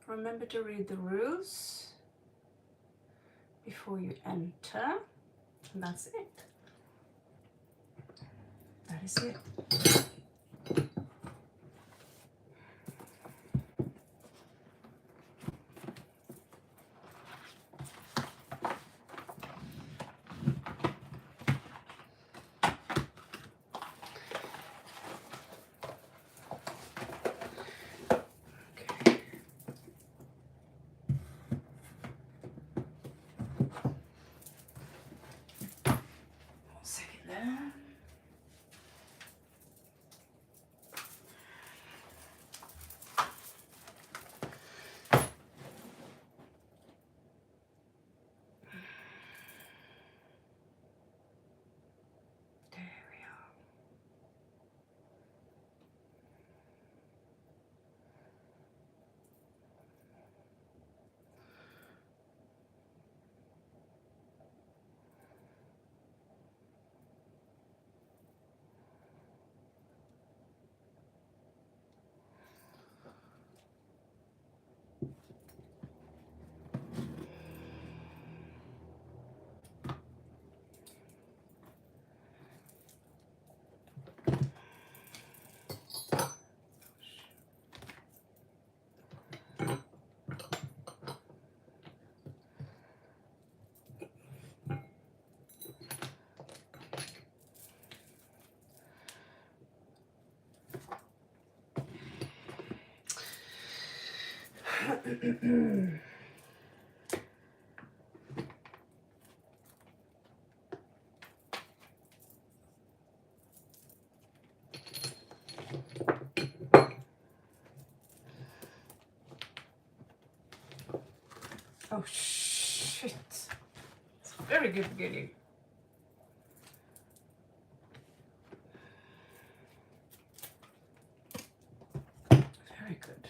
Remember to read the rules before you enter. And that's it. That is it. Oh shit. It's a very good beginning. Very good.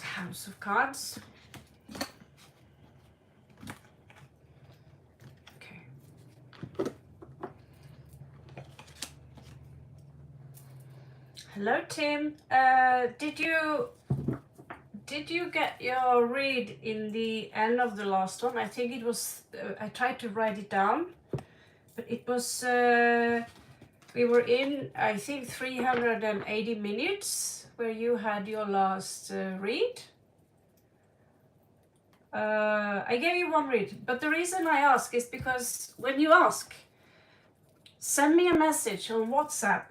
House of Cards. Okay. Hello, Tim. Did you get your read in the end of the last one? I think it was. I tried to write it down, but it was. We were in, I think, 380 minutes where you had your last read. I gave you one read, but the reason I ask is because when you ask, send me a message on WhatsApp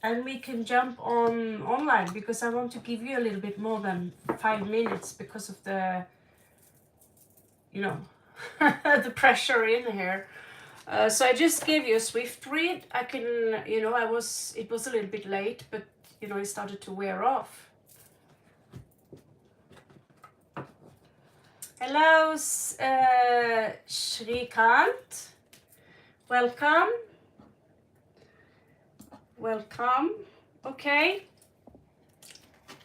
and we can jump on online, because I want to give you a little bit more than 5 minutes because of the, you know, the pressure in here. So I just gave you a swift read. I can, you know, it was a little bit late, but you know, it started to wear off. Hello, Shrikant. Welcome. Welcome. Okay.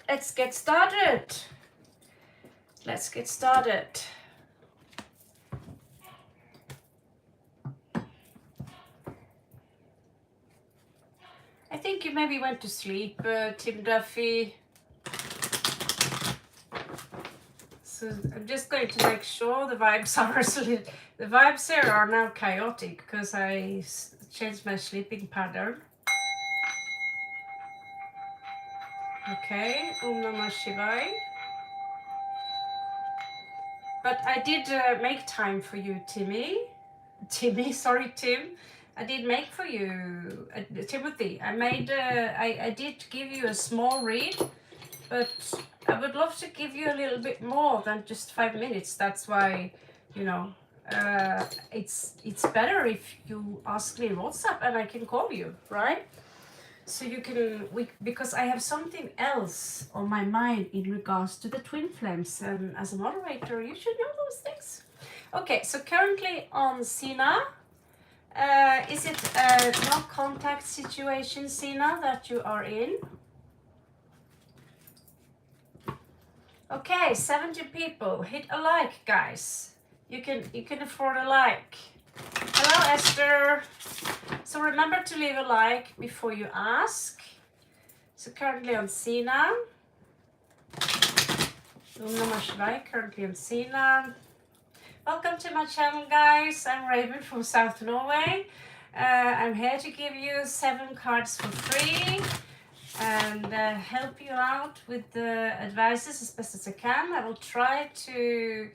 Let's get started. Let's get started. I think you maybe went to sleep, Tim Duffy. So I'm just going to make sure the vibes are the vibes here are now chaotic because I changed my sleeping pattern. Okay, Om Namah Shivaya. But I did make time for you, Tim. I did make for you, Timothy. I did give you a small read, but I would love to give you a little bit more than just 5 minutes. That's why, you know, it's better if you ask me on WhatsApp and I can call you, right? So you can, because I have something else on my mind in regards to the twin flames, and as a moderator, you should know those things. Okay, so currently on Cena, is it a no contact situation, Cena, that you are in? Okay, 70 people. Hit a like, guys. You can afford a like. Hello, Esther. So remember to leave a like before you ask. So currently on Cena. Currently on Cena. Welcome to my channel, guys. I'm Raven from South Norway. I'm here to give you 7 cards for free and help you out with the advices as best as I can. I will try to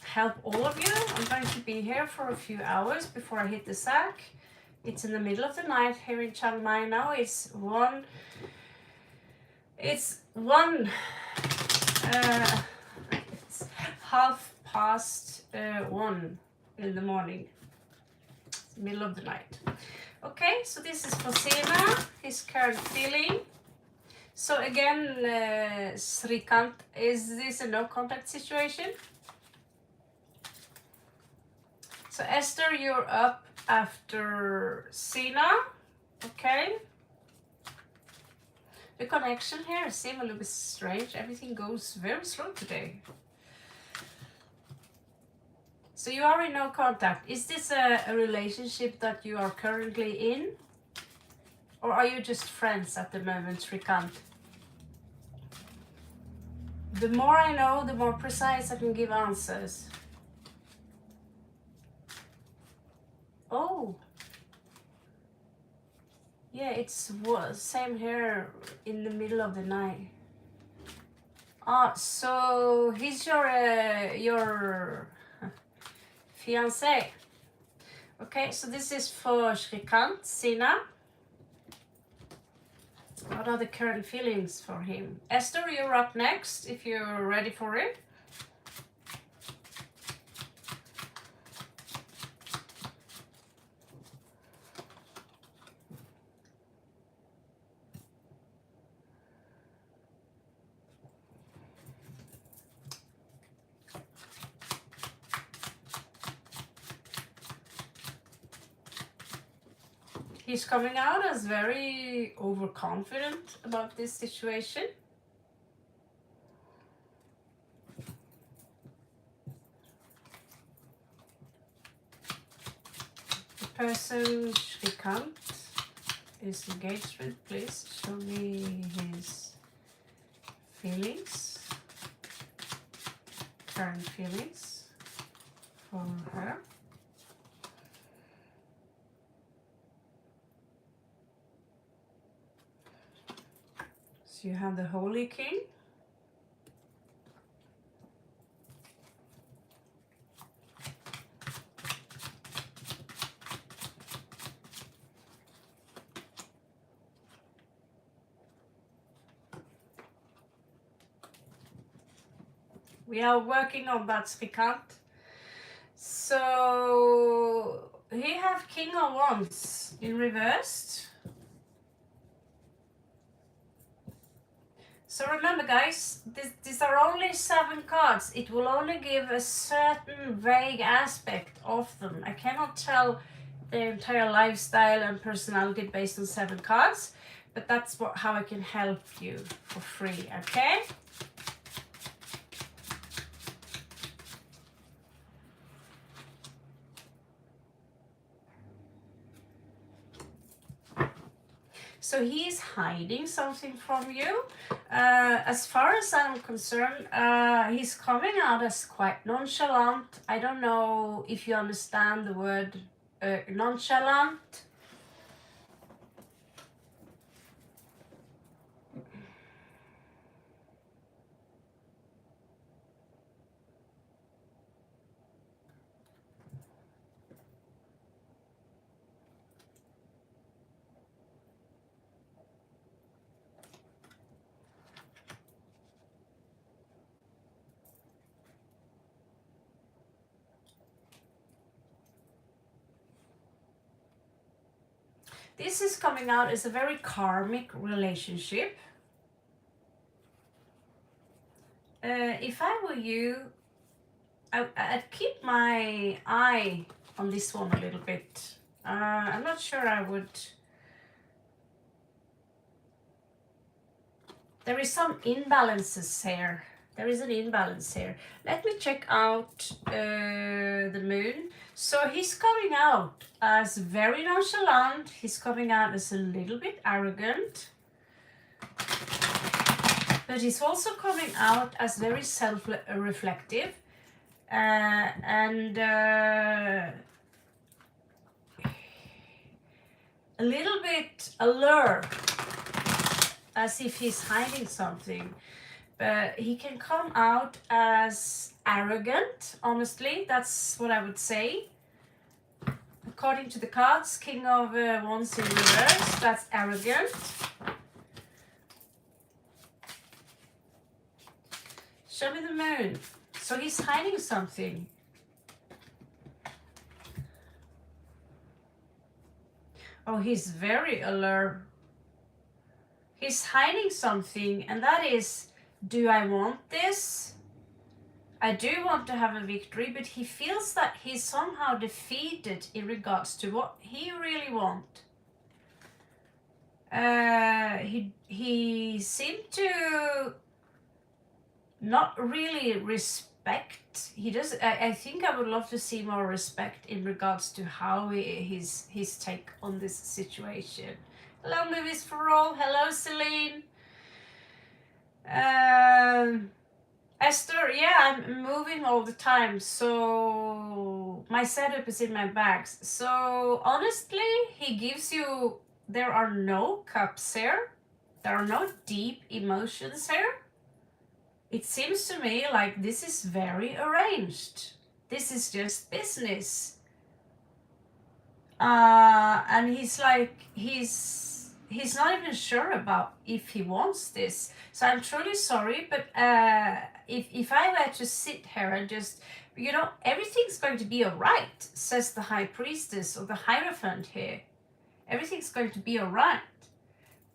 help all of you. I'm going to be here for a few hours before I hit the sack. It's in the middle of the night here in Chiang Mai now. It's 1:30 in the morning. It's the middle of the night. Okay, so this is for Cena, his current feeling. So again, Srikant, is this a no contact situation? So Esther, you're up after Cena. Okay. The connection here seems a little bit strange. Everything goes very slow today. So you are in no contact. Is this a relationship that you are currently in? Or are you just friends at the moment, Srikant? The more I know, the more precise I can give answers. Oh. Yeah, it's same here in the middle of the night. So he's your fiancé. Okay, so this is for Srikant, Cena. What are the current feelings for him? Esther, you're up next if you're ready for it. He's coming out as very overconfident about this situation. The person Srikant is engaged with, please show me his feelings, current feelings for her. So you have the Holy King. We are working on that, Srikant. So he have King of Wands in reversed. So remember, guys, these are only 7 cards. It will only give a certain vague aspect of them. I cannot tell their entire lifestyle and personality based on 7 cards, but that's how I can help you for free, okay? So he's hiding something from you. As far as I'm concerned, he's coming out as quite nonchalant. I don't know if you understand the word nonchalant. This is coming out as a very karmic relationship. If I were you, I'd keep my eye on this one a little bit. I'm not sure I would. There is some imbalances here. There is an imbalance here. Let me check out the moon. So he's coming out as very nonchalant. He's coming out as a little bit arrogant. But he's also coming out as very self-reflective. And a little bit alert, as if he's hiding something. But he can come out as arrogant, honestly. That's what I would say. According to the cards, King of Wands in reverse, that's arrogant. Show me the moon. So he's hiding something. Oh, he's very alert. He's hiding something, and that is, do I want this? I do want to have a victory, but he feels that he's somehow defeated in regards to what he really wants. He seemed to not really respect. He does. I think I would love to see more respect in regards to how his take on this situation. Hello, Movies for All. Hello, Celine. Esther, yeah, I'm moving all the time, so my setup is in my bags. So honestly, he gives you, there are no cups here. There are no deep emotions here. It seems to me like this is very arranged. This is just business. And he's like, he's not even sure about if he wants this. So I'm truly sorry, but if I were to sit here and just, you know, everything's going to be all right, says the High Priestess or the Hierophant here. Everything's going to be all right.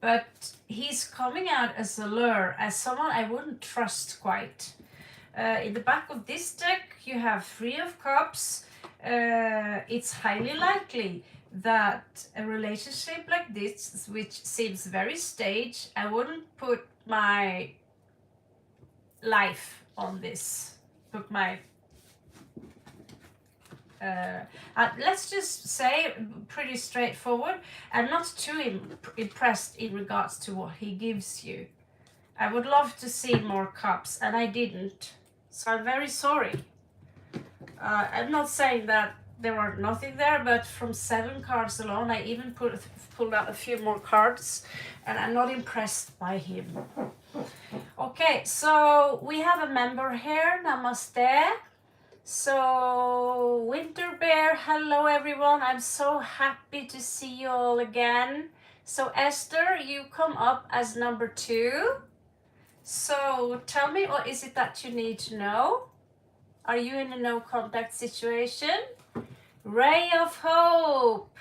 But he's coming out as a lure, as someone I wouldn't trust quite. In the back of this deck, you have Three of Cups. It's highly likely that a relationship like this, which seems very staged, I wouldn't put my life on this. Put my let's just say, pretty straightforward. I'm not too impressed in regards to what he gives you. I would love to see more cups, and I didn't. So I'm very sorry. I'm not saying that there are nothing there, but from 7 cards alone, I even pulled out a few more cards, and I'm not impressed by him. Okay, so we have a member here. Namaste. So, Winter Bear, hello everyone. I'm so happy to see you all again. So, Esther, you come up as number 2. So, tell me, what is it that you need to know? Are you in a no contact situation? Ray of Hope.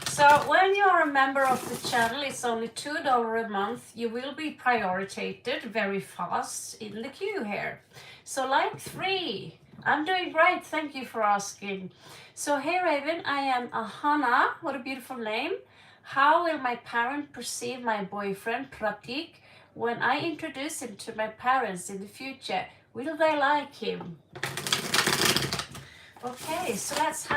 So, when you're a member of the channel, it's only $2 a month. You will be prioritized very fast in the queue here. So line 3, I'm doing great, thank you for asking. So hey Raven, I am Ahana, what a beautiful name. How will my parent perceive my boyfriend Pratik when I introduce him to my parents in the future? Will they like him? Okay, so let's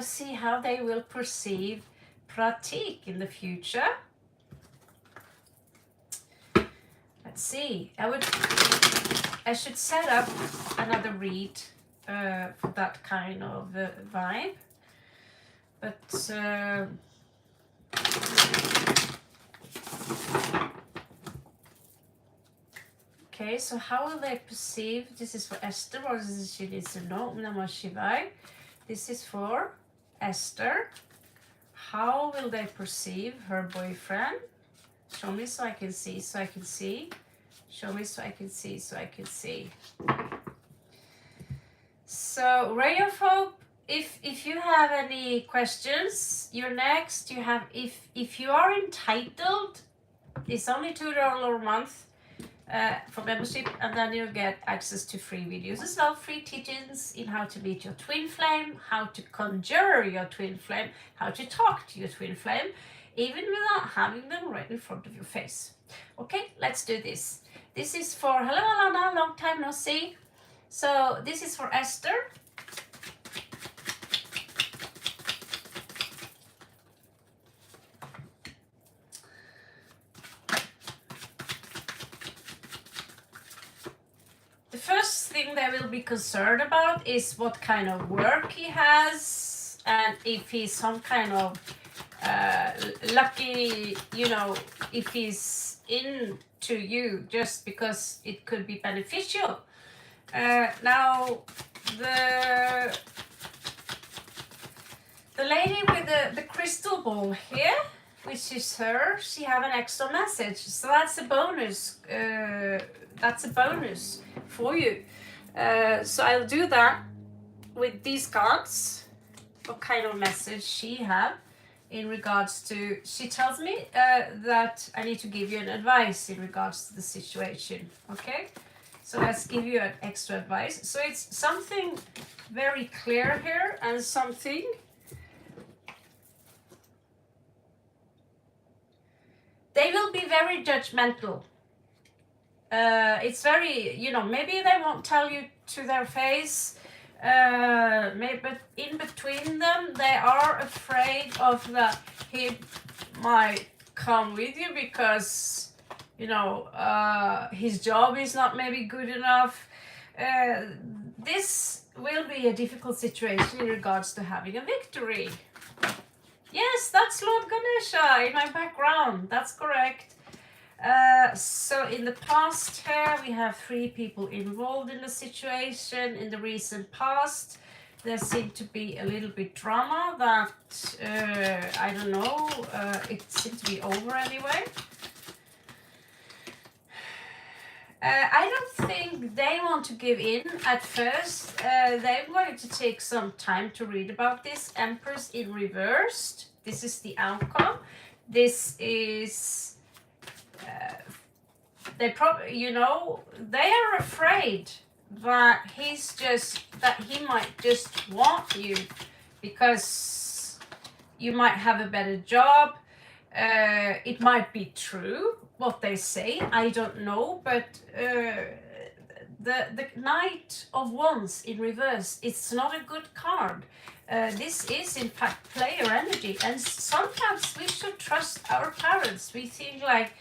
see how they will perceive Pratik in the future. Let's see, I should set up another read for that kind of vibe. But okay, so how will they perceive? This is for Esther, or this is she needs to know. Namah Shivaya. This is for Esther. How will they perceive her boyfriend? Show me so I can see, so I can see. Show me so I can see, so I can see. So, Ray of Hope, if you have any questions, you're next. You have, if you are entitled, it's only $2 a month for membership, and then you'll get access to free videos as well, free teachings in how to meet your twin flame, how to conjure your twin flame, how to talk to your twin flame, even without having them right in front of your face. Okay, let's do this. This is for, hello Alana, long time no see. So this is for Esther. they will be concerned about is what kind of work he has, and if he's some kind of lucky, you know, if he's into you just because it could be beneficial. Now, the lady with the crystal ball here, which is her, she have an extra message. So that's a bonus. That's a bonus for you. So I'll do that with these cards. What kind of message she have in regards to, she tells me that I need to give you an advice in regards to the situation. Okay, so let's give you an extra advice. So it's something very clear here, and something they will be very judgmental. It's very, you know, maybe they won't tell you to their face, maybe, but in between them, they are afraid of that he might come with you because, you know, his job is not maybe good enough. This will be a difficult situation in regards to having a victory. Yes, that's Lord Ganesha in my background. That's correct. So in the past here, we have 3 people involved in the situation. In the recent past, there seemed to be a little bit drama that, I don't know, it seemed to be over anyway. I don't think they want to give in at first. They're going to take some time to read about this. Empress in reversed. This is the outcome. This is... they probably, you know, they are afraid that he might just want you because you might have a better job. It might be true what they say, I don't know, but the Knight of Wands in reverse, it's not a good card. This is in fact player energy, and sometimes we should trust our parents. We think like,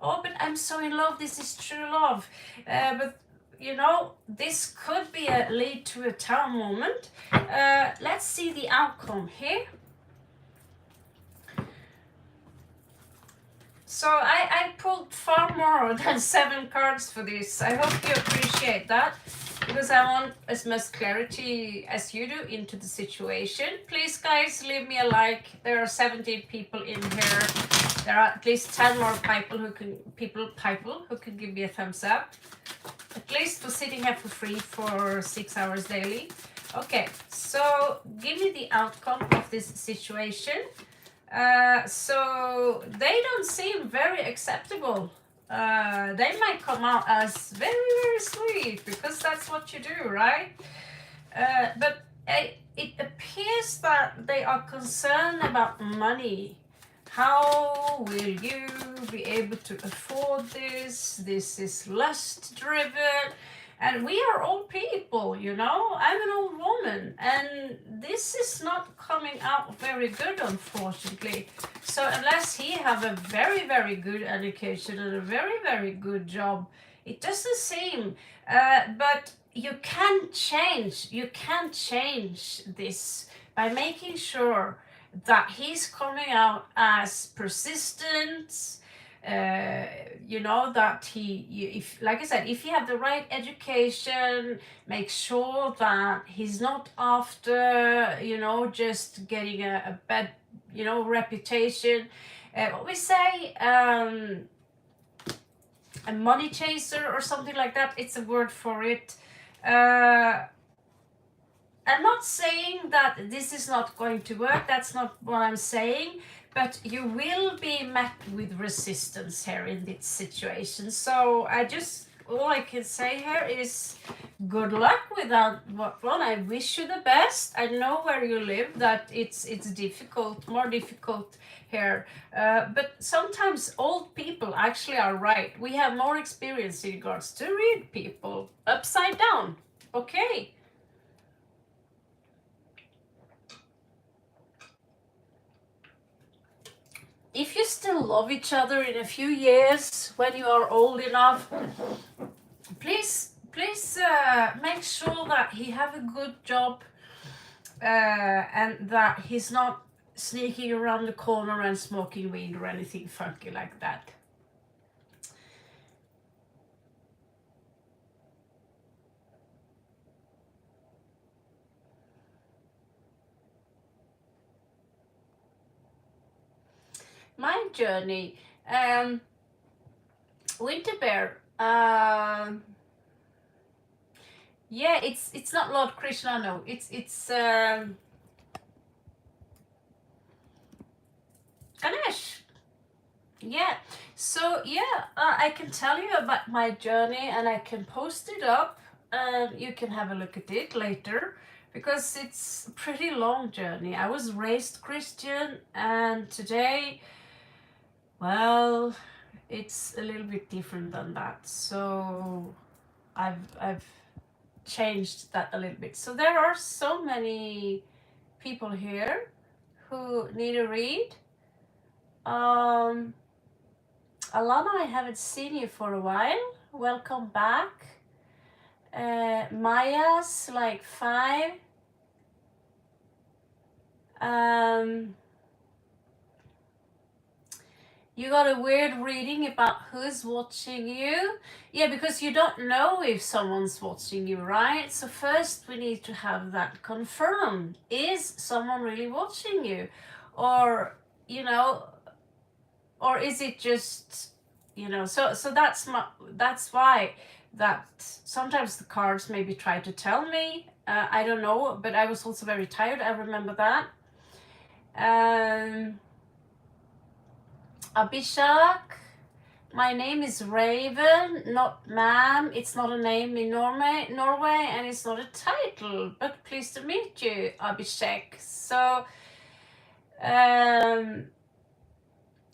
oh, but I'm so in love, this is true love. But you know, this could be a lead to a tower moment. Let's see the outcome here. So I pulled far more than 7 cards for this. I hope you appreciate that, because I want as much clarity as you do into the situation. Please guys, leave me a like. There are 17 people in here. There are at least 10 more people who can give me a thumbs up. At least for sitting here for free for 6 hours daily. Okay, so give me the outcome of this situation. So they don't seem very acceptable. They might come out as very, very sweet because that's what you do, right? But it appears that they are concerned about money. How will you be able to afford this? This is lust driven. And we are old people, you know. I'm an old woman, and this is not coming out very good, unfortunately. So unless he have a very, very good education and a very, very good job, it doesn't seem. But you can change. You can change this by making sure that he's coming out as persistent. You know, that if like I said, if you have the right education, make sure that he's not after, you know, just getting a bad, you know, reputation. What we say, a money chaser or something like that. It's a word for it. I'm not saying that this is not going to work. That's not what I'm saying. But you will be met with resistance here in this situation. So all I can say here is good luck with that one. I wish you the best. I know where you live that it's difficult, more difficult here. But sometimes old people actually are right. We have more experience in regards to read people upside down. Okay. If you still love each other in a few years, when you are old enough, please just make sure that he have a good job and that he's not sneaking around the corner and smoking weed or anything funky like that. My journey, Winter Bear. Yeah, it's not Lord Krishna. No, it's Ganesh. Yeah. So yeah, I can tell you about my journey, and I can post it up, and you can have a look at it later, because it's a pretty long journey. I was raised Christian, and today, well, it's a little bit different than that. So I've changed that a little bit. So there are so many people here who need a read. Alana, I haven't seen you for a while. Welcome back. Maya's like 5. You got a weird reading about who's watching you. Yeah, because you don't know if someone's watching you, right? So first we need to have that confirmed. Is someone really watching you? Or, you know, or is it just, you know, so that's why that sometimes the cards maybe try to tell me. I don't know, but I was also very tired. I remember that. Abhishek, my name is Raven, not ma'am. It's not a name in Norway, and it's not a title. But pleased to meet you, Abhishek. So,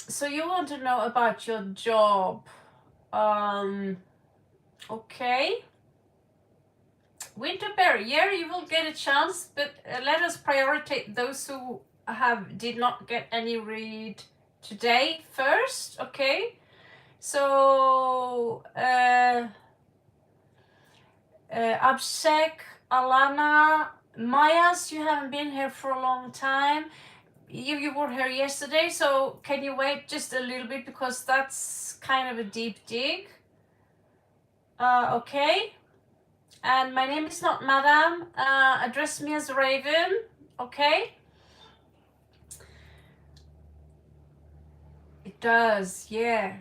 so you want to know about your job? Okay. Winterberry, yeah, you will get a chance, but let us prioritize those who did not get any read today first, okay? So, Abhishek, Alana, Mayas, you haven't been here for a long time. You were here yesterday, so can you wait just a little bit, because that's kind of a deep dig. Okay. And my name is not Madam. Address me as Raven, okay? It does, yeah.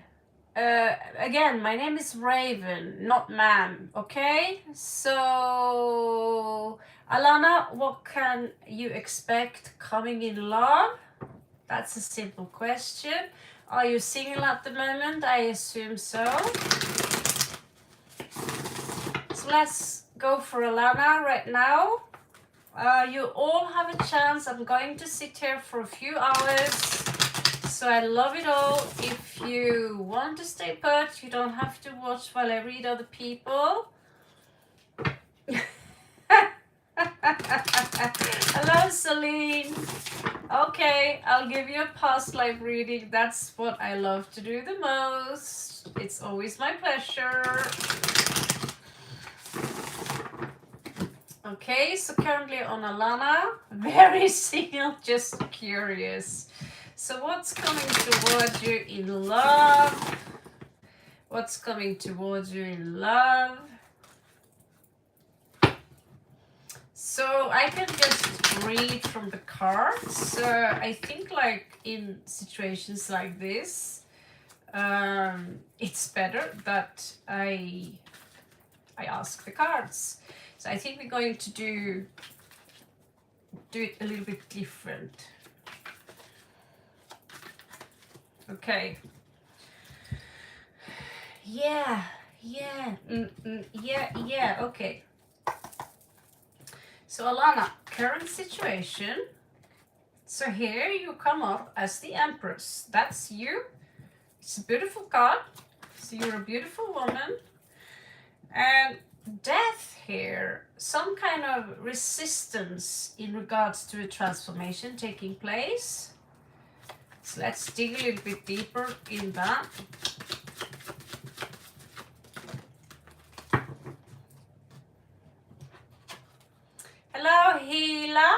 Again, my name is Raven, not ma'am, okay? So, Alana, what can you expect coming in love? That's a simple question. Are you single at the moment? I assume so. So let's go for Alana right now. You all have a chance. I'm going to sit here for a few hours. So I love it all. If you want to stay put, you don't have to watch while I read other people. Hello, Celine. Okay, I'll give you a past life reading. That's what I love to do the most. It's always my pleasure. Okay, so currently on Alana, very single, just curious. So what's coming towards you in love? What's coming towards you in love? So I can just read from the cards. I think like in situations like this, it's better that I ask the cards. So I think we're going to do it a little bit different. Okay. Yeah. Okay. So Alana, current situation. So here you come up as the Empress. That's you. It's a beautiful card. So you're a beautiful woman. And death here, some kind of resistance in regards to a transformation taking place. So let's dig a little bit deeper in that. Hello, Hila.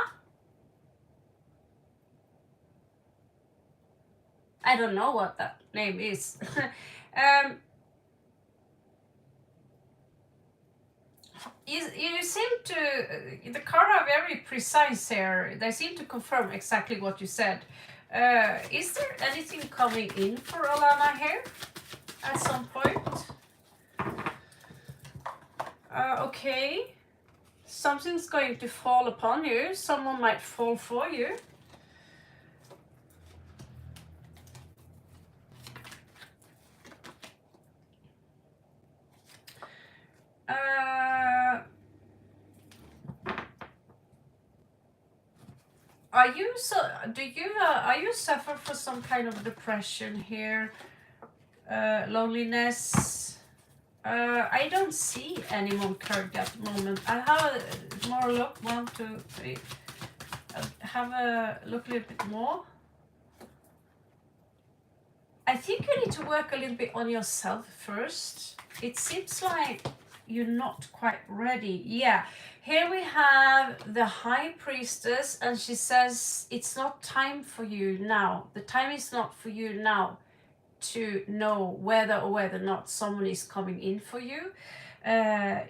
I don't know what that name is. You seem to, the card are very precise here. They seem to confirm exactly what you said. Is there anything coming in for Alana here at some point? Okay. Something's going to fall upon you. Someone might fall for you. Are you suffer for some kind of depression here? Loneliness? I don't see any more card at the moment. I'll have a more look. 1, 2, 3. I'll have a look a little bit more. I think you need to work a little bit on yourself first. It seems like you're not quite ready. Yeah, here we have the High Priestess, and she says it's not time for you now. The time is not for you now to know whether or whether not someone is coming in for you.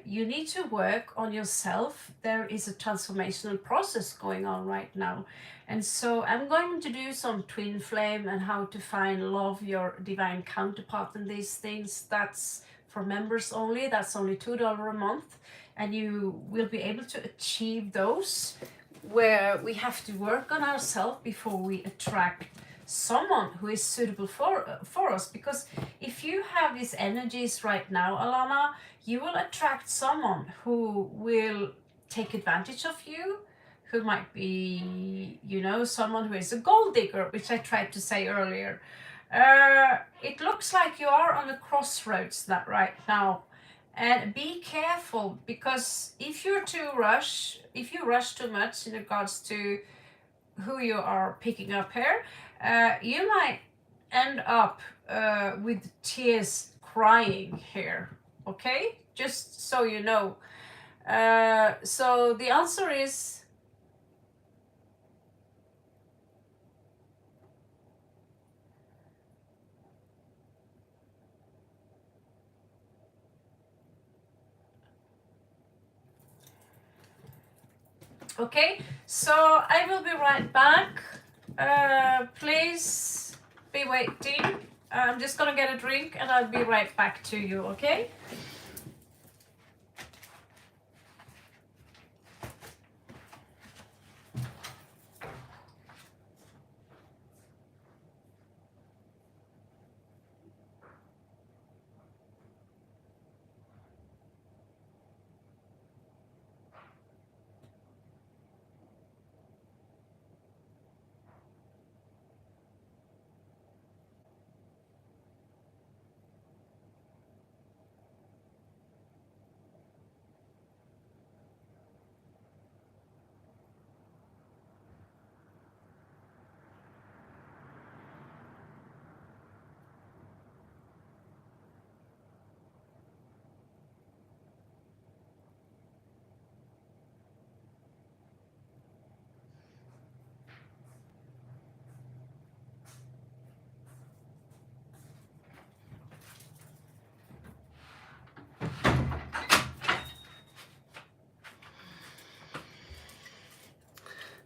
You need to work on yourself. There is a transformational process going on right now. And so I'm going to do some twin flame and how to find love your divine counterpart and these things. That's for members only. That's only $2 a month. And you will be able to achieve those where we have to work on ourselves before we attract someone who is suitable for us. Because if you have these energies right now, Alana, you will attract someone who will take advantage of you, who might be, someone who is a gold digger, which I tried to say earlier. It looks like you are on the crossroads right now. And be careful, because if you rush too much in regards to who you are picking up here, you might end up with tears crying here, okay? Just so you know. So the answer is okay. So I will be right back. Please be waiting. I'm just gonna get a drink and I'll be right back to you, okay?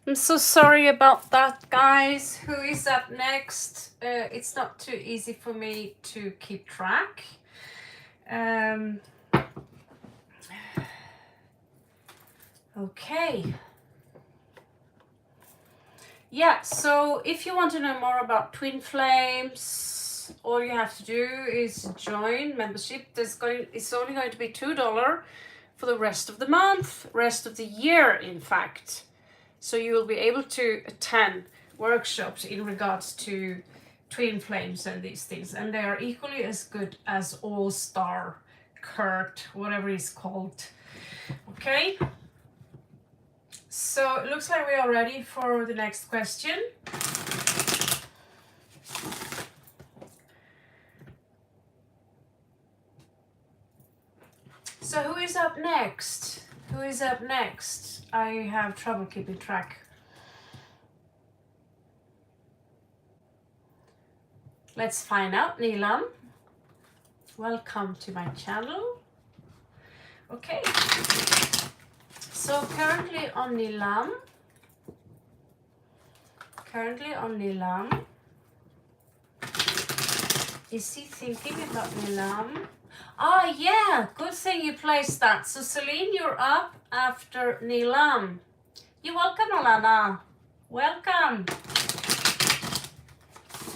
I'm so sorry about that, guys. Who is up next? It's not too easy for me to keep track. Okay. Yeah, so if you want to know more about twin flames, all you have to do is join membership. It's only going to be $2 for the rest of the month, rest of the year, in fact. So you will be able to attend workshops in regards to twin flames and these things. And they are equally as good as All-Star, Kurt, whatever it's called. Okay? So it looks like we are ready for the next question. So who is up next? Who is up next? I have trouble keeping track. Let's find out, Nilam. Welcome to my channel. Okay, so currently on Nilam, is he thinking about Nilam? Ah, yeah, good thing you placed that. So Celine, you're up after Nilam. You're welcome, Alana. Welcome.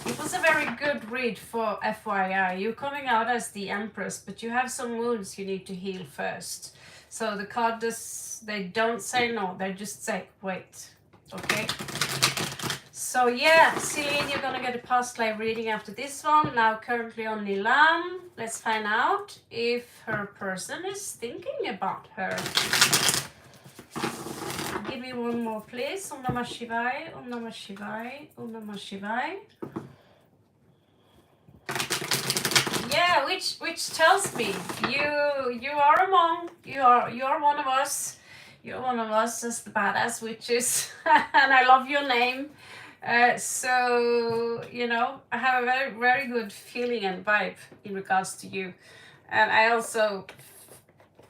It was a very good read for FYI. You're coming out as the Empress, but you have some wounds you need to heal first. So the card does, they don't say no, they just say wait. Okay? So yeah, Celine, you're gonna get a past life reading after this one. Now currently on Nilam. Let's find out if her person is thinking about her. Give me one more, please. Om Namah Shivaya, Om Namah Shivaya, Om Namah Shivaya. Yeah, which tells me you are among, you are one of us. You're one of us as the badass witches, and I love your name. So you know, I have a very very good feeling and vibe in regards to you, and I also,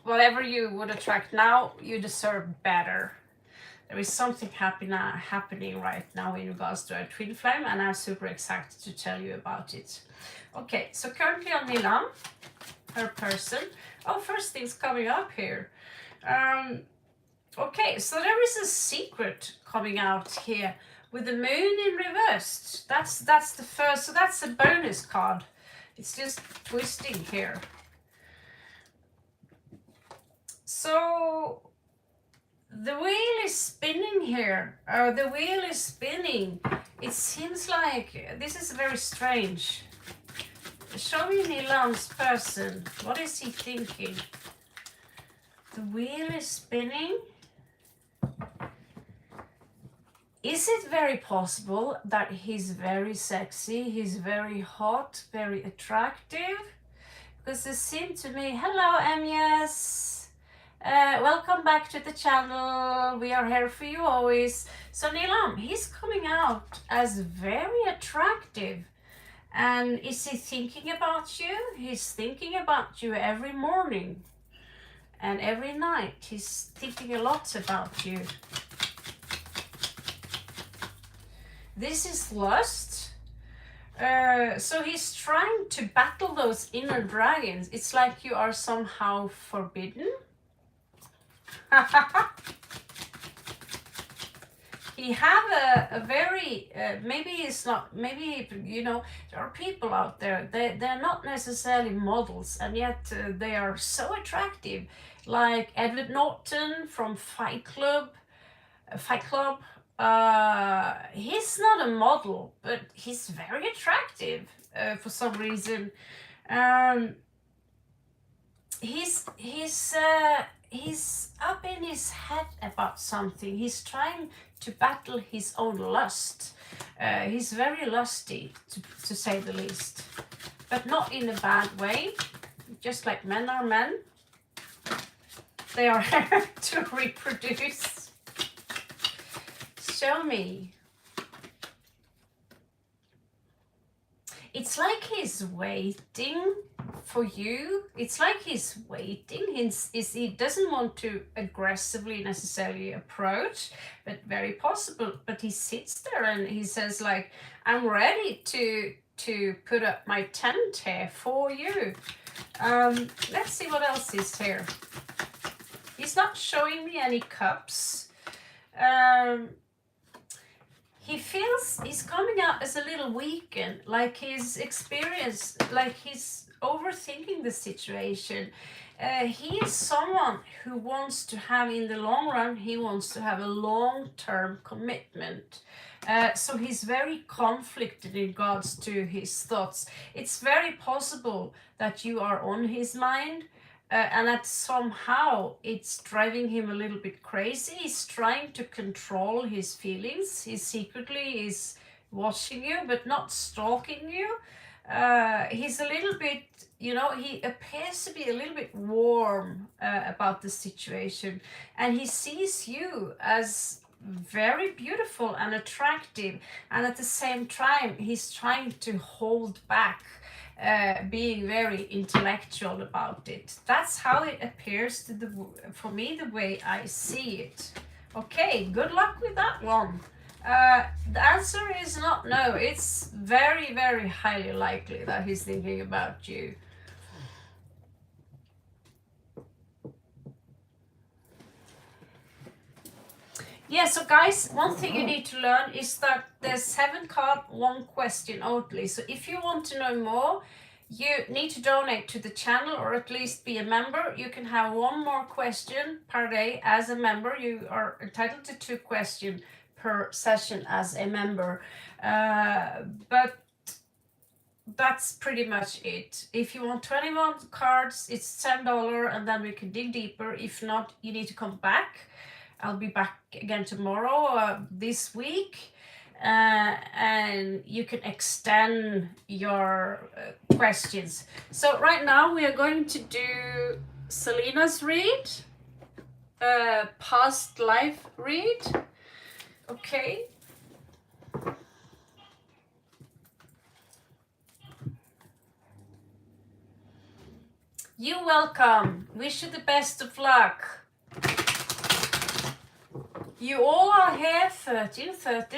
whatever you would attract now, you deserve better. There is something happening right now in regards to our twin flame, and I'm super excited to tell you about it. Okay, so currently on Nilam, her person. Oh, first things coming up here. Okay, so there is a secret coming out here with the moon in reversed. That's the first, so that's a bonus card. It's just twisting here. So the wheel is spinning here. The wheel is spinning. It seems like this is very strange. Show me Nilam's person. What is he thinking? The wheel is spinning. Is it very possible that he's very sexy, he's very hot, very attractive? Because it seemed to me, hello Amias, welcome back to the channel, we are here for you always. So Nilam, he's coming out as very attractive. And is he thinking about you? He's thinking about you every morning and every night. He's thinking a lot about you. This is lust. So he's trying to battle those inner dragons. It's like you are somehow forbidden. He have a very, maybe it's not, maybe, you know, there are people out there, they're not necessarily models, and yet they are so attractive, like Edward Norton from Fight Club. He's not a model, but he's very attractive for some reason. He's up in his head about something. He's trying to battle his own lust. He's very lusty, to say the least, but not in a bad way. Just like men are men, they are here to reproduce. Show me. It's like he's waiting for you. It's like he's waiting. He doesn't want to aggressively necessarily approach, but very possible. But he sits there and he says like, I'm ready to put up my tent here for you. Let's see what else is here. He's not showing me any cups. He feels he's coming out as a little weakened, like his experience, like he's overthinking the situation. He is someone who wants to have, in the long run, he wants to have a long-term commitment. So he's very conflicted in regards to his thoughts. It's very possible that you are on his mind, and that somehow it's driving him a little bit crazy. He's trying to control his feelings. He secretly is watching you, but not stalking you. he's a little bit, you know, he appears to be a little bit warm about the situation, and he sees you as very beautiful and attractive, and at the same time he's trying to hold back, being very intellectual about it. That's how it appears to for me, the way I see it. Okay, good luck with that one. The answer is not no. It's very, very highly likely that he's thinking about you. Yeah, so guys, one thing you need to learn is that there's 7 cards, 1 question only. So if you want to know more, you need to donate to the channel, or at least be a member. You can have 1 more question per day as a member. You are entitled to 2 questions per session as a member. But that's pretty much it. If you want 21 cards, it's $10, and then we can dig deeper. If not, you need to come back. I'll be back again tomorrow, this week, and you can extend your questions. So right now we are going to do Selena's read, past life read. Okay. You're welcome. Wish you the best of luck. You all are here, 13,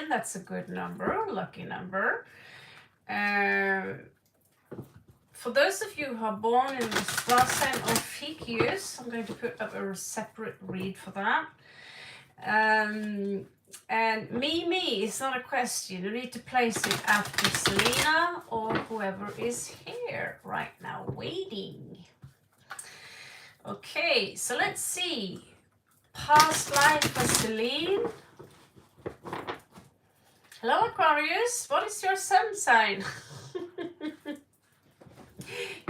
that's a good number, lucky number. For those of you who are born in the star sign of Ficus, I'm going to put up a separate read for that. And me is not a question. You need to place it after Selena or whoever is here right now waiting. Okay, so let's see. Past life for Celine. Hello Aquarius, what is your sun sign?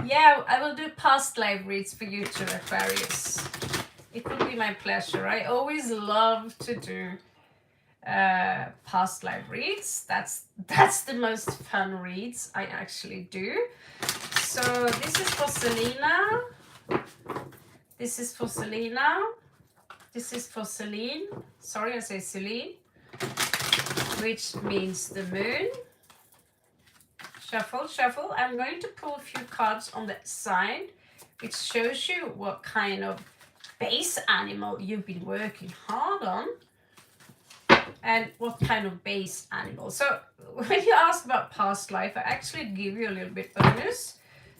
Yeah, I will do past life reads for you too, Aquarius. It will be my pleasure. I always love to do past life reads. That's the most fun reads I actually do. So this is for Selena. This is for Selena. This is for Celine. Sorry, I say Celine, which means the moon. Shuffle, shuffle. I'm going to pull a few cards on the side, which shows you what kind of base animal you've been working hard on, and what kind of base animal. So when you ask about past life, I actually give you a little bit bonus.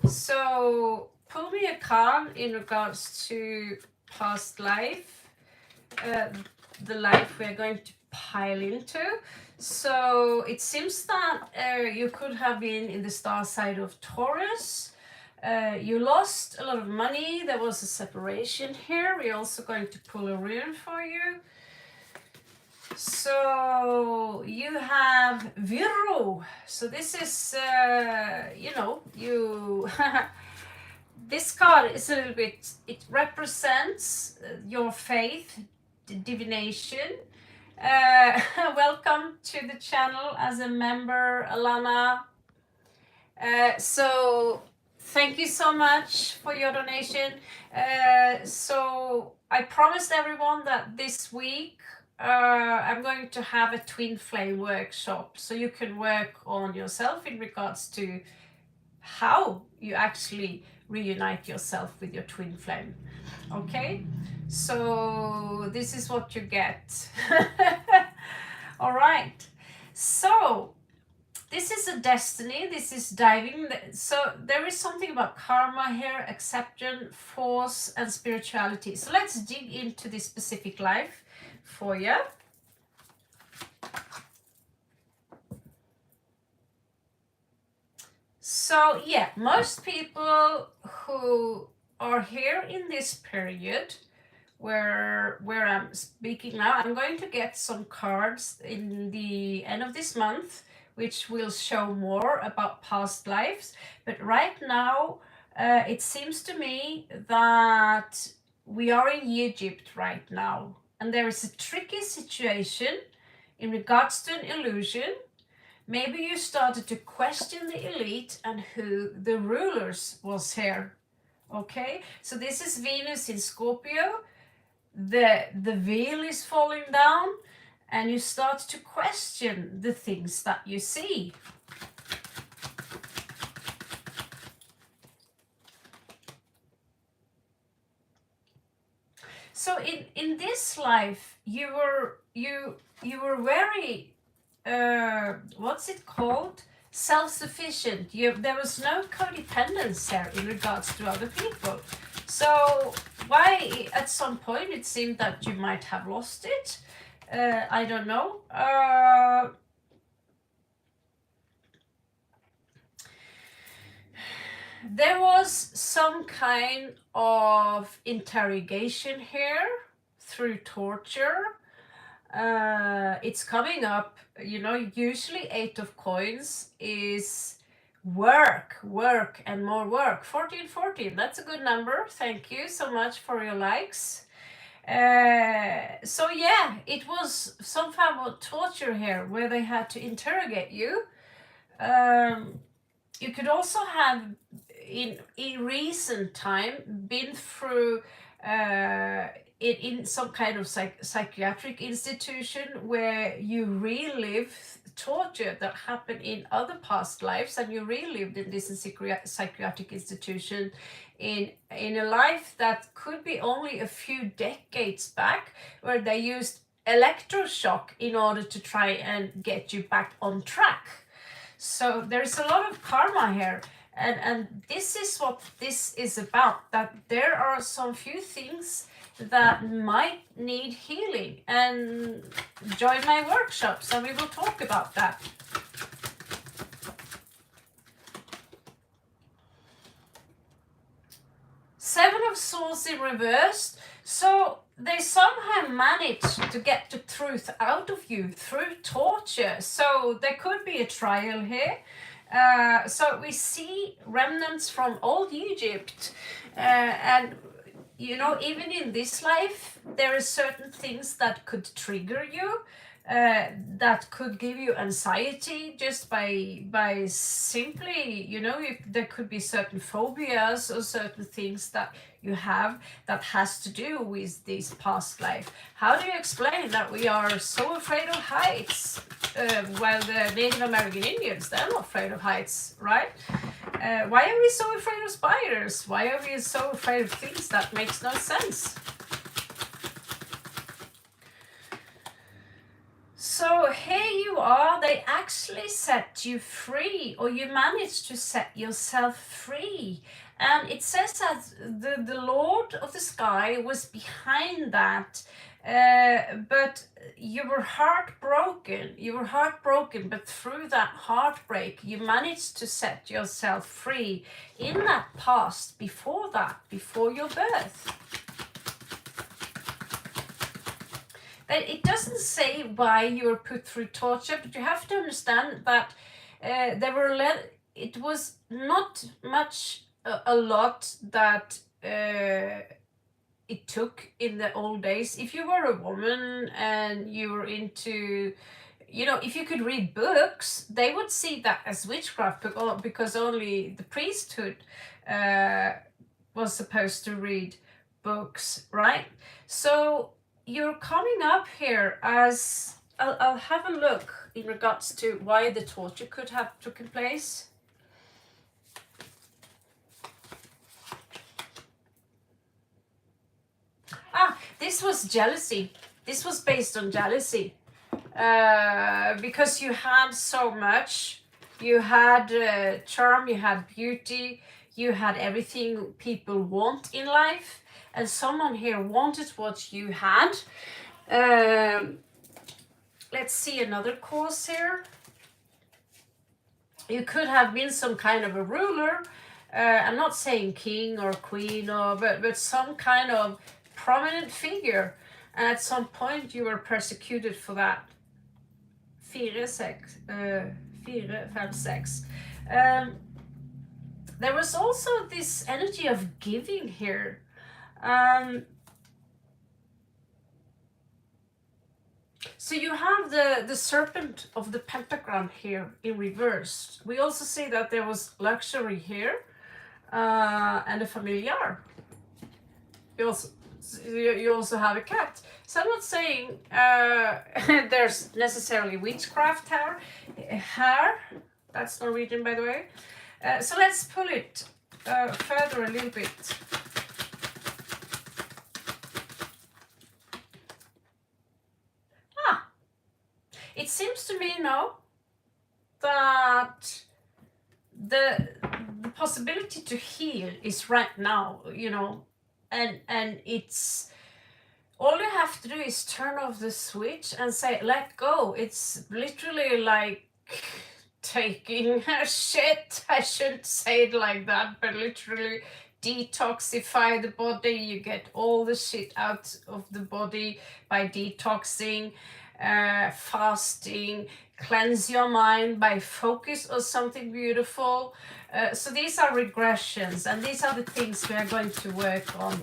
So pull me a card in regards to past life. The life we're going to pile into. So it seems that you could have been in the star side of Taurus. You lost a lot of money. There was a separation here. We're also going to pull a rune for you. So you have Virgo. So this is, you this card is a little bit, it represents your faith, divination. Welcome to the channel as a member, Alana. So thank you so much for your donation. So I promised everyone that this week I'm going to have a twin flame workshop, so you can work on yourself in regards to how you actually reunite yourself with your twin flame. Okay, so this is what you get. All right, so this is a destiny. This is diving. So there is something about karma here, acceptance, force, and spirituality. So let's dig into this specific life for you. So yeah, most people who are here in this period where I'm speaking now, I'm going to get some cards in the end of this month which will show more about past lives. But right now, it seems to me that we are in Egypt right now, and there is a tricky situation in regards to an illusion. Maybe you started to question the elite and who the rulers was here. Okay, so this is Venus in Scorpio. The veil is falling down, and you start to question the things that you see. So in this life, you were very what's it called? Self-sufficient. There was no codependence there in regards to other people. So why at some point it seemed that you might have lost it? I don't know. There was some kind of interrogation here through torture. It's coming up, you know, usually 8 of coins is work, and more work. 14, 14, that's a good number. Thank you so much for your likes. So yeah, it was some form of torture here where they had to interrogate you. You could also have in recent time been through in some kind of psychiatric institution where you relive torture that happened in other past lives, and you relived in this psychiatric institution in a life that could be only a few decades back, where they used electroshock in order to try and get you back on track. So there's a lot of karma here, and this is what this is about, that there are some few things that might need healing, and join my workshops and we will talk about that. Seven of Swords in reverse. So they somehow managed to get the truth out of you through torture. So there could be a trial here. So we see remnants from old Egypt, and you know, even in this life, there are certain things that could trigger you, that could give you anxiety just by simply, you know, there could be certain phobias or certain things that you have that has to do with this past life. How do you explain that we are so afraid of heights, while the Native American Indians, they're not afraid of heights, right? Why are we so afraid of spiders? Why are we so afraid of things that makes no sense? So here you are, they actually set you free, or you managed to set yourself free. And it says that the Lord of the Sky was behind that, but you were heartbroken. You were heartbroken, but through that heartbreak, you managed to set yourself free in that past, before that, before your birth. It doesn't say why you were put through torture, but you have to understand that it was not much, a lot that it took in the old days. If you were a woman and you were into, you know, if you could read books, they would see that as witchcraft, because only the priesthood was supposed to read books, right? So you're coming up here as, I'll have a look in regards to why the torture could have taken place. This was jealousy. This was based on jealousy. Because you had so much. You had charm, you had beauty, you had everything people want in life. And someone here wanted what you had. Let's see another cause here. You could have been some kind of a ruler. I'm not saying king or queen, but some kind of prominent figure. And at some point you were persecuted for that. 4, 5, 6. There was also this energy of giving here. So you have the serpent of the pentagram here in reverse. We also see that there was luxury here, and a familiar. You also, you also have a cat. So I'm not saying there's necessarily witchcraft here. That's Norwegian, by the way. So let's pull it further a little bit. It seems to me now that the possibility to heal is right now, you know, and it's all you have to do is turn off the switch and say let go. It's literally like taking a shit. I shouldn't say it like that, but literally detoxify the body. You get all the shit out of the body by detoxing, fasting, cleanse your mind by focus on something beautiful. So these are regressions, and these are the things we are going to work on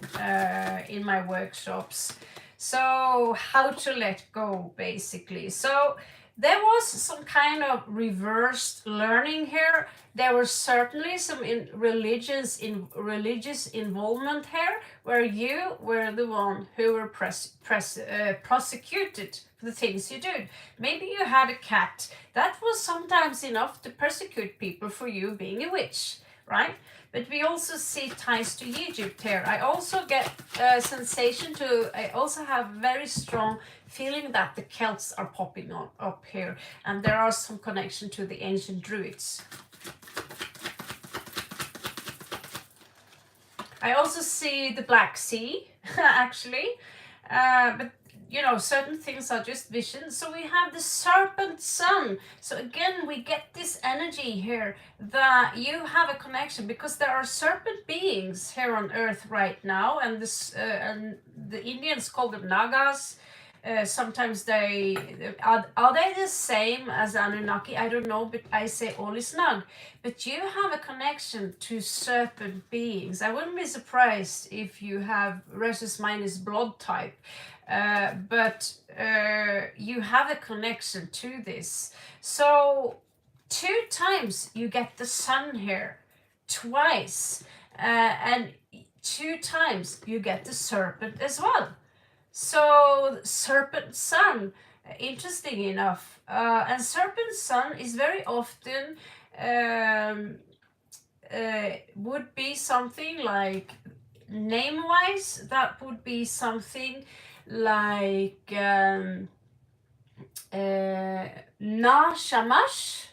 in my workshops. So how to let go, basically. So there was some kind of reversed learning here. There was certainly some religious involvement here, where you were the one who were prosecuted for the things you did. Maybe you had a cat. That was sometimes enough to persecute people for you being a witch, right? But we also see ties to Egypt here. I also get a sensation I also have very strong feeling that the Celts are popping up here, and there are some connection to the ancient Druids. I also see the Black Sea, actually, but you know, certain things are just visions. So we have the serpent sun. So again, we get this energy here that you have a connection, because there are serpent beings here on earth right now, and and the Indians call them Nagas. Sometimes they are they the same as Anunnaki? I don't know, but I say all is nug. But you have a connection to serpent beings. I wouldn't be surprised if you have Rhesus minus blood type, but you have a connection to this. So 2 times you get the sun here, twice, and 2 times you get the serpent as well. So serpent sun, interesting enough, and serpent sun is very often would be something like, name wise, that would be something like Na Shamash,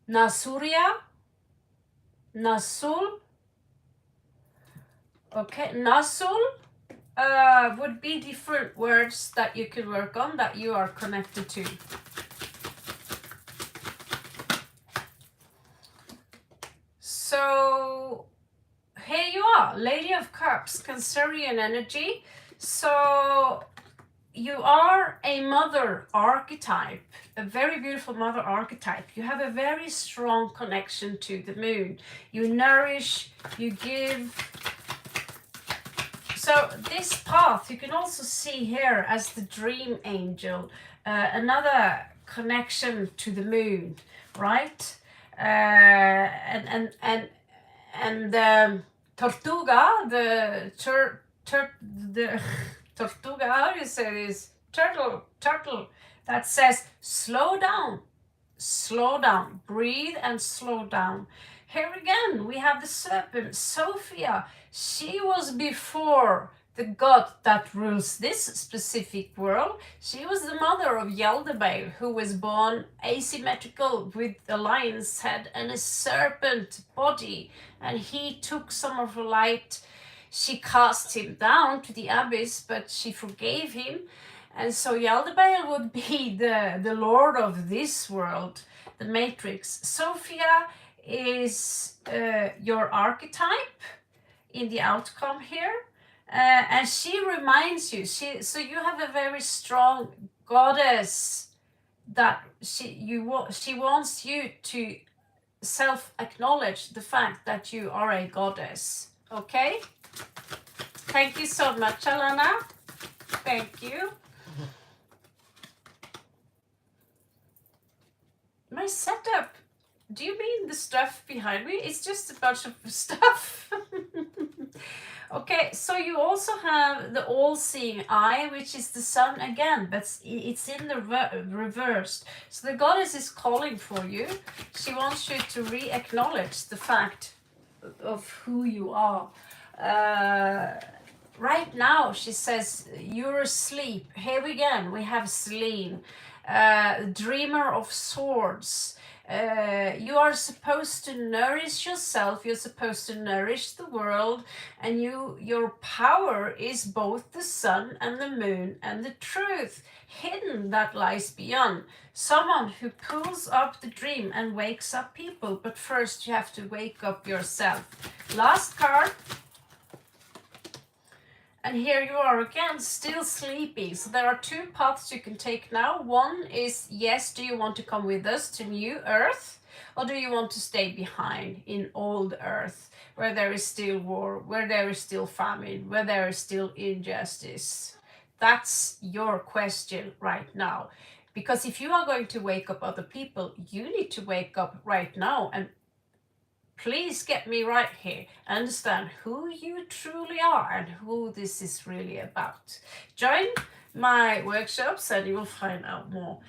Na Surya, Nasul. Okay, Nasul would be different words that you could work on that you are connected to. So here you are, Lady of Cups, Cancerian energy. So you are a mother archetype, a very beautiful mother archetype. You have a very strong connection to the moon. You nourish, you give. So this path you can also see here as the dream angel, another connection to the moon, right? And Tortuga, the Tortuga, how do you say this? Turtle, that says slow down, breathe and slow down. Here again, we have the serpent, Sophia. She was before the god that rules this specific world. She was the mother of Yaldabaoth, who was born asymmetrical with a lion's head and a serpent body. And he took some of her light. She cast him down to the abyss, but she forgave him. And so Yaldabaoth would be the lord of this world, the matrix. Sophia is your archetype in the outcome here. And she reminds you, so you have a very strong goddess that she wants you to self-acknowledge the fact that you are a goddess. Okay? Thank you so much, Alana. Thank you. My setup. Do you mean the stuff behind me? It's just a bunch of stuff. Okay, so you also have the all-seeing eye, which is the sun again, but it's in the reversed. So the goddess is calling for you. She wants you to re-acknowledge the fact of who you are. Right now, she says, you're asleep. Here again, we have Selene, dreamer of swords. You are supposed to nourish yourself, you're supposed to nourish the world, and your power is both the sun and the moon and the truth hidden that lies beyond. Someone who pulls up the dream and wakes up people, but first you have to wake up yourself. Last card. And here you are again, still sleeping. So there are two paths you can take now. One is, yes, do you want to come with us to New Earth? Or do you want to stay behind in old Earth, where there is still war, where there is still famine, where there is still injustice? That's your question right now. Because if you are going to wake up other people, you need to wake up right now and please get me right here. Understand who you truly are and who this is really about. Join my workshops and you will find out more.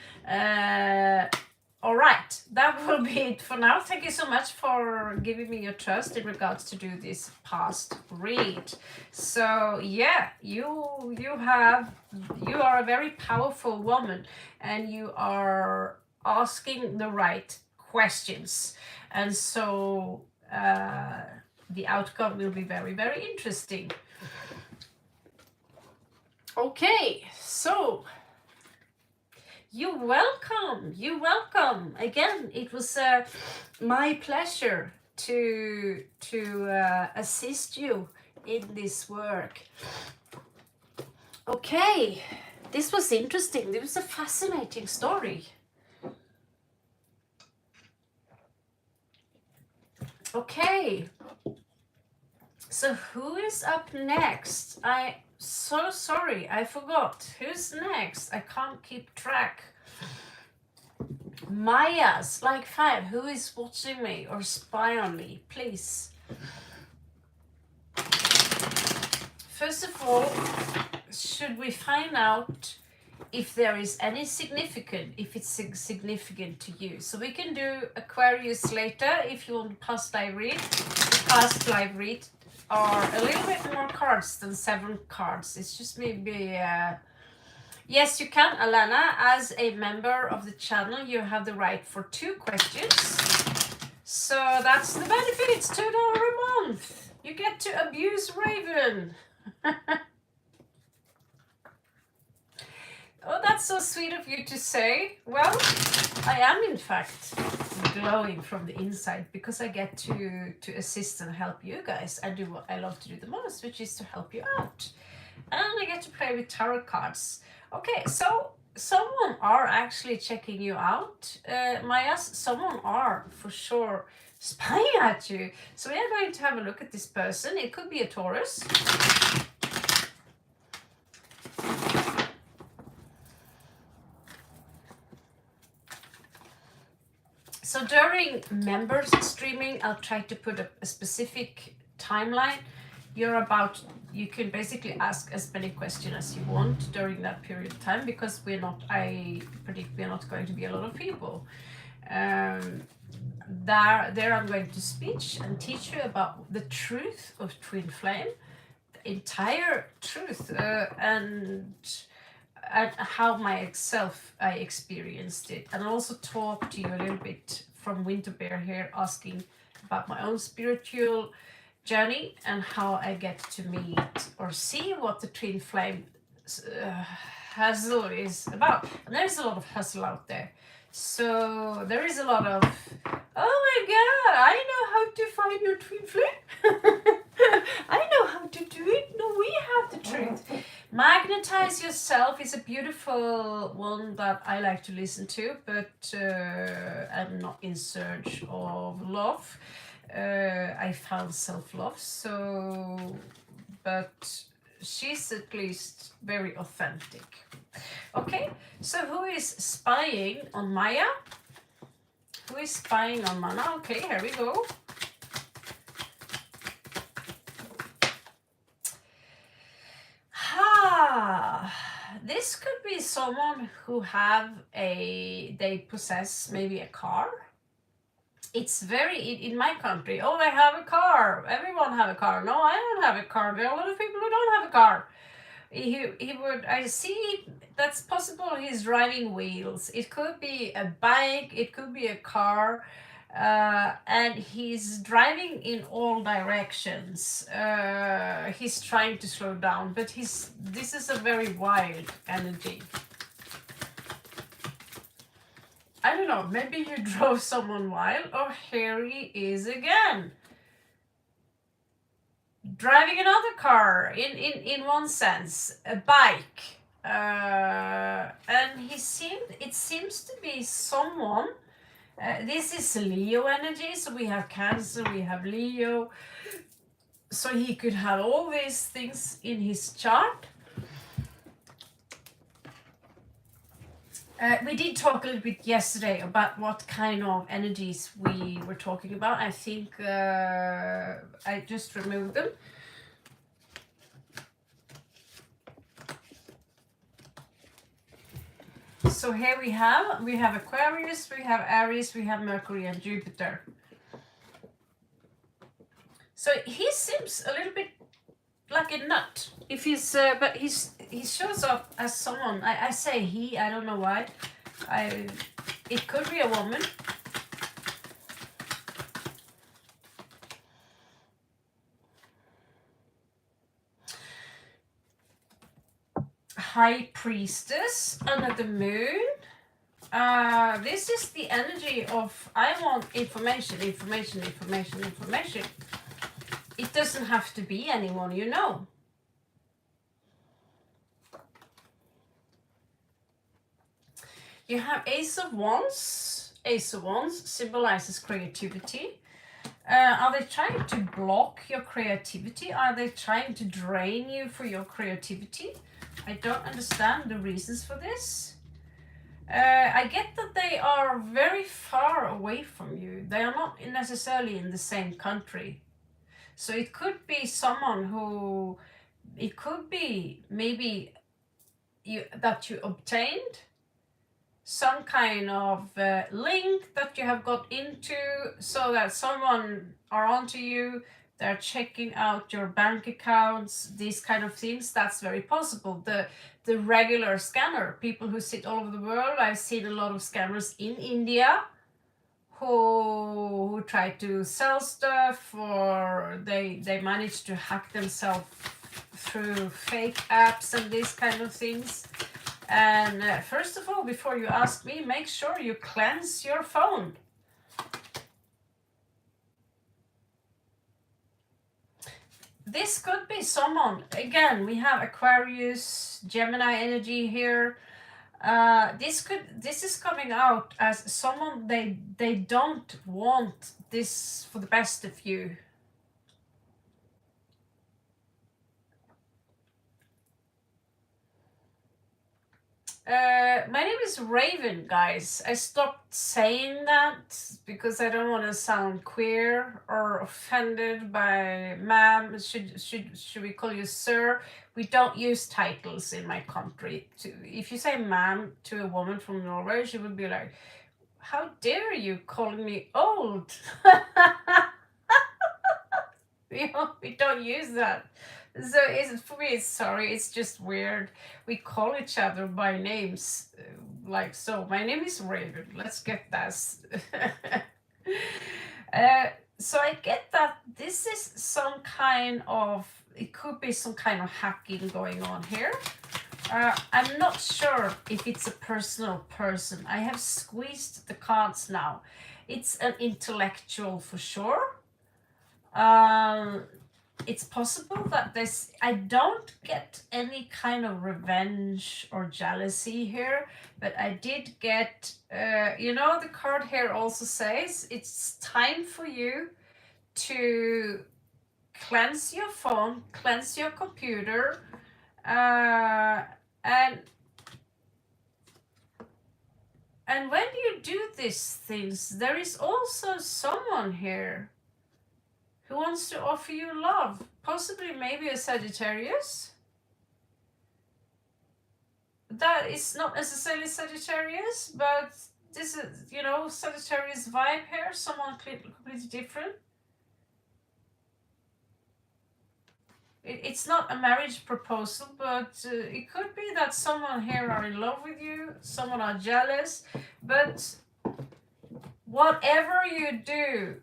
All right, that will be it for now. Thank you so much for giving me your trust in regards to do this past read. So yeah, you are a very powerful woman and you are asking the right questions. And so the outcome will be very, very interesting. Okay, so you're welcome. You're welcome. Again, it was my pleasure to assist you in this work. Okay, this was interesting. This was a fascinating story. Okay, so who is up next? I'm so sorry, I forgot. Who's next? I can't keep track. Maya's like 5. Who is watching me or spy on me? Please. First of all, should we find out if there is any significant, if it's significant to you? So we can do Aquarius later if you want past live read. The past live read are a little bit more cards than 7 cards. It's just maybe yes, you can, Alana. As a member of the channel, you have the right for 2 questions. So that's the benefit. It's $2 a month. You get to abuse Raven. Oh, that's so sweet of you to say. Well, I am in fact glowing from the inside because I get to assist and help you guys. I do what I love to do the most, which is to help you out. And I get to play with tarot cards. Okay, so someone are actually checking you out. Maya, someone are for sure spying at you. So we are going to have a look at this person. It could be a Taurus. So during members streaming, I'll try to put a specific timeline. You can basically ask as many questions as you want during that period of time because I predict we're not going to be a lot of people. There I'm going to speech and teach you about the truth of twin flame, the entire truth, and how myself I experienced it, and also talk to you a little bit from Winter Bear here, asking about my own spiritual journey and how I get to meet or see what the twin flame hustle is about. And there's a lot of hustle out there. So there is a lot of, oh my god, I know how to find your twin flame. I know how to do it. No, we have the truth. Magnetize Yourself is a beautiful one that I like to listen to, but I'm not in search of love. I found self-love. So, but she's at least very authentic. Okay, so who is spying on Maya? Who is spying on Mana? Okay, here we go. This could be someone who they possess maybe a car. It's very, in my country, oh, I have a car. Everyone have a car. No, I don't have a car. There are a lot of people who don't have a car. He would, I see, that's possible he's driving wheels. It could be a bike, it could be a car. And he's driving in all directions. He's trying to slow down, but this is a very wild energy. I don't know, maybe you drove someone wild. Oh, here he is again. Driving another car, in one sense, a bike. And it seems to be someone. This is Leo energy, so we have Cancer, we have Leo. So he could have all these things in his chart. We did talk a little bit yesterday about what kind of energies we were talking about. I think I just removed them. So here we have Aquarius, we have Aries, we have Mercury and Jupiter. So he seems a little bit like a nut. If he's, but he shows up as someone. I say he. I don't know why. It could be a woman. High Priestess under the moon. This is the energy of I want information. It doesn't have to be anyone you know. You have Ace of Wands. Ace of Wands symbolizes creativity. Are they trying to block your creativity? Are they trying to drain you for your creativity? I don't understand the reasons for this. I get that they are very far away from you. They are not necessarily in the same country. So it could be someone who, it could be maybe that you obtained some kind of link that you have got into, so that someone are onto you, they're checking out your bank accounts, these kind of things. That's very possible. The regular scanner, people who sit all over the world. I've seen a lot of scammers in India who try to sell stuff, or they manage to hack themselves through fake apps and these kind of things. And first of all, before you ask me, make sure you cleanse your phone. This could be someone, again, we have Aquarius, Gemini energy here. This is coming out as someone they don't want this for the best of you. My name is Raven, guys. I stopped saying that because I don't want to sound queer or offended by ma'am. Should we call you sir? We don't use titles in my country. If you say ma'am to a woman from Norway, she would be like, "How dare you calling me old?" We don't use that. So for me, it's sorry, it's just weird. We call each other by names, like so. My name is Raven. Let's get that. So I get that this is some kind of, it could be some kind of hacking going on here. I'm not sure if it's a personal person. I have squeezed the cards now. It's an intellectual for sure. It's possible that I don't get any kind of revenge or jealousy here, but I did get, the card here also says it's time for you to cleanse your phone, cleanse your computer, and when you do these things, there is also someone here who wants to offer you love, possibly maybe a Sagittarius. That is not necessarily Sagittarius, but this is, you know, Sagittarius vibe here, someone completely different. It's not a marriage proposal, but it could be that someone here are in love with you, someone are jealous, but whatever you do,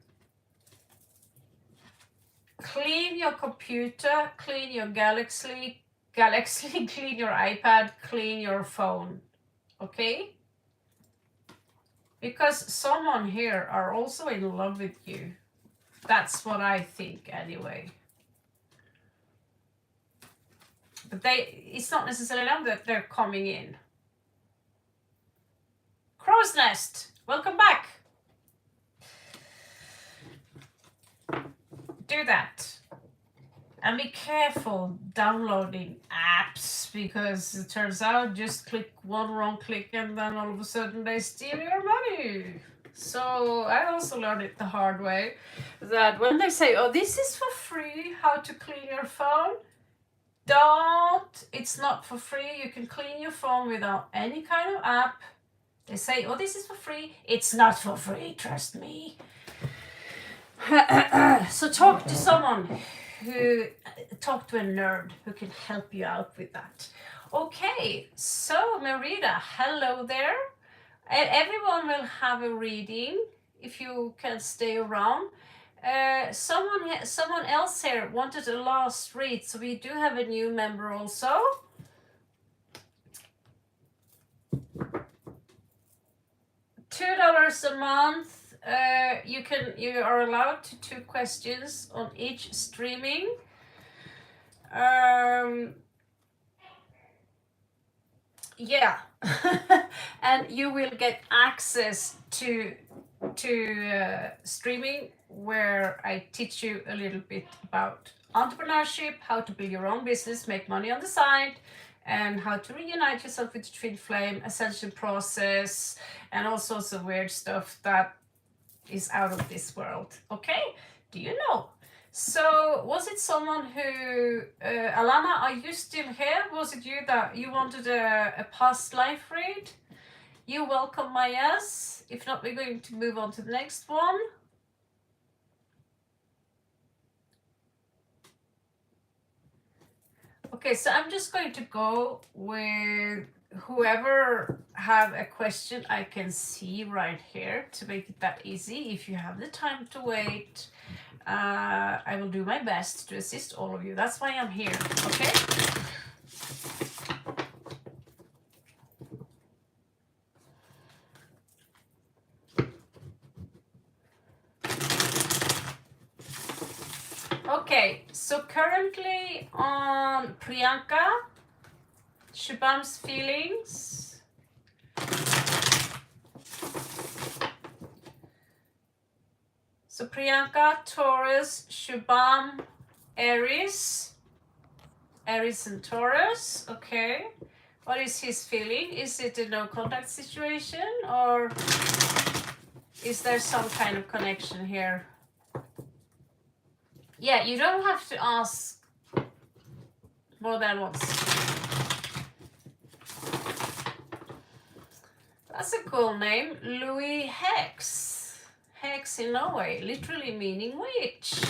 clean your computer, clean your galaxy, clean your iPad, clean your phone, okay? Because someone here are also in love with you. That's what I think anyway. But it's not necessarily now that they're coming in. Crow's Nest, welcome back. Do that. And be careful downloading apps, because it turns out just click one wrong click and then all of a sudden they steal your money. So I also learned it the hard way, that when they say, oh, this is for free, how to clean your phone, it's not for free. You can clean your phone without any kind of app. They say, oh, this is for free. It's not for free, trust me. So talk to someone talk to a nerd who can help you out with that. Okay, so Merida, hello there. Everyone will have a reading if you can stay around. Someone else here wanted a last read, so we do have a new member also. $2 a month. You are allowed to 2 questions on each streaming. Yeah. And you will get access to streaming where I teach you a little bit about entrepreneurship, how to build your own business, make money on the side, and how to reunite yourself with the twin flame, ascension process, and all sorts of weird stuff that is out of this world. Okay? Do you know? So was it someone who, Alana, are you still here? Was it you that you wanted a past life read? You welcome my yes. If not, we're going to move on to the next one. Okay, so I'm just going to go with whoever have a question I can see right here to make it that easy. If you have the time to wait, I will do my best to assist all of you. That's why I'm here, okay? Okay, so currently on Priyanka, Shubham's feelings. So Priyanka, Taurus, Shubham, Aries and Taurus, okay. What is his feeling? Is it a no contact situation, or is there some kind of connection here? Yeah, you don't have to ask more than once. That's a cool name, Louis Hex. Hex in Norway, literally meaning witch.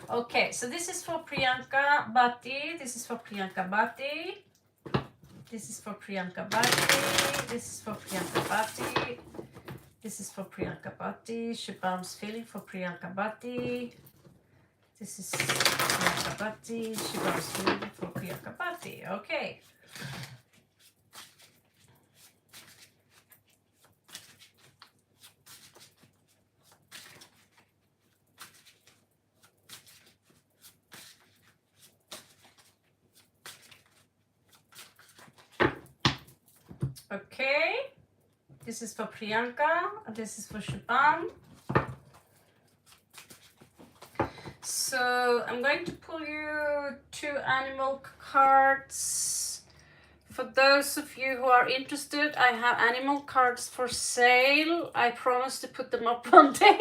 Okay, so this is for Priyanka Bhatti. This is for Priyanka Bhatti. This is for Priyanka Bhatti. This is for Priyanka Bhatti. This is for Priyanka Bhatti. Shubham's feeling for Priyanka Bhatti. This is Priyanka Bhatti. Shubham's feeling for Priyanka Bhatti. Okay. Okay. This is for Priyanka, and this is for Shubham. So I'm going to pull you 2 animal cards. For those of you who are interested, I have animal cards for sale. I promise to put them up one day.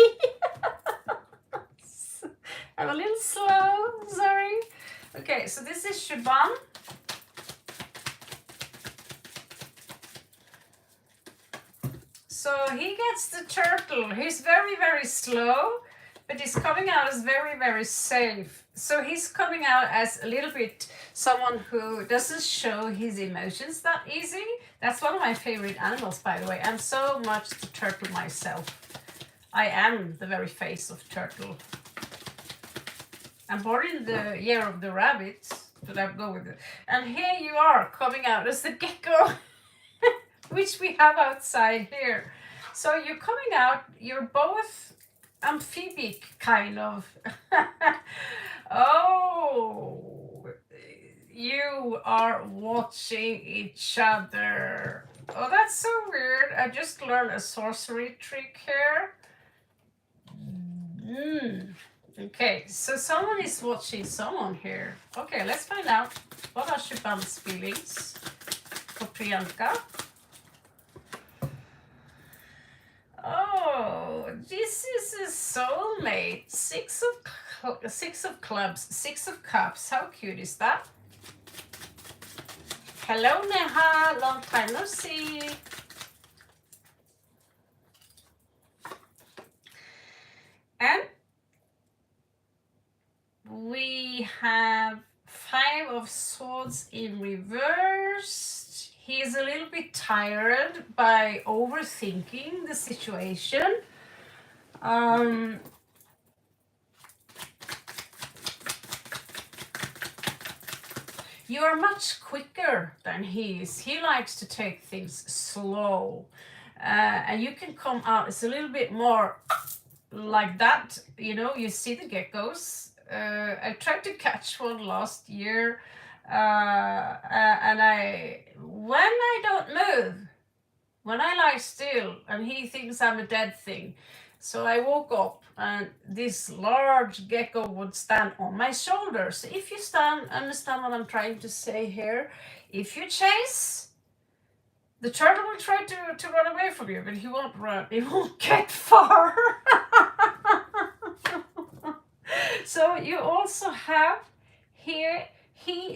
I'm a little slow, sorry. Okay, so this is Shaban. So he gets the turtle. He's very, very slow, but he's coming out as very, very safe. So he's coming out as a little bit someone who doesn't show his emotions that easy. That's one of my favorite animals, by the way. I'm so much the turtle myself. I am the very face of turtle. I'm born in the year of the rabbit, but I'll go with it. And here you are coming out as the gecko. Which we have outside here. So you're coming out, you're both amphibic, kind of. Oh, you are watching each other. Oh, that's so weird. I just learned a sorcery trick here. Okay, so someone is watching someone here. Okay, let's find out. What are Shaban's feelings for Priyanka? Oh, this is a soulmate. 6 of clubs, 6 of cups. How cute is that? Hello, Neha. Long time no see. And we have 5 of swords in reverse. He is a little bit tired by overthinking the situation. You are much quicker than he is. He likes to take things slow. And you can come out, it's a little bit more like that. You know, you see the geckos. I tried to catch one last year. And when I don't move, when I lie still, and he thinks I'm a dead thing, so I woke up and this large gecko would stand on my shoulders. If you understand what I'm trying to say here, if you chase, the turtle will try to run away from you, but he won't run, he won't get far. So you also have here,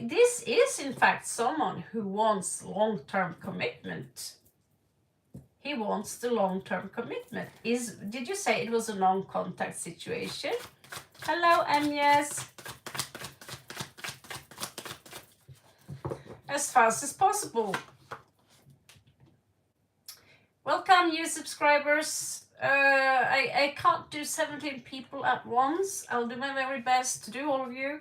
this is in fact someone who wants long-term commitment. He wants the long-term commitment. Did you say it was a non-contact situation? Hello, Agnes. As fast as possible. Welcome, new subscribers. I can't do 17 people at once. I'll do my very best to do all of you.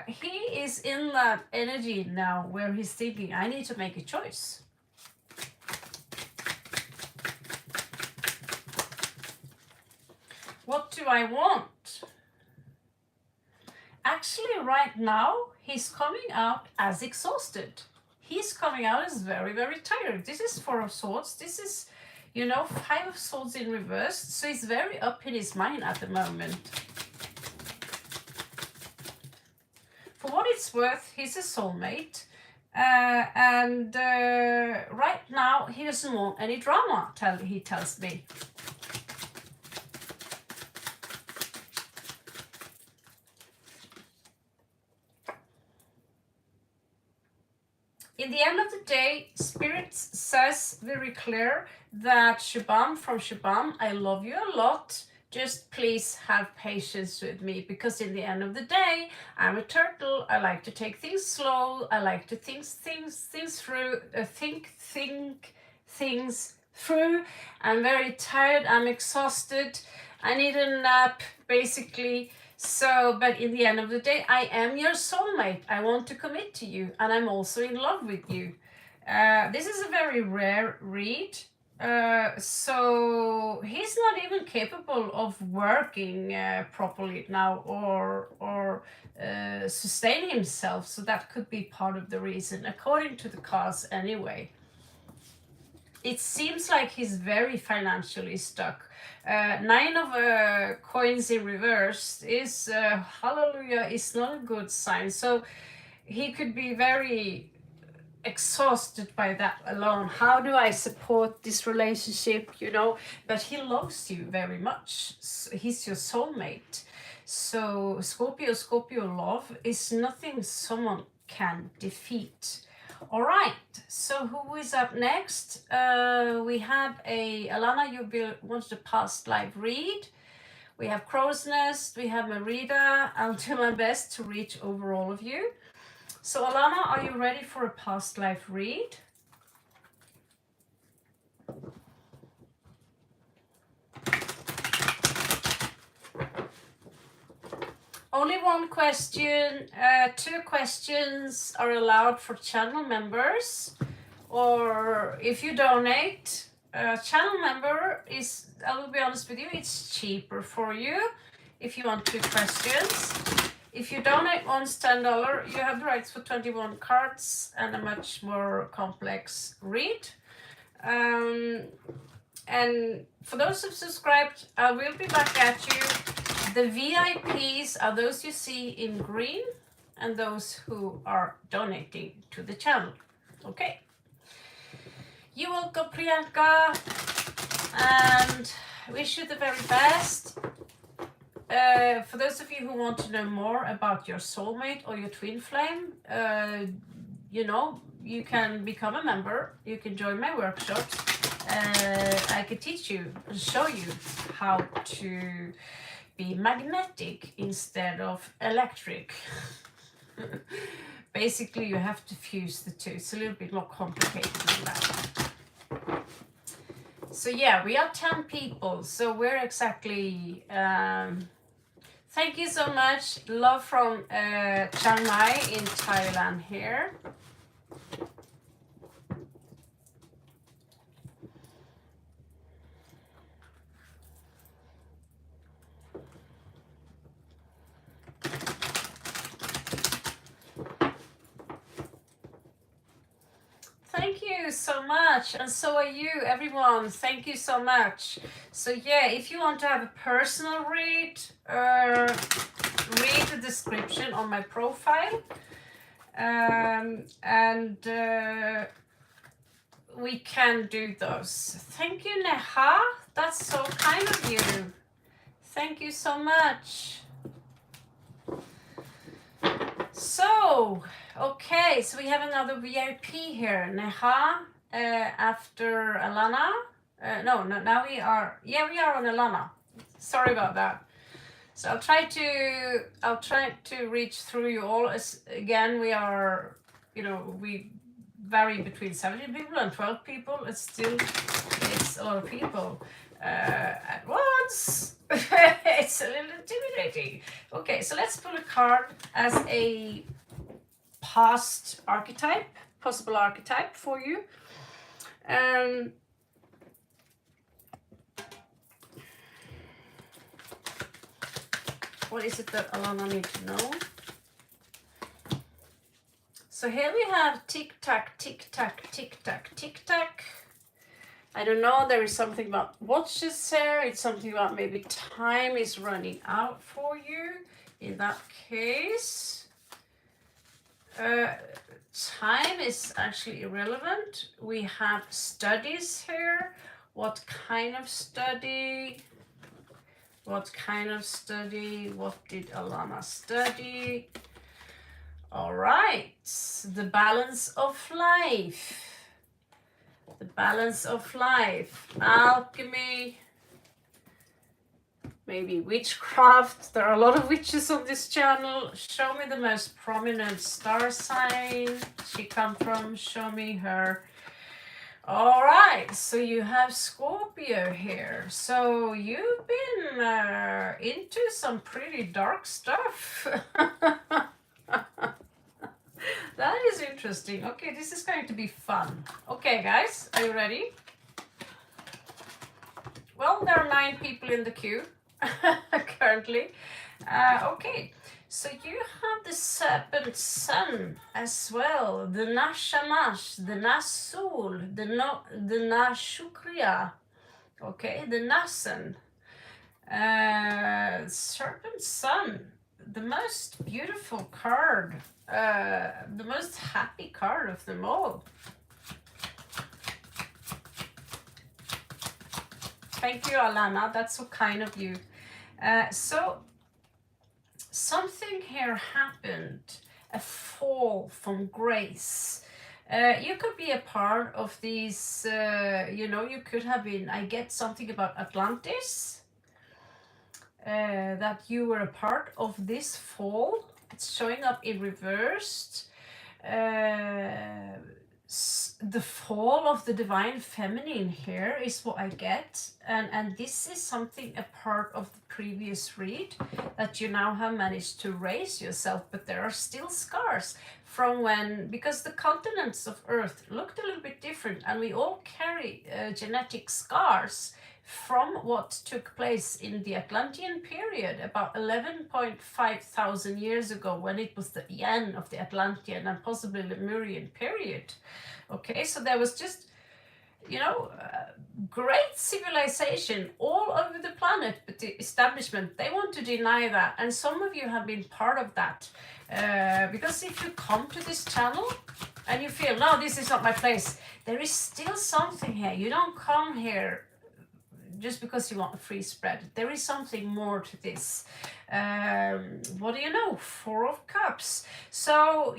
He is in that energy now where he's thinking, I need to make a choice. What do I want? Actually, right now, he's coming out as exhausted. He's coming out as very, very tired. This is 4 of swords. This is, 5 of swords in reverse. So he's very up in his mind at the moment. For what it's worth, he's a soulmate. And right now, he doesn't want any drama, he tells me. In the end of the day, Spirit says very clear that Shaban, I love you a lot. Just please have patience with me, because in the end of the day, I'm a turtle. I like to take things slow. I like to think things through. Think things through. I'm very tired. I'm exhausted. I need a nap, basically. So, but in the end of the day, I am your soulmate. I want to commit to you, and I'm also in love with you. This is a very rare read. So he's not even capable of working properly now or sustain himself. So that could be part of the reason, according to the cards anyway. it seems like he's very financially stuck. Nine of coins in reverse is hallelujah, is not a good sign. So he could be very exhausted by that alone. How do I support this relationship, you know? But he loves you very much. He's your soulmate. So Scorpio love is nothing someone can defeat. All right, so who is up next? We have Alana, wants the past life read. We have Crow's Nest, we have Merida. I'll do my best to reach over all of you. So Alana, are you ready for a past life read? Only one question, 2 questions are allowed for channel members, or if you donate, channel member is, I will be honest with you, it's cheaper for you if you want 2 questions. If you donate once $10, you have the rights for 21 cards and a much more complex read. And for those who've subscribed, I will be back at you. The VIPs are those you see in green and those who are donating to the channel. Okay. You're welcome, Priyanka, and wish you the very best. For those of you who want to know more about your soulmate or your twin flame, you know, you can become a member. You can join my workshops. I can teach you and show you how to be magnetic instead of electric. Basically, you have to fuse the two. It's a little bit more complicated than that. So yeah, we are 10 people. So we're exactly... thank you so much. Love from Chiang Mai in Thailand here. Thank you so much, and so are you, everyone. Thank you so much. So yeah, if you want to have a personal read, read the description on my profile, and we can do those. Thank you, Neha. That's so kind of you. Thank you so much. So, okay, so we have another VIP here, Neha, after Alana. No, now we are on Alana. Sorry about that. So I'll try to reach through you all. As again, we are, you know, we vary between 17 people and 12 people. It's a lot of people at once. It's a little intimidating. Okay, so let's pull a card as a past archetype, possible archetype for you. What is it that Alana needs to know? So here we have tick-tack, tick-tack, tick-tack, tick-tack. I don't know, there is something about watches here. It's something about maybe time is running out for you. In that case, time is actually irrelevant. We have studies here. What kind of study? What kind of study? What did Alana study? All right, the balance of life. The balance of life, alchemy, maybe witchcraft. There are a lot of witches on this channel. Show me the most prominent star sign she come from. Show me her. All right, so you have Scorpio here. So you've been into some pretty dark stuff. That is interesting. Okay, this is going to be fun. Okay, guys, are you ready? Well, there are 9 people in the queue currently. Okay, so you have the serpent sun as well, the Nashamash, the Nasul, the Nashukriya, okay, the Nasan, serpent sun, the most beautiful card, the most happy card of them all. Thank you, Alana, that's so kind of you. So something here happened, a fall from grace. You could be a part of these, you know, you could have been, I get something about Atlantis, that you were a part of this fall. It's showing up in reversed. The fall of the divine feminine here is what I get, and this is something a part of the previous read that you now have managed to raise yourself, but there are still scars from when, because the continents of Earth looked a little bit different, and we all carry genetic scars from what took place in the Atlantean period about 11.5 thousand years ago, when it was the end of the Atlantean and possibly Lemurian period. Okay, so there was just, you know, great civilization all over the planet, but the establishment, they want to deny that, and some of you have been part of that, because if you come to this channel and you feel, no, this is not my place, there is still something here. You don't come here just because you want a free spread. There is something more to this. What do you know? 4 of Cups. So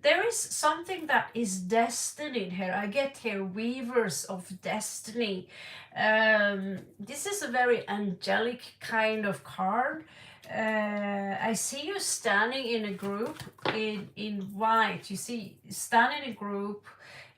there is something that is destiny here. I get here weavers of destiny. This is a very angelic kind of card. I see you standing in a group in white. You see, stand in a group,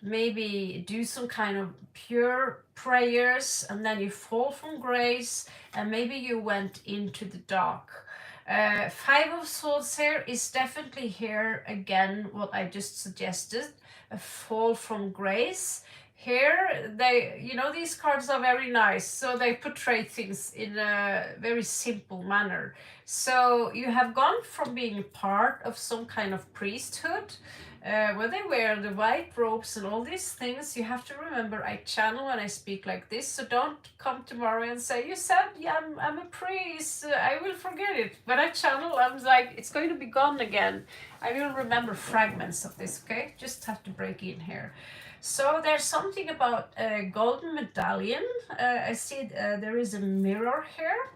maybe do some kind of pure prayers, and then you fall from grace, and maybe you went into the dark. 5 of Swords here is definitely here again, what I just suggested, a fall from grace. Here, they, you know, these cards are very nice, so they portray things in a very simple manner. So you have gone from being part of some kind of priesthood, where they wear the white robes and all these things. You have to remember, I channel when I speak like this, so don't come tomorrow and say, you said, yeah, I'm a priest, I will forget it. When I channel, I'm like, it's going to be gone again. I will remember fragments of this, okay? Just have to break in here. So there's something about a golden medallion. I see there is a mirror here.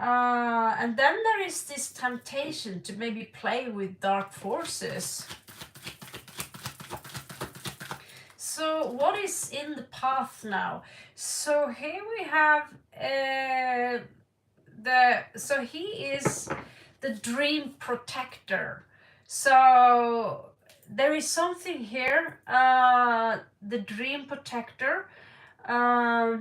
And then there is this temptation to maybe play with dark forces. So what is in the path now? So here we have so he is the dream protector. So there is something here, the dream protector. I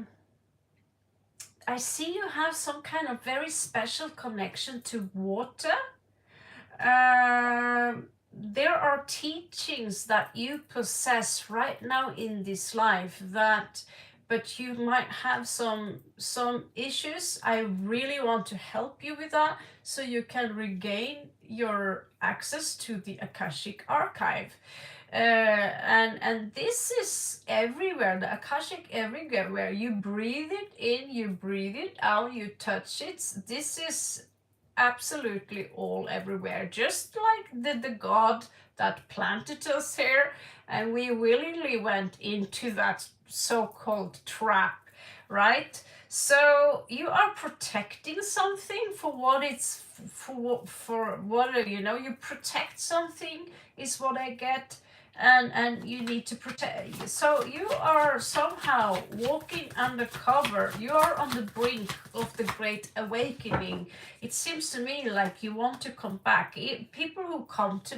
see you have some kind of very special connection to water. There are teachings that you possess right now in this life, but you might have some issues. I really want to help you with that, so you can regain your access to the Akashic archive. And this is everywhere, the Akashic everywhere. You breathe it in, you breathe it out, you touch it. This is absolutely all everywhere, just like the God that planted us here, and we willingly went into that so-called trap, right? So you are protecting something for what it's for what, you know, you protect something is what I get. And you need to protect. So you are somehow walking undercover. You are on the brink of the great awakening. It seems to me like you want to come back. People who come to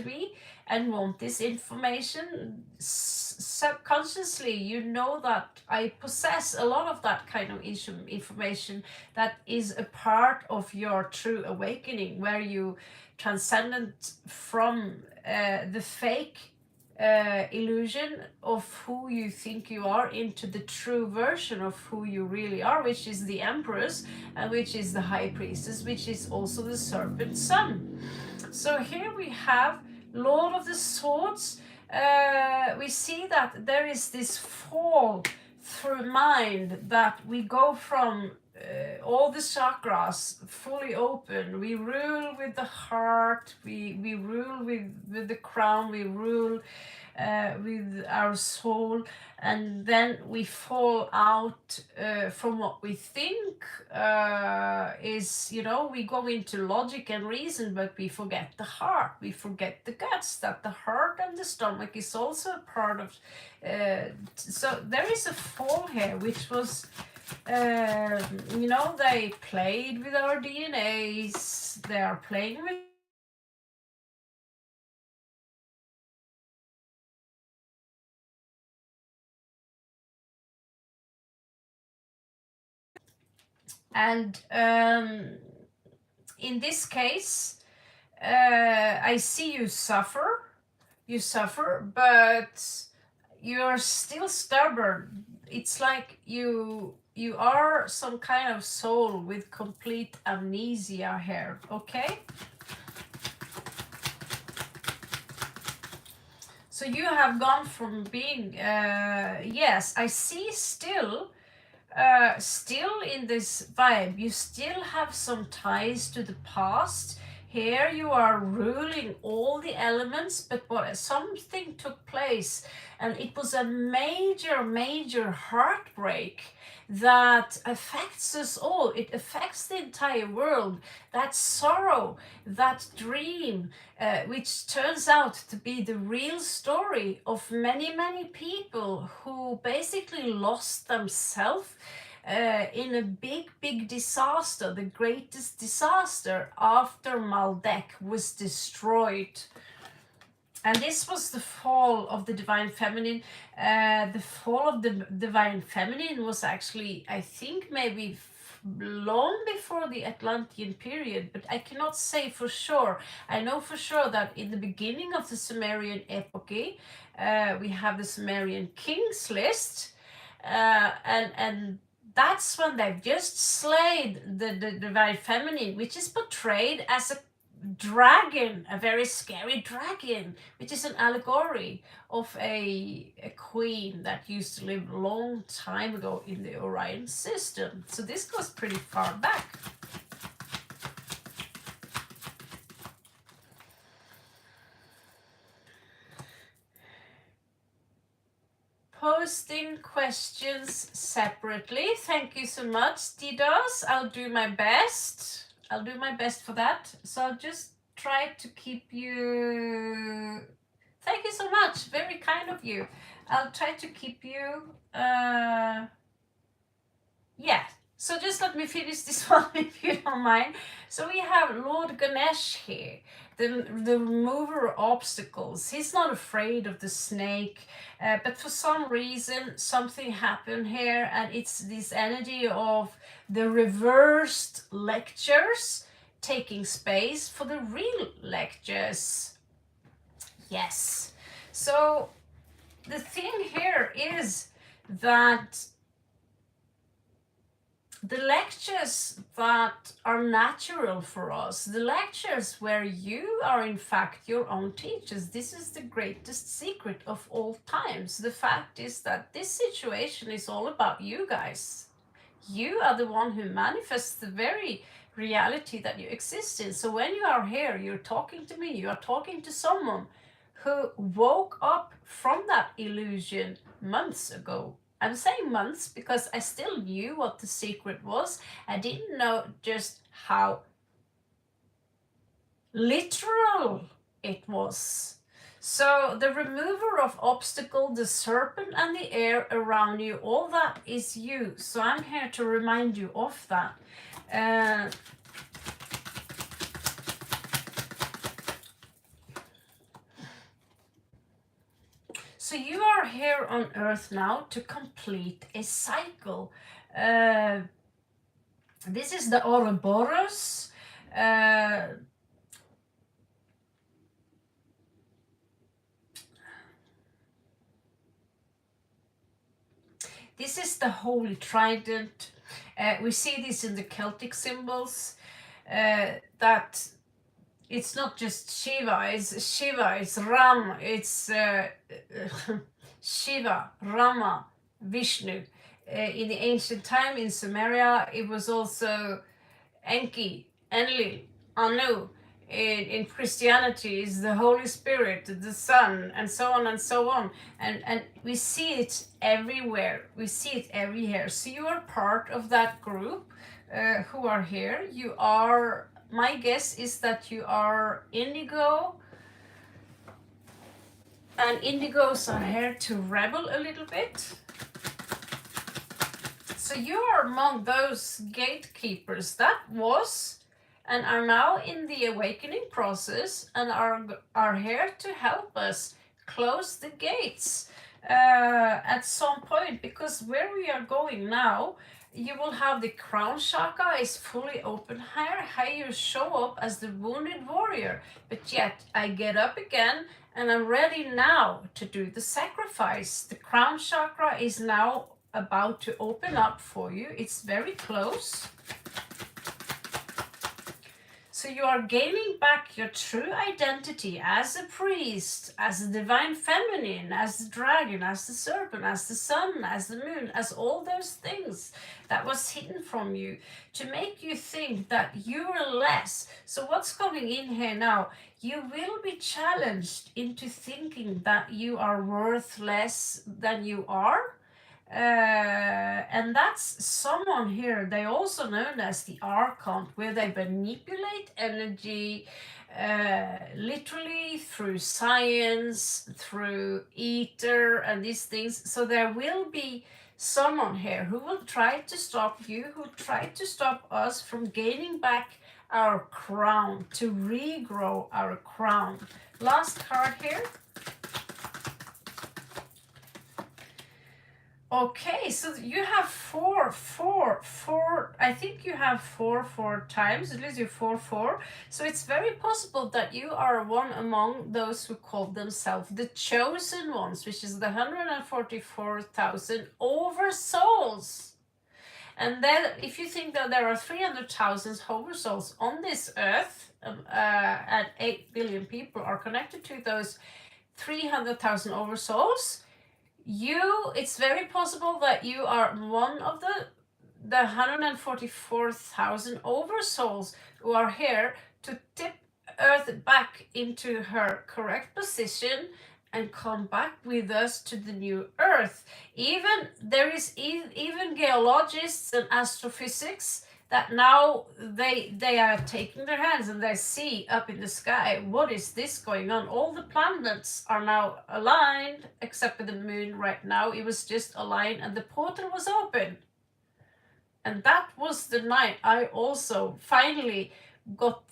me and want this information, subconsciously, you know that I possess a lot of that kind of information that is a part of your true awakening, where you transcended from the fake illusion of who you think you are into the true version of who you really are, which is the Empress, and which is the High Priestess, which is also the Serpent Sun. So here we have Lord of the Swords. We see that there is this fall through mind, that we go from all the chakras fully open. We rule with the heart, we rule with the crown, we rule with our soul, and then we fall out from what we think is, we go into logic and reason, but we forget the heart, we forget the guts, that the heart and the stomach is also a part of. So there is a fall here, which was, they played with our DNAs, they are playing with. And in this case, I see you suffer, but you're still stubborn. It's like you are some kind of soul with complete amnesia here, okay? So you have gone from being, yes, I see still in this vibe, you still have some ties to the past. Here you are ruling all the elements, but something took place, and it was a major heartbreak that affects us all. It affects the entire world. That sorrow, that dream, which turns out to be the real story of many people who basically lost themselves in a big disaster, the greatest disaster after Maldek was destroyed. And this was the fall of the Divine Feminine. The fall of the Divine Feminine was actually, I think, maybe long before the Atlantean period, but I cannot say for sure. I know for sure that in the beginning of the Sumerian epoch, we have the Sumerian kings list, and that's when they've just slayed the Divine Feminine, which is portrayed as a dragon, a very scary dragon, which is an allegory of a queen that used to live a long time ago in the Orion system. So this goes pretty far back. Posting questions separately. Thank you so much, Didos. I'll do my best. I'll do my best for that. So I'll just try to keep you. Thank you so much. Very kind of you. I'll try to keep you. Yeah. So just let me finish this one if you don't mind. So we have Lord Ganesh here, the remover of obstacles. He's not afraid of the snake, but for some reason something happened here, and it's this energy of the reversed lectures taking space for the real lectures. Yes. So the thing here is that the lectures that are natural for us, the lectures where you are in fact your own teachers, this is the greatest secret of all times. The fact is that this situation is all about you guys. You are the one who manifests the very reality that you exist in. So when you are here, you're talking to me, you are talking to someone who woke up from that illusion months ago. I'm saying months because I still knew what the secret was. I didn't know just how literal it was. So the remover of obstacle, the serpent and the air around you, all that is you. So I'm here to remind you of that. So you are here on Earth now to complete a cycle. This is the Ouroboros. This is the Holy Trident. We see this in the Celtic symbols, that it's not just Shiva, it's Ram, it's Shiva, Rama, Vishnu. In the ancient time in Sumeria, it was also Enki, Enlil, Anu. In Christianity, is the Holy Spirit, the Son, and so on and so on. And we see it everywhere. We see it everywhere. So you are part of that group who are here. You are, my guess is that you are indigo, and indigos are here to rebel a little bit. So you are among those gatekeepers that was and are now in the awakening process and are here to help us close the gates at some point, because where we are going now, you will have the crown chakra is fully open here. How you show up as the wounded warrior, but yet I get up again and I'm ready now to do the sacrifice. The crown chakra is now about to open up for you. It's very close. So you are gaining back your true identity as a priest, as a divine feminine, as the dragon, as the serpent, as the sun, as the moon, as all those things that was hidden from you to make you think that you are less. So what's coming in here now? You will be challenged into thinking that you are worth less than you are. And that's someone here, they also known as the Archon, where they manipulate energy literally through science, through ether and these things. So there will be someone here who will try to stop you, who try to stop us from gaining back our crown, to regrow our crown. Last card here. Okay, so you have four. I think you have four times. At least you 4. So it's very possible that you are one among those who call themselves the chosen ones, which is the 144,000 oversouls. And then, if you think that there are 300,000 oversouls on this earth, and 8 billion people are connected to those 300,000 oversouls, it's very possible that you are one of the 144,000 oversouls who are here to tip Earth back into her correct position and come back with us to the new Earth. There is even geologists and astrophysics that now they are taking their hands and they see up in the sky, what is this going on? All the planets are now aligned, except for the moon right now. It was just aligned and the portal was open. And that was the night I also finally got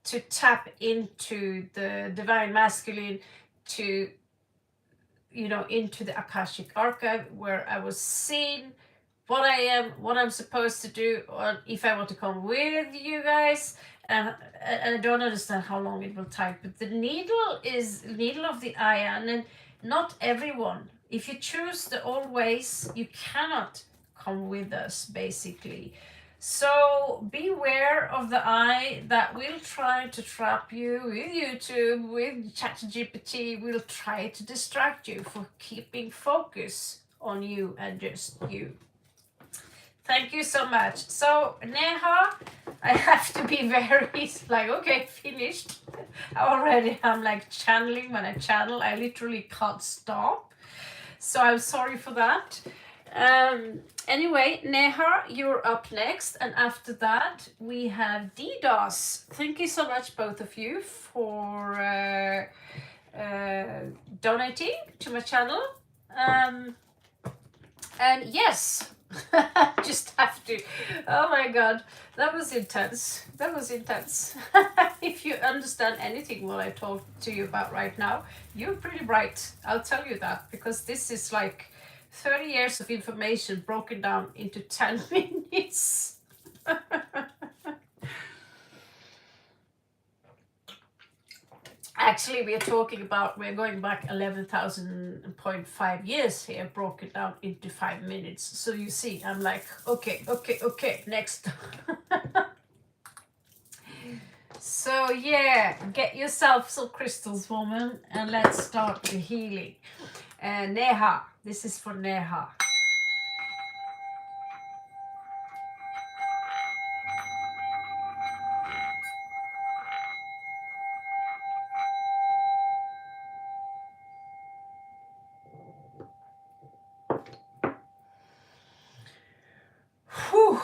to tap into the divine masculine, to into the Akashic archive, where I was seen what I am, what I'm supposed to do, or if I want to come with you guys. And I don't understand how long it will take, but the needle is needle of the eye, and not everyone. If you choose the old ways, you cannot come with us, basically. So beware of the eye that will try to trap you with YouTube, with ChatGPT, will try to distract you for keeping focus on you and just you. Thank you so much. So Neha, I have to be very like, okay, finished. I'm like channeling. When I channel, I literally can't stop. So I'm sorry for that. Anyway, Neha, you're up next, and after that we have DDoS. Thank you so much, both of you, for donating to my channel. And yes, just have to. Oh my god, that was intense. If you understand anything what I talked to you about right now, you're pretty bright. I'll tell you that, because this is like 30 years of information broken down into 10 minutes. Actually, we're going back 11,000.5 years here, broken down into 5 minutes. So you see, I'm like, okay, next. So yeah, get yourself some crystals, woman, and let's start the healing. Neha, this is for Neha. Whew.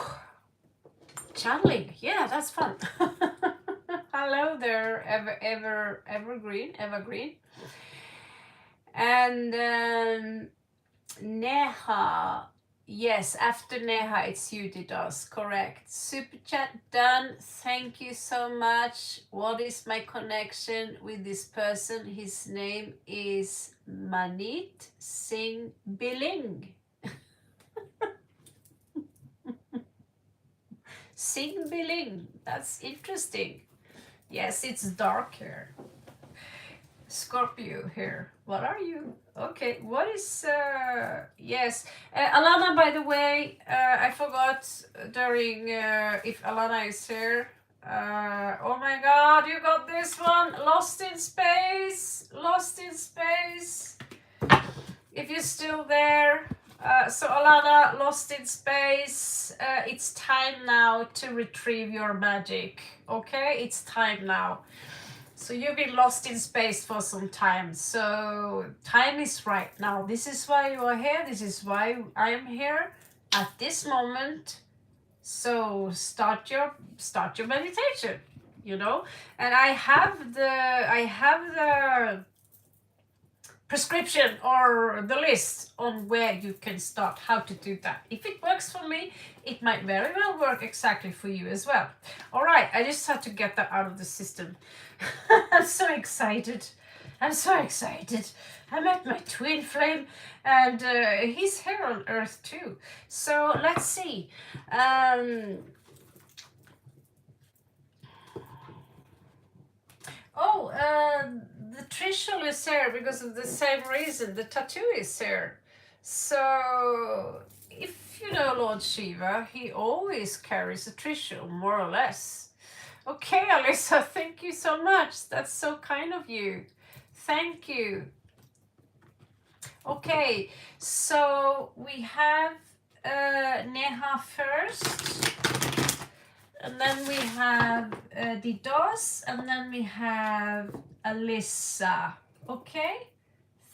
Channeling, yeah, that's fun. Hello there, evergreen. And Neha, yes, after Neha it's you, Didas, correct. Super chat done, thank you so much. What is my connection with this person? His name is Manit Singh Billing. Singh Billing, that's interesting. Yes, it's dark here. Scorpio here. What are you? Okay, what is yes, Alana, by the way, I forgot during if Alana is here. Oh my god, you got this one. Lost in Space. If you're still there. So Alana, Lost in Space, it's time now to retrieve your magic. Okay, it's time now. So you've been lost in space for some time. So time is right now. This is why you are here. This is why I am here at this moment. So start your meditation, you know. And I have the prescription or the list on where you can start, how to do that. If it works for me, it might very well work exactly for you as well. All right, I just had to get that out of the system. I'm so excited. I met my twin flame, and he's here on Earth too. So let's see. The Trishul is here because of the same reason. The tattoo is here. So, if you know Lord Shiva, he always carries a Trishul, more or less. Okay, Alyssa, thank you so much. That's so kind of you. Thank you. Okay, so we have Neha first. And then we have Didos, and then we have Alyssa. Okay?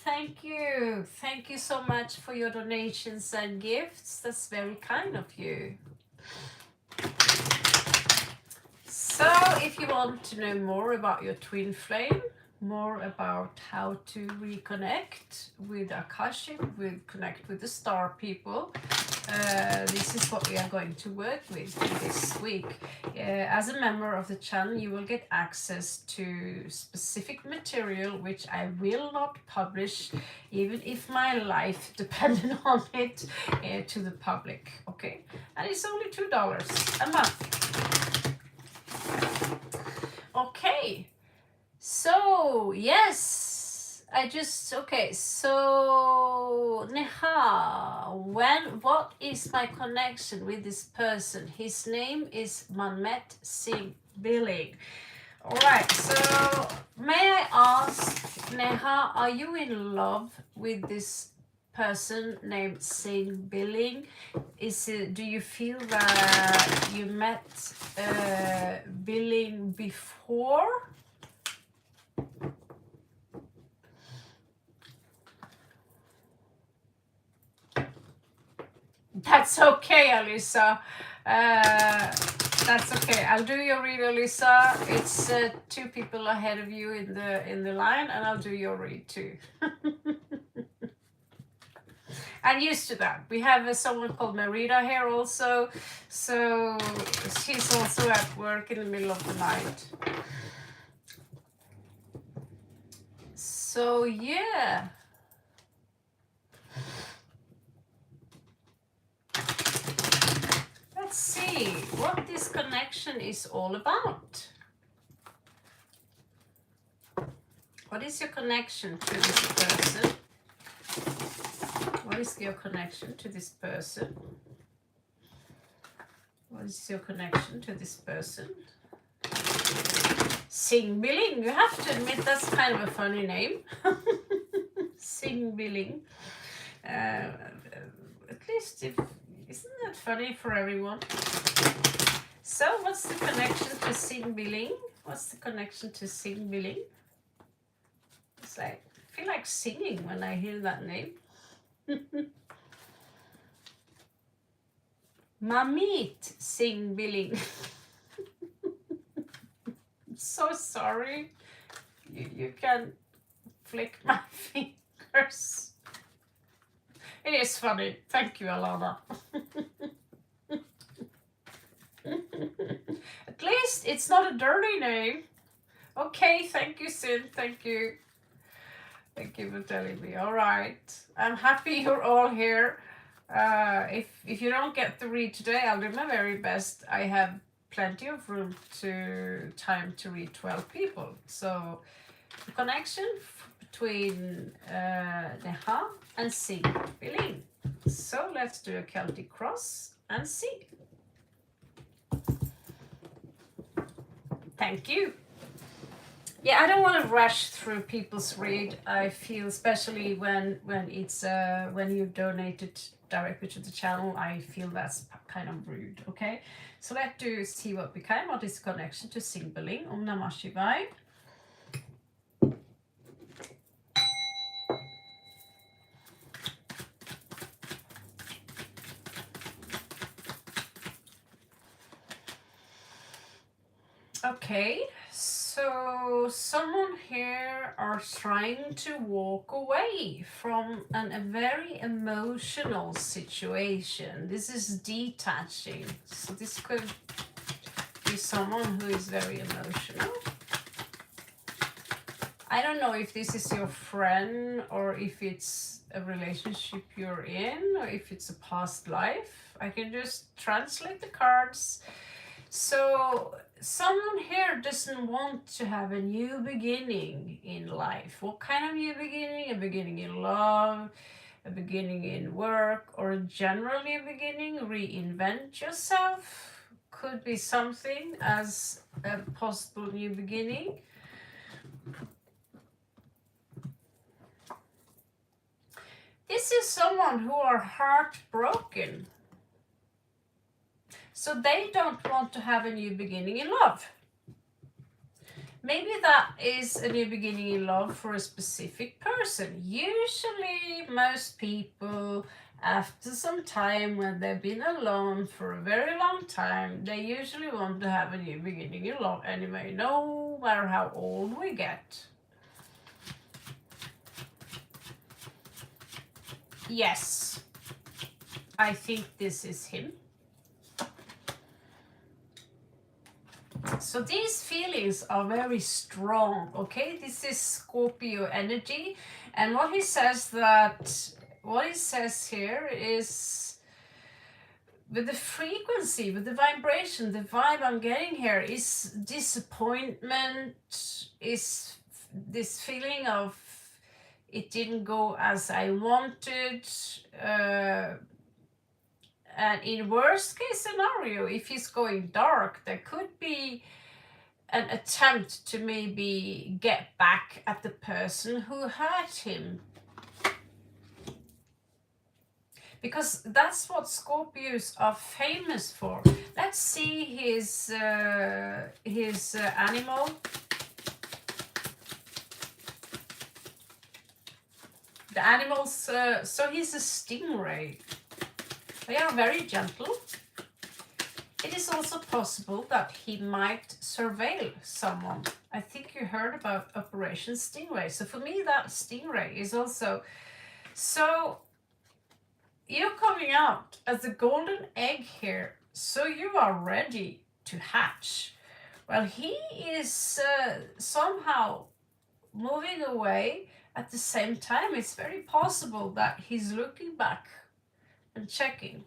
Thank you. Thank you so much for your donations and gifts. That's very kind of you. So, if you want to know more about your twin flame, more about how to reconnect with Akashic, connect with the star people, this is what we are going to work with this week. As a member of the channel, you will get access to specific material which I will not publish, even if my life depended on it, to the public. Okay, and it's only $2 a month. Okay, so yes, so Neha, what is my connection with this person? His name is Manmet Singh Billing. All right, so may I ask, Neha, are you in love with this person named Singh Billing? Do you feel that you met Billing before? That's okay, Alyssa. That's okay. I'll do your read, Alyssa. It's 2 people ahead of you in the line, and I'll do your read too. I'm used to that. We have someone called Merida here also, so she's also at work in the middle of the night. So yeah. Let's see what this connection is all about. What is your connection to this person? What is your connection to this person? What is your connection to this person? Sing Billing. You have to admit that's kind of a funny name. Sing Billing. At least isn't that funny for everyone? So what's the connection to Sing Billing? What's the connection to Sing Billing? It's like, I feel like singing when I hear that name. Mamit Sing Billing. So sorry. You can flick my fingers. It is funny. Thank you, Alana. At least it's not a dirty name. Okay, thank you, Sin. Thank you. Thank you for telling me. All right. I'm happy you're all here. If you don't get to read today, I'll do my very best. I have plenty of time to read 12 people. So the connection between Neha and Sing Billing. So let's do a Celtic cross and see. Thank you. Yeah, I don't want to rush through people's read. I feel, especially when it's when you've donated directly to the channel, I feel that's kind of rude. Okay, so let's see what became. What is the connection to Sing Billing? Om Namah Shivaya. Okay, so someone here are trying to walk away from a very emotional situation. This is detaching. So this could be someone who is very emotional. I don't know if this is your friend or if it's a relationship you're in or if it's a past life. I can just translate the cards. So someone here doesn't want to have a new beginning in life. What kind of new beginning? A beginning in love, a beginning in work, or generally a beginning, reinvent yourself. Could be something as a possible new beginning. This is someone who are heartbroken. So they don't want to have a new beginning in love. Maybe that is a new beginning in love for a specific person. Usually most people, after some time when they've been alone for a very long time, they usually want to have a new beginning in love anyway, no matter how old we get. Yes, I think this is him. So these feelings are very strong, okay? This is Scorpio energy. And what he says here is, with the frequency, with the vibration, the vibe I'm getting here is disappointment, is this feeling of it didn't go as I wanted. And in worst case scenario, if he's going dark, there could be an attempt to maybe get back at the person who hurt him. Because that's what Scorpios are famous for. Let's see his animal. The animals, so he's a stingray. They are very gentle. It is also possible that he might surveil someone. I think you heard about Operation Stingray. So for me, that stingray is also... So you're coming out as a golden egg here. So you are ready to hatch. Well, he is somehow moving away. At the same time, it's very possible that he's looking back and checking.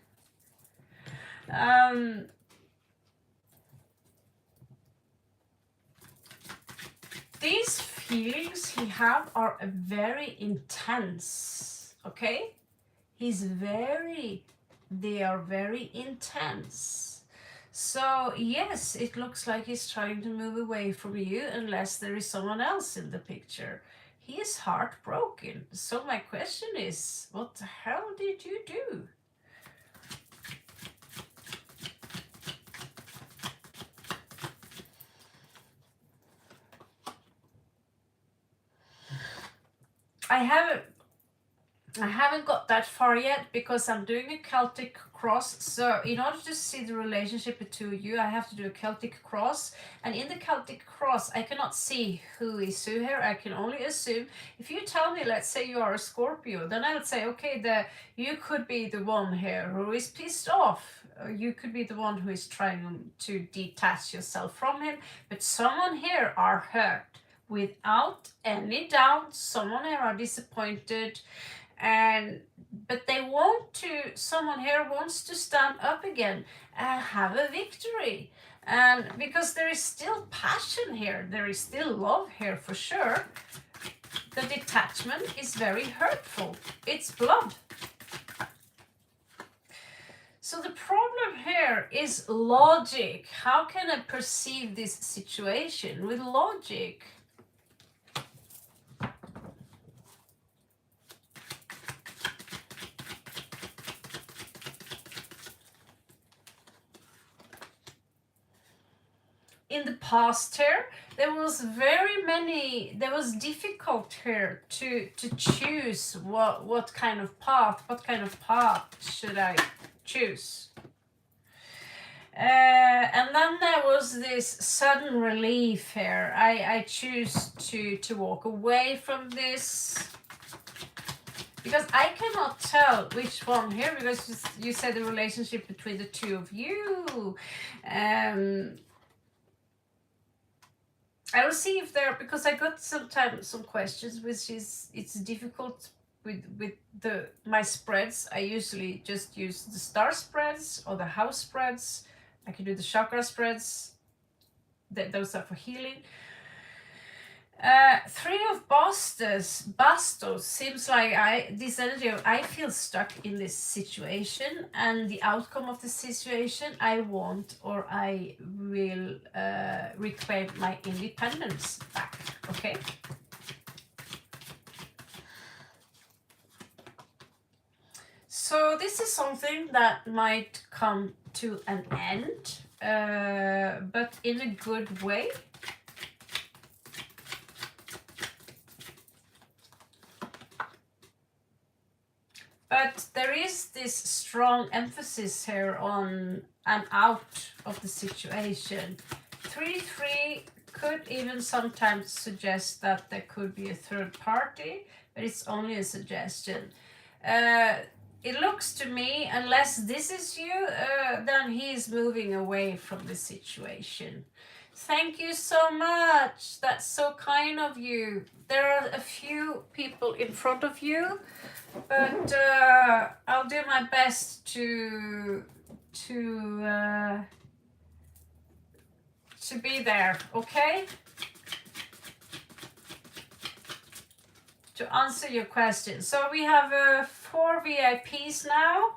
These feelings he have are very intense, okay? They are very intense. So yes, it looks like he's trying to move away from you unless there is someone else in the picture. He is heartbroken. So my question is, what the hell did you do? I haven't got that far yet because I'm doing a Celtic cross. So in order to see the relationship between you, I have to do a Celtic cross. And in the Celtic cross, I cannot see who is who here. I can only assume. If you tell me, let's say you are a Scorpio, then I'll say, okay, you could be the one here who is pissed off. You could be the one who is trying to detach yourself from him. But someone here are hurt. Without any doubt, someone here are disappointed, but they want to, someone here wants to stand up again and have a victory. And because there is still passion here, there is still love here for sure. The detachment is very hurtful. It's blood. So the problem here is logic. How can I perceive this situation with logic? In the past here, there was difficult here to choose what kind of path should I choose. And then there was this sudden relief here. I choose to walk away from this because I cannot tell which one here, because you said the relationship between the two of you. I will see if there, because I got sometimes some questions, which is, it's difficult with my spreads. I usually just use the star spreads or the house spreads. I can do the chakra spreads. Those are for healing. Three of bastos seems like this energy of I feel stuck in this situation, and the outcome of the situation I want, or I will reclaim my independence back. Okay. So this is something that might come to an end, but in a good way. But there is this strong emphasis here on an out of the situation. 3-3 could even sometimes suggest that there could be a third party, but it's only a suggestion. It looks to me, unless this is you, then he is moving away from the situation. Thank you so much. That's so kind of you. There are a few people in front of you, but I'll do my best to be there, okay? To answer your question. So we have 4 VIPs now.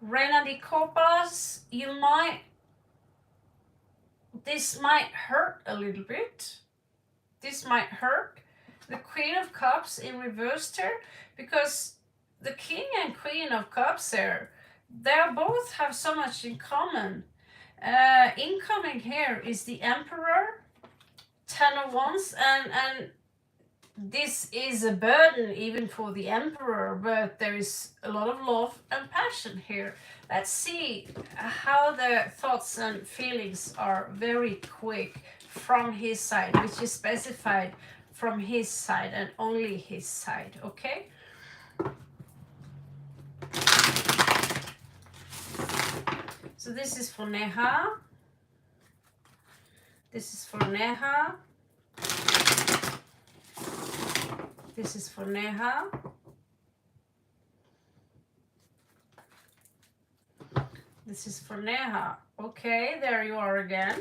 Reina de Copas, this might hurt a little bit. This might hurt. The Queen of Cups in reversed here, because the King and Queen of Cups here, they both have so much in common. Incoming here is the Emperor, 10 of Wands, and this is a burden even for the Emperor, but there is a lot of love and passion here. Let's see how the thoughts and feelings are very quick from his side, which is specified from his side and only his side, okay? So this is for Neha. This is for Neha. This is for Neha. This is for Neha. Okay, there you are again.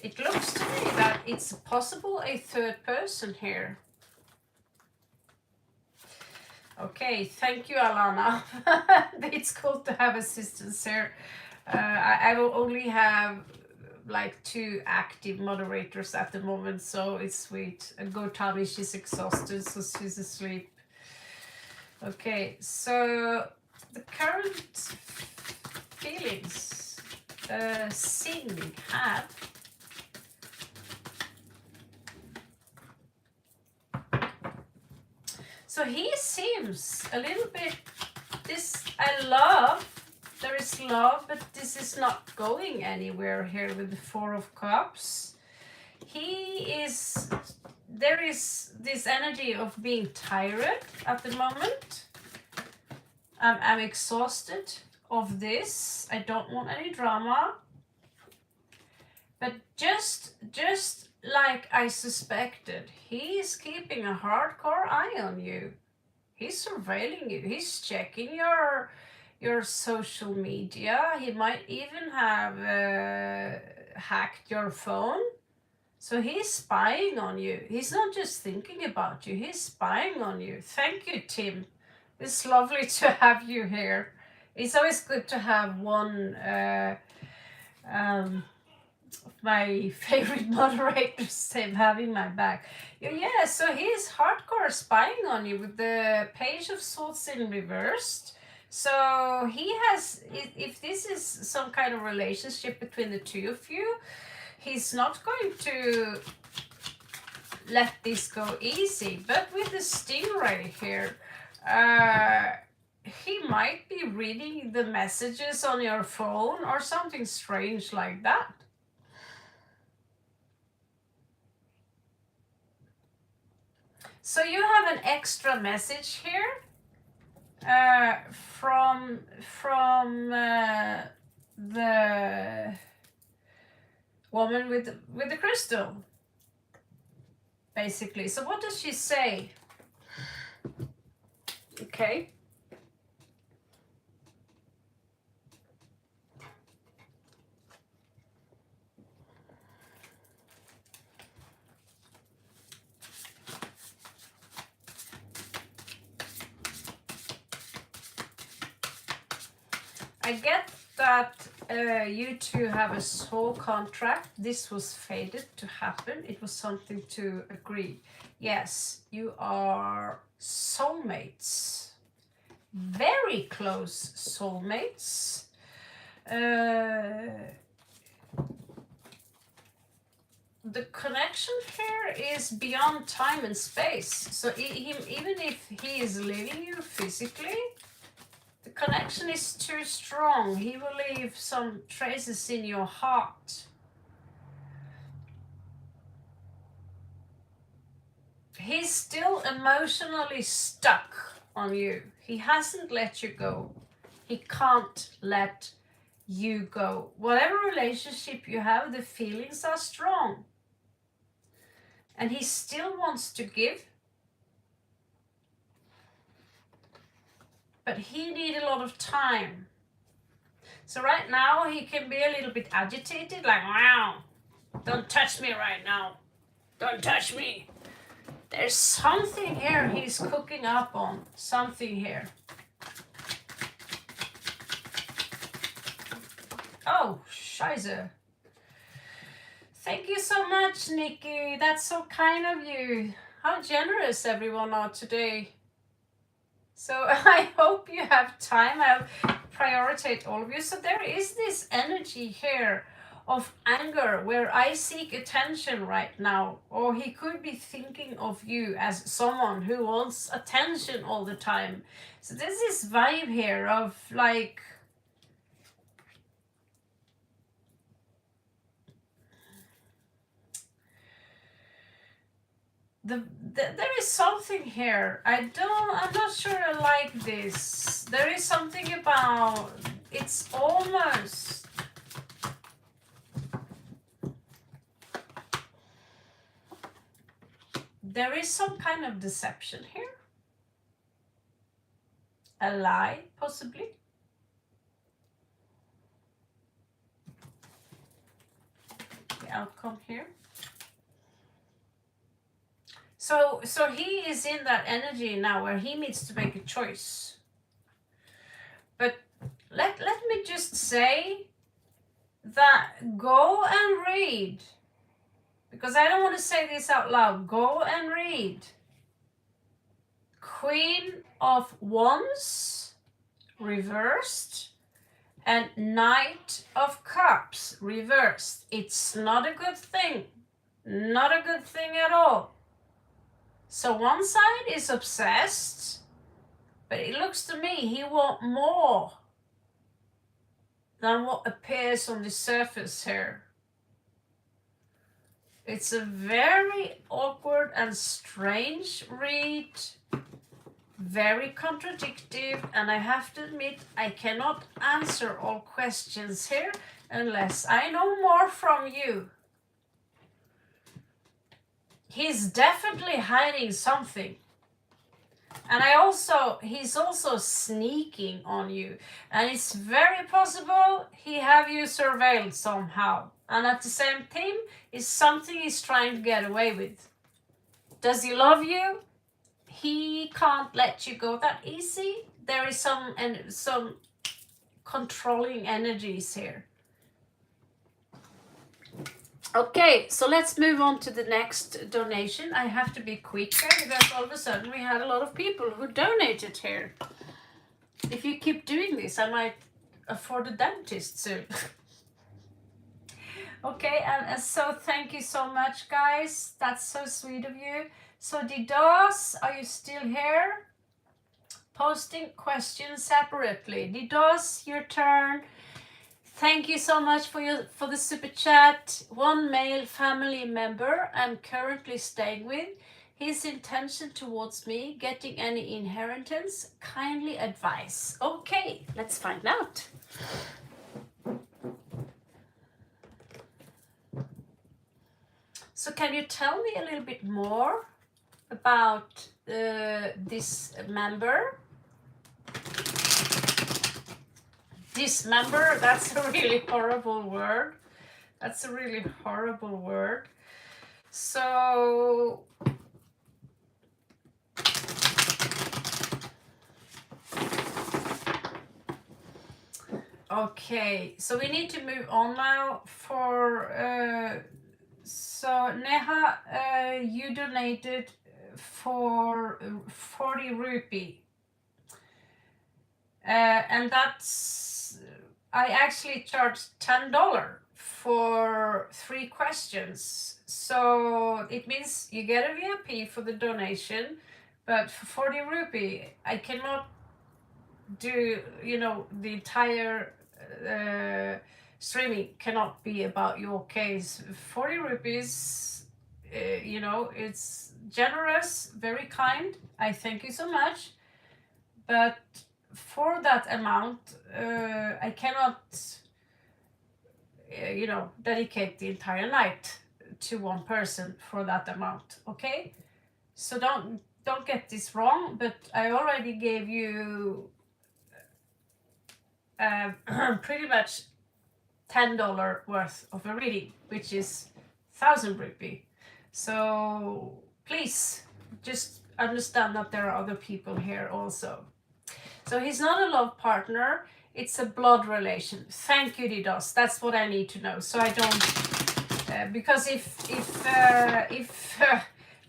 It looks to me that it's possible a third person here. Okay, thank you, Alana. It's cool to have assistants here. I will only have like 2 active moderators at the moment, so it's sweet. And go Tommy, she's exhausted, so she's asleep. Okay, so the current feelings Sing have. So he seems a little bit, this I love, there is love, but this is not going anywhere here with the 4 of Cups. There is this energy of being tired at the moment. I'm exhausted of this. I don't want any drama. But just like I suspected, he's keeping a hardcore eye on you. He's surveilling you. He's checking your social media. He might even have hacked your phone. So he's spying on you. He's not just thinking about you, he's spying on you. Thank you, Tim. It's lovely to have you here. It's always good to have one my favorite moderators, Tim, having my back. Yeah, so he's hardcore spying on you with the Page of Swords in reversed. So he has, if this is some kind of relationship between the 2 of you, he's not going to let this go easy. But with the Stingray here, he might be reading the messages on your phone or something strange like that. So you have an extra message here from the woman with the crystal, basically. So what does she say? Okay. I get that you 2 have a soul contract. This was fated to happen. It was something to agree. Yes, you are soulmates. Very close soulmates. The connection here is beyond time and space. So even if he is leaving you physically, the connection is too strong. He will leave some traces in your heart. He's still emotionally stuck on you. He hasn't let you go. He can't let you go. Whatever relationship you have, the feelings are strong. And he still wants to give. But he needs a lot of time. So right now he can be a little bit agitated, like, wow, don't touch me right now. Don't touch me. There's something here he's cooking up on. Something here. Oh, scheiße. Thank you so much, Nikki. That's so kind of you. How generous everyone are today. So I hope you have time. I'll prioritize all of you. So there is this energy here of anger where I seek attention right now. Or he could be thinking of you as someone who wants attention all the time. So there's this vibe here of like, there is something here. I'm not sure I like this. There is something about, it's almost, there is some kind of deception here. A lie, possibly. The outcome here. So he is in that energy now where he needs to make a choice. But let me just say that go and read, because I don't want to say this out loud. Go and read Queen of Wands reversed and Knight of Cups reversed. It's not a good thing. Not a good thing at all. So one side is obsessed, but it looks to me he wants more than what appears on the surface here. It's a very awkward and strange read, very contradictory, and I have to admit I cannot answer all questions here unless I know more from you. He's definitely hiding something. And he's also sneaking on you. And it's very possible he have you surveilled somehow. And at the same time, it's something he's trying to get away with. Does he love you? He can't let you go that easy. There is some controlling energies here. Okay, so let's move on to the next donation. I have to be quicker because all of a sudden we had a lot of people who donated here. If you keep doing this, I might afford a dentist soon. Okay, and so thank you so much, guys. That's so sweet of you. So Didos, are you still here? Posting questions separately. Didos, your turn. Thank you so much for the super chat. One male family member I'm currently staying with. His intention towards me, getting any inheritance, kindly advise. Okay, let's find out. So can you tell me a little bit more about this member? Dismember, that's a really horrible word. That's a really horrible word. So, okay, so we need to move on now for, so Neha, you donated for 40 rupee. And that's, I actually charged $10 for 3 questions. So it means you get a VIP for the donation, but for 40 rupee, I cannot do, the entire streaming cannot be about your case. 40 rupees, it's generous, very kind. I thank you so much. But for that amount, I cannot, dedicate the entire night to one person for that amount. Okay, so don't get this wrong. But I already gave you pretty much $10 worth of a reading, which is 1,000 rupee. So please just understand that there are other people here also. So he's not a love partner, it's a blood relation. Thank you, Didos. That's what I need to know. So I don't, because if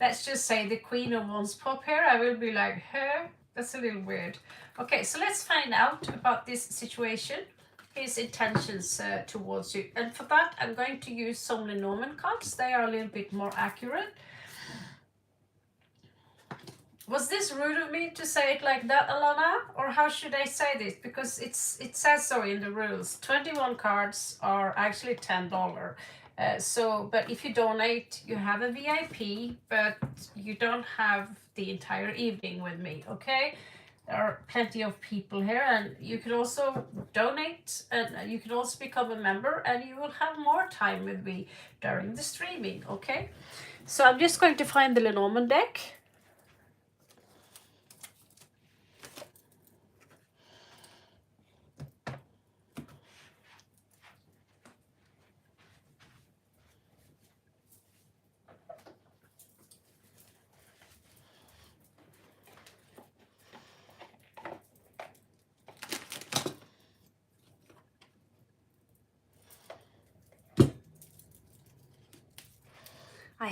let's just say the Queen of Wands pop here, I will be like, huh? That's a little weird. Okay, so let's find out about this situation, his intentions towards you. And for that, I'm going to use some Lenormand cards. They are a little bit more accurate. Was this rude of me to say it like that, Alana? Or how should I say this? Because it says so in the rules. 21 cards are actually $10. But if you donate, you have a VIP, but you don't have the entire evening with me, okay? There are plenty of people here, and you can also donate, and you can also become a member, and you will have more time with me during the streaming, okay? So I'm just going to find the Lenormand deck.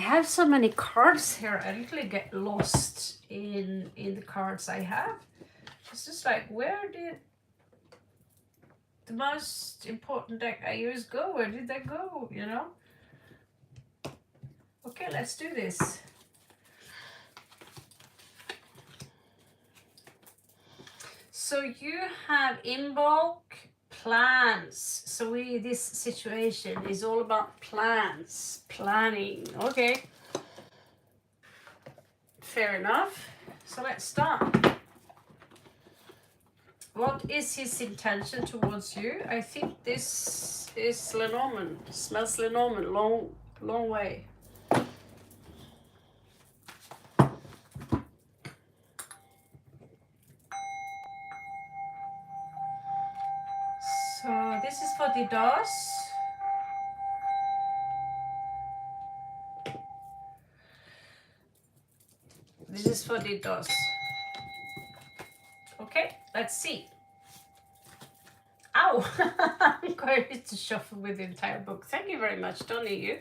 have so many cards here. I literally get lost in the cards I have. It's just like, where did the most important deck I use go? Where did that go, you know? Okay, let's do this. So you have in bulk plans. So this situation is all about plans, planning. Okay. Fair enough. So let's start. What is his intention towards you? I think this is Lenormand. Smells Lenormand. Long way. So this is for the DOS. This is for the DOS. Okay, let's see. Ow! I'm going to shuffle with the entire book. Thank you very much, don't need you.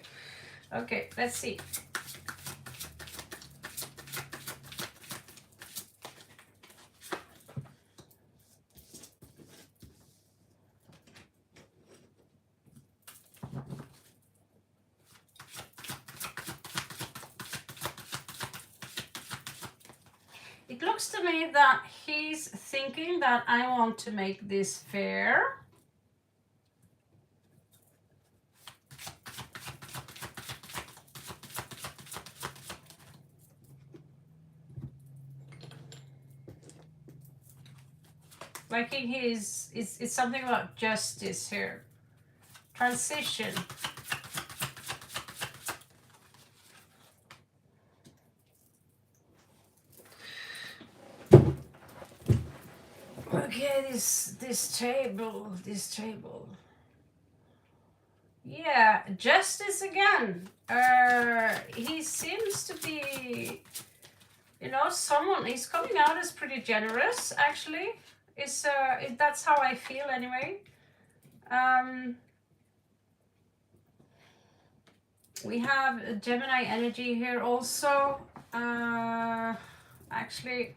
Okay, let's see. It looks to me that he's thinking that I want to make this fair. Like it's something about justice here. Transition. Okay, this table. Yeah, justice again. He seems to be, you know, someone. He's coming out as pretty generous. Actually, that's how I feel anyway. We have Gemini energy here also. Actually.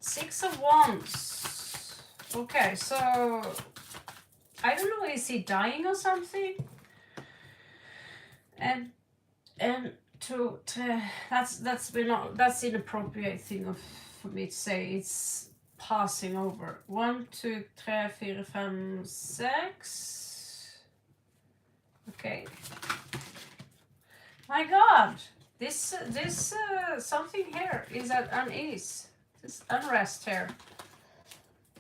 6 of Wands. Okay, so I don't know, is he dying or something? And that's inappropriate thing for me to say. It's passing over. 1, 2, 3, 4, 5, 6. Okay. My God, this something here is at unease. This unrest here.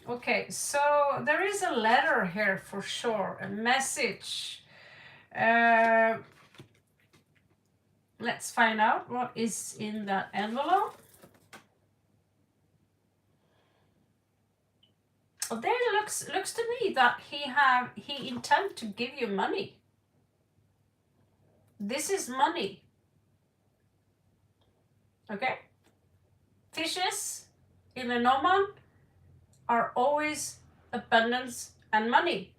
Okay, so there is a letter here for sure, a message. Let's find out what is in that envelope. Oh, there looks to me that he intend to give you money. This is money. Okay? Fishes in a Norman are always abundance and money.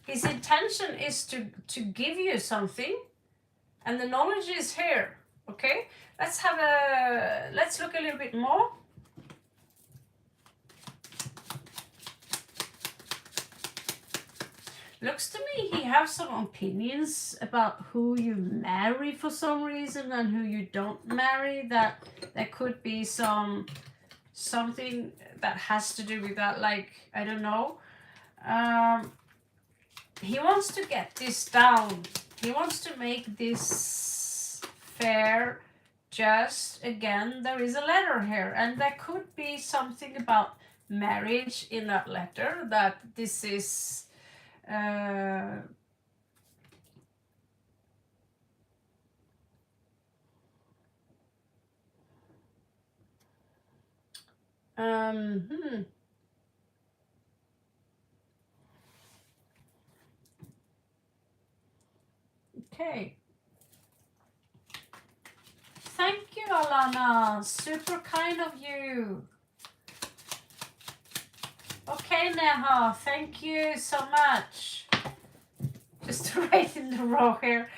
His intention is to give you something, and the knowledge is here. Okay, let's look a little bit more. Looks to me he has some opinions about who you marry for some reason and who you don't marry. That there could be something that has to do with that, like, I don't know. He wants to get this down. He wants to make this fair, just. Again, there is a letter here, and there could be something about marriage in that letter, that this is Okay. Thank you, Alana. Super kind of you. Okay, Neha, thank you so much. Just right in the row here.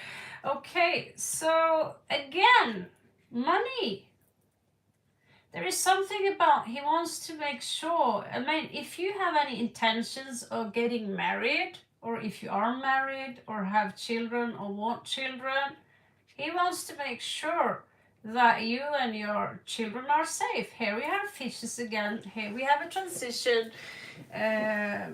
Okay, so again, money. There is something about he wants to make sure. I mean, if you have any intentions of getting married, or if you are married, or have children, or want children, he wants to make sure that you and your children are safe. Here we have fishes again. Here we have a transition. Uh,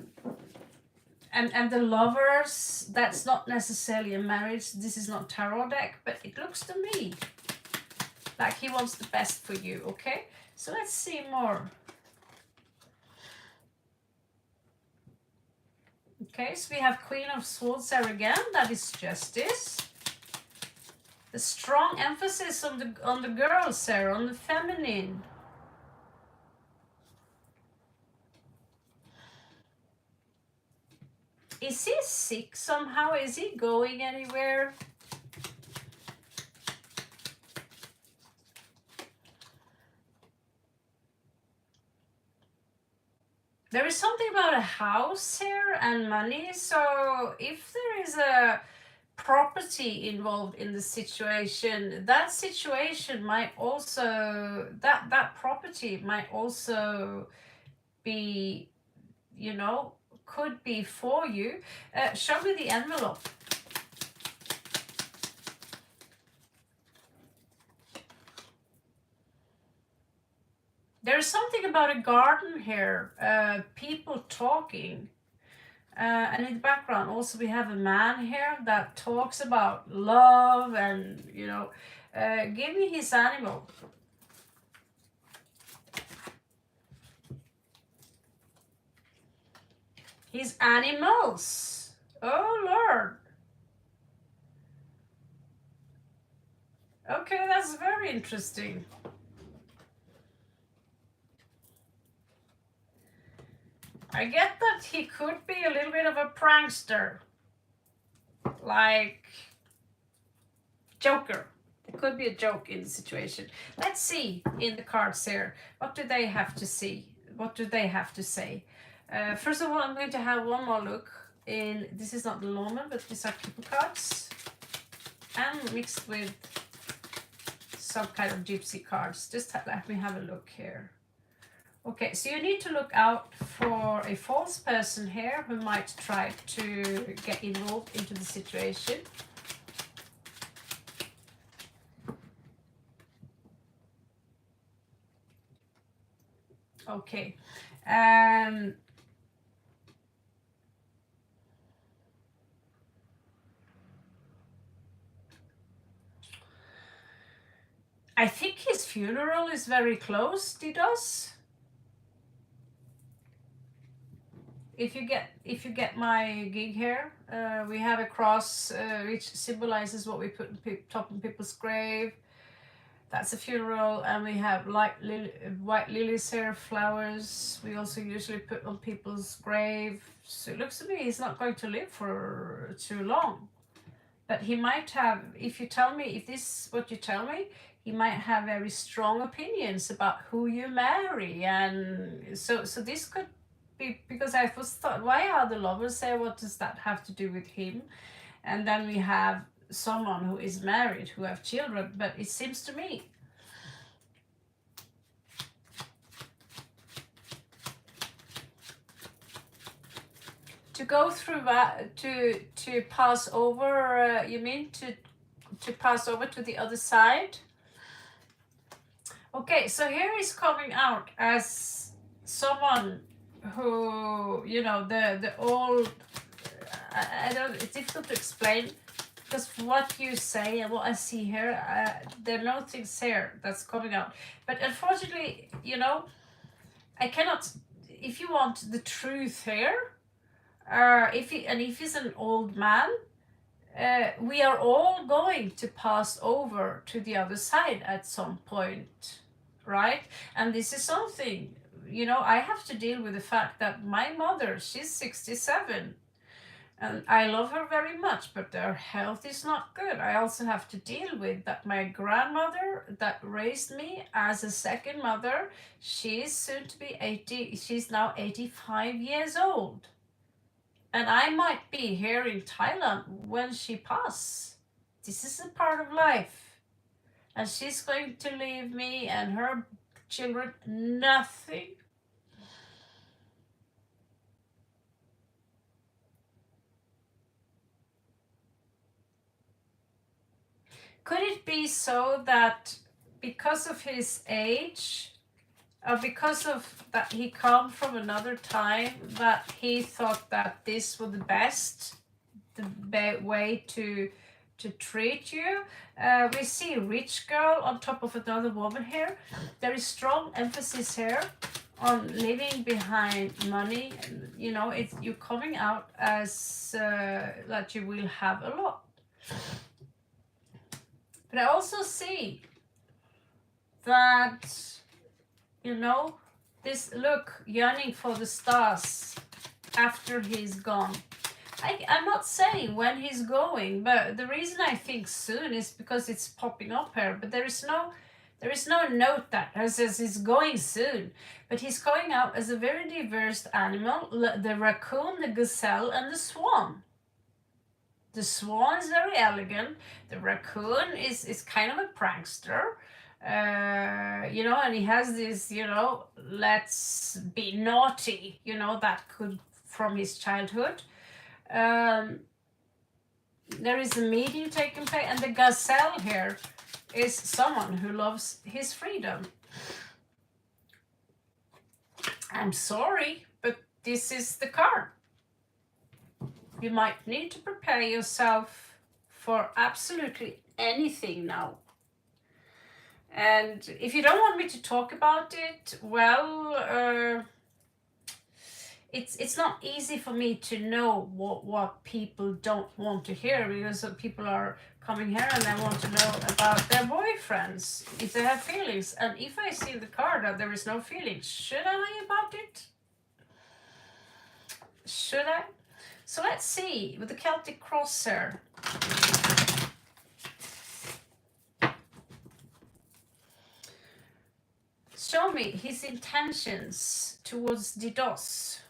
and the lovers, that's not necessarily a marriage. This is not tarot deck, but it looks to me like he wants the best for you, okay? So let's see more. Okay, so we have Queen of Swords there again. That is justice. The strong emphasis on the girls there, on the feminine. Is he sick somehow? Is he going anywhere? There is something about a house here and money. So if there is a property involved in the situation, that situation might also, that property might also be, you know, could be for you. Show me the envelope. There's something about a garden here, people talking. And in the background also we have a man here that talks about love and, you know, give me his animal. His animals. Oh Lord. Okay, that's very interesting. I get that he could be a little bit of a prankster. Like Joker. It could be a joke in the situation. Let's see in the cards here. What do they have to see? What do they have to say? First of all, I'm going to have one more look in. This is not the normal, but these are Clipper cards. And mixed with some kind of gypsy cards. Just let me have a look here. Okay, so you need to look out for a false person here who might try to get involved into the situation. Okay. I think his funeral is very close, Didos. If you get my gig here, we have a cross which symbolizes what we put on top of people's grave. That's a funeral, and we have white lilies here, flowers. We also usually put on people's grave. So it looks to me he's not going to live for too long. But he might have, if you tell me, if this is what you tell me, he might have very strong opinions about who you marry. And so this could be, because I first thought, why are the lovers there? What does that have to do with him? And then we have someone who is married, who have children. But it seems to me to go through that, to pass over, you mean to pass over to the other side? Okay, so here is coming out as someone who, you know, the old, I don't, it's difficult to explain, because what you say and what I see here, there are no things here that's coming out. But unfortunately, you know, I cannot, if you want the truth here, if he's an old man, we are all going to pass over to the other side at some point, right? And this is something, you know, I have to deal with the fact that my mother, she's 67. And I love her very much, but her health is not good. I also have to deal with that my grandmother that raised me as a second mother, she's soon to be 80, she's now 85 years old. And I might be here in Thailand when she passes. This is a part of life. And she's going to leave me and her children nothing. Could it be so that because of his age, or because of that he come from another time, that he thought that this was the way to treat you? We see a rich girl on top of another woman here. There is strong emphasis here on leaving behind money. You know, it's you're coming out as that you will have a lot. But I also see that, you know, this look, yearning for the stars after he's gone. I'm not saying when he's going, but the reason I think soon is because it's popping up here. But there is no note that says he's going soon. But he's going out as a very diverse animal: the raccoon, the gazelle, and the swan. The swan is very elegant. The raccoon is kind of a prankster. You know, and he has this, you know, let's be naughty, you know, that could from his childhood. There is a meeting taking place, and the gazelle here is someone who loves his freedom. I'm sorry, but this is the card. You might need to prepare yourself for absolutely anything now. And if you don't want me to talk about it, well, it's not easy for me to know what people don't want to hear, because people are coming here and they want to know about their boyfriends, if they have feelings. And if I see the card that there is no feelings, should I lie about it? Should I? So let's see with the Celtic cross here. Show me his intentions towards Didos.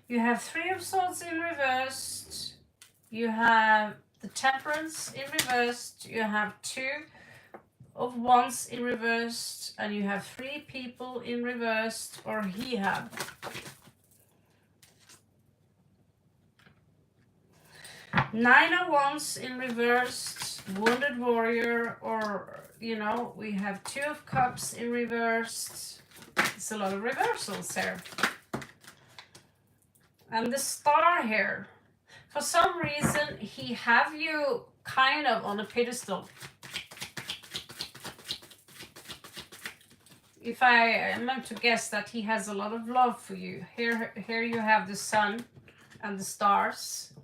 You have Three of Swords in reversed. You have the Temperance in reversed. You have Two of Wands in reversed. And you have three people in reversed, or he have. Nine of Wands in reversed. Wounded Warrior, or, you know, we have Two of Cups in reversed. It's a lot of reversals here. And the Star here. For some reason, he have you kind of on a pedestal. If I am to guess that he has a lot of love for you. Here you have the sun and the stars.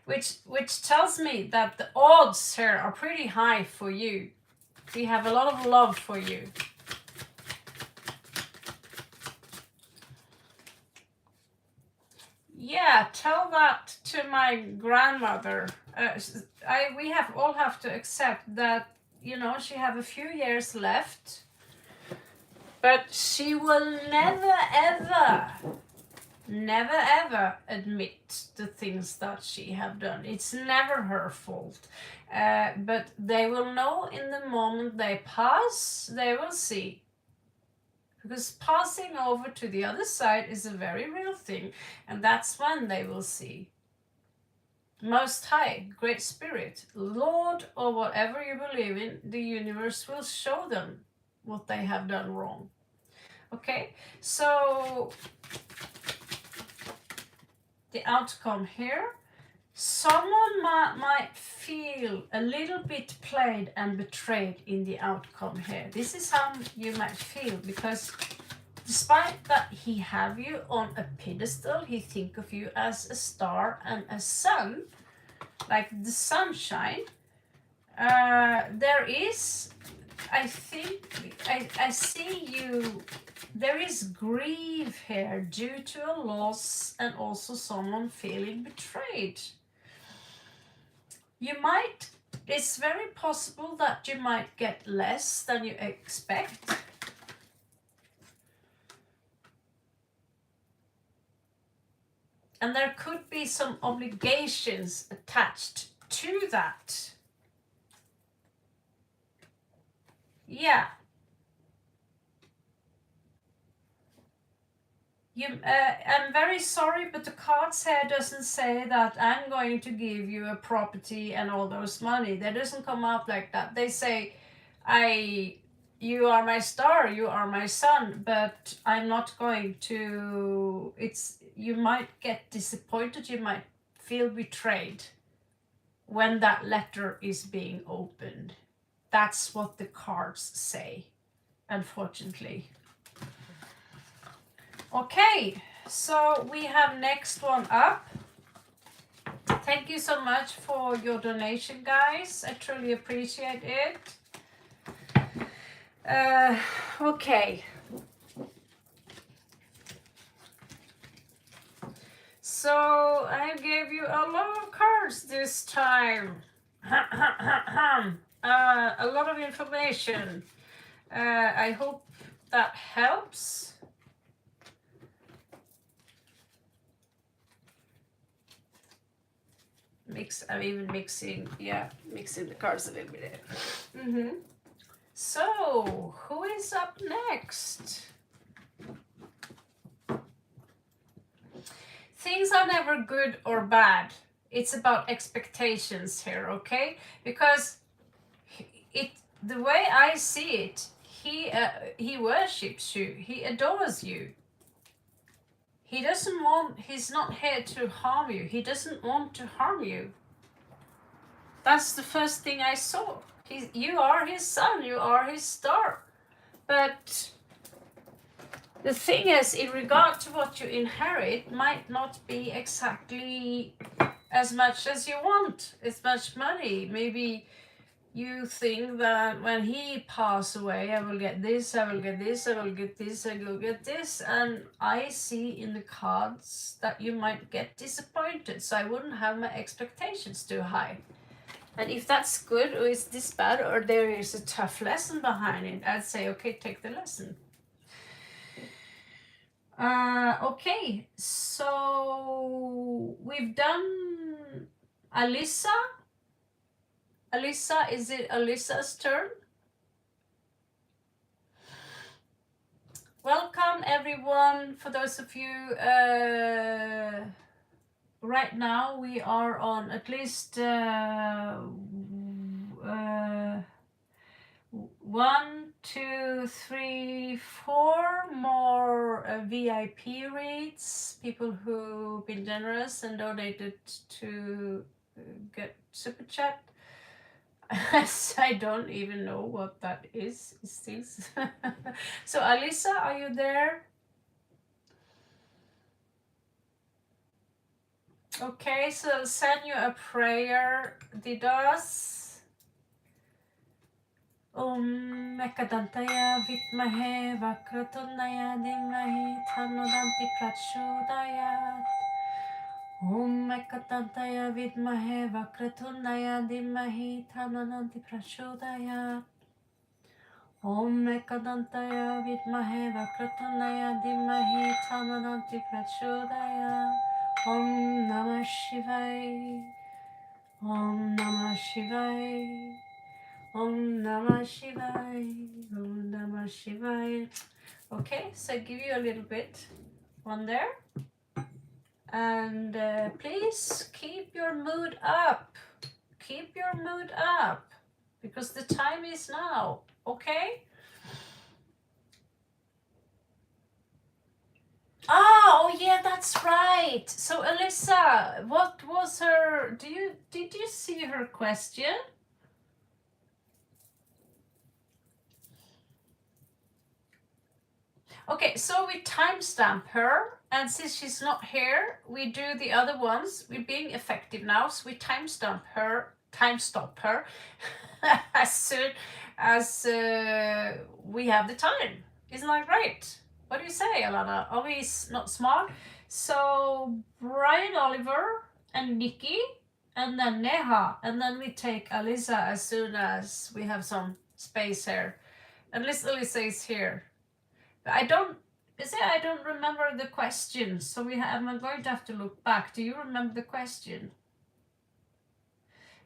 Which tells me that the odds here are pretty high for you. We have a lot of love for you. Yeah, tell that to my grandmother. We all have to accept that, you know, she have a few years left, but she will never ever never ever admit the things that she have done. It's never her fault. But they will know in the moment they pass, they will see. Because passing over to the other side is a very real thing, and that's when they will see. Most High, Great Spirit, Lord, or whatever you believe in, the universe will show them what they have done wrong. Okay, so the outcome here, someone might feel a little bit played and betrayed in the outcome here. This is how you might feel, because despite that he have you on a pedestal, he think of you as a star and a sun, like the sunshine. There is, I think, I see you, there is grief here due to a loss and also someone feeling betrayed. You might, it's very possible that you might get less than you expect. And there could be some obligations attached to that. Yeah. I'm very sorry, but the cards here doesn't say that I'm going to give you a property and all those money. That doesn't come out like that. They say, you are my star, you are my sun, but I'm not going to, you might get disappointed, you might feel betrayed when that letter is being opened. That's what the cards say, unfortunately. Okay, so we have next one up. Thank you so much for your donation, guys. I truly appreciate it. Okay. So I gave you a lot of cards this time. A lot of information. I hope that helps. I'm even mixing the cards a little bit. So, who is up next? Things are never good or bad. It's about expectations here, okay? Because the way I see it, he worships you, he adores you. He's not here to harm you. He doesn't want to harm you. That's the first thing I saw. You are his son, you are his star. But the thing is, in regard to what you inherit, might not be exactly as much as you want, as much money. Maybe you think that when he passes away, I will get this, I will get this, I will get this, I will get this. And I see in the cards that you might get disappointed. So I wouldn't have my expectations too high. And if that's good, or is this bad, or there is a tough lesson behind it, I'd say, okay, take the lesson. Okay, so we've done Alyssa. Alyssa, is it Alyssa's turn? Welcome everyone. For those of you, right now we are on at least 1, 2, 3, 4 more VIP reads. People who've been generous and donated to get super chat. I don't even know what that is. Things. So Alyssa, are you there? Okay, so I'll send you a prayer. Didas. Ekadantaya vitmahe vakratunaya dimahi tanodanti prachodayat. Ekadantaya vitmahe vakratunaya dimahi tanodanti prachodayat. Om Ekadantaya Vidmahe Vakratandaya Dhimahi Tanadanti Prachodaya. Om Namah Shivaya. Om Namah Shivaya. Om Namah Shivaya. Om Namah Shivaya. Okay, so I give you a little bit on there. And please keep your mood up. Keep your mood up. Because the time is now. Okay? Oh yeah, that's right. So Alyssa, what was her? Did you see her question? Okay, so we timestamp her, and since she's not here, we do the other ones. We're being effective now, so we timestamp her as soon as we have the time. Isn't that right? What do you say, Alana? Are we not smart? So Brian Oliver and Nikki, and then Neha, and then we take Alyssa as soon as we have some space here. Unless Alyssa is here. I don't remember the question, so I'm going to have to look back. Do you remember the question?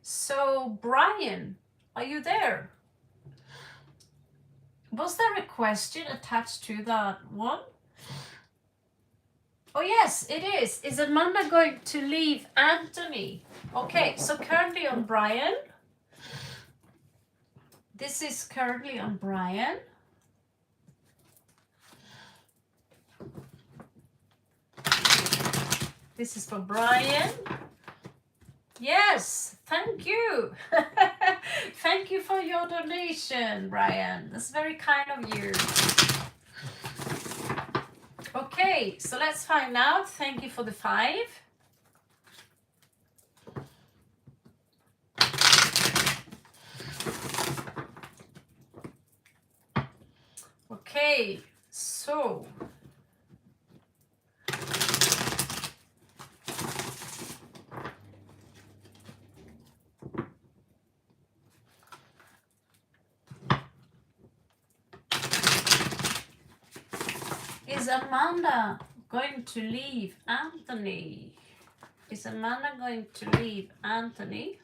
So Brian, are you there? Was there a question attached to that one? Oh yes, it is. Is Amanda going to leave Anthony? Okay, so currently on Brian. This is currently on Brian. This is for Brian. Yes, thank you. Thank you for your donation, Brian. That's very kind of you. Okay, so let's find out. Thank you for the 5. Okay, so is Amanda going to leave Anthony? Is Amanda going to leave Anthony?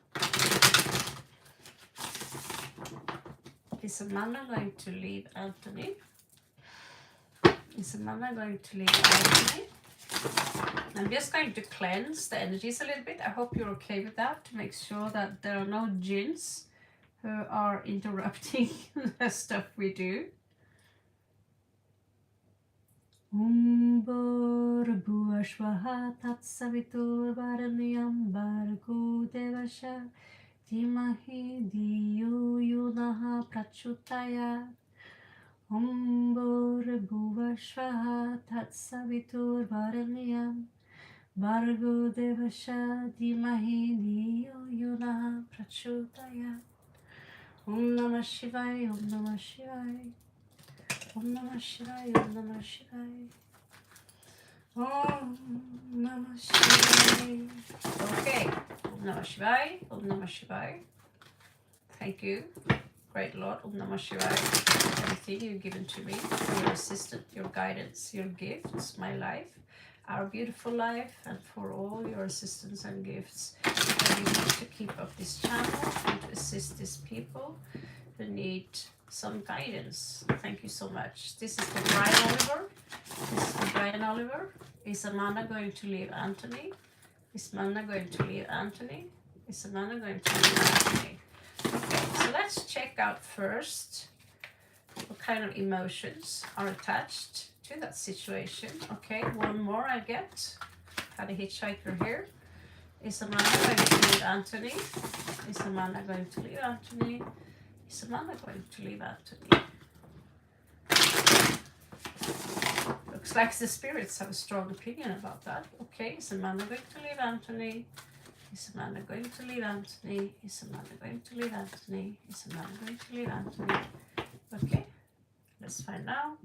Is Amanda going to leave Anthony? Is Amanda going to leave Anthony? I'm just going to cleanse the energies a little bit. I hope you're okay with that, to make sure that there are no jinns who are interrupting the stuff we do. Bhurvashvaha tatsavitur varanyam bhargo devasha dhimahi dhiyo yunaha prachutaya. Bhurvashvaha tatsavitur varanyam bhargo devasha dhimahi dhiyo yunaha prachutaya. Om Namah Shivaya, Om Namah Shivaya. Om Namah Shivaya, Om Namah Shivaya. Om Namah Shivaya. Okay. Om Namah Shivaya, Om Namah Shivaya. Thank you, great Lord. Om Namah Shivaya. Everything you've given to me, your assistance, your guidance, your gifts, my life, our beautiful life, and for all your assistance and gifts that you need to keep up this channel and to assist these people who need some guidance. Thank you so much. This is for Brian Oliver. This is for Brian Oliver. Is Amanda going to leave Anthony? Is Amanda going to leave Anthony? Is Amanda going to leave Anthony? Okay, so let's check out first what kind of emotions are attached to that situation. Okay, one more I get. Had a hitchhiker here. Is Amanda going to leave Anthony? Is Amanda going to leave Anthony? Is Amanda going to leave Anthony? Looks like the spirits have a strong opinion about that. Okay, is Amanda going to leave Anthony? Is Amanda going to leave Anthony? Is Amanda going to leave Anthony? Is Amanda going to leave Anthony? Okay, let's find out.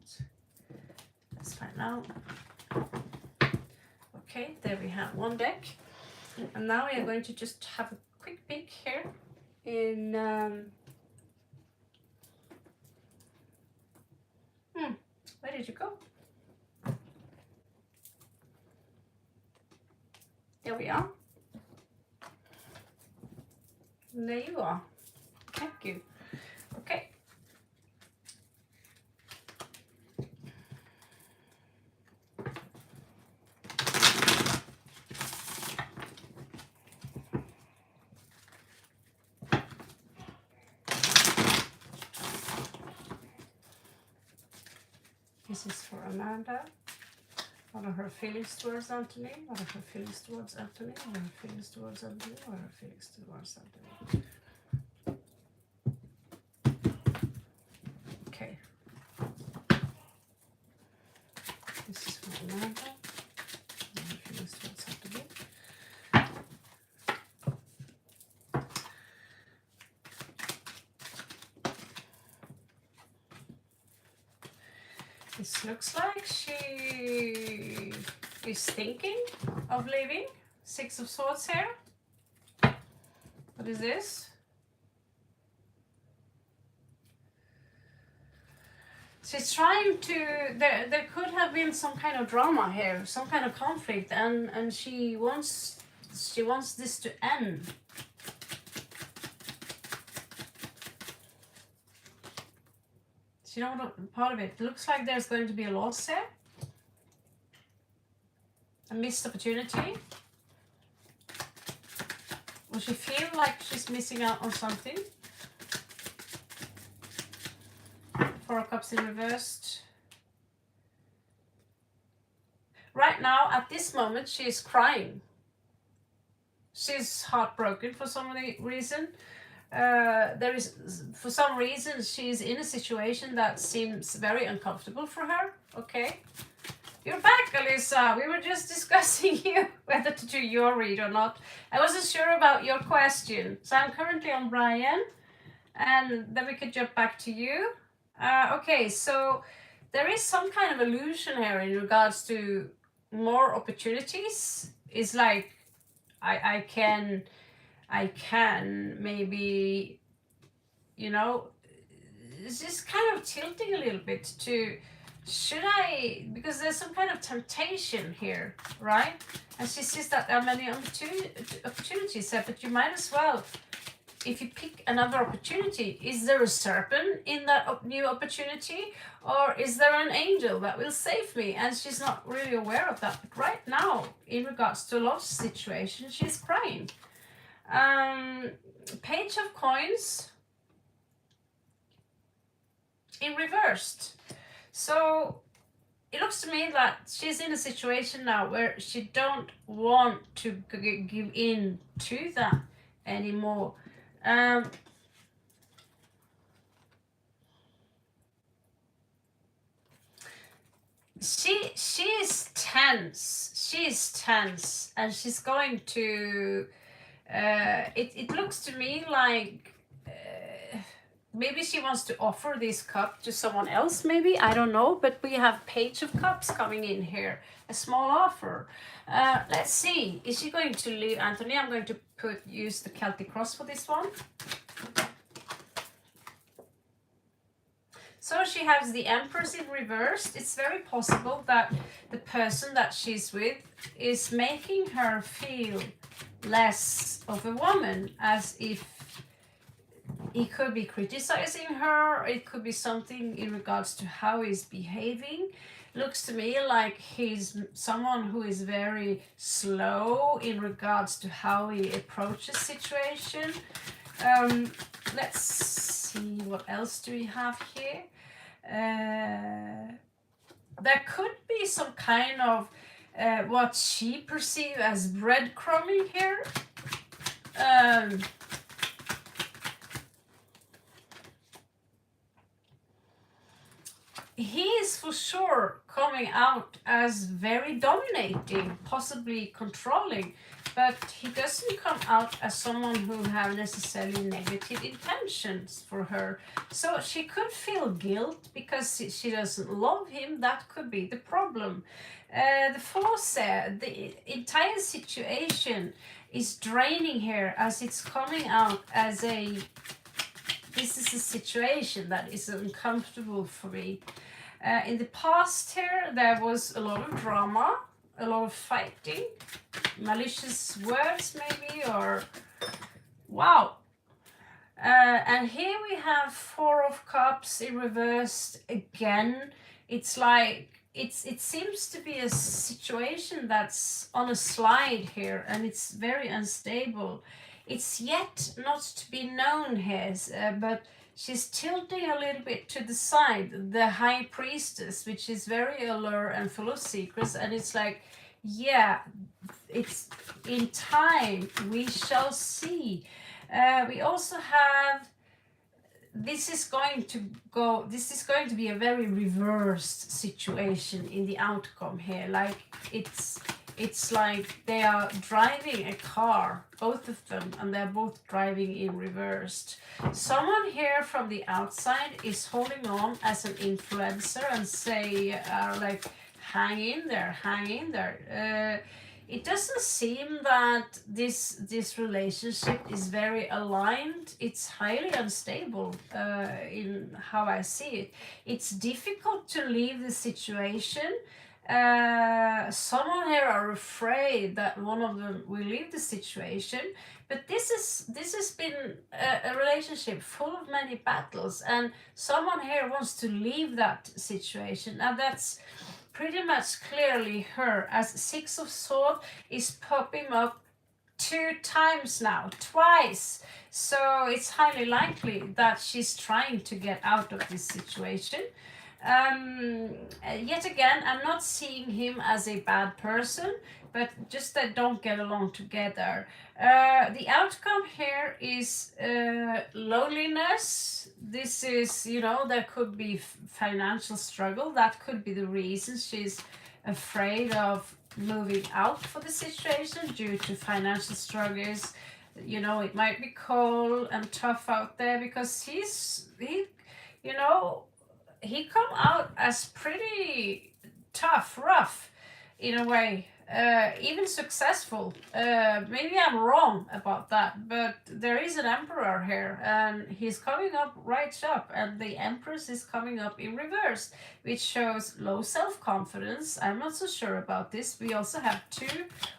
Let's find out. Okay, there we have one deck. And now we are going to just have a quick peek here in did you go? There we are. And there you are. Thank you. Okay. This is for Amanda. What are her feelings towards Anthony? What are her feelings towards Anthony? What are her feelings towards Anthony? What are her feelings towards Anthony? Okay. This is for Amanda. What are her feelings towards Anthony? This looks like she is thinking of leaving. Six of Swords here. What is this? She's trying to, there could have been some kind of drama here, some kind of conflict, and she wants this to end. You know what part of it looks like there's going to be a loss here, a missed opportunity. Will she feel like she's missing out on something? Four of Cups in reversed. Right now, at this moment, she is crying. She's heartbroken for some reason. There is, for some reason, she's in a situation that seems very uncomfortable for her. Okay, you're back, Alyssa. We were just discussing you whether to do your read or not. I wasn't sure about your question, so I'm currently on Brian, and then we could jump back to you. Okay, so there is some kind of illusion here in regards to more opportunities. It's like I can maybe, you know, it's just kind of tilting a little bit to, should I, because there's some kind of temptation here, right? And she says that there are many opportunities there, but you might as well, if you pick another opportunity, is there a serpent in that new opportunity, or is there an angel that will save me? And she's not really aware of that. But right now, in regards to a love situation, she's crying. Page of Coins in reversed. So it looks to me that she's in a situation now where she don't want to give in to that anymore. She is tense. She is tense, and she's going to. It looks to me like maybe she wants to offer this cup to someone else, maybe, I don't know, but we have Page of Cups coming in here, a small offer. Let's see, is she going to leave Anthony? I'm going to use the Celtic cross for this one. So she has the Empress in reversed. It's very possible that the person that she's with is making her feel less of a woman, as if he could be criticizing her, it could be something in regards to how he's behaving. Looks to me like he's someone who is very slow in regards to how he approaches situation. Let's see, what else do we have here? There could be some kind of what she perceives as breadcrumbing here. He is for sure coming out as very dominating, possibly controlling, but he doesn't come out as someone who have necessarily negative intentions for her. So she could feel guilt because she doesn't love him. That could be the problem. The foresight, the entire situation is draining her, as it's coming out as a, this is a situation that is uncomfortable for me. In the past here, there was a lot of drama, a lot of fighting, malicious words maybe, or wow. And here we have Four of Cups in reversed again. It's like, it seems to be a situation that's on a slide here, and it's very unstable. It's yet not to be known here, but she's tilting a little bit to the side, the High Priestess, which is very alert and full of secrets, and it's like, yeah, it's in time, we shall see. We also have, this is going to be a very reversed situation in the outcome here. Like it's like they are driving a car, both of them, and they're both driving in reversed. Someone here from the outside is holding on as an influencer and say like, hang in there, hang in there. It doesn't seem that this relationship is very aligned. It's highly unstable in how I see it. It's difficult to leave the situation. Someone here are afraid that one of them will leave the situation, but this has been a relationship full of many battles, and someone here wants to leave that situation. Now that's pretty much clearly her, as Six of Swords is popping up 2 times now, twice. So it's highly likely that she's trying to get out of this situation. Yet again, I'm not seeing him as a bad person, but just that don't get along together. The outcome here is loneliness. This is, there could be financial struggle. That could be the reason she's afraid of moving out for the situation due to financial struggles. It might be cold and tough out there because he come out as pretty tough, rough in a way, even successful. Maybe I'm wrong about that, but there is an emperor here and he's coming up right up, and the empress is coming up in reverse, which shows low self-confidence. I'm not so sure about this. We also have 2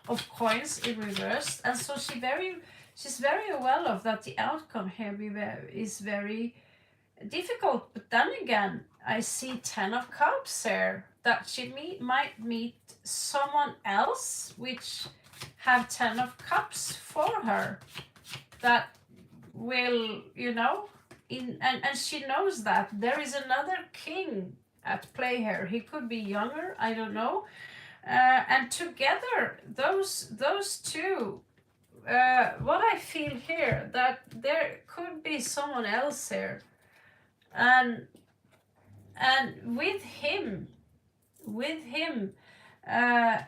of coins in reverse, and so she's very aware of that the outcome here is very difficult. But then again, I see 10 of Cups here, that she might meet someone else which have 10 of Cups for her, that will, and she knows that there is another king at play here. He could be younger, I don't know. And together, those two, what I feel here, that there could be someone else here. And with him,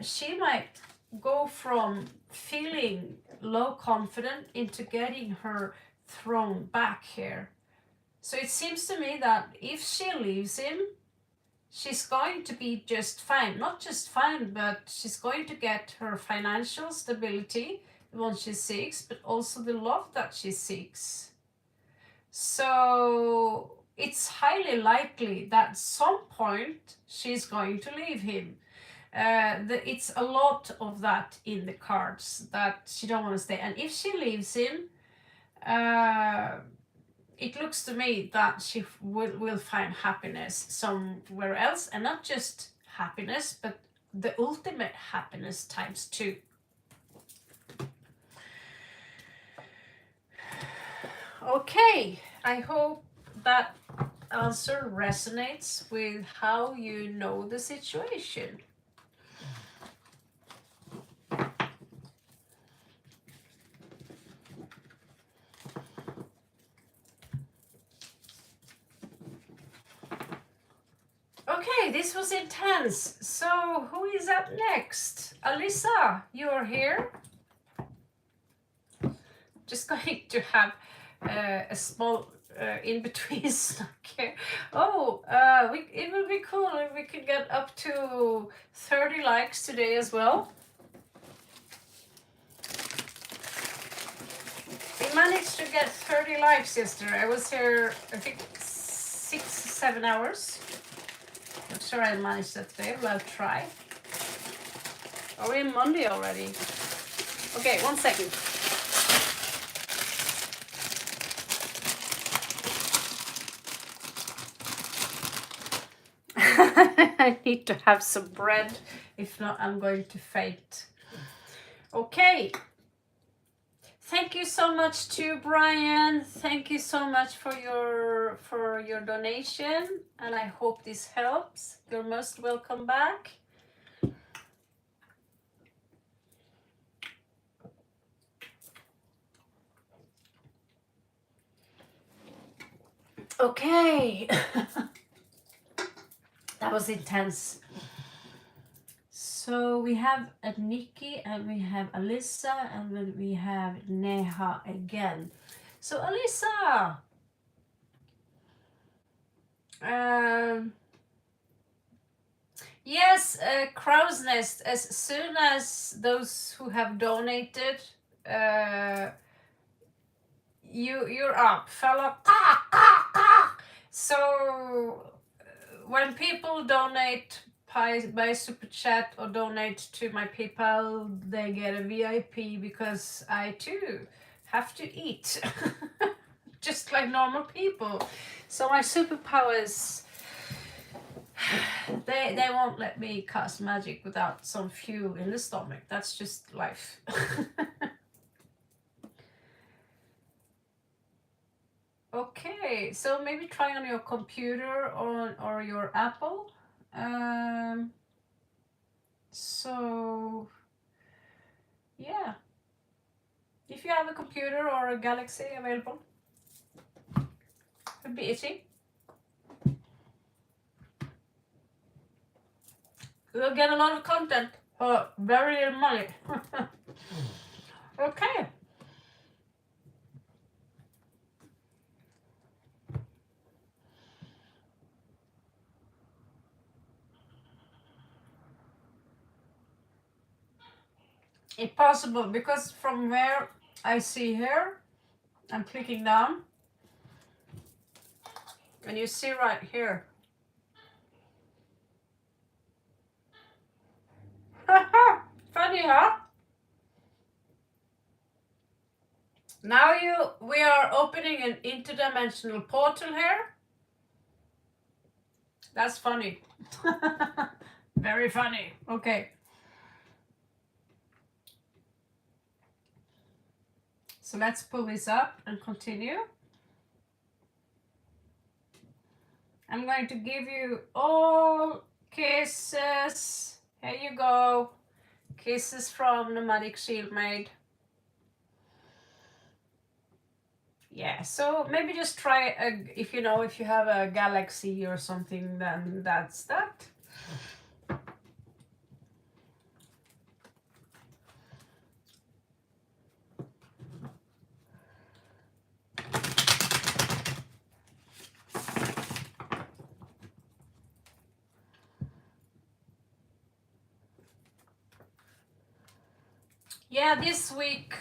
she might go from feeling low confident into getting her throne back here. So it seems to me that if she leaves him, she's going to be just fine. Not just fine, but she's going to get her financial stability, the one she seeks, but also the love that she seeks. So it's highly likely that at some point she's going to leave him. It's a lot of that in the cards, that she don't want to stay. And if she leaves him, it looks to me that she will find happiness somewhere else, and not just happiness, but the ultimate happiness times 2. Okay, I hope that answer resonates with how you know the situation. Okay, this was intense. So who is up next? Alyssa, you are here. Just going to have a small in-between snack here. Oh, it would be cool if we could get up to 30 likes today as well. We managed to get 30 likes yesterday. I was here, I think, 6-7 hours. I'm sure I managed that today, but I'll try. Are we in Monday already? Okay, 1 second. I need to have some bread. If not, I'm going to faint. Okay. Thank you so much to Brian. Thank you so much for your donation, and I hope this helps. You're most welcome back. Okay. That was intense. So we have a Nikki, and we have Alyssa, and then we have Neha again. So Alyssa, yes, Crow's Nest. As soon as those who have donated, you're up, fella. So when people donate by super chat or donate to my PayPal, they get a VIP because I too have to eat, just like normal people. So my superpowers, they won't let me cast magic without some fuel in the stomach. That's just life. Okay, so maybe try on your computer or your Apple. So yeah, if you have a computer or a Galaxy available, could be easy. You'll get a lot of content for very little money. Okay. Impossible, because from where I see here, I'm clicking down, and you see right here. Funny, huh? Now we are opening an interdimensional portal here. That's funny. Very funny. Okay. So let's pull this up and continue. I'm going to give you all kisses. Here you go. Kisses from Nomadic Shieldmaid. Yeah, so maybe just try, if you have a Galaxy or something, then that's that. Yeah, this week,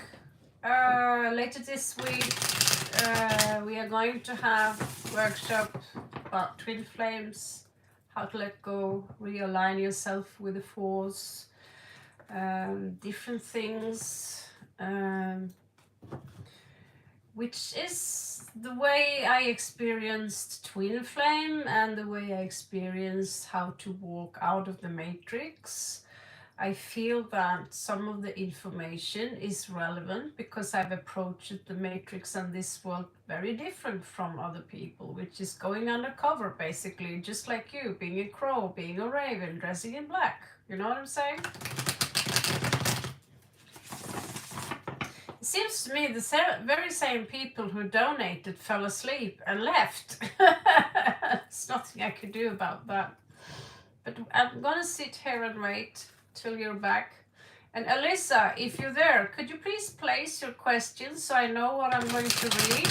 later this week, we are going to have workshop about twin flames, how to let go, realign yourself with the force, different things, which is the way I experienced twin flame and the way I experienced how to walk out of the matrix. I feel that some of the information is relevant because I've approached the matrix and this world very different from other people, which is going undercover basically, just like you, being a crow, being a raven, dressing in black. You know what I'm saying? It seems to me the very same people who donated fell asleep and left. There's nothing I could do about that. But I'm gonna sit here and wait till you're back. And Alyssa, if you're there, could you please place your questions so I know what I'm going to read?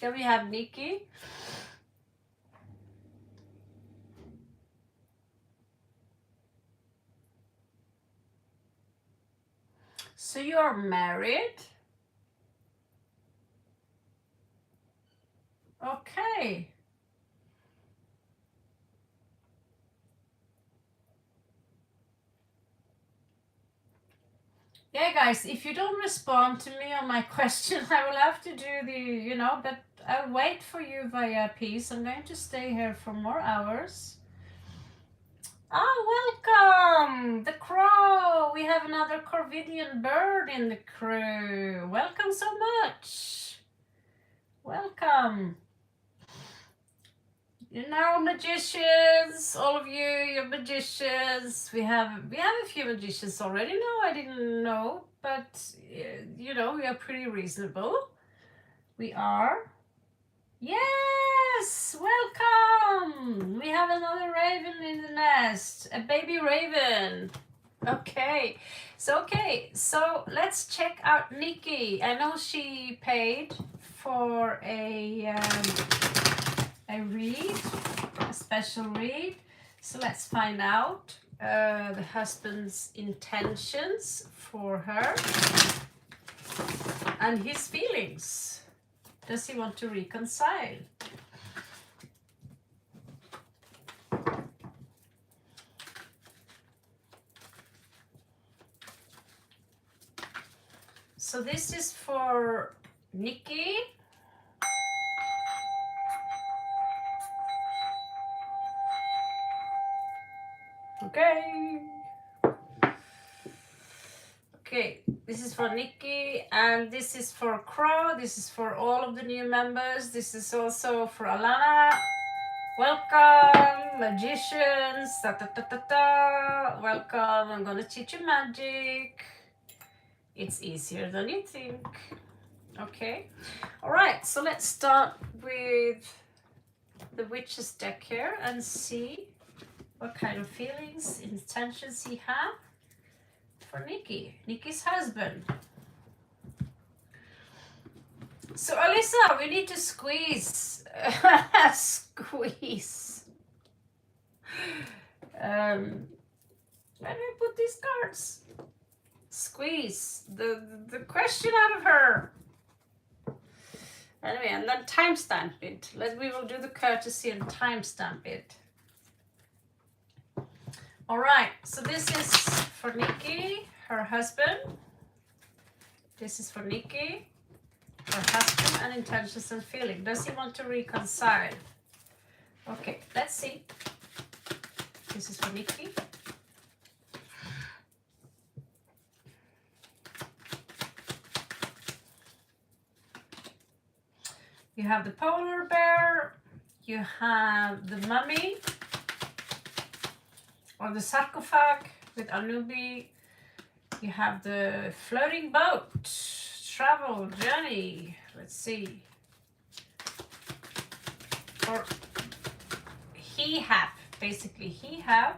Then we have Nikki. So you are married? Okay. guys, if you don't respond to me on my question, I will have to do the, you know, but I'll wait for you via peace. I'm going to stay here for more hours. Welcome! The crow! We have another Corvidian bird in the crew. Welcome so much. Welcome. You know, magicians, all of you, you're magicians. We have a few magicians already. No, I didn't know, but you know, we are pretty reasonable. We are. Yes, welcome. We have another raven in the nest, a baby raven. Okay, so let's check out Nikki. I know she paid for a read, a special read. So let's find out the husband's intentions for her and his feelings. Does he want to reconcile? So this is for Nikki. Okay, this is for Nikki, and this is for Crow. This is for all of the new members. This is also for Alana. Welcome, magicians. Da, da, da, da, da. Welcome. I'm gonna teach you magic. It's easier than you think. Okay. All right. So let's start with the witch's deck here and see what kind of feelings, intentions he have for Nikki's husband. So Alyssa, we need to squeeze. Squeeze. Where do I put these cards? Squeeze the question out of her. Anyway, and then timestamp it. We will do the courtesy and timestamp it. All right, so this is for Nikki, her husband. This is for Nikki, her husband, and intentions and feeling. Does he want to reconcile? Okay, let's see. This is for Nikki. You have the polar bear, you have the mummy, or the sarcophag with Anubi. You have the floating boat, travel, journey. Let's see. Or he have, basically he have.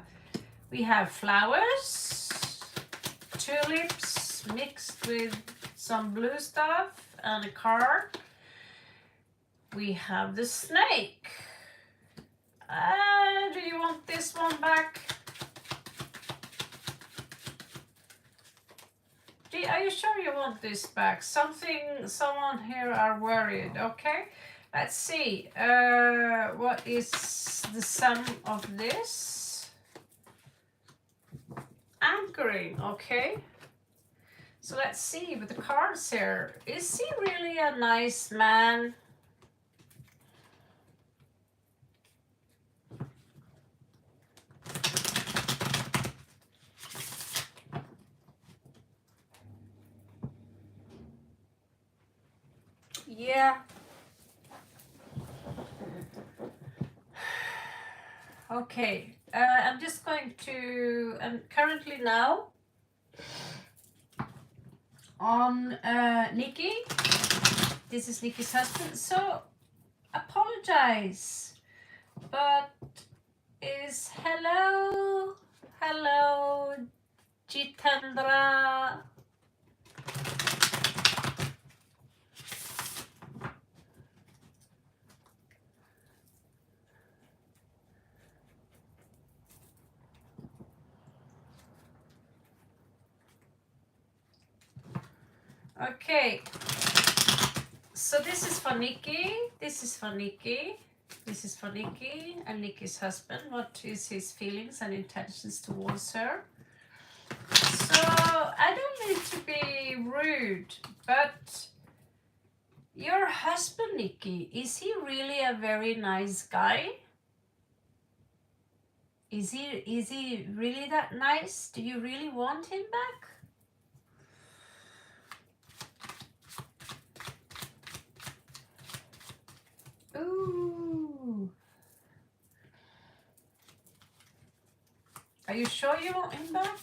We have flowers, tulips mixed with some blue stuff and a card. We have the snake. Do you want this one back? Are you sure you want this back? Someone here are worried. Okay, let's see. What is the sum of this? Anchoring. Okay. So let's see with the cards here. Is he really a nice man? Yeah. Okay. I'm just going to, I'm currently now on Nikki. This is Nikki's husband. So apologize, but is hello Jitendra. Okay, so this is for Nikki, this is for Nikki, this is for Nikki and Nikki's husband. What is his feelings and intentions towards her? So I don't mean to be rude, but your husband, Nikki, is he really a very nice guy? Is he really that nice? Do you really want him back? Ooh. Are you sure you want him back?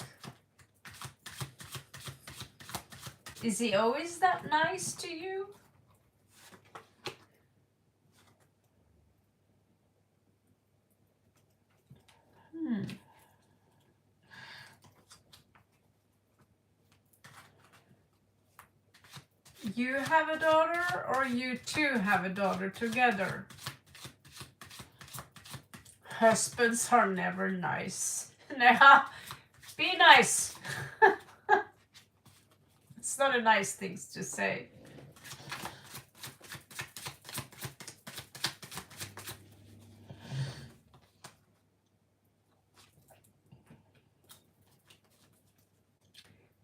Is he always that nice to you? You have a daughter, or you two have a daughter together? Husbands are never nice. Nah, be nice. It's not a nice thing to say.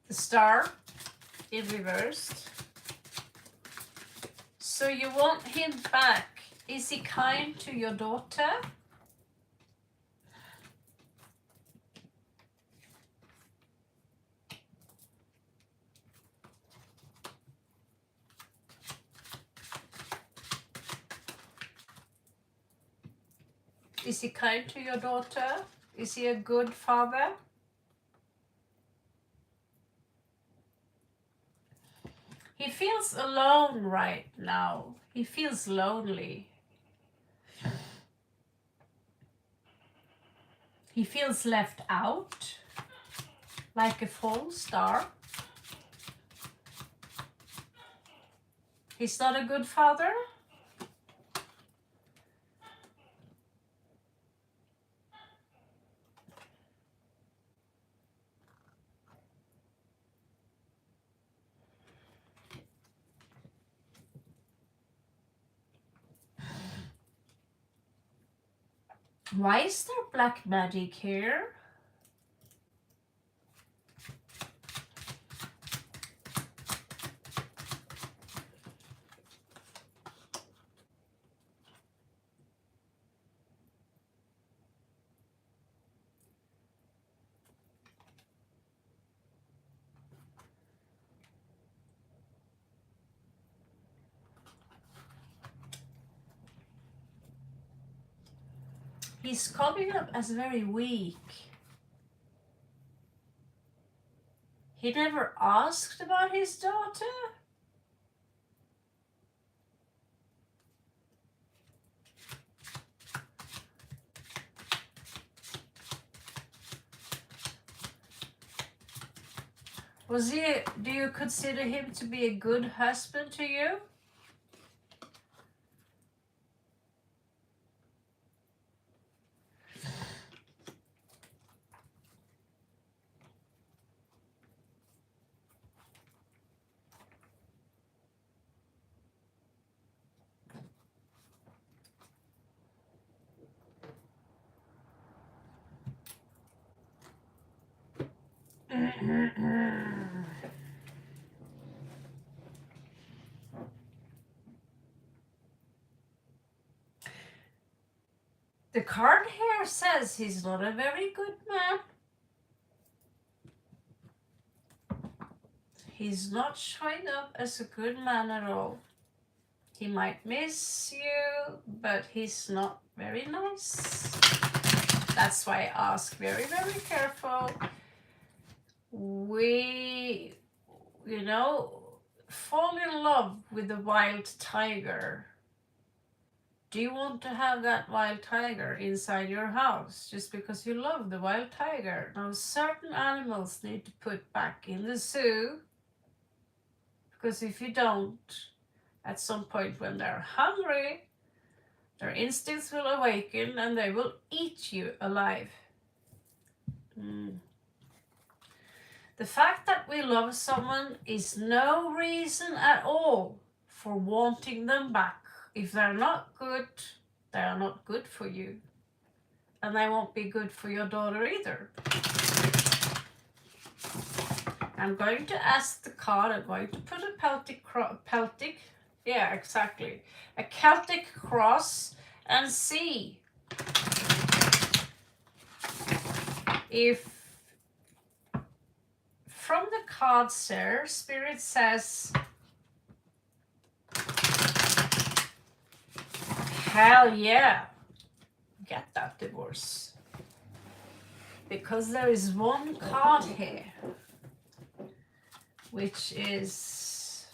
The star in reversed. So you want him back. Is he kind to your daughter? Is he kind to your daughter? Is he a good father? He feels alone right now. He feels lonely. He feels left out, like a false star. He's not a good father. Why is there black magic here? He's coming up as very weak. He never asked about his daughter. Was he? Do you consider him to be a good husband to you? The card here says he's not a very good man. He's not showing up as a good man at all. He might miss you, but he's not very nice. That's why I ask very, very careful. We, fall in love with the wild tiger. Do you want to have that wild tiger inside your house just because you love the wild tiger? Now, certain animals need to put back in the zoo, because if you don't, at some point when they're hungry, their instincts will awaken and they will eat you alive. The fact that we love someone is no reason at all for wanting them back. If they're not good, they are not good for you. And they won't be good for your daughter either. I'm going to ask the card. I'm going to put a Celtic, yeah, exactly, a Celtic cross, and see if from the cards there, Spirit says, hell yeah, get that divorce. Because there is one card here, which is,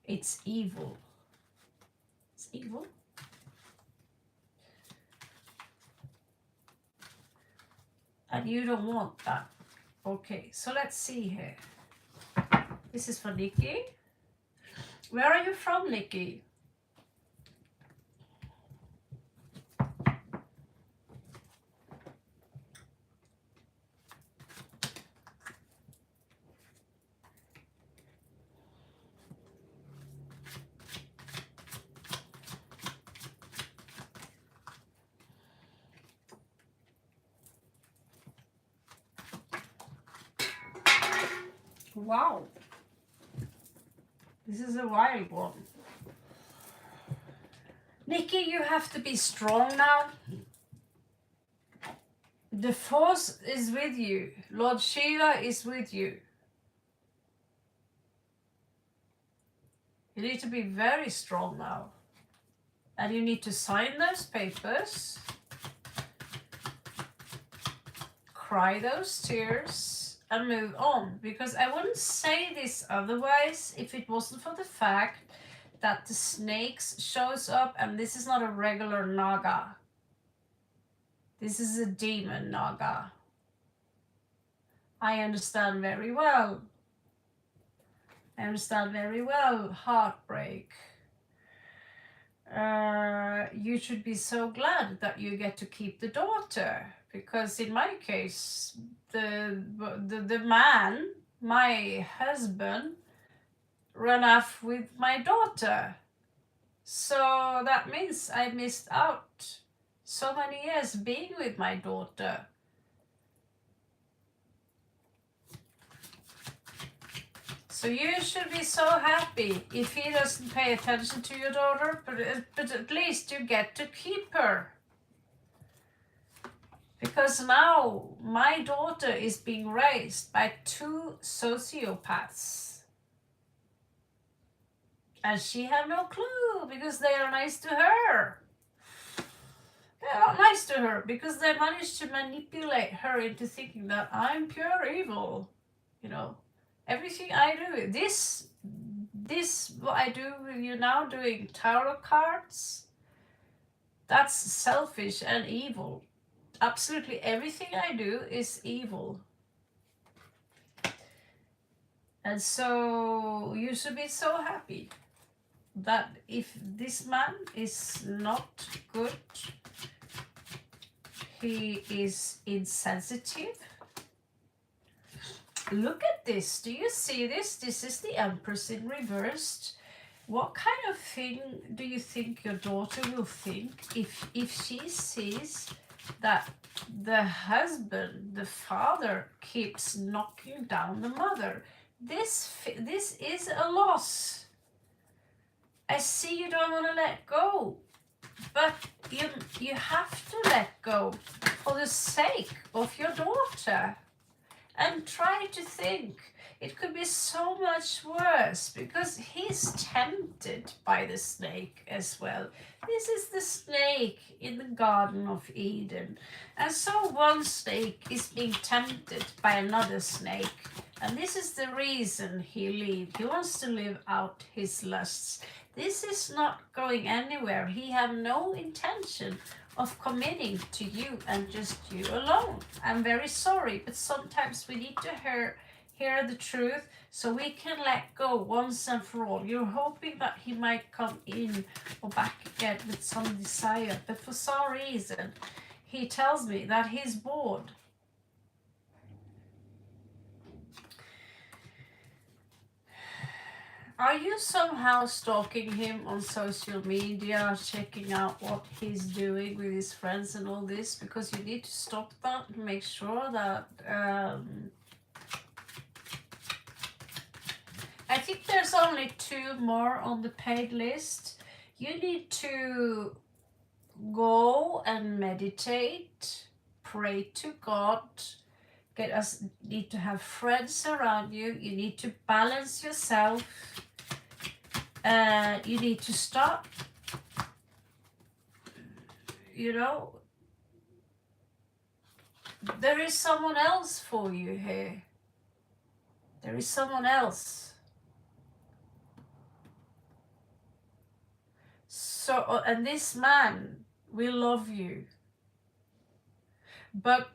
it's evil. It's evil. And you don't want that. Okay, so let's see here. This is for Nikki. Where are you from, Nikki? Wow. This is a wild one. Nikki, you have to be strong now. The force is with you. Lord Shiva is with you. You need to be very strong now. And you need to sign those papers. Cry those tears and move on. Because I wouldn't say this otherwise if it wasn't for the fact that the snakes shows up, and this is not a regular naga. This is a demon naga. I understand very well. I understand very well heartbreak. You should be so glad that you get to keep the daughter, because in my case, the man, my husband, ran off with my daughter. So that means I missed out so many years being with my daughter. So you should be so happy if he doesn't pay attention to your daughter, but at least you get to keep her. Because now my daughter is being raised by 2 sociopaths. And she have no clue because they are nice to her. They're not nice to her because they managed to manipulate her into thinking that I'm pure evil. You know, everything I do, this what I do with you now, doing tarot cards, that's selfish and evil. Absolutely everything I do is evil. And so you should be so happy that if this man is not good, he is insensitive. Look at this. Do you see this? This is the Empress in reversed. What kind of thing do you think your daughter will think if she sees that the husband, the father, keeps knocking down the mother? This is a loss. I see you don't want to let go, but you have to let go for the sake of your daughter. And try to think, it could be so much worse because he's tempted by the snake as well. This is the snake in the Garden of Eden. And so one snake is being tempted by another snake. And this is the reason he leaves. He wants to live out his lusts. This is not going anywhere. He have no intention of committing to you and just you alone. I'm very sorry, but sometimes we need to hear the truth so we can let go once and for all. You're hoping that he might come in or back again with some desire, but for some reason he tells me that he's bored. Are you somehow stalking him on social media, checking out what he's doing with his friends and all this? Because you need to stop that and make sure that I think there's only 2 more on the paid list. You need to go and meditate, pray to God, need to have friends around you. You need to balance yourself. You need to stop, you know, there is someone else for you here. There is someone else. So, and this man will love you. But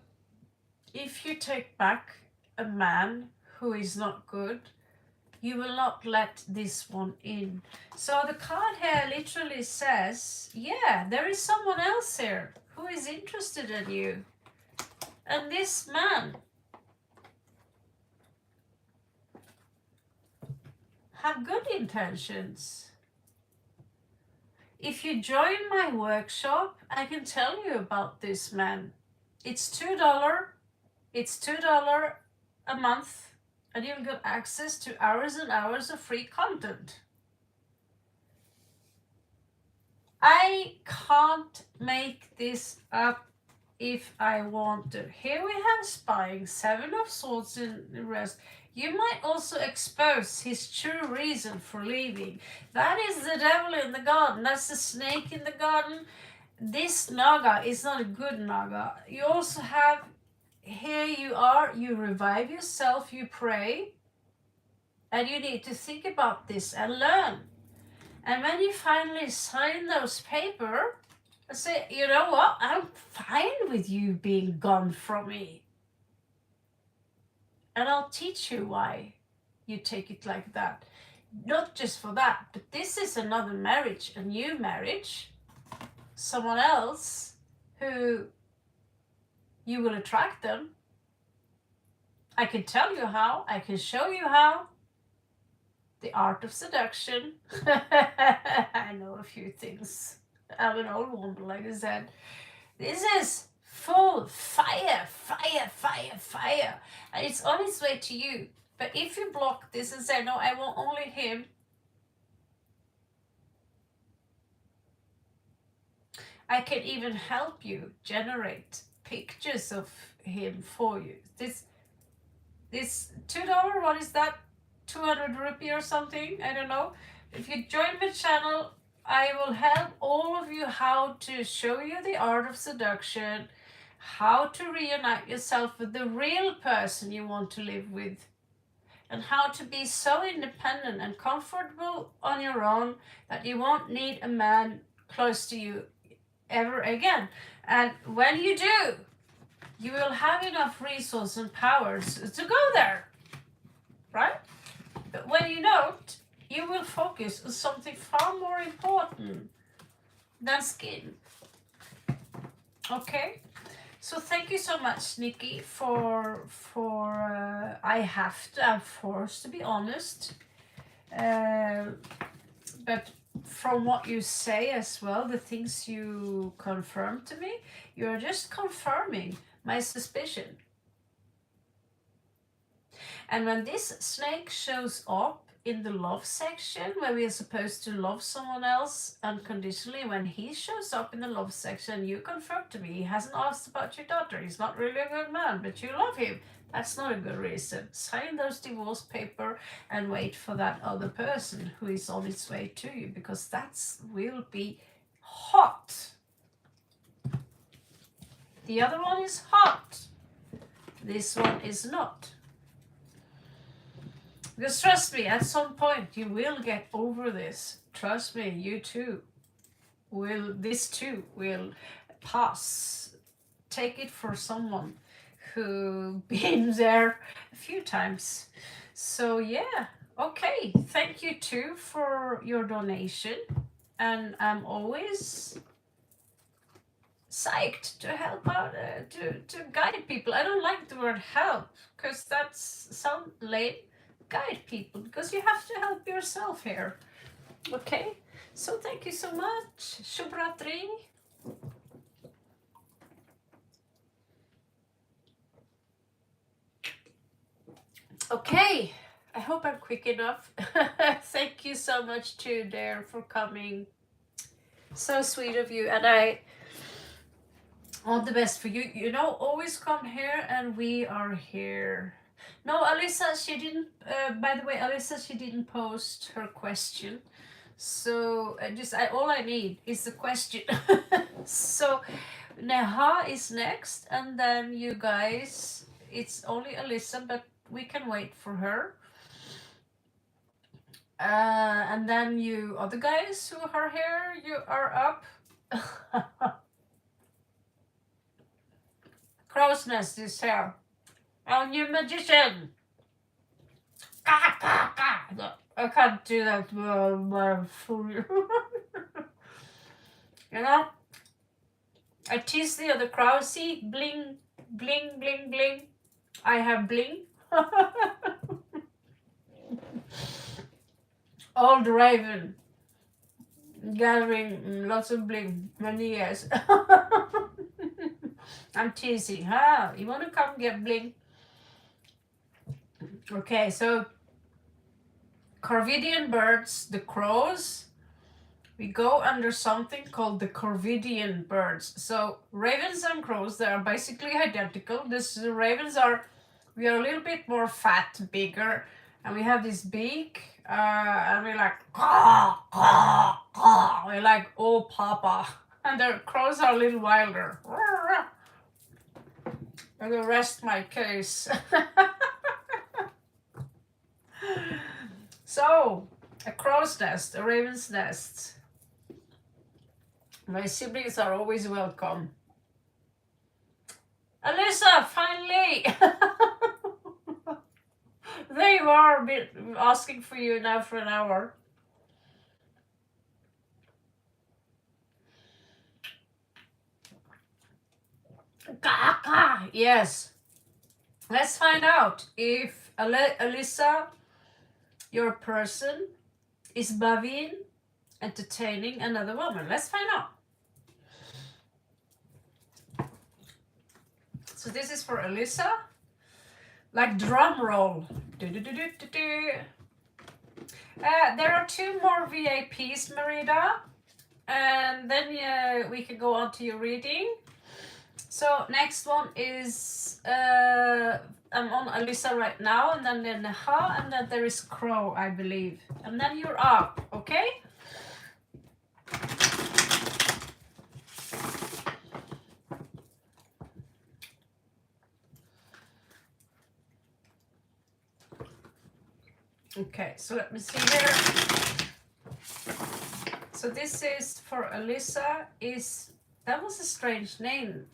if you take back a man who is not good, you will not let this one in. So the card here literally says, yeah, there is someone else here who is interested in you. And this man have good intentions. If you join my workshop, I can tell you about this man. It's $2. It's $2 a month, and you'll get access to hours and hours of free content. I can't make this up if I want to. Here we have spying, 7 of swords in the rest. You might also expose his true reason for leaving. That is the devil in the garden. That's the snake in the garden. This naga is not a good naga. You also have, here you are, you revive yourself, you pray. And you need to think about this and learn. And when you finally sign those papers, say, you know what, I'm fine with you being gone from me. And I'll teach you why you take it like that. Not just for that, but this is another marriage, a new marriage. Someone else who you will attract them. I can tell you how, I can show you how. The art of seduction. I know a few things. I'm an old woman, like I said. This is full fire, fire, fire, fire. And it's on its way to you. But if you block this and say, no, I want only him, I can even help you generate pictures of him for you. This $2, what is that? 200 rupee or something? I don't know. If you join my channel, I will help all of you how to show you the art of seduction, how to reunite yourself with the real person you want to live with, and how to be so independent and comfortable on your own that you won't need a man close to you ever again. And when you do, you will have enough resources and powers to go there, right? But when you don't, you will focus on something far more important than skin. Okay? So thank you so much, Nikki, for I'm forced to be honest. But from what you say as well, the things you confirm to me, you're just confirming my suspicion. And when this snake shows up in the love section, where we are supposed to love someone else unconditionally, when he shows up in the love section, you confirm to me, he hasn't asked about your daughter, he's not really a good man, but you love him. That's not a good reason. Sign those divorce papers and wait for that other person who is on its way to you, because that will be hot. The other one is hot. This one is not. Because trust me, at some point you will get over this. Trust me, you too will, this too will pass. Take it for someone who been there a few times. So yeah, okay. Thank you too for your donation. And I'm always psyched to help out, to guide people. I don't like the word help, because that sounds lame. Guide people, because you have to help yourself here. Okay, so thank you so much. Shubhratri. Okay, I hope I'm quick enough. Thank you so much too, Dare, for coming. So sweet of you, and I all the best for you. You know, always come here, and we are here. No, Alyssa, she didn't. By the way, Alyssa, she didn't post her question. So all I need is the question. So Neha is next, and then you guys. It's only Alyssa, but we can wait for her. And then you other guys who are here, you are up. Crow's Nest is here. Our new magician. I can't do that for you. You know? I tease the other crows. See? Bling, bling, bling, bling. I have bling. Old raven. Gathering lots of bling. Many years. I'm teasing. Huh? You want to come get bling? Okay, so Corvidian birds, the crows, we go under something called the Corvidian birds. So ravens and crows, they are basically identical. The ravens are, we are a little bit more fat, bigger, and we have this beak, and we're like, caw, caw, caw. We're like, oh, papa. And the crows are a little wilder. I will rest my case. So, a crow's nest, a raven's nest. My siblings are always welcome. Alyssa, finally! There you are, asking for you now for an hour. Yes. Let's find out if Alyssa, your person, is Bavin entertaining another woman. Let's find out. So this is for Alyssa. Like drum roll. There are 2 more VIPs, Merida. And then we can go on to your reading. So next one is I'm on Alyssa right now, and then Neha, and then there is Crow, I believe. And then you're up, okay? Okay, so let me see here. So this is for Alyssa. That was a strange name.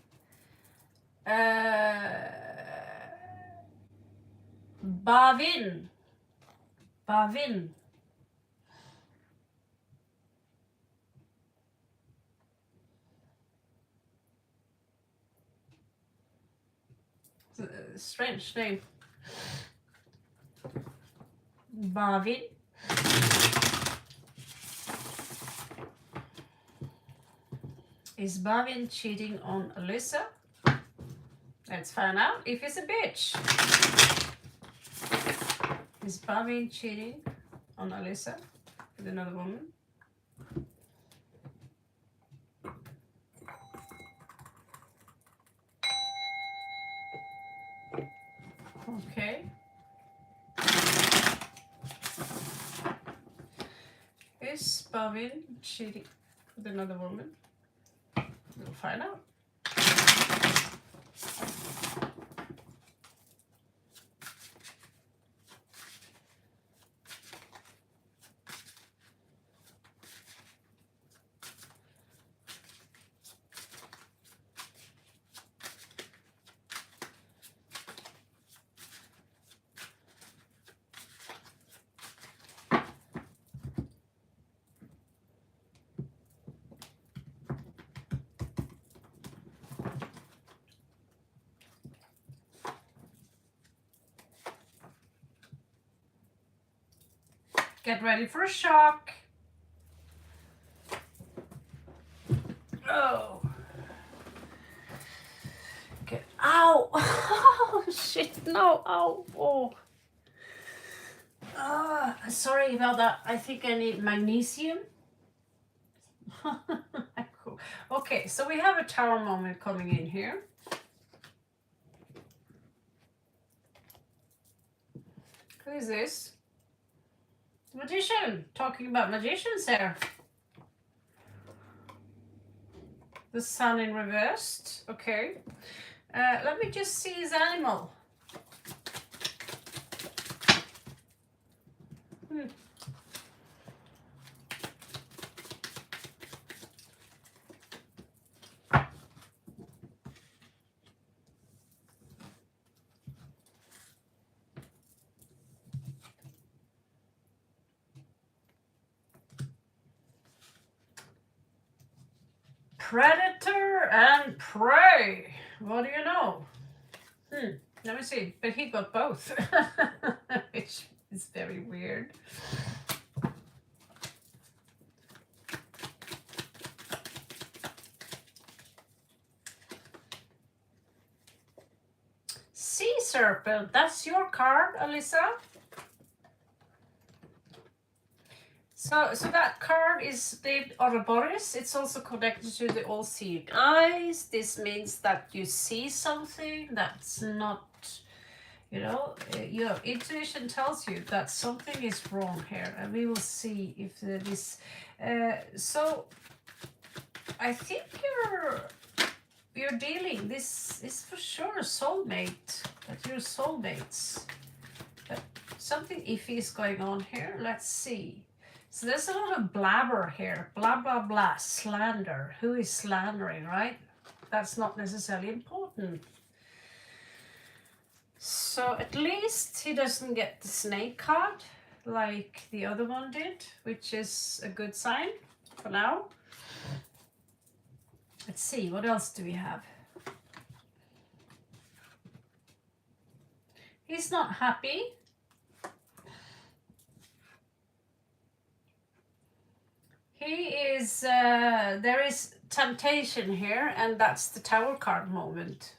Bavin. Strange name. Bavin. Is Bavin cheating on Alyssa? Let's find out if it's a bitch. Is Bavin cheating on Alyssa with another woman? Okay. Is Bavin cheating with another woman? We'll find out. Get ready for a shock. Oh. Ow. Oh, shit. No. Ow. Oh. Sorry about that. I think I need magnesium. Cool. Okay, so we have a tower moment coming in here. Who is this? Magician. Talking about magicians here. The sun in reversed. Okay. Let me just see his animal. Predator and prey. What do you know? Let me see. But he got both, which is very weird. Sea serpent. That's your card, Alyssa. So that card is named Ouroboros. It's also connected to the all-seeing eyes. This means that you see something that's not, you know, your intuition tells you that something is wrong here, and we will see if this. So I think you're dealing. This is for sure a soulmate. That you're soulmates. But something iffy is going on here. Let's see. So there's a lot of blabber here. Blah, blah, blah. Slander. Who is slandering, right? That's not necessarily important. So at least he doesn't get the snake card like the other one did, which is a good sign for now. Let's see, what else do we have? He's not happy. He is, there is temptation here, and that's the Tower card moment.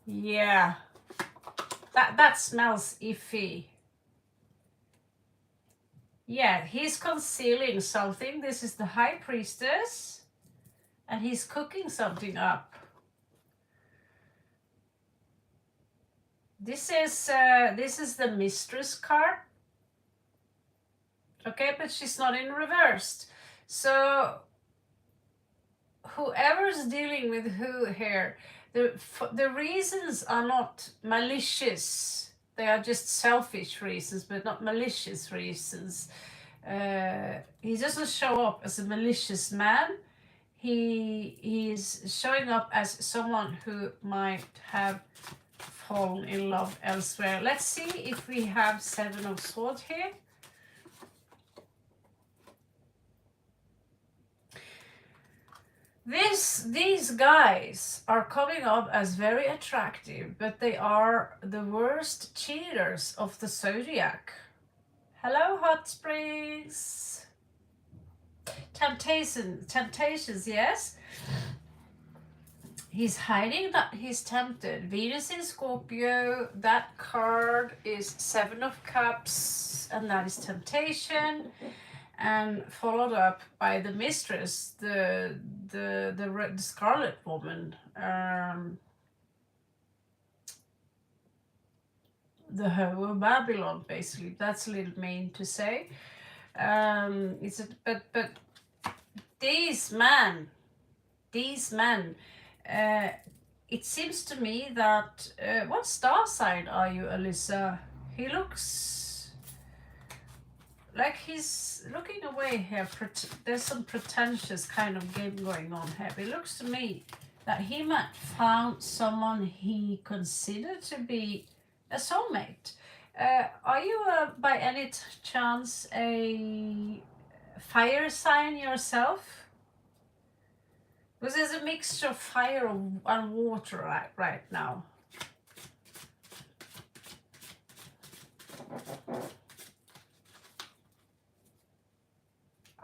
Yeah, that smells iffy. Yeah, he's concealing something. This is the High Priestess. And he's cooking something up. This is the Mistress card. Okay, but she's not in reversed. So whoever's dealing with who here, the reasons are not malicious. They are just selfish reasons, but not malicious reasons. He doesn't show up as a malicious man. He is showing up as someone who might have fallen in love elsewhere. Let's see if we have Seven of Swords here. These guys are coming up as very attractive, but they are the worst cheaters of the zodiac. Hello, Hot Springs. Temptations, yes. He's hiding that he's tempted. Venus in Scorpio, that card is Seven of Cups, and that is temptation. And followed up by the Mistress, the Scarlet Woman, the Hoe of Babylon, basically. That's a little mean to say. But these men, it seems to me that what star sign are you, Alyssa? He looks like he's looking away here. There's some pretentious kind of game going on here. It looks to me that he might found someone he considered to be a soulmate. Are you by any chance a fire sign yourself? Because there's a mixture of fire and water right now.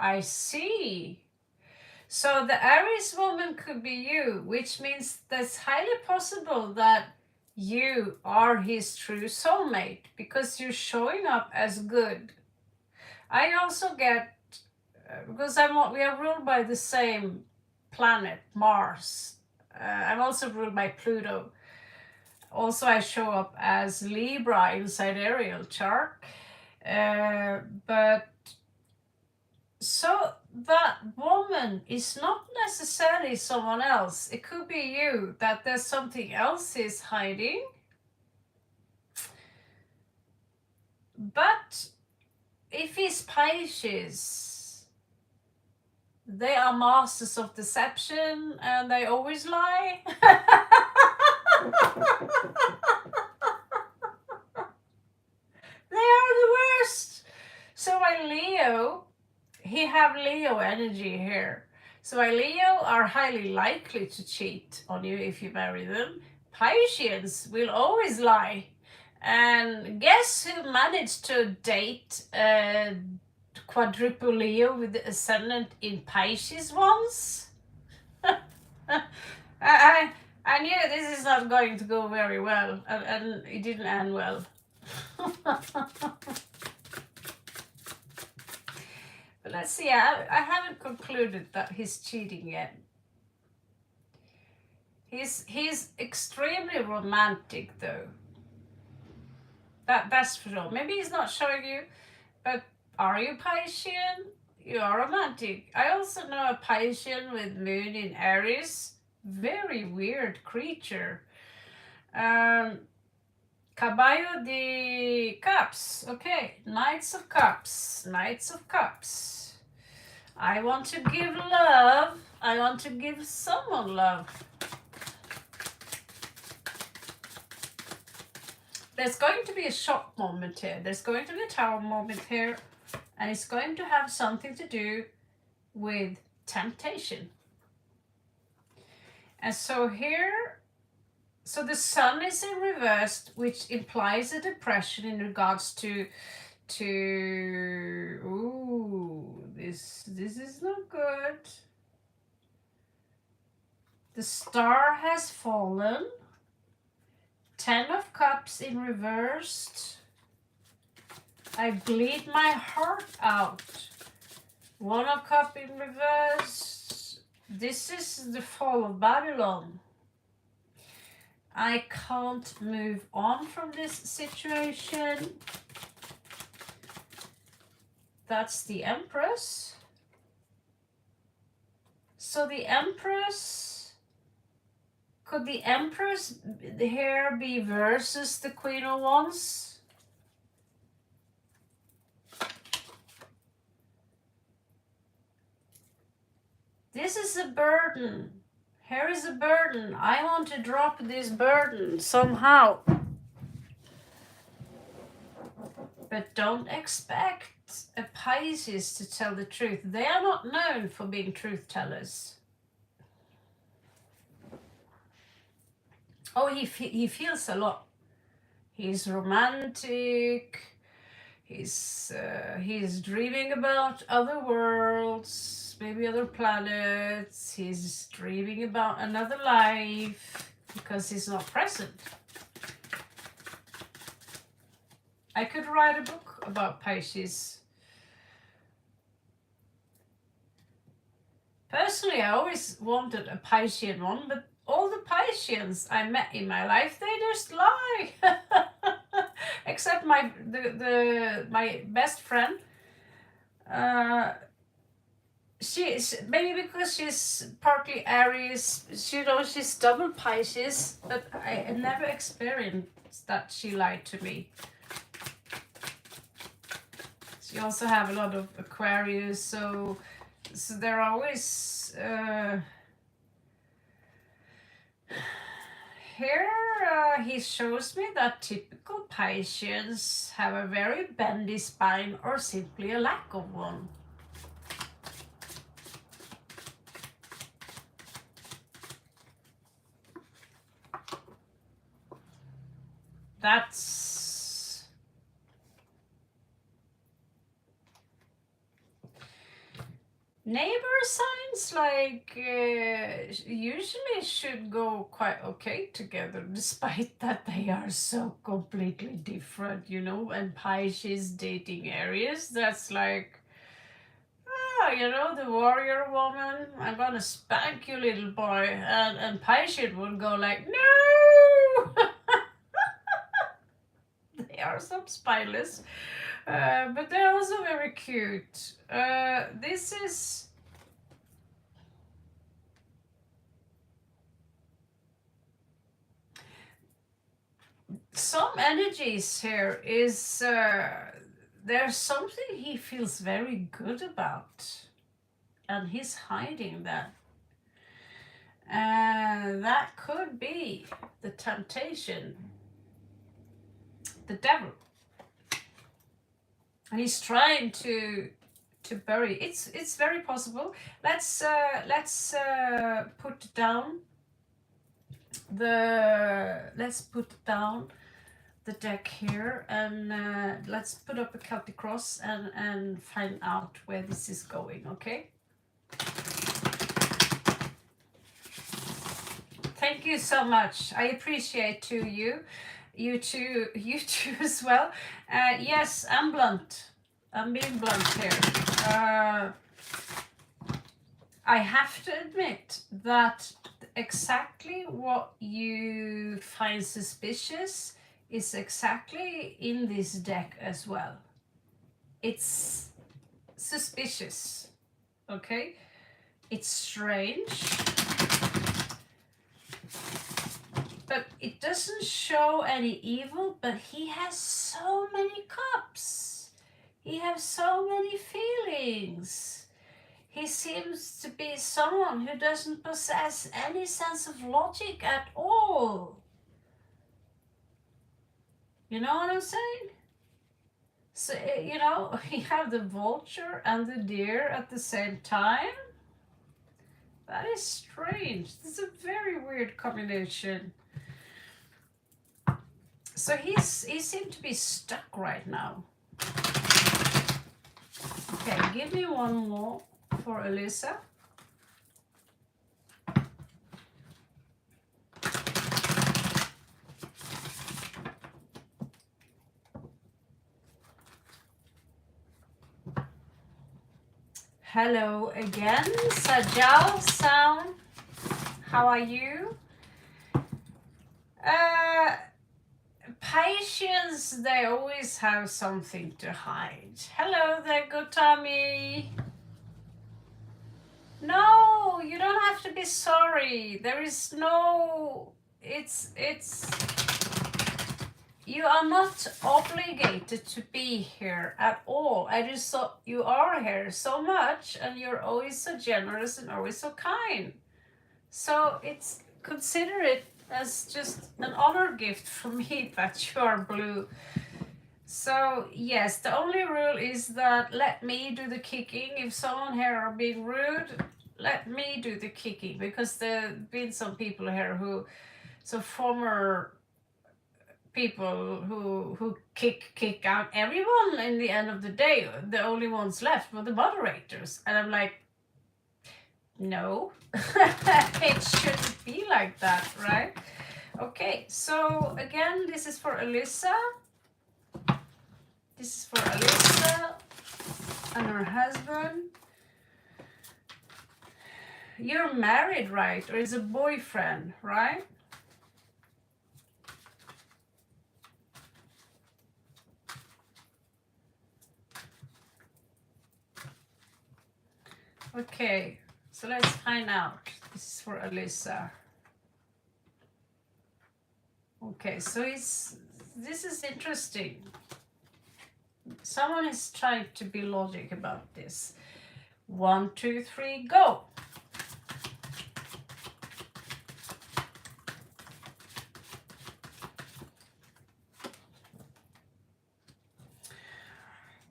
I see. So the Aries woman could be you, which means that's highly possible that you are his true soulmate because you're showing up as good. I also get, because we are ruled by the same planet, Mars. I'm also ruled by Pluto. Also, I show up as Libra inside Ariel chart. But so that woman is not necessarily someone else. It could be you, that there's something else is hiding. But if he's Pisces, they are masters of deception and they always lie. They are the worst. So while Leo, he have Leo energy here. So while Leo are highly likely to cheat on you if you marry them, Pisceans will always lie. And guess who managed to date quadruple Leo with the ascendant in Pisces once? I knew this is not going to go very well, and it didn't end well. But let's see, I haven't concluded that he's cheating yet. He's extremely romantic though. That's for sure. Maybe he's not showing you, but are you Piscean? You are romantic. I also know a Piscean with moon in Aries. Very weird creature. Caballo de Cups. Okay, Knights of Cups. Knights of Cups. I want to give love. I want to give someone love. There's going to be a shock moment here. There's going to be a tower moment here. And it's going to have something to do with temptation. And so here, so the sun is in reverse, which implies a depression in regards to ooh, this is not good. The star has fallen. 10 of Cups in reversed. I bleed my heart out. 1 of Cups in reverse. This is the fall of Babylon. I can't move on from this situation. That's the Empress. So the Empress, could the Empress here be versus the Queen of Wands? This is a burden. Here is a burden. I want to drop this burden somehow. But don't expect a Pisces to tell the truth. They are not known for being truth tellers. Oh, he feels a lot. He's romantic. He's dreaming about other worlds, maybe other planets. He's dreaming about another life because he's not present. I could write a book about Pisces. Personally, I always wanted a Piscean one, but all the Pisceans I met in my life, they just lie. Except my best friend. She's maybe because she's partly Aries, she's double Pisces, but I never experienced that she lied to me. She also have a lot of Aquarius, so they're always here he shows me that typical Pisceans have a very bendy spine or simply a lack of one. Neighbor signs like usually should go quite okay together, despite that they are so completely different, you know. And Paishi's dating areas, that's like, you know, the warrior woman, I'm gonna spank you, little boy, and Paishit would go like, no. They are some spineless, but they're also very cute. This is some energies here. Is there's something he feels very good about, and he's hiding that. And that could be the temptation, the devil, and he's trying to bury. It's very possible. Let's put down the deck here, and let's put up a Celtic cross and find out where this is going. Okay. Thank you so much. I appreciate to you. You too as well. Yes, I'm blunt. I'm being blunt here. I have to admit that exactly what you find suspicious is exactly in this deck as well. It's suspicious, okay? It's strange, but it doesn't show any evil, but he has so many cups. He has so many feelings. He seems to be someone who doesn't possess any sense of logic at all. You know what I'm saying? So, you know, you have the vulture and the deer at the same time. That is strange. This is a very weird combination. So he seems to be stuck right now. Okay, give me one more for Alyssa. Hello again, Sajal Sound. How are you? Patients, they always have something to hide. Hello there, Gotami. No, you don't have to be sorry. There is no, it's, you are not obligated to be here at all. I just thought you are here so much, and you're always so generous and always so kind. So it's, consider it as just an honor gift from me that you are blue. So yes, the only rule is that let me do the kicking. If someone here are being rude, let me do the kicking, because there have been some people here who, so former people who kick out everyone. In the end of the day, the only ones left were the moderators, and I'm like, no. It shouldn't be like that, right? Okay, so again, this is for Alyssa. This is for Alyssa and her husband. You're married, right? Or is a boyfriend, right? Okay, so let's find out. This is for Alyssa. Okay, so this is interesting. Someone is trying to be logic about this. 1, 2, 3, go.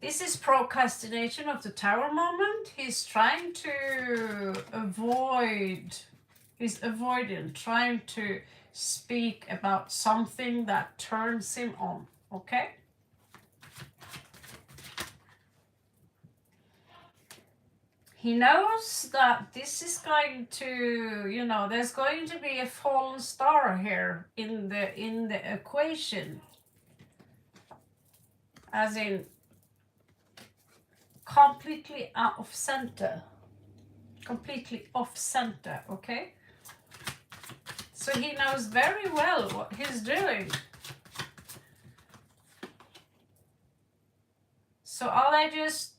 This is procrastination of the tower moment. He's trying to avoid, he's avoiding, trying to speak about something that turns him on, okay? he knows that this is going to, you know, there's going to be a fallen star here in the equation, as in completely out of center, completely off center. Okay, so he knows very well what he's doing. So all I just,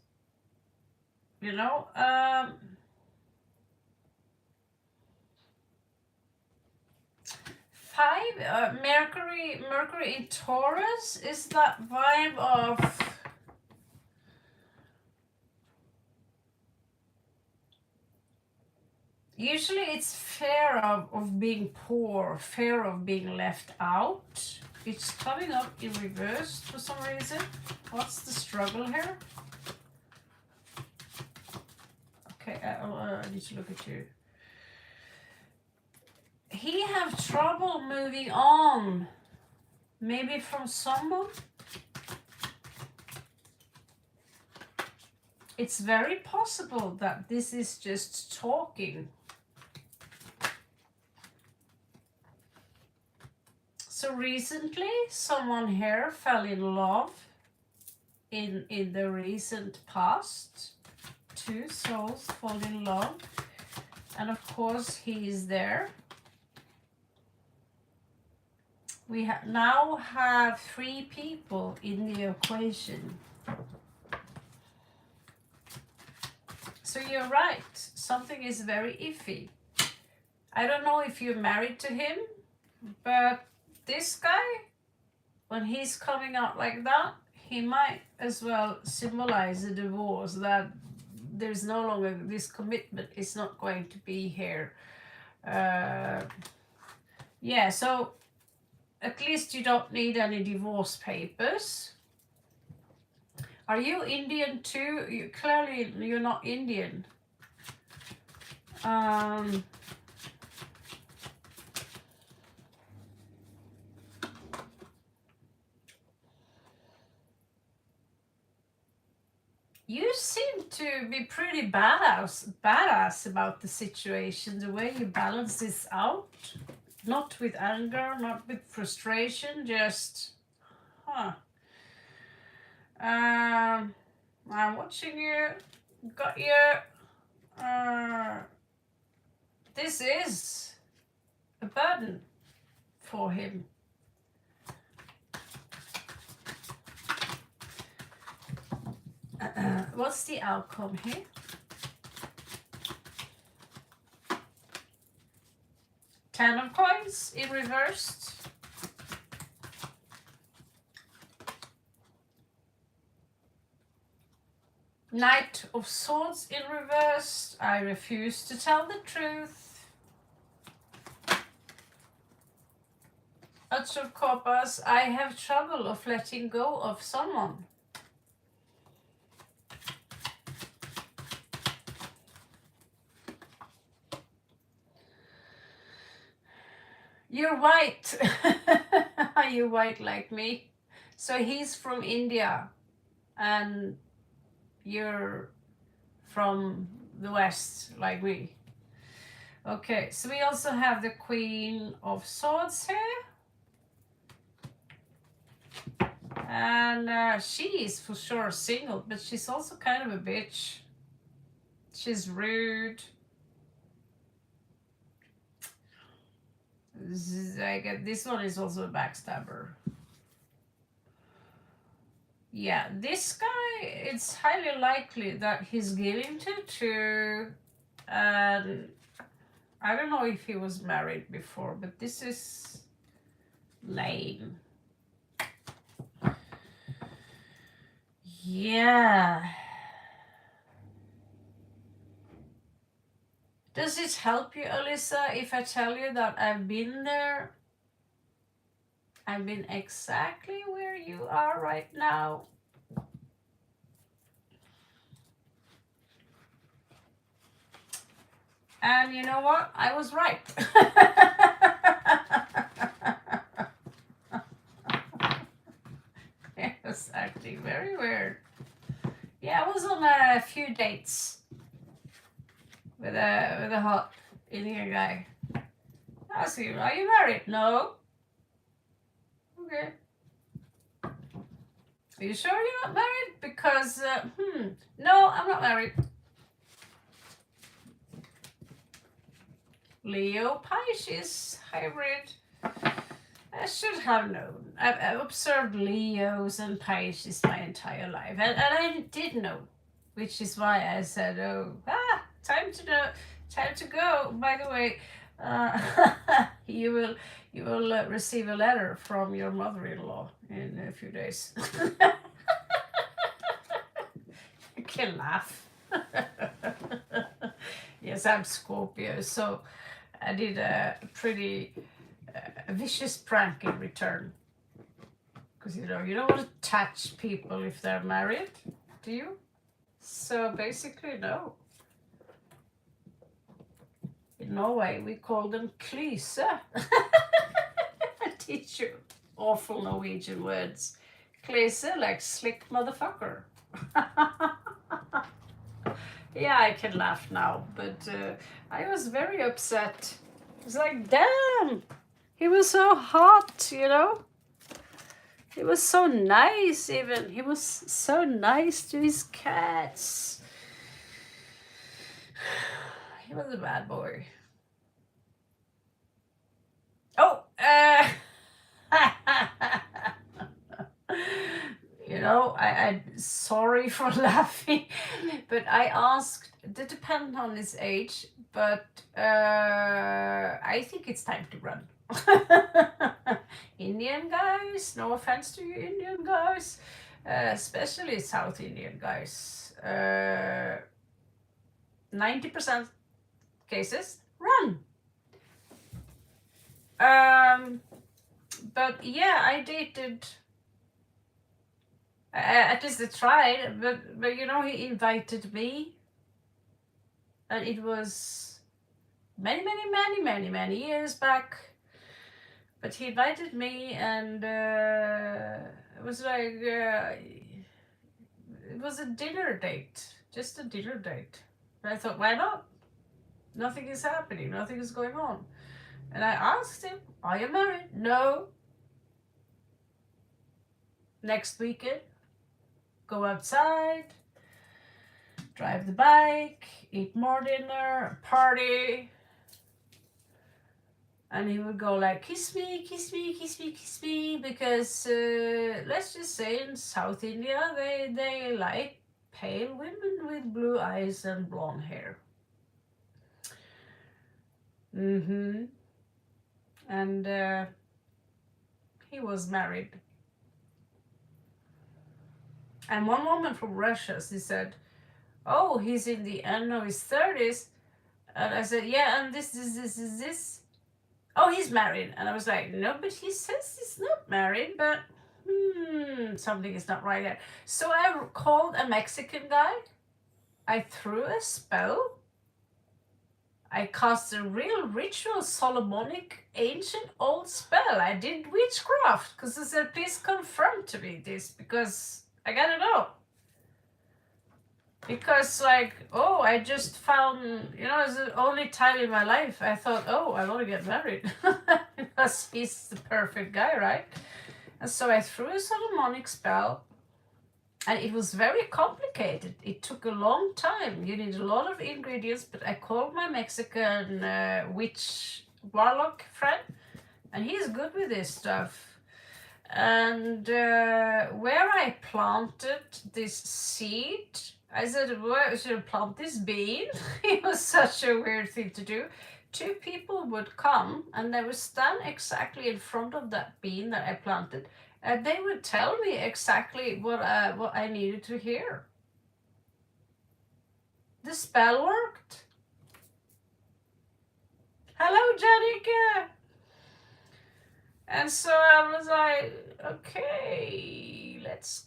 you know, Mercury in Taurus is that vibe of usually it's fear of being poor, fear of being left out. It's coming up in reverse for some reason. What's the struggle here? Okay, I need to look at you. He have trouble moving on, maybe from someone. It's very possible that this is just talking. So recently, someone here fell in love in the recent past. Two souls fall in love, and of course he is there. We now have 3 people in the equation. So you're right, something is very iffy. I don't know if you're married to him, but this guy, when he's coming out like that, he might as well symbolize a divorce, that there's no longer, this commitment is not going to be here. Yeah, so at least you don't need any divorce papers. Are you Indian too? Clearly you're not Indian. You seem to be pretty badass about the situation, the way you balance this out. Not with anger, not with frustration, just, I'm watching you, got you. This is a burden for him. What's the outcome here? Ten of coins in reversed. Knight of Swords in reverse. I refuse to tell the truth. Eight of Coppers. I have trouble of letting go of someone. You're white. Are you white like me? So he's from India and you're from the West like me. Okay, so we also have the Queen of Swords here. And she is for sure single, but she's also kind of a bitch. She's rude. This one is also a backstabber. Yeah, this guy, it's highly likely that he's giving to, I don't know if he was married before, but this is lame. Yeah. Does it help you, Alyssa, if I tell you that I've been there? I've been exactly where you are right now. And you know what? I was right. It was acting very weird. Yeah, I was on a few dates. with a hot Indian guy. I ask him, are you married? No. Okay. Are you sure you're not married? Because, no, I'm not married. Leo Pisces hybrid. I should have known. I've observed Leos and Pisces my entire life, and I did know, which is why I said, "Oh, time to know, time to go." By the way, you will receive a letter from your mother-in-law in a few days. You can laugh. Yes, I'm Scorpio, so I did a pretty vicious prank in return. Because you don't want to touch people if they're married, do you? So basically, no. In Norway, we call them klyse. I teach you awful Norwegian words. Klyse, like slick motherfucker. Yeah, I can laugh now, but I was very upset. It's like, damn, he was so hot, you know? He was so nice even. He was so nice to his cats. He was a bad boy. Oh, you know, I'm sorry for laughing, but I asked, it depends on his age, but I think it's time to run. Indian guys, no offense to you Indian guys, especially South Indian guys, 90% cases run. But yeah, I dated, at least I tried, but you know, he invited me, and it was many years back. But he invited me, and it was like, it was a dinner date, just a dinner date. And I thought, why not? Nothing is happening, nothing is going on. And I asked him, are you married? No. Next weekend, go outside, drive the bike, eat more dinner, party. And he would go like, kiss me, kiss me, kiss me, kiss me, because let's just say in South India, they like pale women with blue eyes and blonde hair. And he was married. And one woman from Russia, she said, oh, he's in the end of his 30s. And I said, yeah, and this. Oh, he's married. And I was like, no, but he says he's not married, but something is not right there. So I called a Mexican guy. I threw a spell. I cast a real ritual Solomonic ancient old spell. I did witchcraft because I said, please confirm to me this, because I gotta know. Because like, oh, I just found, you know, it's the only time in my life I thought, oh, I want to get married. Because he's the perfect guy, right? And so I threw a Solomonic spell, and it was very complicated. It took a long time. You need a lot of ingredients, but I called my Mexican witch warlock friend, and he's good with this stuff. And where I planted this seed, I said, where should I plant this bean? It was such a weird thing to do. Two people would come, and they would stand exactly in front of that bean that I planted, and they would tell me exactly what I needed to hear. The spell worked. Hello, Janika. And so I was like, okay, let's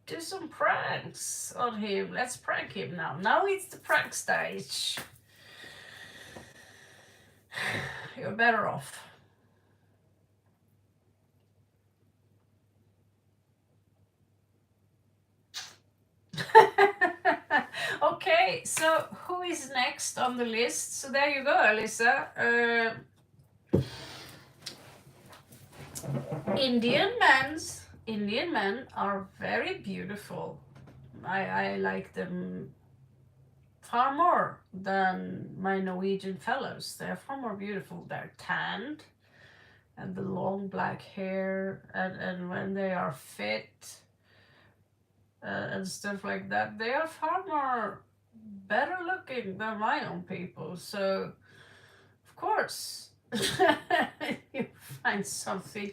do some pranks on him. Let's prank him now. Now it's the prank stage. You're better off. Okay, Okay, so who is next on the list? So there you go, Alyssa. Indian men are very beautiful. I like them far more than my Norwegian fellows. They're far more beautiful. They're tanned and the long black hair, and when they are fit and stuff like that, they are far more better looking than my own people. So, of course, you find something,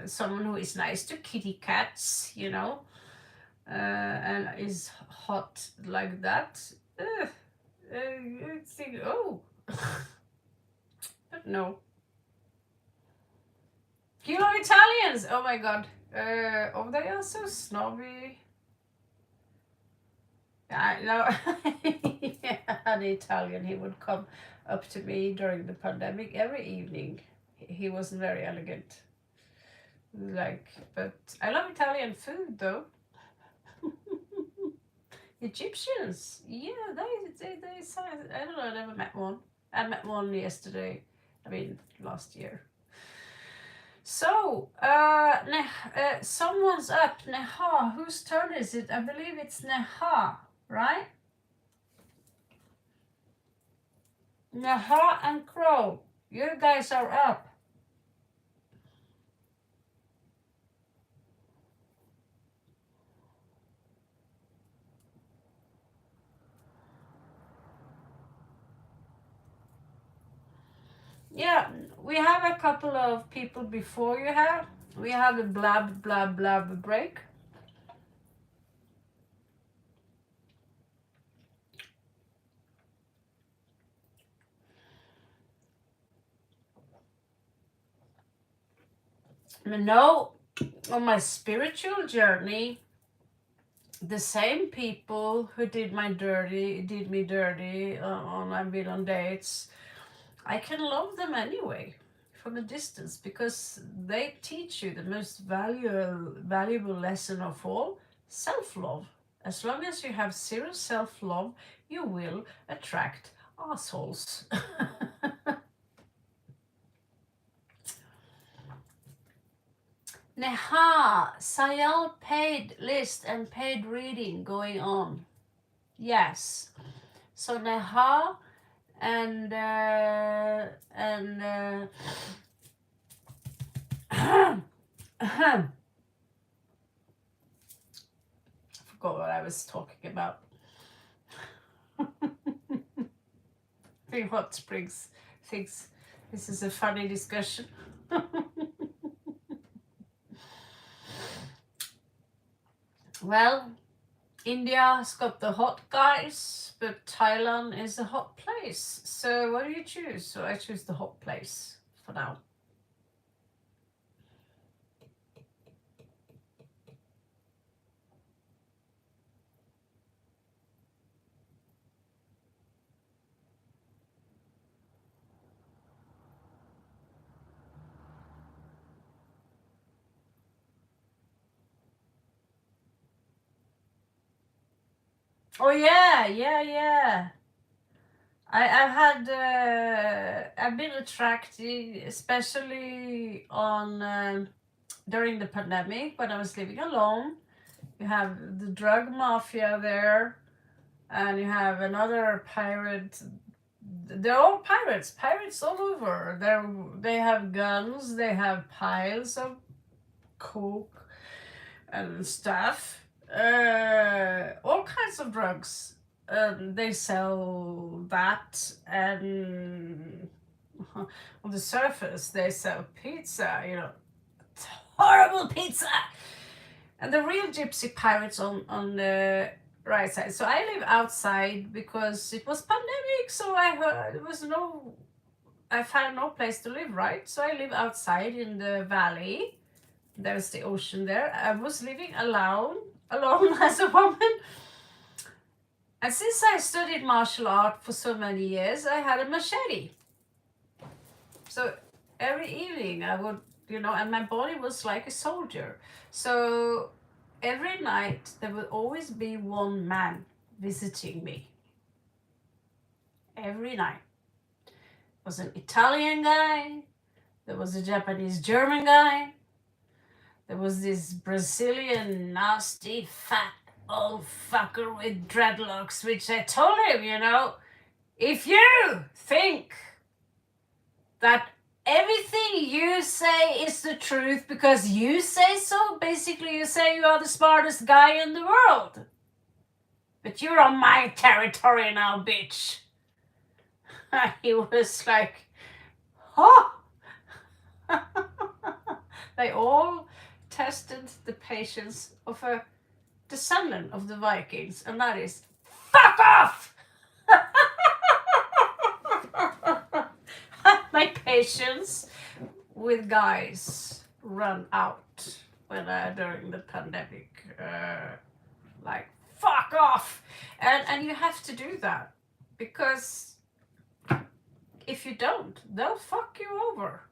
someone who is nice to kitty cats, you know, and is hot like that. You think, oh, but no. You love Italians! Oh my god. Oh, they are so snobby. I know. Yeah, an Italian, he would come up to me during the pandemic every evening. He wasn't very elegant. Like, but I love Italian food though. Egyptians, yeah, they I don't know, I never met one. I met one yesterday, last year. So, someone's up. Neha, whose turn is it? I believe it's Neha, right? Neha and Crow, you guys are up. Yeah, we have a couple of people before you have. We have a blab, blab, blab break. No, on my spiritual journey, the same people who did me dirty I've been on dates, I can love them anyway from a distance because they teach you the most valuable lesson of all, self-love. As long as you have zero self-love, you will attract assholes. Neha, Sayal paid list and paid reading going on. Yes. So Neha and I forgot what I was talking about. Think Hot Springs thinks this is a funny discussion. Well, India's got the hot guys, but Thailand is a hot place. So what do you choose? So I choose the hot place for now. Oh yeah. I've been attracted, especially on during the pandemic when I was living alone. You have the drug mafia there, and you have another pirate. They're all pirates all over. They have guns, they have piles of coke and stuff, all kinds of drugs. They sell that, and on the surface they sell pizza, horrible pizza. And the real gypsy pirates on the right side. So I live outside because it was pandemic, so I found no place to live, right? So I live outside in the valley. There's the ocean there. I was living alone as a woman. And since I studied martial art for so many years, I had a machete. So every evening I would, and my body was like a soldier. So every night there would always be one man visiting me every night. There was an Italian guy, there was a Japanese German guy, there was this Brazilian nasty fat old fucker with dreadlocks, which I told him, you know, if you think that everything you say is the truth because you say so, basically you say you are the smartest guy in the world. But you're on my territory now, bitch. He was like, huh? They all tested the patience of a descendant of the Vikings, and that is, fuck off! My patience with guys run out when during the pandemic. Like, fuck off! And you have to do that, because if you don't, they'll fuck you over.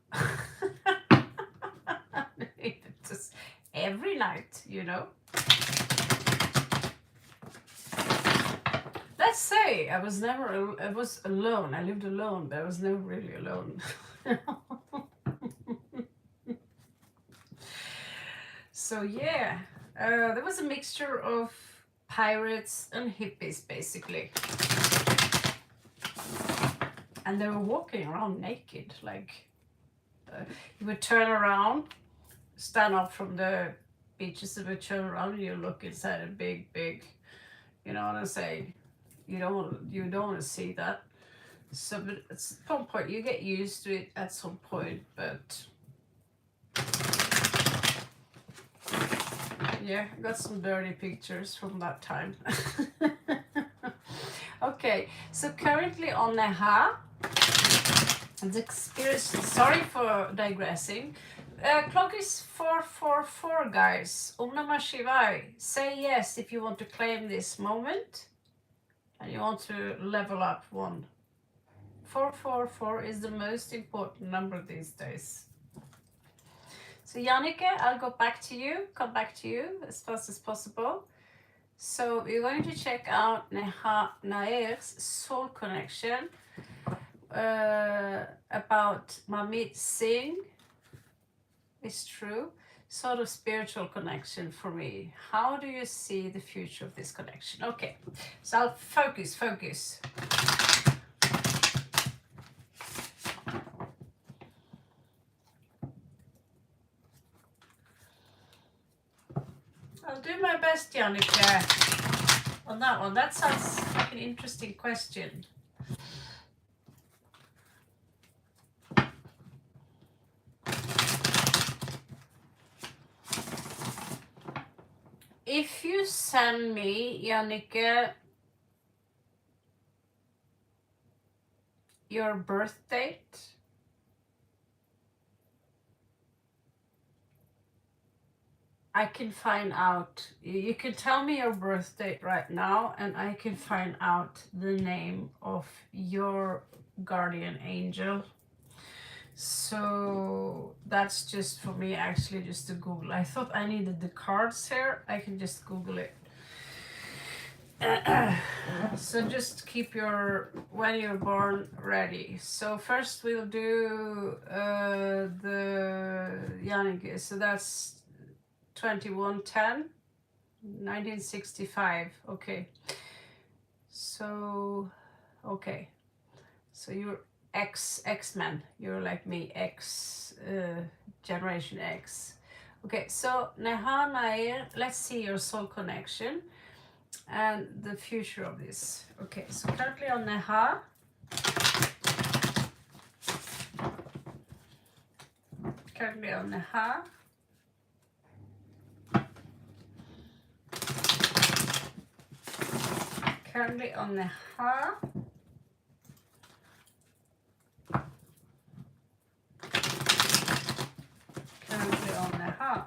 Just every night, you know. Let's say I was alone. I lived alone, but I was never really alone. So yeah, there was a mixture of pirates and hippies, basically. And they were walking around naked, like you would turn around, stand up from the beaches, and would turn around and you look inside a big, you know what I'm saying? You don't want to see that. So, but at some point you get used to it at some point, but yeah, I got some dirty pictures from that time. Okay, so currently on Neha, the experience, sorry for digressing, clock is 444, guys. Om Namah Shivaya. Say yes if you want to claim this moment and you want to level up one. 444 is the most important number these days. So Jannike, I'll come back to you as fast as possible. So we're going to check out Neha Nair's soul connection about Mamit Singh. It's true. Sort of spiritual connection for me. How do you see the future of this connection? Okay, so I'll focus. I'll do my best, Jannike, on that one. That sounds like an interesting question. If you send me, Jannike, your birth date, I can find out. You can tell me your birth date right now, and I can find out the name of your guardian angel. So that's just for me, actually, just to Google. I thought I needed the cards here. I can just Google it. So just keep your when you're born ready. So first we'll do the Jannike. So that's 2110 1965. Okay, so you're X-Men, you're like me, generation X. Okay, so Neha Nair, let's see your soul connection and the future of this. Okay, so currently on Neha, currently on Neha, currently on Neha, currently on Neha.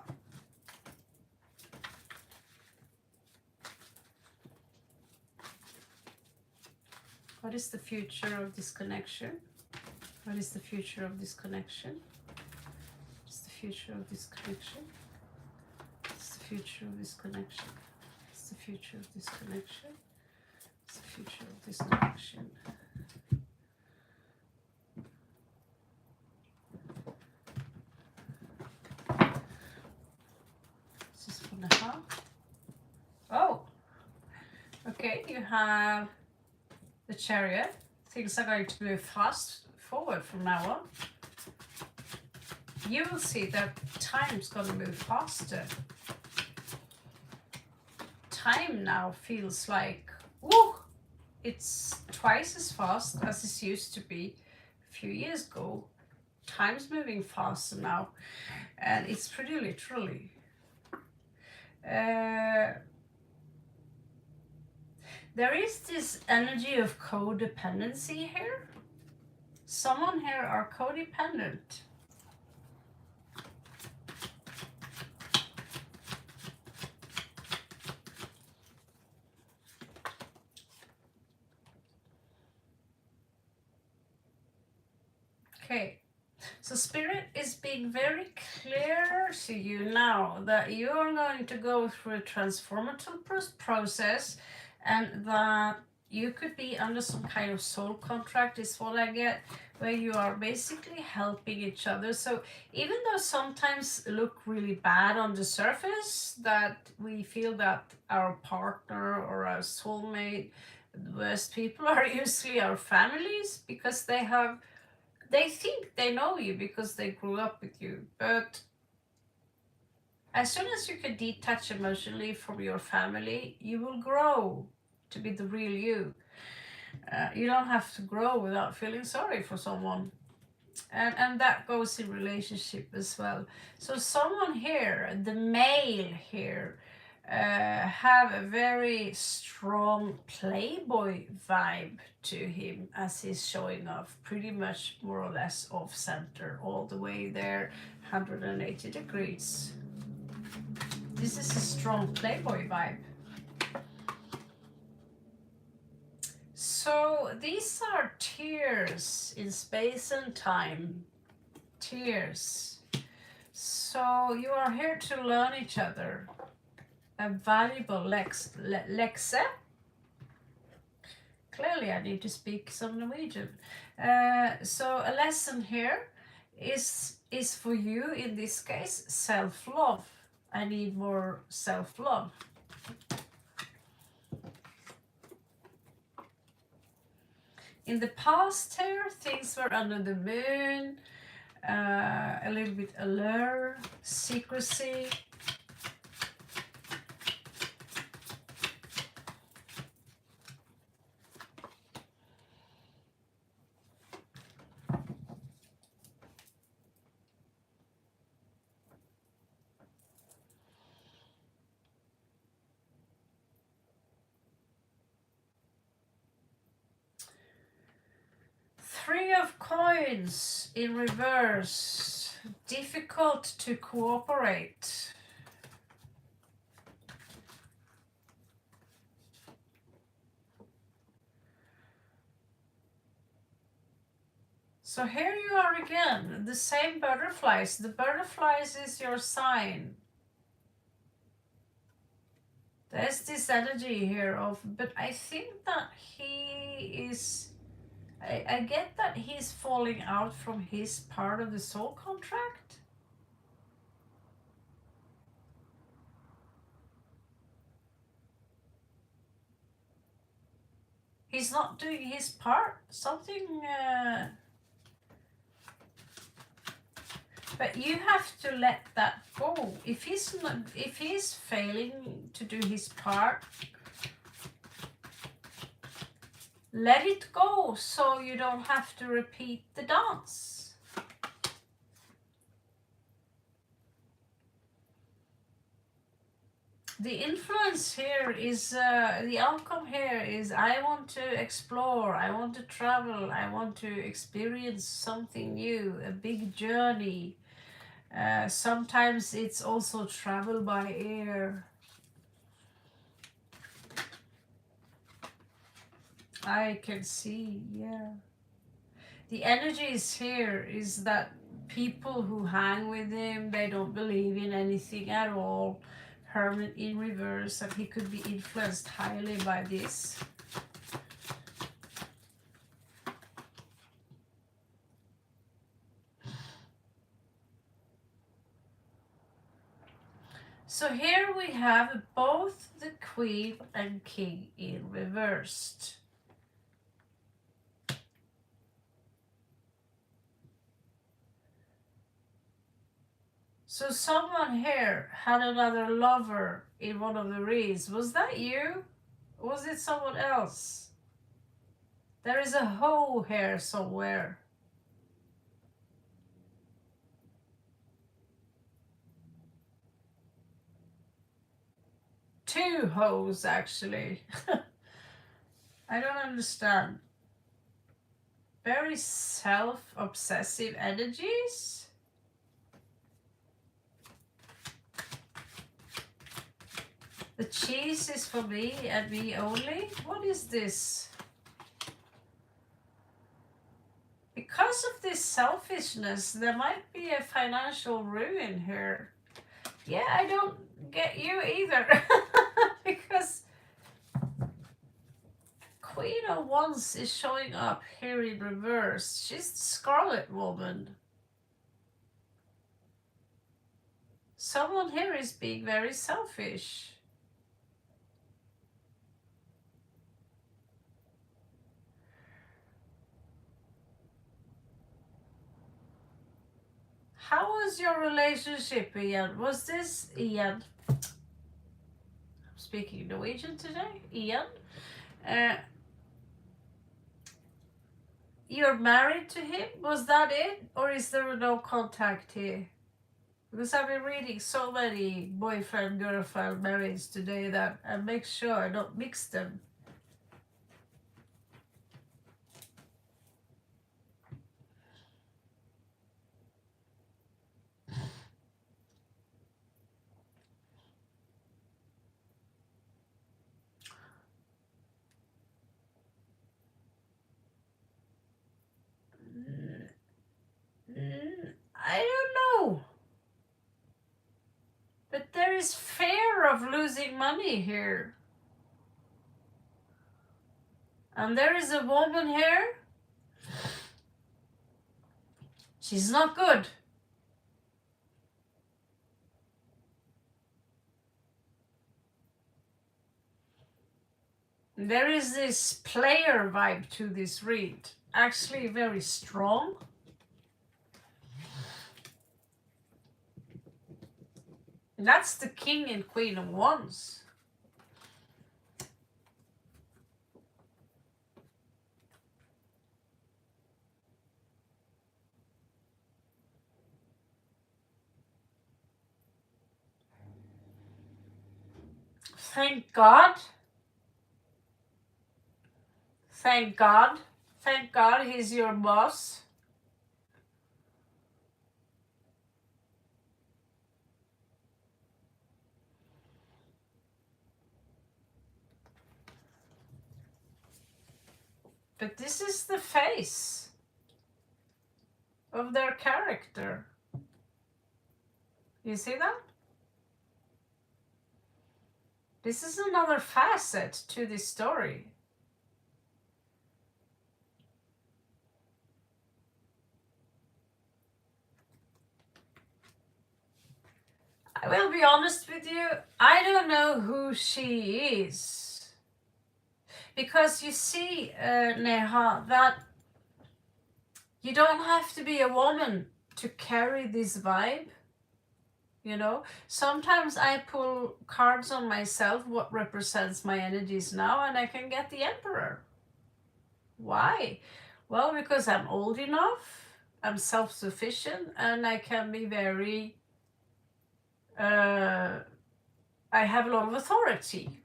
What is the future of this connection? What is the future of this connection? What's the future of this connection? What's the future of this connection? What's the future of this connection? future of this connection. This is for now. Oh, okay, you have the Chariot. Things are going to move fast forward from now on. You will see that time's going to move faster. Time now feels like, woo, it's twice as fast as it used to be a few years ago. Time's moving faster now, and it's pretty literally. There is this energy of codependency here. Someone here are codependent. Okay, so Spirit is being very clear to you now that you are going to go through a transformative process, and that you could be under some kind of soul contract is what I get, where you are basically helping each other. So even though sometimes look really bad on the surface, that we feel that our partner or our soulmate, the worst people are usually our families, because they think they know you because they grew up with you. But as soon as you can detach emotionally from your family, you will grow to be the real you. You don't have to grow without feeling sorry for someone. And that goes in relationship as well. So someone here, the male here, have a very strong playboy vibe to him, as he's showing off pretty much more or less off center all the way there, 180 degrees. This is a strong playboy vibe. So these are tears in space and time. Tears. So you are here to learn each other. A valuable lekse. Clearly I need to speak some Norwegian. So a lesson here is for you, in this case, self-love. I need more self-love. In the past here, things were under the moon, a little bit allure, secrecy. Three of Coins in reverse. Difficult to cooperate. So here you are again, the same butterflies. The butterflies is your sign. There's this energy here of, but I think that he is, I get that he's falling out from his part of the soul contract. He's not doing his part. Something, but you have to let that go. If he's failing to do his part, let it go, so you don't have to repeat the dance. The influence here is, the outcome here is, I want to explore, I want to travel, I want to experience something new, a big journey. Sometimes it's also travel by air. I can see, yeah. The energies here is that people who hang with him, they don't believe in anything at all. Hermit in reverse, and he could be influenced highly by this. So here we have both the queen and king in reversed. So someone here had another lover in one of the reads. Was that you? Or was it someone else? There is a hoe here somewhere. Two hoes, actually. I don't understand. Very self-obsessive energies. The cheese is for me and me only. What is this? Because of this selfishness, there might be a financial ruin here. Yeah, I don't get you either. Because Queen of Wands is showing up here in reverse. She's the Scarlet Woman. Someone here is being very selfish. How was your relationship, Ian? Was this Ian? I'm speaking Norwegian today. Ian? You're married to him? Was that it? Or is there no contact here? Because I've been reading so many boyfriend, girlfriend, marriage today that I make sure I don't mix them. I don't know. But there is fear of losing money here. And there is a woman here. She's not good. There is this player vibe to this read. Actually very strong. That's the King and Queen of Wands. Thank God. Thank God. Thank God he's your boss. But this is the face of their character. You see that? This is another facet to this story. I will be honest with you, I don't know who she is. Because you see, Neha, that you don't have to be a woman to carry this vibe. You know, sometimes I pull cards on myself, what represents my energies now, and I can get the Emperor. Why? Well, because I'm old enough, I'm self-sufficient, and I can be very, I have a lot of authority.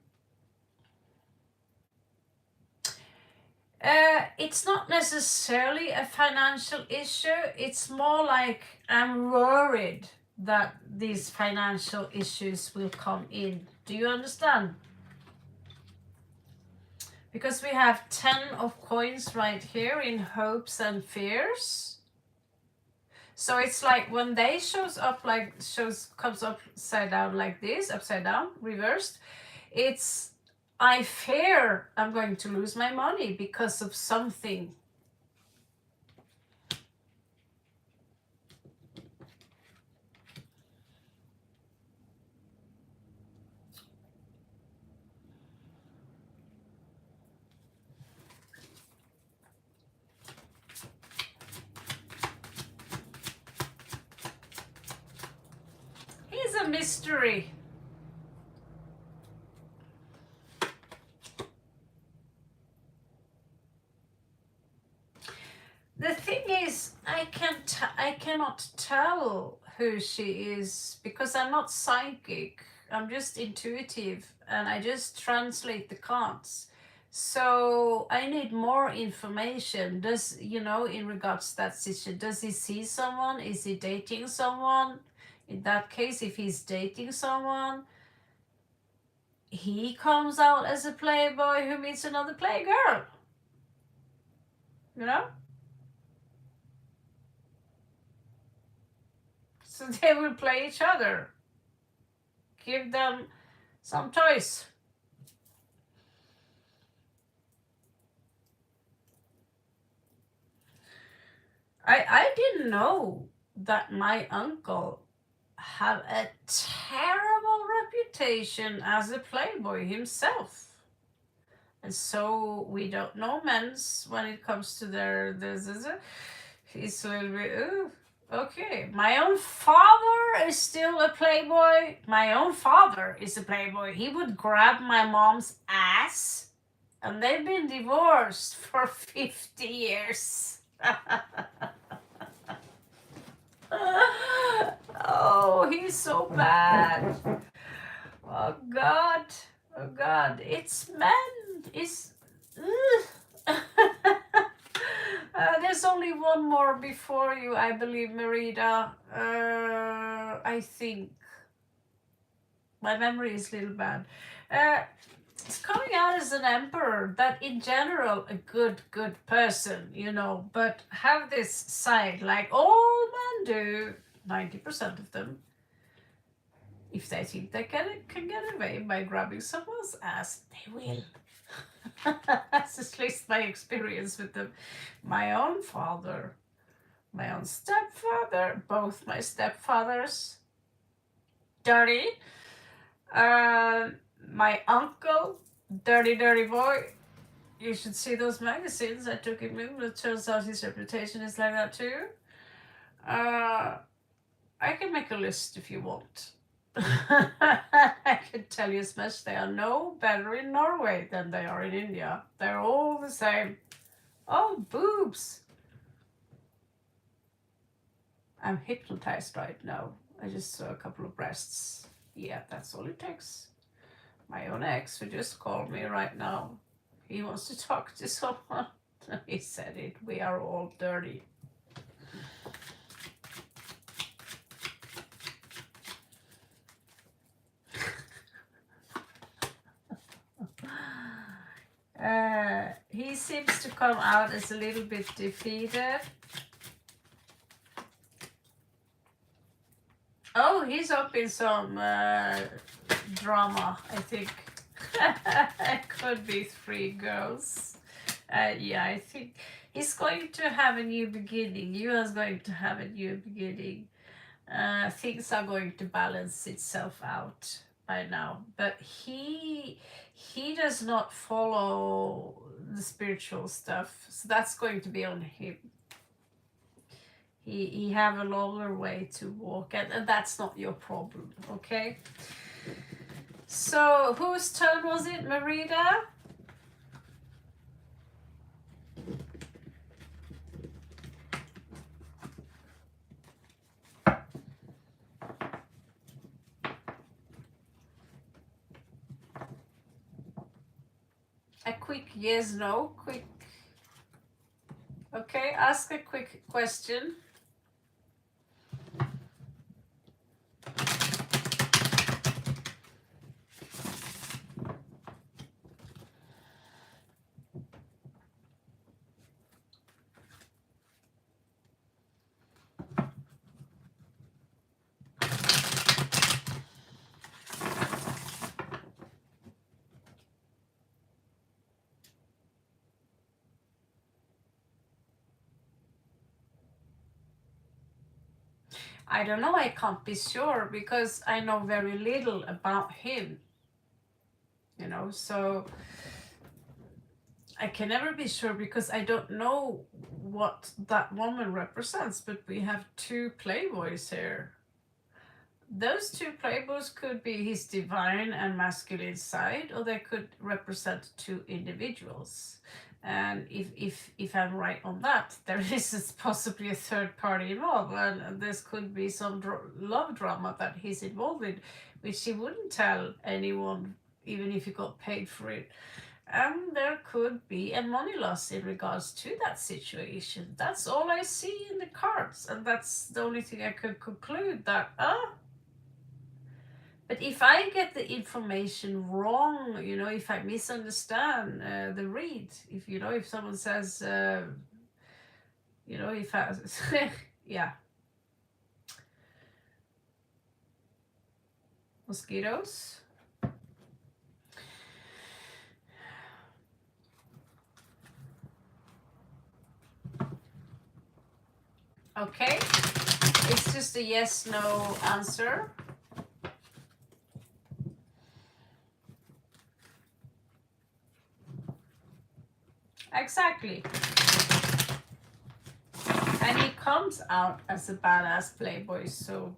It's not necessarily a financial issue. It's more like I'm worried that these financial issues will come in. Do you understand? Because we have 10 of coins right here in hopes and fears. So it's like when they shows up like comes upside down like this, upside down, reversed, it's I fear I'm going to lose my money because of something. a mystery. The thing is, I cannot tell who she is because I'm not psychic. I'm just intuitive and I just translate the cards. So I need more information. Does, you know, in regards to that situation, does he see someone? Is he dating someone? In that case, if he's dating someone, he comes out as a playboy who meets another playgirl. You know? So they will play each other. Give them some toys. I didn't know that my uncle had a terrible reputation as a playboy himself. And so we don't know men's when it comes to their he's a little bit okay. My own father is still a playboy. My own father is a playboy. He would grab my mom's ass, and they've been divorced for 50 years. Oh, he's so bad. Oh God. Oh God. It's men. It's there's only one more before you, I believe, Merida. I think. My memory is a little bad. It's coming out as an emperor, that in general a good person, you know, but have this side like all men do, 90% of them. If they think they can get away by grabbing someone's ass, they will. That's at least my experience with them. My own father, my own stepfather, both my stepfathers, dirty. My uncle, dirty boy. You should see those magazines I took him in, but it turns out his reputation is like that too. I can make a list if you want. I can tell you as much. They are no better in Norway than they are in India. They're all the same. Oh, boobs. I'm hypnotized right now. I just saw a couple of breasts. Yeah, that's all it takes. My own ex who just called me right now. He wants to talk to someone. He said it. We are all dirty. He seems to come out as a little bit defeated. Oh, he's up in some drama, I think. It could be 3 girls. Yeah, I think he's going to have a new beginning. You are going to have a new beginning. Things are going to balance itself out by now. But he does not follow the spiritual stuff, so that's going to be on him. He have a longer way to walk, and that's not your problem, okay? So whose turn was it, Merida? A quick yes, no, quick. Okay, ask a quick question. I don't know, I can't be sure because I know very little about him. You know, so I can never be sure because I don't know what that woman represents, but we have 2 playboys here. those two playboys could be his divine and masculine side, or they could represent two individuals. And if I'm right on that, there is possibly a third party involved, and this could be some love drama that he's involved in, which he wouldn't tell anyone, even if he got paid for it. And there could be a money loss in regards to that situation. That's all I see in the cards, and that's the only thing I could conclude that, but if I get the information wrong, if I misunderstand the read, if someone says, if I, yeah, mosquitoes. Okay, it's just a yes/no answer. Exactly. And he comes out as a badass playboy, so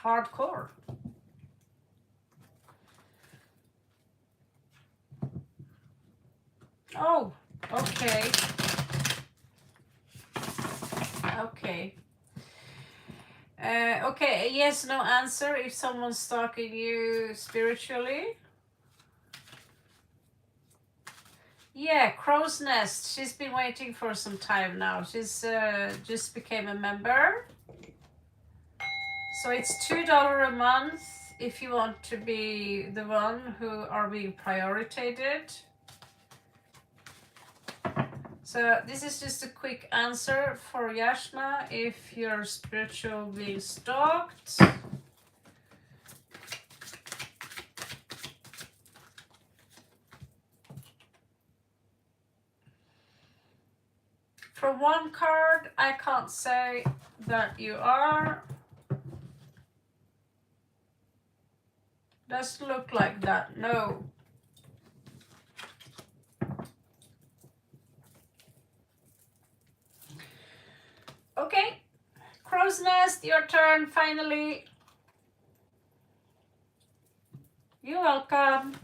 hardcore. Oh, okay. Okay. Okay, yes, no answer if someone's stalking you spiritually. Yeah, Crow's Nest. She's been waiting for some time now. She's just became a member. So it's $2 a month if you want to be the one who are being prioritized. So this is just a quick answer for Yashna if you're spiritual being stalked. For one card, I can't say that you are. Doesn't look like that, no. Okay, Crow's Nest, your turn finally. You're welcome.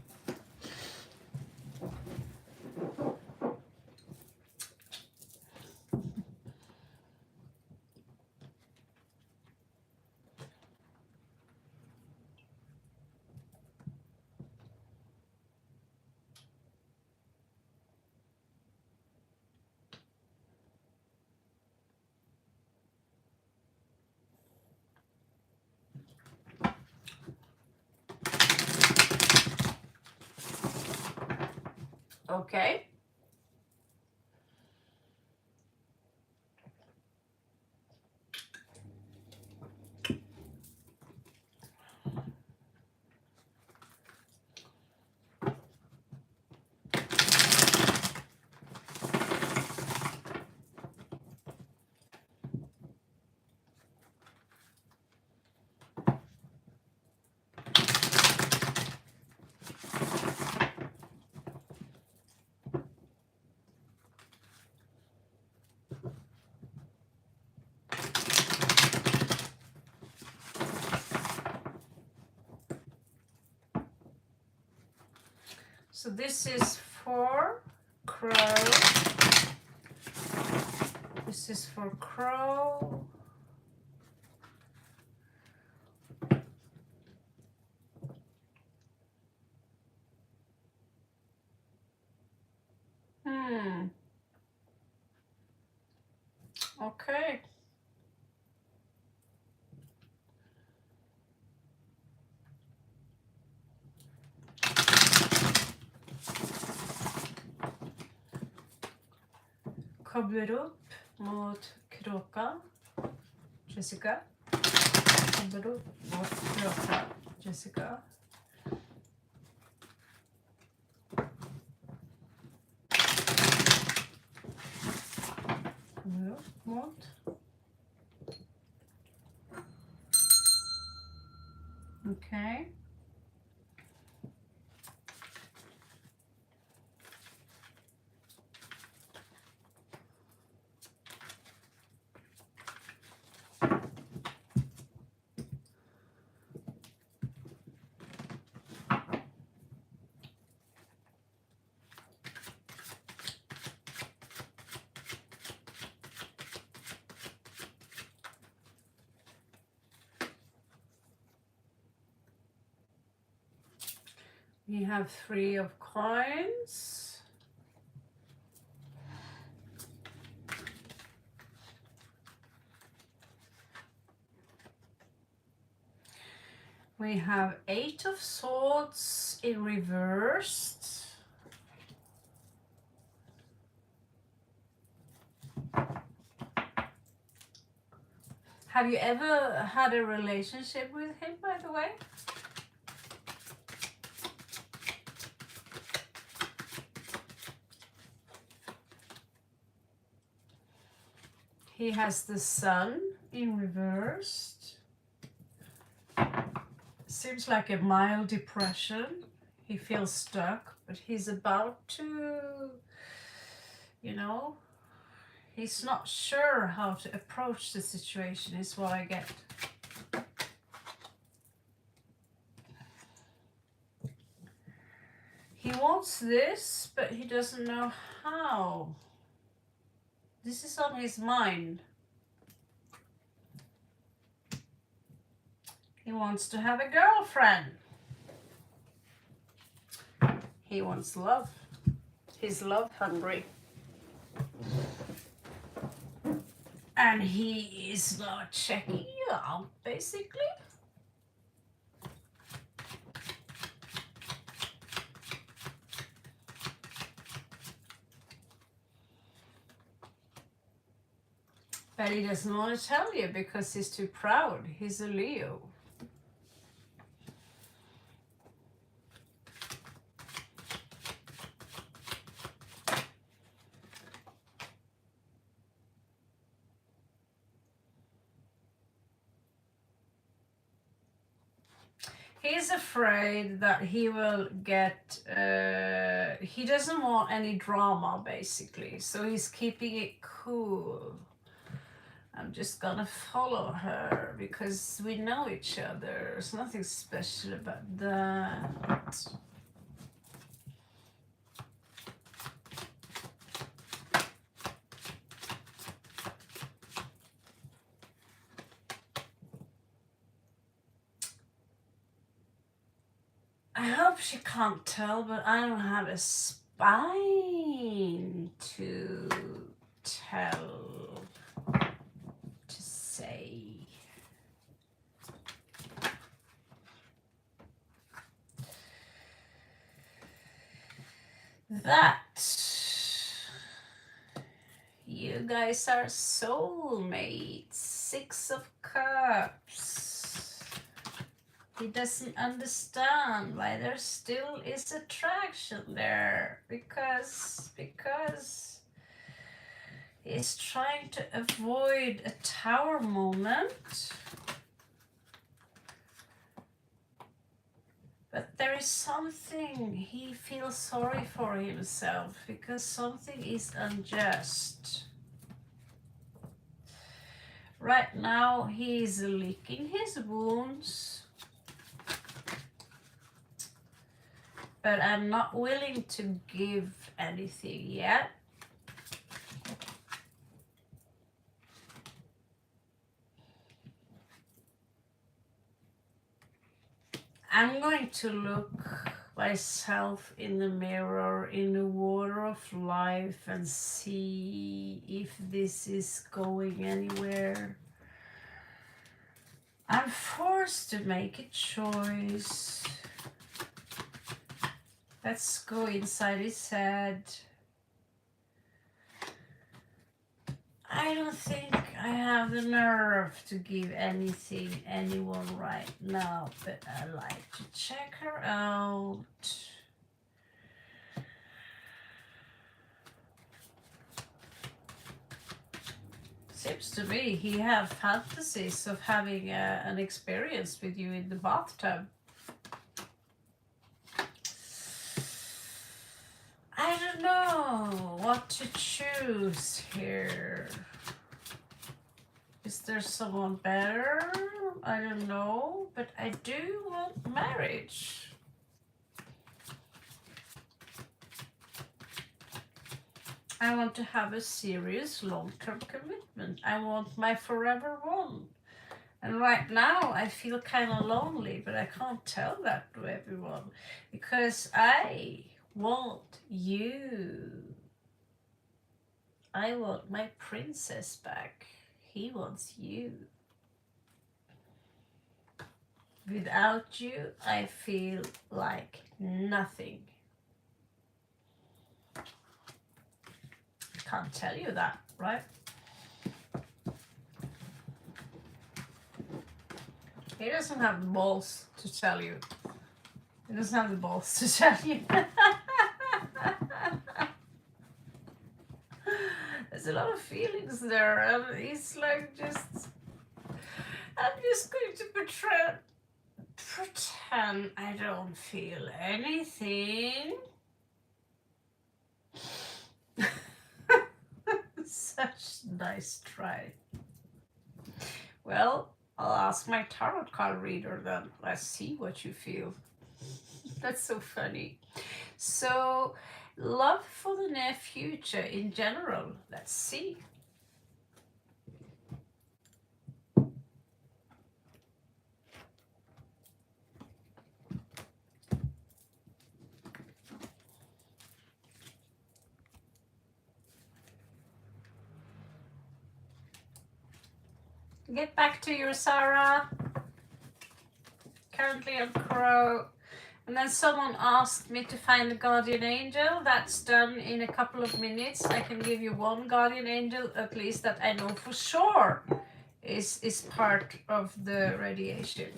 Okay. So this is for Crow. This is for Crow. Okay. Kobler upp mot kråka. Jessica. Kobler upp mot kråka. Jessica. Kobler upp mot. Okay. We have 3 of coins. We have 8 of swords in reversed. Have you ever had a relationship with him, by the way? He has the sun in reversed. Seems like a mild depression. He feels stuck, but he's about to, you know, he's not sure how to approach the situation, is what I get. He wants this, but he doesn't know how. This is on his mind. He wants to have a girlfriend. He wants love. He's love hungry. And he is not checking you out, basically. But he doesn't want to tell you because he's too proud. He's a Leo. He's afraid that he will get, he doesn't want any drama, basically. So he's keeping it cool. I'm just gonna follow her because we know each other. There's nothing special about that. I hope she can't tell, but I don't have a spine to tell, to say. That you guys are soulmates. 6 of Cups. He doesn't understand why there still is attraction there, because he's trying to avoid a tower moment. But there is something, he feels sorry for himself because something is unjust. Right now he's licking his wounds. But I'm not willing to give anything yet. I'm going to look myself in the mirror, in the water of life, and see if this is going anywhere. I'm forced to make a choice. Let's go inside his head. I don't think I have the nerve to give anyone right now, but I like to check her out. Seems to me he have fantasies of having an experience with you in the bathtub. I don't know what to choose here. Is there someone better? I don't know, but I do want marriage. I want to have a serious long-term commitment. I want my forever one. And right now I feel kind of lonely, but I can't tell that to everyone because I want you. I want my princess back. He wants you. Without you, I feel like nothing. Can't tell you that, right? He doesn't have the balls to tell you. He doesn't have the balls to tell you. There's a lot of feelings there, and he's like just... I'm just going to pretend I don't feel anything. Such nice try. Well, I'll ask my tarot card reader then. Let's see what you feel. That's so funny. So, love for the near future in general. Let's see. Get back to your Sarah. Currently on Crow. And then someone asked me to find a guardian angel. That's done in a couple of minutes. I can give you one guardian angel, at least that I know for sure is part of the radiation.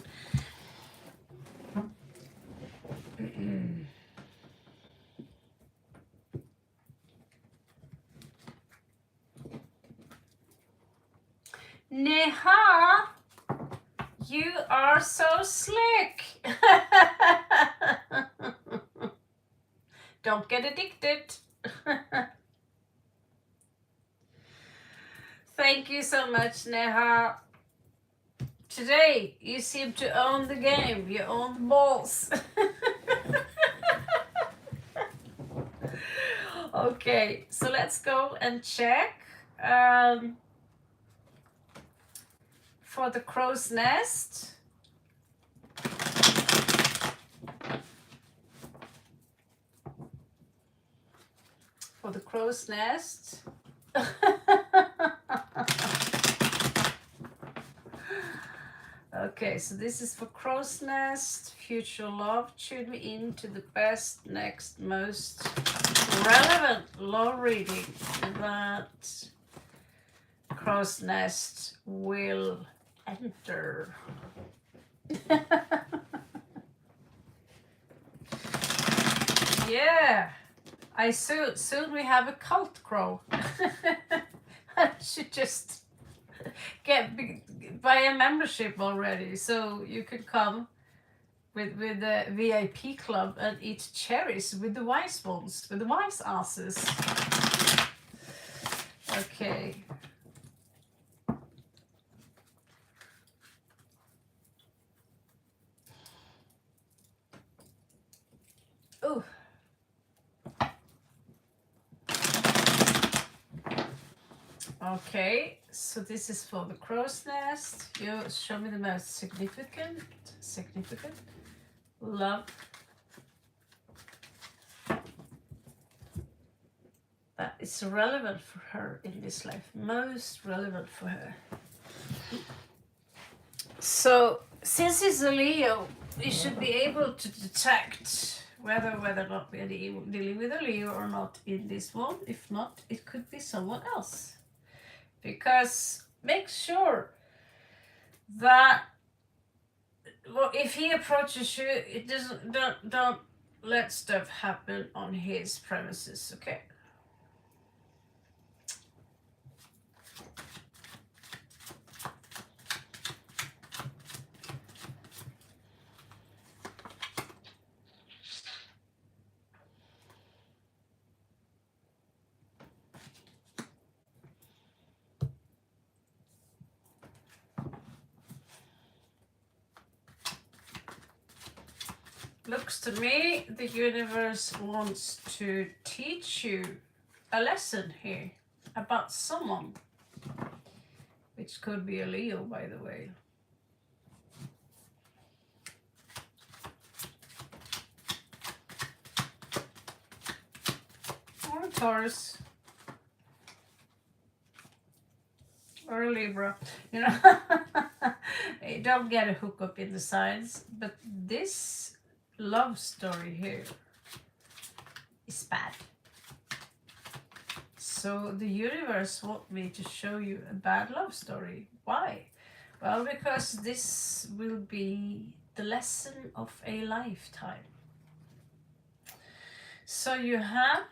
Neha, you are so slick. Don't get addicted. Thank you so much, Neha. Today, you seem to own the game. You own the balls. Okay, so let's go and check for the crow's nest. For the crow's nest. Okay, so this is for crow's nest. Future love. Tune me into the best, next, most relevant love reading that crow's nest will enter. Yeah, soon we have a cult crow. I should just buy a membership already, so you can come with the VIP club and eat cherries with the wise ones, with the wise asses. Okay. Oh. Okay, so this is for the crow's nest. You show me the most significant love that is relevant for her in this life, most relevant for her. So, since it's a Leo, you should be able to detect whether or not we are dealing with a Leo or not in this one. If not, it could be someone else. Because make sure that, well, if he approaches you, it doesn't, don't let stuff happen on his premises, okay? Looks to me the universe wants to teach you a lesson here about someone, which could be a Leo, by the way. Taurus or a Libra, you know. You don't get a hookup in the signs, but this love story here is bad. So the universe want me to show you a bad love story. Why? Well, because this will be the lesson of a lifetime. So you have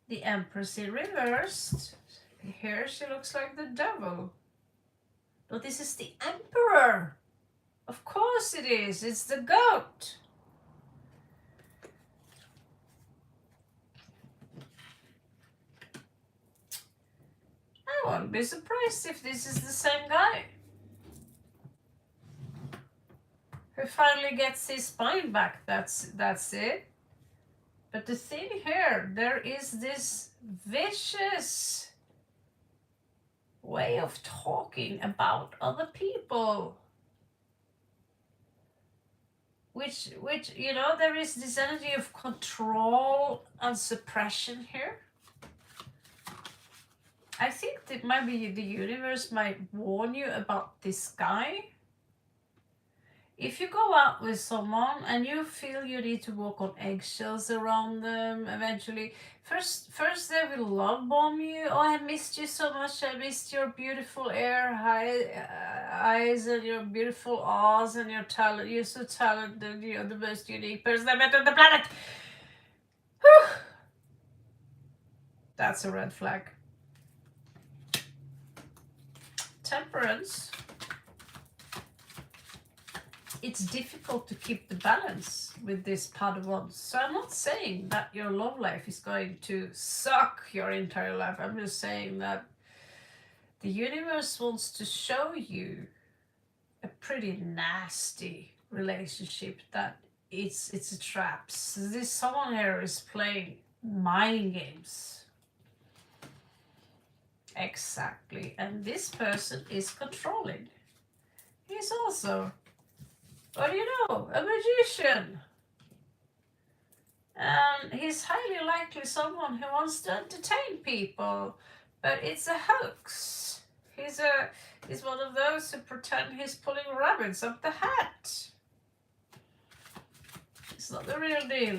the Empress in reversed. Here she looks like the devil. But this is the Emperor. Of course it is. It's the goat. I won't be surprised if this is the same guy who finally gets his spine back. That's it. But the thing here, there is this vicious way of talking about other people. Which, you know, there is this energy of control and suppression here. I think that maybe the universe might warn you about this guy. If you go out with someone and you feel you need to walk on eggshells around them eventually, first they will love bomb you. Oh, I missed you so much. I missed your beautiful eyes and your beautiful eyes and your talent. You're so talented. You're the most unique person I met on the planet. Whew. That's a red flag. Temperance. It's difficult to keep the balance with this Padawan. So I'm not saying that your love life is going to suck your entire life. I'm just saying that the universe wants to show you a pretty nasty relationship, that it's a trap. So this someone here is playing mind games. Exactly. And this person is controlling. He's also, what do you know, a magician. And he's highly likely someone who wants to entertain people, but it's a hoax. He's one of those who pretend he's pulling rabbits up the hat. It's not the real deal.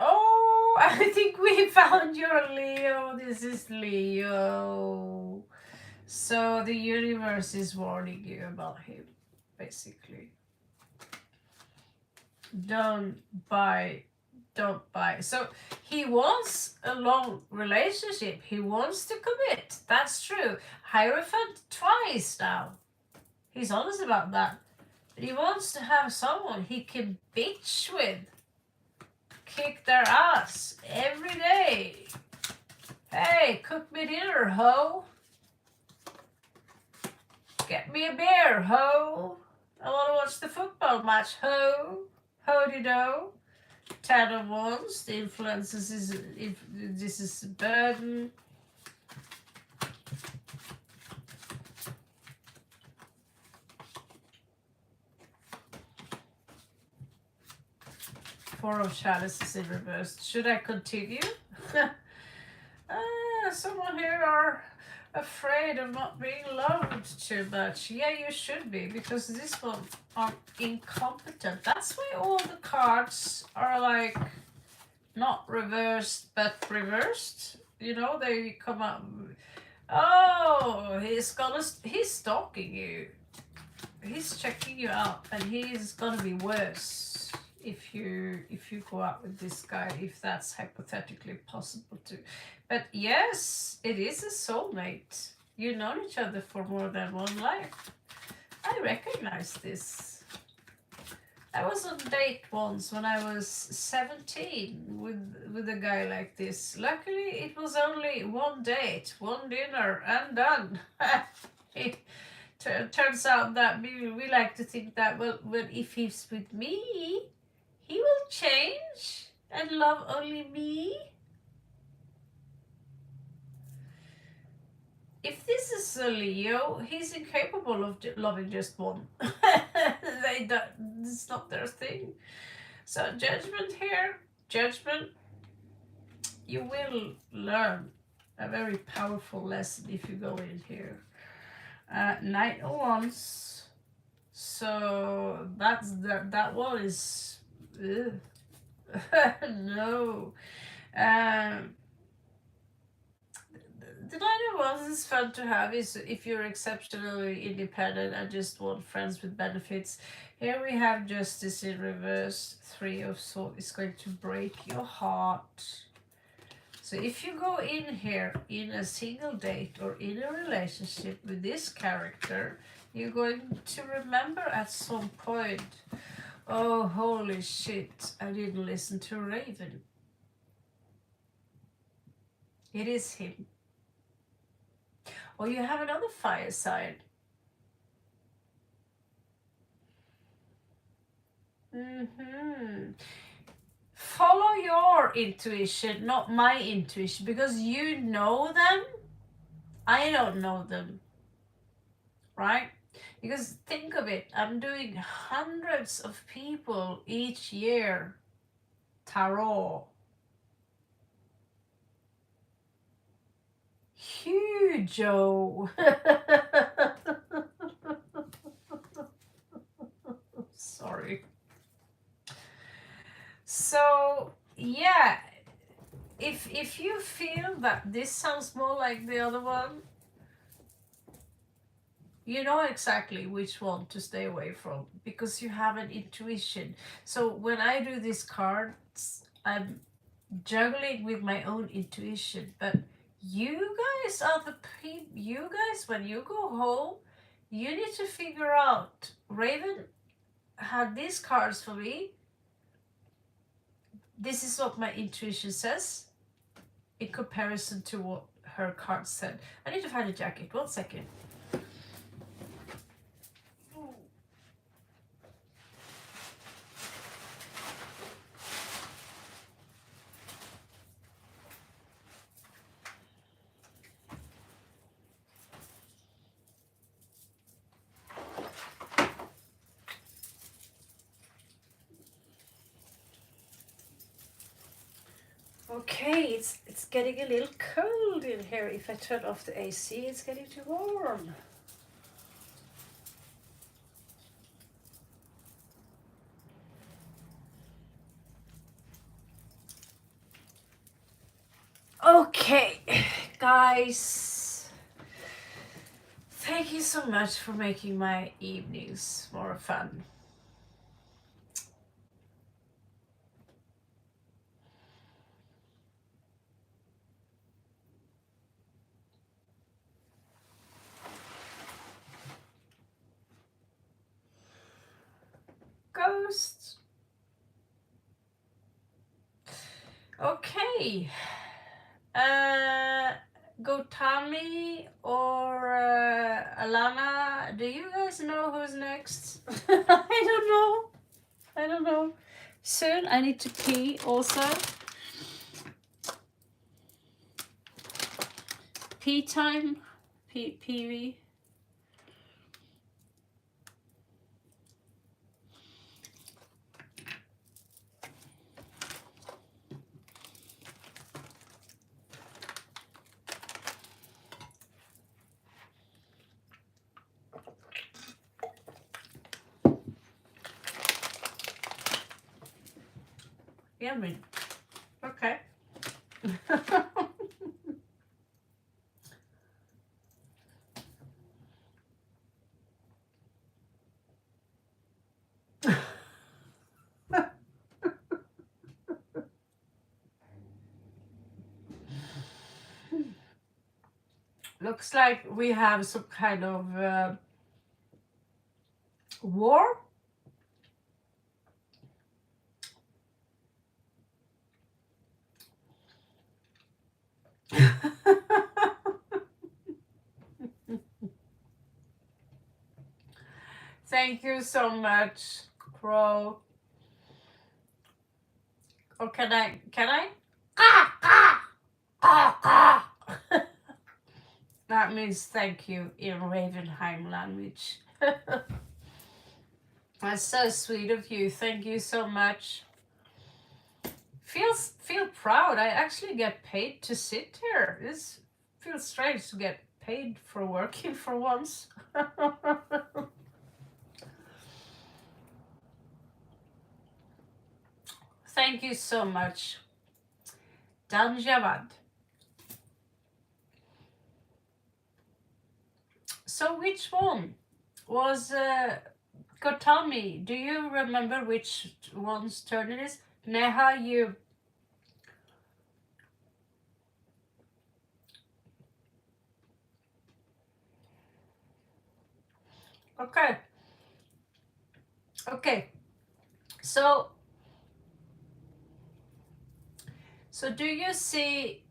Oh, I think we found your Leo. This is Leo. So the universe is warning you about him, basically. Don't buy. So he wants a long relationship. He wants to commit. That's true. Hierophant twice now. He's honest about that. But he wants to have someone he can bitch with. Kick their ass every day. Hey, cook me dinner, ho. Get me a beer, ho. I want to watch the football match, ho. Ho-de-do. 10 of Wands. The influences is, if this is a burden. Four of Chalices in reverse. Should I continue? Someone here are afraid of not being loved too much. Yeah, you should be, because this one are incompetent. That's why all the cards are like not reversed but reversed. You know, they come up. Oh, he's stalking you. He's checking you out, and he's gonna be worse if you go out with this guy, if that's hypothetically possible to. But yes, it is a soulmate. You've known each other for more than one life. I recognize this. I was on a date once when I was 17 with a guy like this. Luckily, it was only one date, one dinner, and done. It turns out that we like to think that, well, if he's with me, he will change and love only me. if this is a Leo, he's incapable of loving just one. They don't, it's not their thing. So judgment here, judgment. You will learn a very powerful lesson if you go in here. Knight of Wands. So that one is no. Um, the Knight of Wands is fun to have is if you're exceptionally independent and just want friends with benefits. Here we have Justice in reverse. Three of Swords is going to break your heart. So if you go in here in a single date or in a relationship with this character, you're going to remember at some point, oh holy shit, I didn't listen to Raven. It is him. Or you have another fire sign. Follow your intuition, not my intuition, because you know them. I don't know them, right? Because think of it, I'm doing hundreds of people each year tarot. Huge, oh. Sorry. So yeah, if you feel that this sounds more like the other one, you know exactly which one to stay away from because you have an intuition. So when I do these cards, I'm juggling with my own intuition. But you guys are the people. You guys, when you go home, you need to figure out. Raven had these cards for me. This is what my intuition says in comparison to what her card said. I need to find a jacket. 1 second. Okay, it's getting a little cold in here. If I turn off the AC, it's getting too warm. Okay, guys, thank you so much for making my evenings more fun. Ghosts. Okay. Gotami or Alana, do you guys know who's next? I don't know. Soon I need to pee also. Pee time. PV. Yummy. Okay. Looks like we have some kind of war. Thank you so much, Crow. Or can I? Ah, ah, ah, ah. That means thank you in Ravenheim language. That's so sweet of you. Thank you so much. Feel proud. I actually get paid to sit here. This feels strange to get paid for working for once. Thank you so much. Danjavad. So which one was God, tell me, do you remember which one's turn it is? Neha, you. Okay. Okay. So do you see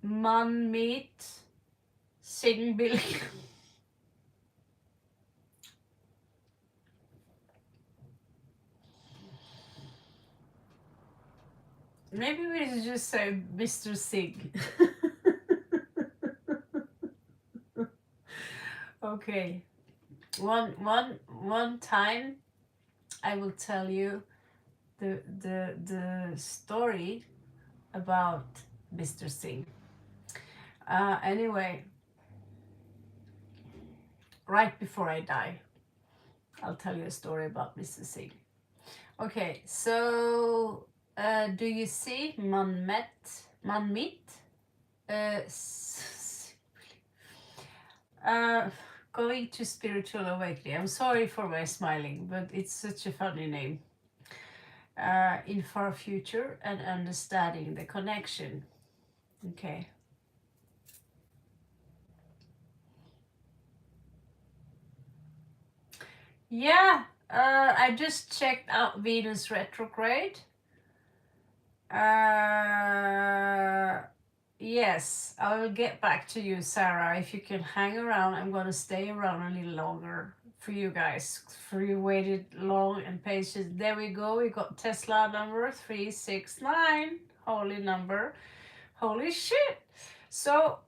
ment sigil? Maybe we should just say Mr. Sig. Okay. One time I will tell you the story about Mr. Singh. Anyway, right before I die, I'll tell you a story about Mr. Singh. Okay, so do you see Manmet? Going to spiritual awakening. I'm sorry for my smiling, but it's such a funny name. In far future and understanding the connection. Okay. Yeah, I just checked out Venus retrograde. Yes, I will get back to you, Sarah. If you can hang around, I'm going to stay around a little longer for you guys. For you waited long and patient. There we go. We got Tesla number 369. Holy number. Holy shit. So,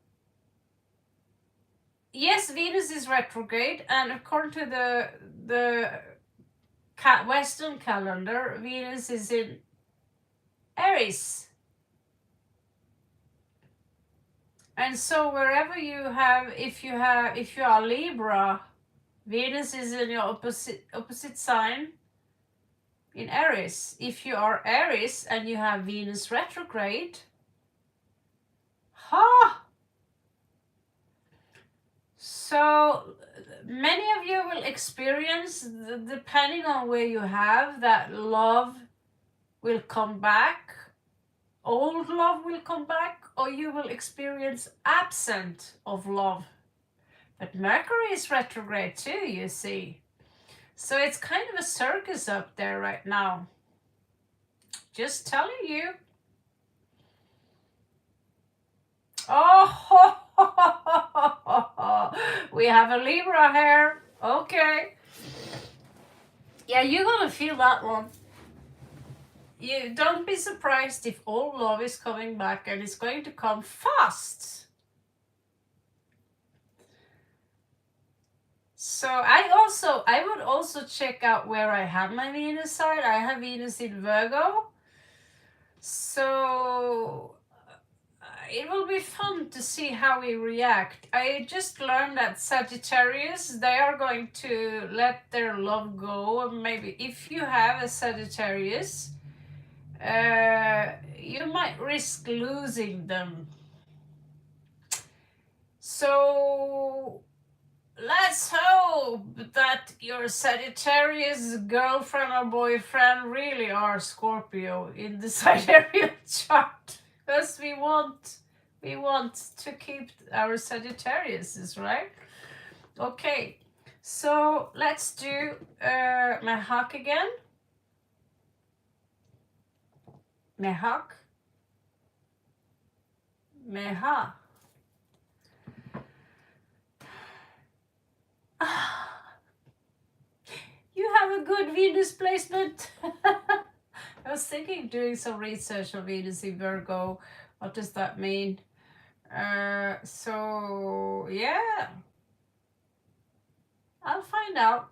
yes, Venus is retrograde, and according to the Western calendar, Venus is in Aries. And so wherever you have, if you are Libra, Venus is in your opposite sign in Aries. If you are Aries and you have Venus retrograde, so many of you will experience, depending on where you have, that love will come back, old love will come back, or you will experience absence of love. But Mercury is retrograde too, you see. So it's kind of a circus up there right now. Just telling you. Oh, we have a Libra here. Okay. Yeah, you're gonna feel that one. You don't be surprised if all love is coming back, and it's going to come fast. So I would also check out where I have my Venus side. I have Venus in Virgo. So it will be fun to see how we react. I just learned that Sagittarius, they are going to let their love go. Maybe if you have a Sagittarius, you might risk losing them. So let's hope that your Sagittarius girlfriend or boyfriend really are Scorpio in the sidereal chart, because we want to keep our Sagittariuses, right? Okay, so let's do Mehak again. Mehak. Meha. You have a good Venus placement. I was thinking doing some research on Venus in Virgo. What does that mean? So yeah, I'll find out.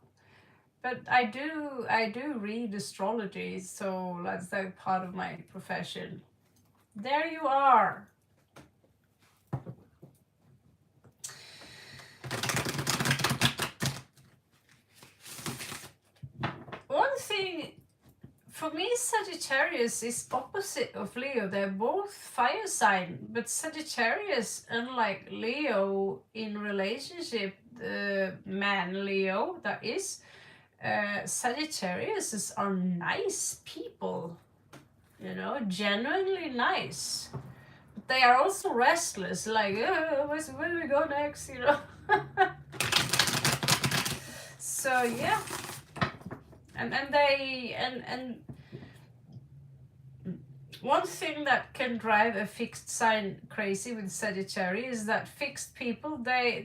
But I do read astrology, so that's like part of my profession. There you are. One thing for me, Sagittarius is opposite of Leo. They're both fire sign, but Sagittarius, unlike Leo in relationship, the man Leo that is, Sagittarius are nice people, you know, genuinely nice. But they are also restless, like, where do we go next, you know? So yeah, and one thing that can drive a fixed sign crazy with Sagittarius is that fixed people, they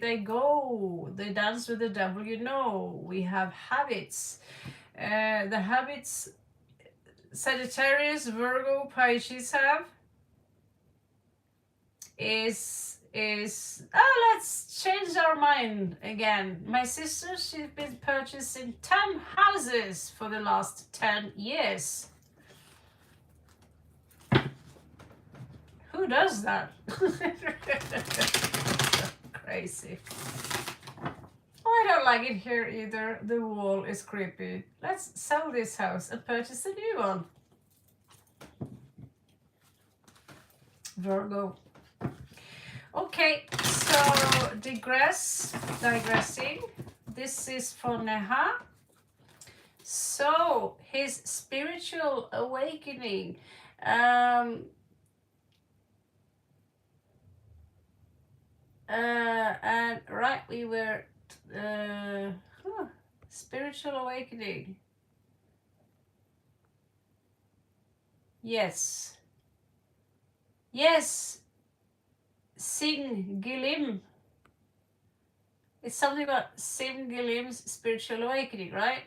dance with the devil, you know. We have habits. The habits Sagittarius, Virgo, Pisces have is let's change our mind again. My sister, she's been purchasing 10 houses for the last 10 years. Who does that? Crazy. Oh, I don't like it here either. The wall is creepy. Let's sell this house and purchase a new one. Virgo. Okay, so digressing. This is for Neha. So his spiritual awakening. And right, we were spiritual awakening. Yes. Sing Gilim. It's something about Sim Gilim's spiritual awakening, right?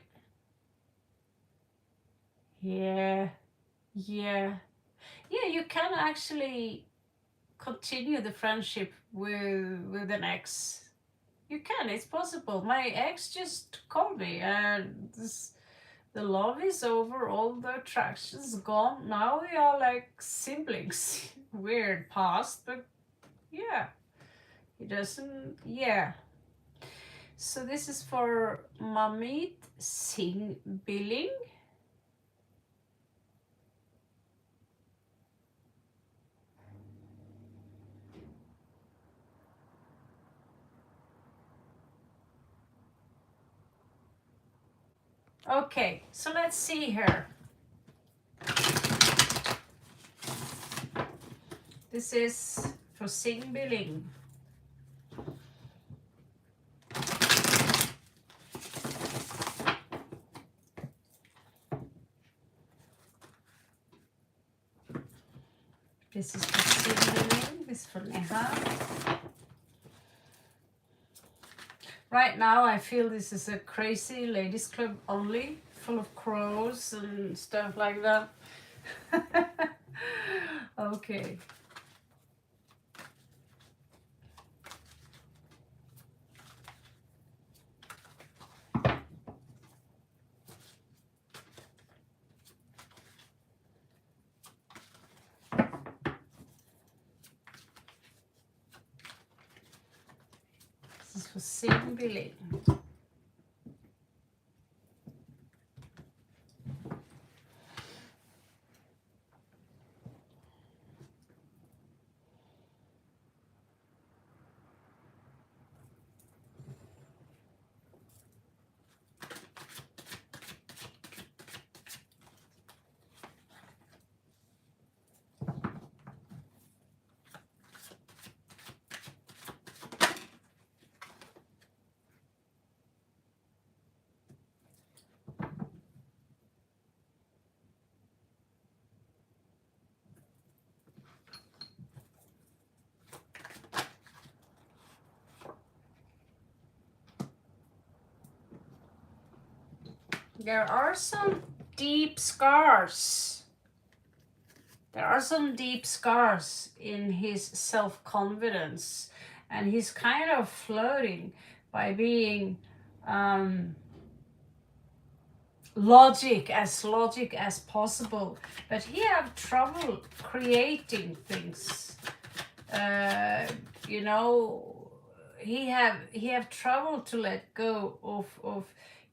Yeah. Yeah, you can actually continue the friendship with an ex. You can, it's possible. My ex just called me and the love is over, all the attraction's gone. Now we are like siblings. Weird past, but yeah. He doesn't, yeah. So this is for Mamit Singh Billing. Okay, so let's see here. This is for Sing Billing. This is for Sing Billing. This is for Neha. Right now I feel this is a crazy ladies club only, full of crows and stuff like that. Okay. This is for Sing Billing. There are some deep scars There are some deep scars in his self-confidence, and he's kind of floating by being logic as possible, but he have trouble creating things. You know, he have trouble to let go of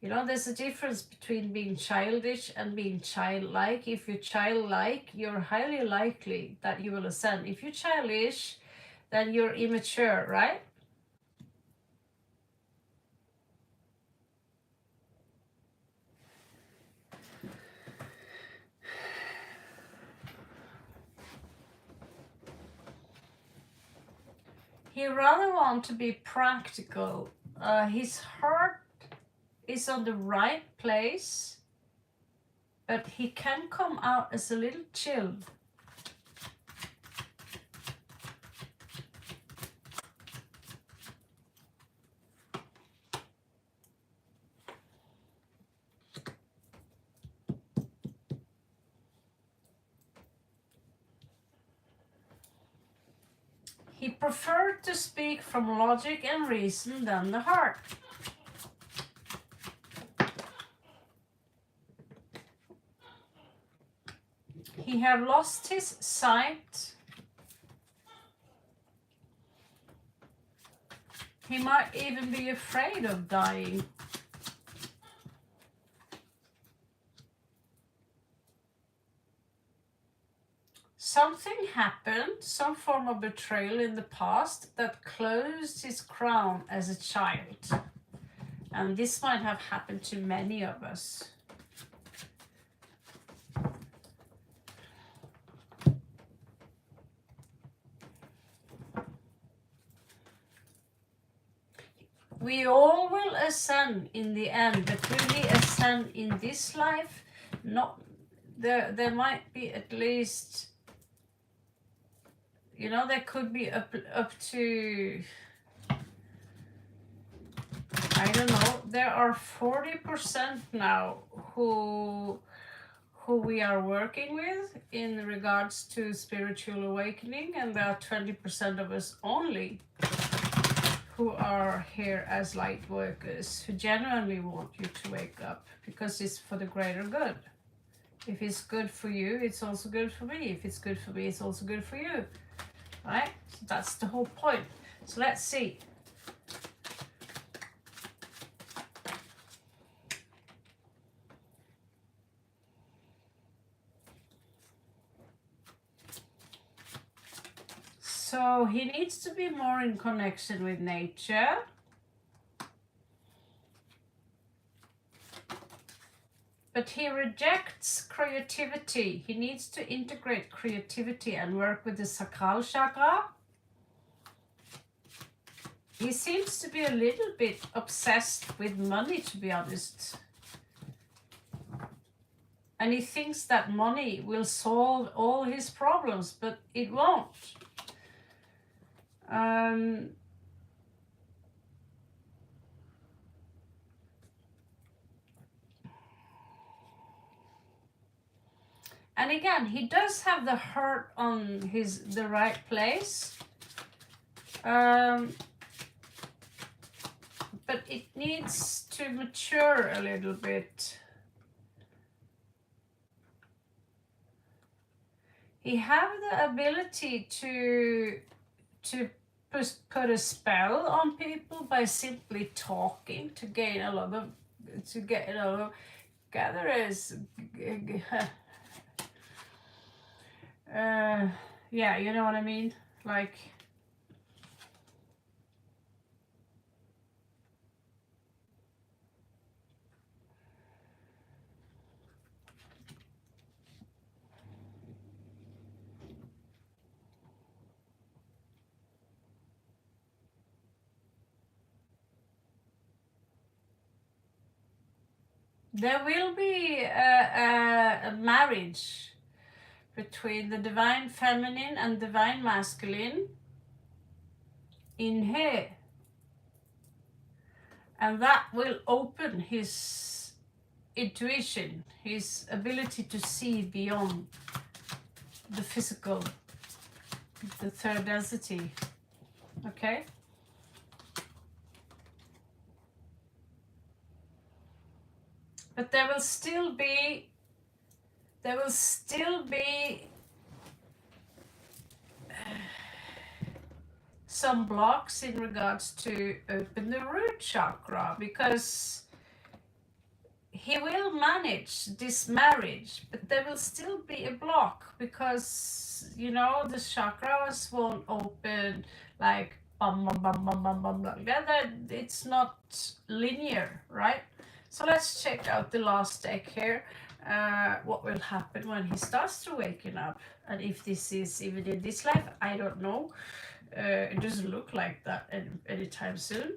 you know, there's a difference between being childish and being childlike. If you're childlike, you're highly likely that you will ascend. If you're childish, then you're immature, right? He rather want to be practical. His heart is on the right place, but he can come out as a little chill. He preferred to speak from logic and reason than the heart. He have lost his sight. He might even be afraid of dying. Something happened, some form of betrayal in the past that closed his crown as a child. And this might have happened to many of us. We all will ascend in the end, but will we ascend in this life? Not there might be at least, you know, there could be up to, I don't know, there are 40% now who we are working with in regards to spiritual awakening, and there are 20% of us only who are here as light workers, who genuinely want you to wake up because it's for the greater good. If it's good for you, it's also good for me. If it's good for me, it's also good for you. Right? So that's the whole point. So let's see. So he needs to be more in connection with nature. But he rejects creativity. He needs to integrate creativity and work with the sacral chakra. He seems to be a little bit obsessed with money, to be honest. And he thinks that money will solve all his problems, but it won't. And again, he does have the heart on the right place. But it needs to mature a little bit. He have the ability to put a spell on people by simply talking to gain a lot of, to get a lot of gatherers. Yeah, you know what I mean? Like, there will be a marriage between the divine feminine and divine masculine in here. And that will open his intuition, his ability to see beyond the physical, the third density, okay? But there will still be some blocks in regards to open the root chakra, because he will manage this marriage, but there will still be a block, because you know the chakras won't open like bum bum bum bum bum bum like that. It's not linear, right? So let's check out the last deck here. What will happen when he starts to waken up, and if this is even in this life, I don't know. It doesn't look like that anytime soon.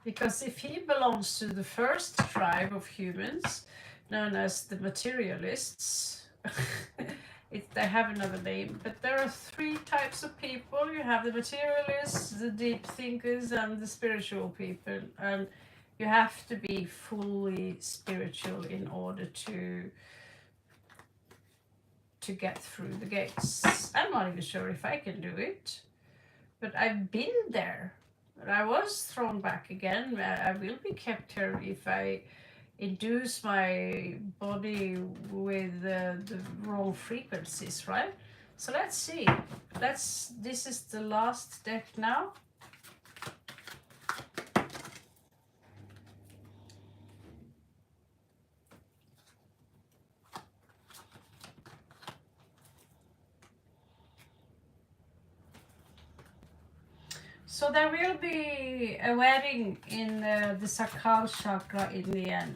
Because if he belongs to the first tribe of humans, known as the materialists, they have another name, but there are 3 types of people. You have the materialists, the deep thinkers, and the spiritual people. And you have to be fully spiritual in order to get through the gates. I'm not even sure if I can do it, but I've been there. But I was thrown back again. I will be kept here if I induce my body with the wrong frequencies, right? So let's see. This is the last deck now. So there will be a wedding in the Sakral chakra in the end.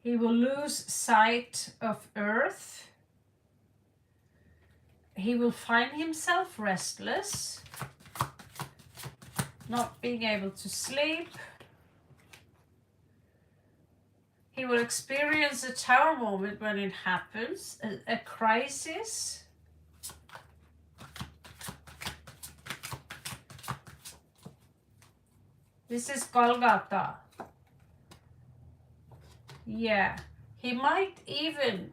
He will lose sight of earth. He will find himself restless, not being able to sleep. He will experience a tower moment when it happens, a crisis. This is Golgotha. Yeah, he might even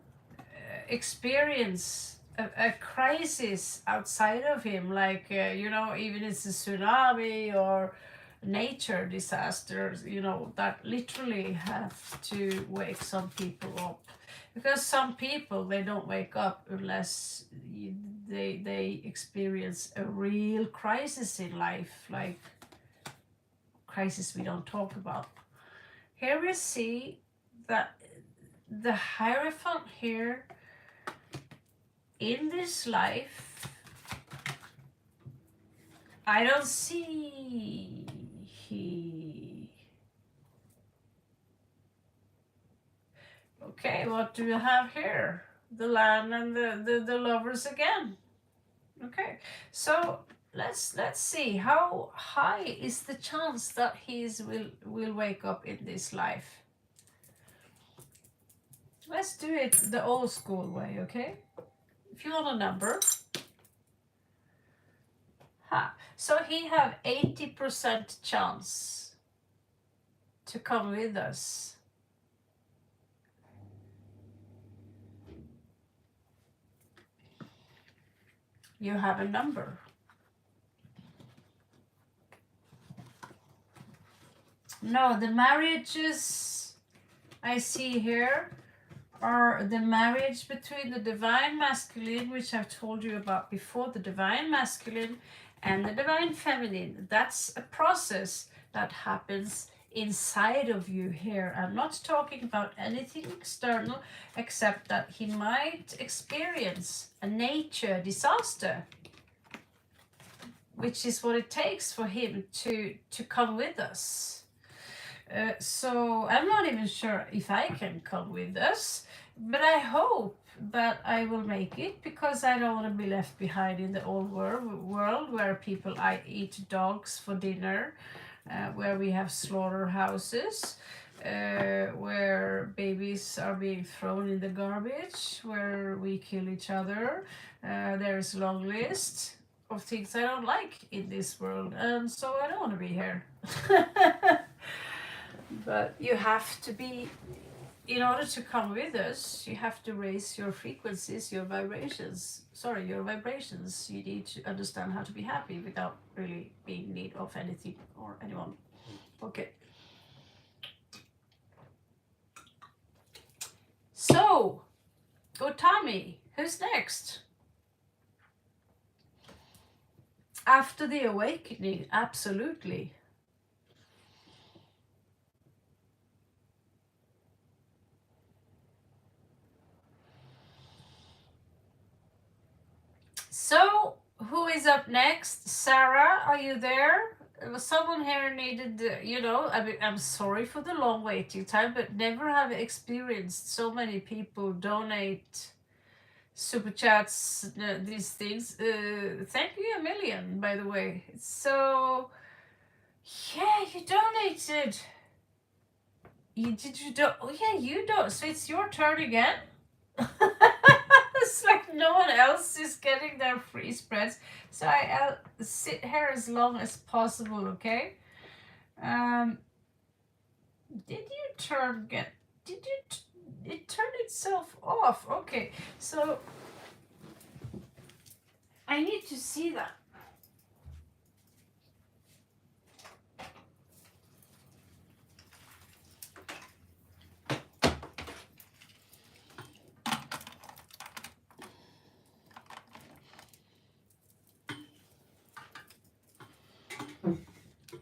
experience a crisis outside of him, like, you know, even it's a tsunami or nature disasters, you know, that literally have to wake some people up. Because some people, they don't wake up unless they experience a real crisis in life, like crisis we don't talk about. Here we see that the Hierophant here in this life, I don't see Okay, what do you have here? The land and the lovers again. Okay, so let's see how high is the chance that he will wake up in this life. Let's do it the old school way, okay? If you want a number. So he have 80% chance to come with us. You have a number. No, the marriages I see here are the marriage between the divine masculine, which I've told you about before, the divine masculine and the divine feminine. That's a process that happens inside of you here. I'm not talking about anything external, except that he might experience a nature disaster, which is what it takes for him to come with us. So I'm not even sure if I can come with us, but I hope that I will make it, because I don't want to be left behind in the old world where people eat dogs for dinner, where we have slaughterhouses, where babies are being thrown in the garbage, where we kill each other. There is a long list of things I don't like in this world, and so I don't want to be here. But you have to be, in order to come with us, you have to raise your frequencies, your vibrations. Sorry, your vibrations. You need to understand how to be happy without really being in need of anything or anyone. Okay. So, good Tommy. Who's next? After the awakening, absolutely. So, who is up next? Sarah, are you there? Someone here needed, I'm sorry for the long waiting time, but never have experienced so many people donate super chats, these things. Thank you a million, by the way. So, yeah, you donated. You don't? Oh, yeah, you don't. So it's your turn again. It's like no one else is getting their free spreads. So I'll sit here as long as possible, okay? Did you turn get? Did you? It turned itself off. Okay, so I need to see that.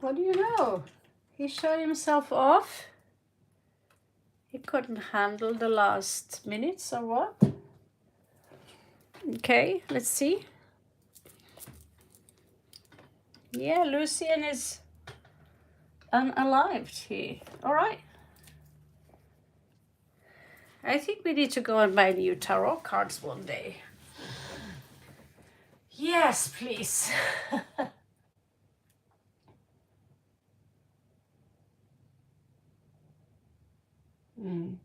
What do you know? He shut himself off. He couldn't handle the last minutes or what? Okay, let's see. Yeah, Lucian is unalived here. All right. I think we need to go and buy new tarot cards one day. Yes, please. Mm.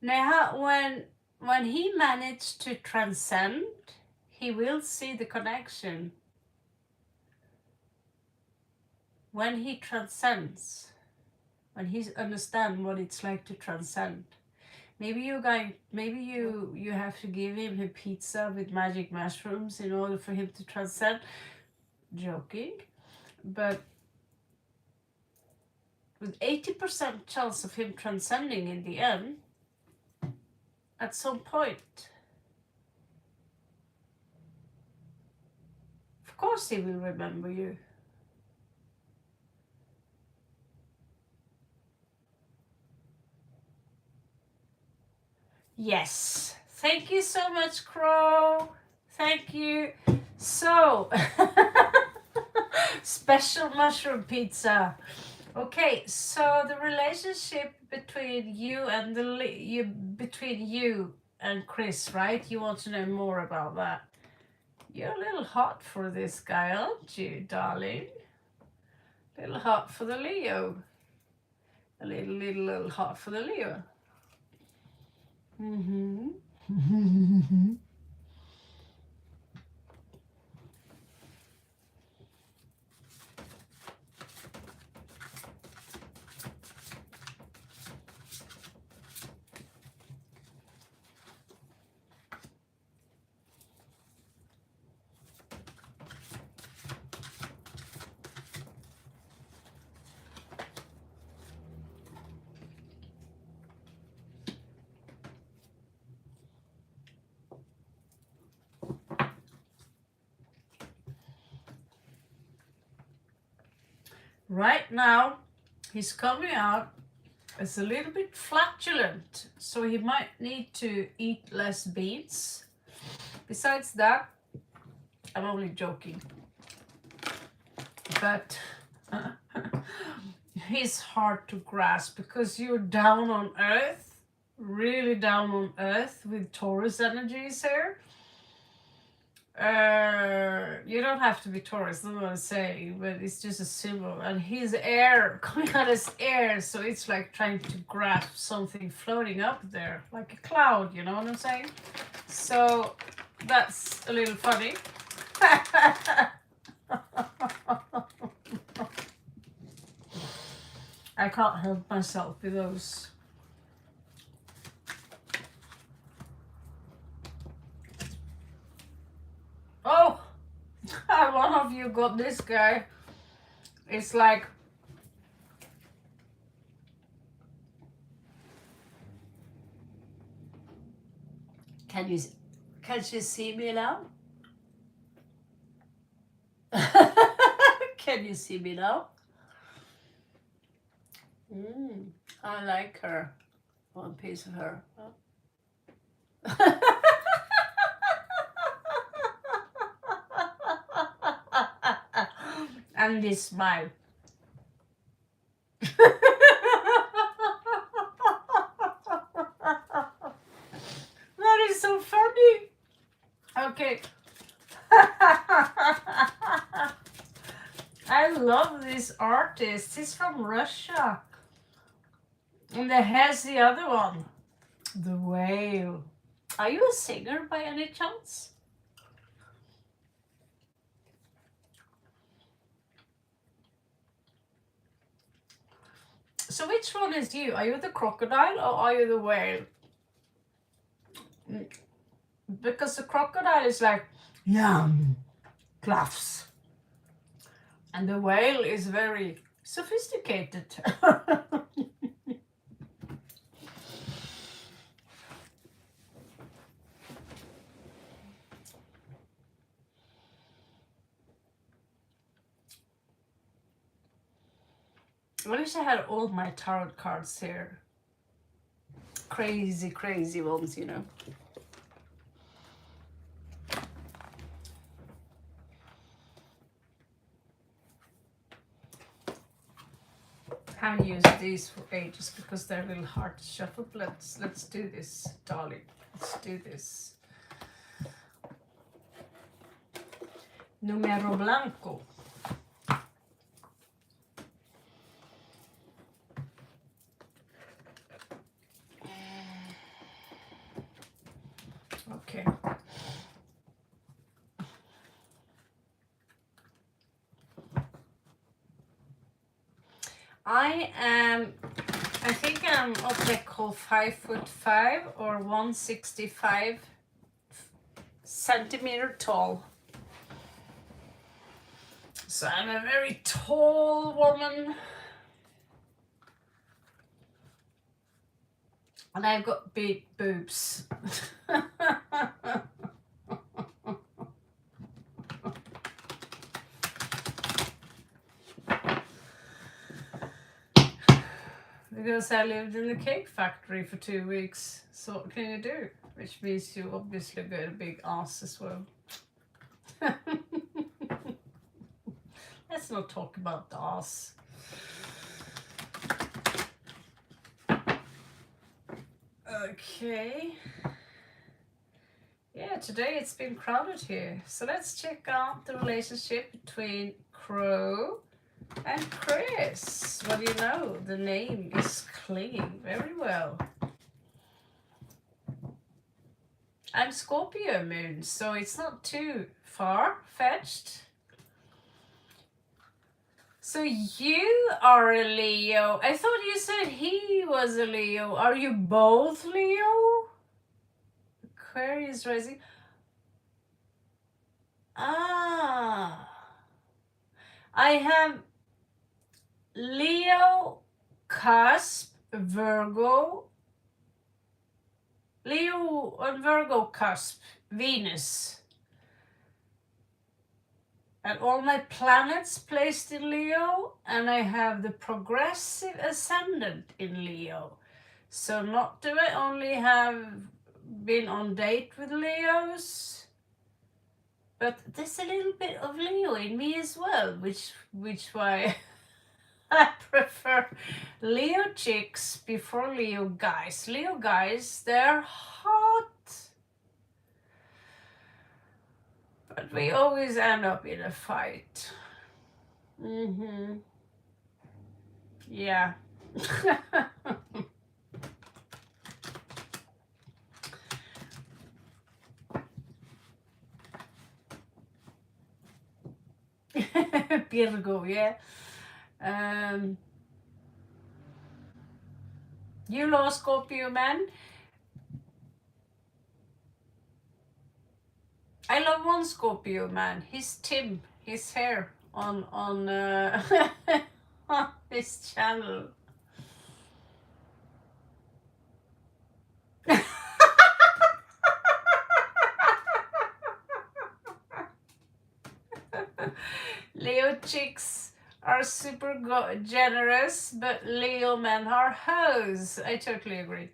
Neha, when he managed to transcend, he will see the connection. When he transcends, when he understands what it's like to transcend. Maybe you have to give him a pizza with magic mushrooms in order for him to transcend. Joking, but with 80% chance of him transcending in the end, at some point, of course he will remember you. Yes. Thank you so much, Crow. Thank you. So, special mushroom pizza. Okay, so the relationship between you and between you and Chris, right? You want to know more about that. You're a little hot for this guy, aren't you, darling? A little hot for the Leo. A little hot for the Leo. Mm-hmm. Right now, he's coming out as a little bit flatulent, so he might need to eat less beans. Besides that, I'm only joking. But he's hard to grasp because you're down on earth, really down on earth with Taurus energies here. You don't have to be Taurus, that's what I'm saying, but it's just a symbol. And his air, coming out as air, so it's like trying to grasp something floating up there, like a cloud, you know what I'm saying? So that's a little funny. I can't help myself with those. Oh, one of you got this guy. It's like, can you see me now? Can you see me now? I like her. One piece of her. And this smile. That is so funny. Okay. I love this artist. He's from Russia. And then has the other one. The Whale. Are you a singer by any chance? So which one is you? Are you the crocodile or are you the whale? Because the crocodile is like, yum, claps. And the whale is very sophisticated. I wish I had all my tarot cards here. Crazy, crazy ones, you know. I haven't used these for ages because they're a little hard to shuffle. Let's do this, darling. Let's do this. Numero blanco. Okay. I think I'm what they call 5'5" or 165 centimeter tall. So I'm a very tall woman. And I've got big boobs. Because I lived in the cake factory for 2 weeks. So what can you do? Which means you obviously got a big ass as well. Let's not talk about the ass. Okay. Yeah, today it's been crowded here. So let's check out the relationship between Crow and Chris. What do you know? The name is clinging very well. I'm Scorpio moon, so it's not too far-fetched. So you are a Leo. I thought you said he was a Leo. Are you both Leo? Aquarius rising. Ah. I have Leo, cusp, Virgo. Leo and Virgo cusp, Venus. And all my planets placed in Leo, and I have the progressive ascendant in Leo. So not do I only have been on date with Leos, but there's a little bit of Leo in me as well, which why I prefer Leo chicks before Leo guys. Leo guys, they're hot. But we always end up in a fight. Yeah. Virgo, yeah. You know Scorpio man. I love one Scorpio man. He's Tim. His hair on on this channel. Leo chicks are super generous, but Leo men are hoes. I totally agree.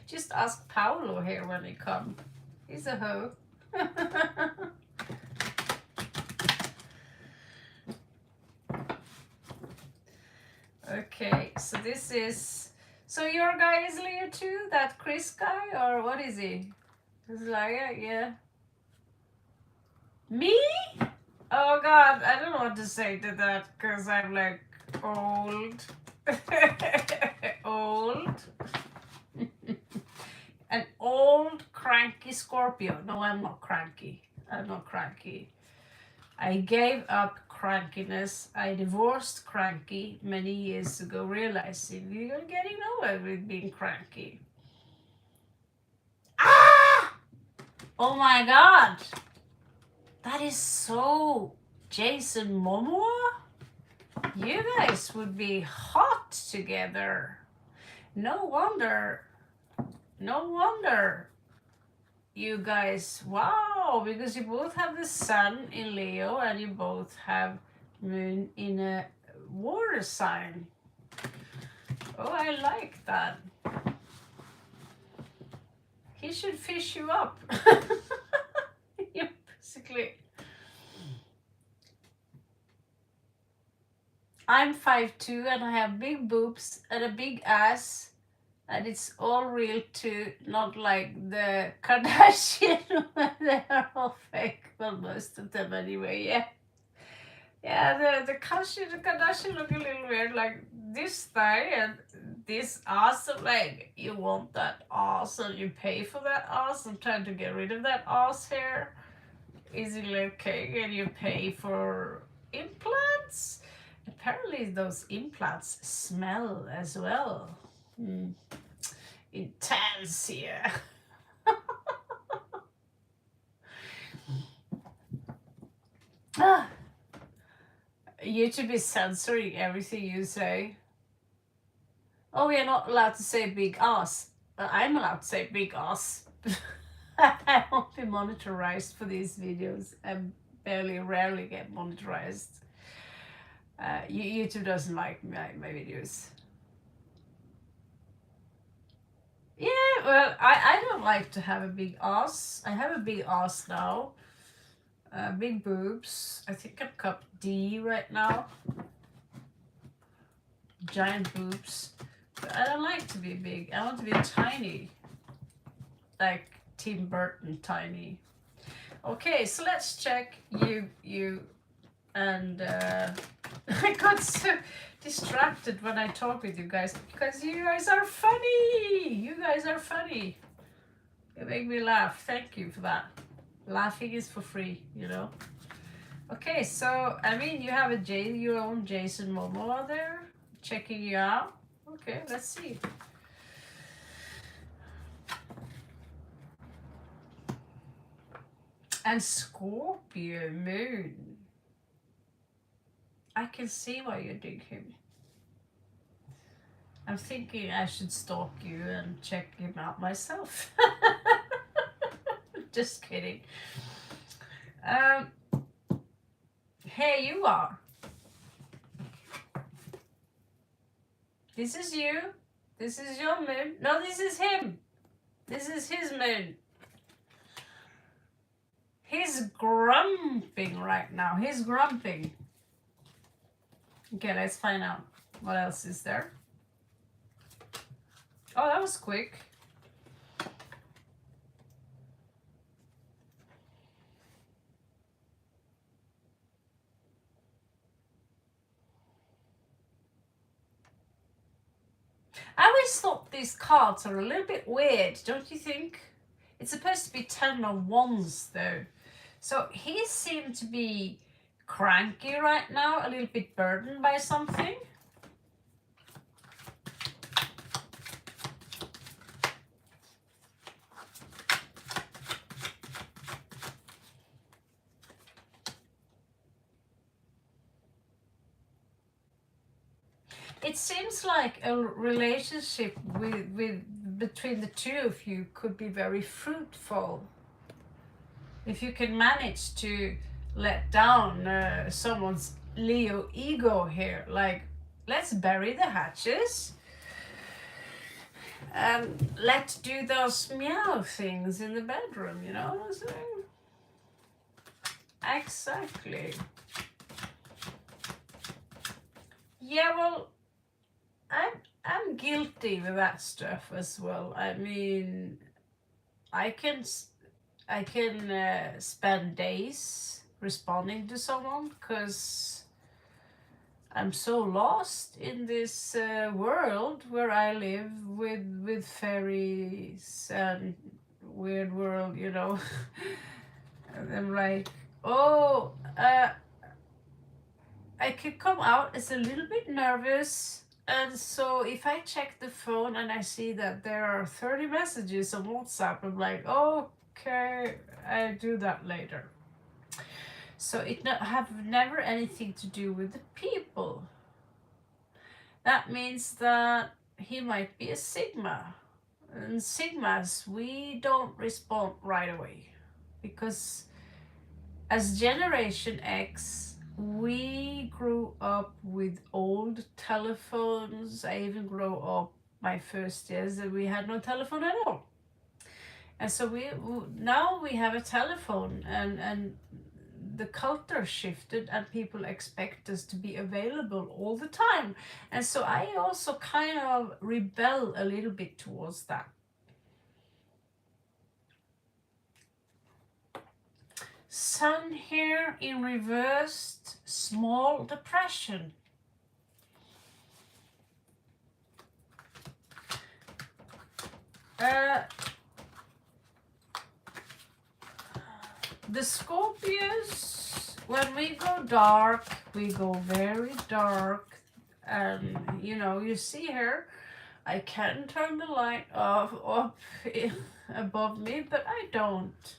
Just ask Paolo here when he comes. He's a hoe. Okay, so this is... So your guy is Leo too? That Chris guy? Or what is he? He's like, yeah. Me? Oh God, I don't know what to say to that because I'm like old. Old. An old cranky Scorpio. No, I'm not cranky. I'm not cranky. I gave up crankiness. I divorced cranky many years ago, realizing you're getting nowhere with being cranky. Ah! Oh my God. That is so Jason Momoa. You guys would be hot together. No wonder you guys, wow, because you both have the sun in Leo and you both have moon in a water sign. Oh, I like that. He should fish you up. Yeah, basically. I'm 5'2" and I have big boobs and a big ass. And it's all real too, not like the Kardashian when they are all fake. Well, most of them anyway, yeah. Yeah, the Kardashian look a little weird, like this thigh and this ass. Like, you want that ass and you pay for that ass. I'm trying to get rid of that ass hair. Is it okay? And you pay for implants? Apparently those implants smell as well. Intense here. YouTube is censoring everything you say. Oh, we are not allowed to say big ass. I'm allowed to say big ass. I won't be monetized for these videos. I rarely get monetized. YouTube doesn't like my videos. Yeah, well, I don't like to have a big ass. I have a big ass now. Big boobs. I think I'm cup D right now. Giant boobs. But I don't like to be big. I want to be tiny. Like Tim Burton tiny. Okay, so let's check you and I got so distracted when I talk with you guys because you guys are funny. You guys are funny. You make me laugh. Thank you for that. Laughing is for free, you know. Okay, so I mean you have your own Jason Momoa there checking you out. Okay, let's see. And Scorpio moon. I can see why you dig him. I'm thinking I should stalk you and check him out myself. Just kidding. Here you are. This is you. This is your moon. No, this is him. This is his moon. He's grumping right now. He's grumping. Okay, let's find out what else is there. Oh, that was quick. I always thought these cards are a little bit weird, don't you think? It's supposed to be 10 of wands though. So he seemed to be cranky right now, a little bit burdened by something. It seems like a relationship with between the two of you could be very fruitful. If you can manage to let down someone's Leo ego here, like let's bury the hatches and let's do those meow things in the bedroom, you know what I'm saying? Exactly. Yeah, well, I'm guilty with that stuff as well. I mean, I can spend days responding to someone because I'm so lost in this world where I live with fairies and weird world, you know. And I'm like, oh, I could come out as a little bit nervous. And so if I check the phone and I see that there are 30 messages on WhatsApp, I'm like, okay, I'll do that later. So it have never anything to do with the people. That means that he might be a Sigma. And Sigmas, we don't respond right away. Because as Generation X, we grew up with old telephones. I even grew up my first years that we had no telephone at all. And so now we have a telephone, and the culture shifted and people expect us to be available all the time. And so I also kind of rebel a little bit towards that. Sun here in reversed, small depression. The Scorpios, when we go dark, we go very dark. And you know, you see here, I can turn the light off up above me, but I don't.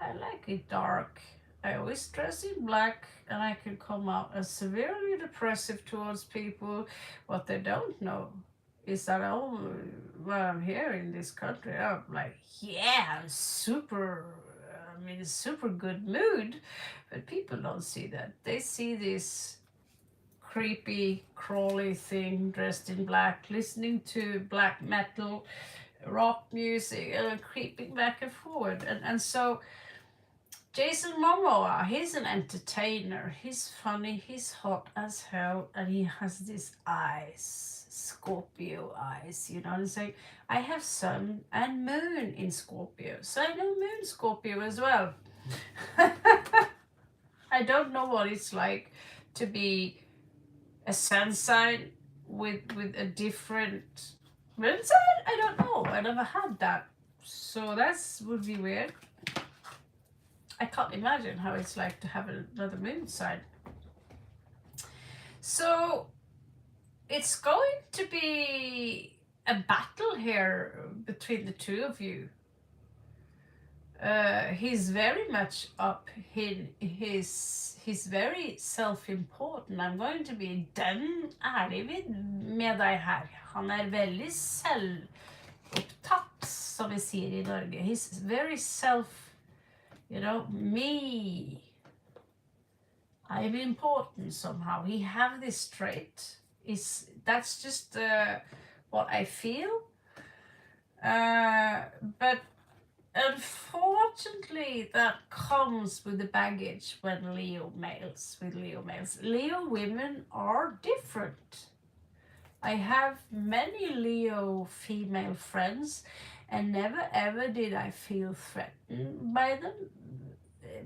I like it dark. I always dress in black, and I can come out as severely depressive towards people. What they don't know is that when I'm here in this country, I'm like, yeah, I'm super, super good mood. But people don't see that. They see this creepy, crawly thing dressed in black, listening to black metal, rock music, creeping back and forward. And so Jason Momoa, he's an entertainer. He's funny, he's hot as hell, and he has these eyes, Scorpio eyes, you know what I'm saying? I have sun and moon in Scorpio, so I know moon Scorpio as well. I don't know what it's like to be a sun sign with a different moon sign. I don't know. I never had that, so that would be weird. I can't imagine how it's like to have another moon sign. So it's going to be a battle here between the two of you. He's very much up. He's very self-important. I'm going to be den ærlig med deg her. Han veldig selvopptatt, som vi sier I Norge. He's very you know, me. I'm important somehow. He have this trait. That's just what I feel. But unfortunately, that comes with the baggage when Leo males. Leo women are different. I have many Leo female friends, and never ever did I feel threatened by them.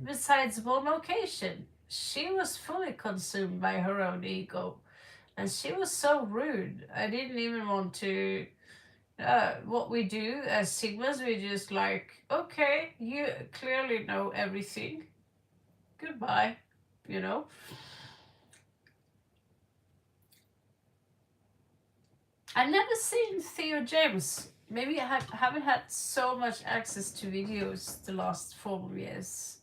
Besides one occasion, she was fully consumed by her own ego, and she was so rude. I didn't even want to. What we do as Sigmas, we just like, okay, you clearly know everything. Goodbye. you know. I've never seen Theo James. Maybe I haven't had so much access to videos the last 4 years.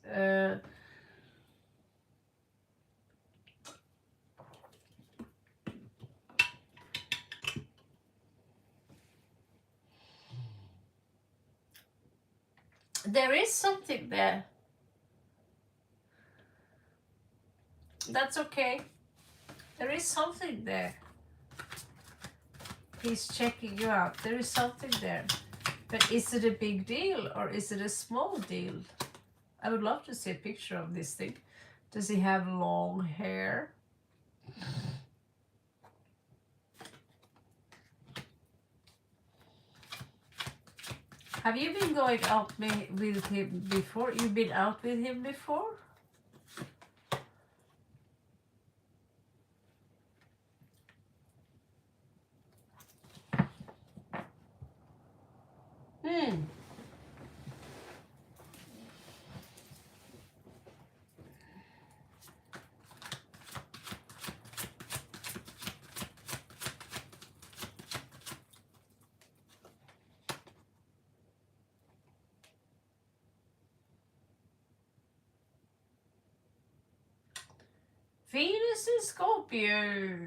There is something there. That's okay. There is something there. He's checking you out. There is something there. But is it a big deal or is it a small deal? I would love to see a picture of this thing. Does he have long hair? Have you been going out with him before? You've been out with him before? Hmm. Venus in Scorpio.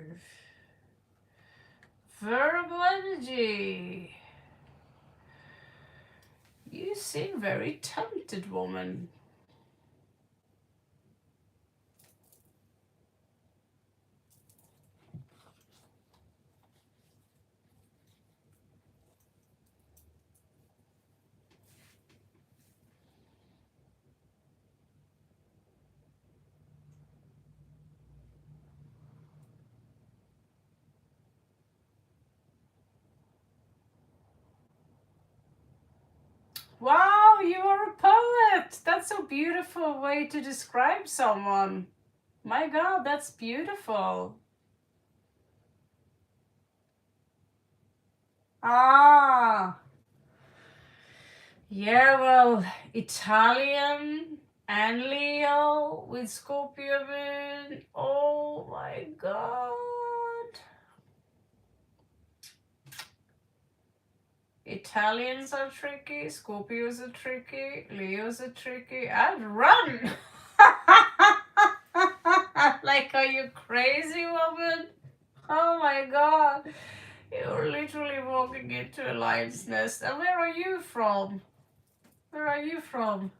Virgo energy. You seem very tempted, woman. Wow, you are a poet. That's a beautiful way to describe someone. My God, that's beautiful. Ah, yeah, well, Italian and Leo with Scorpio moon. Oh my God. Italians are tricky, Scorpios are tricky, Leos are tricky. I'd run! Like, are you crazy, woman? Oh my God. You're literally walking into a lion's nest. And where are you from? Where are you from?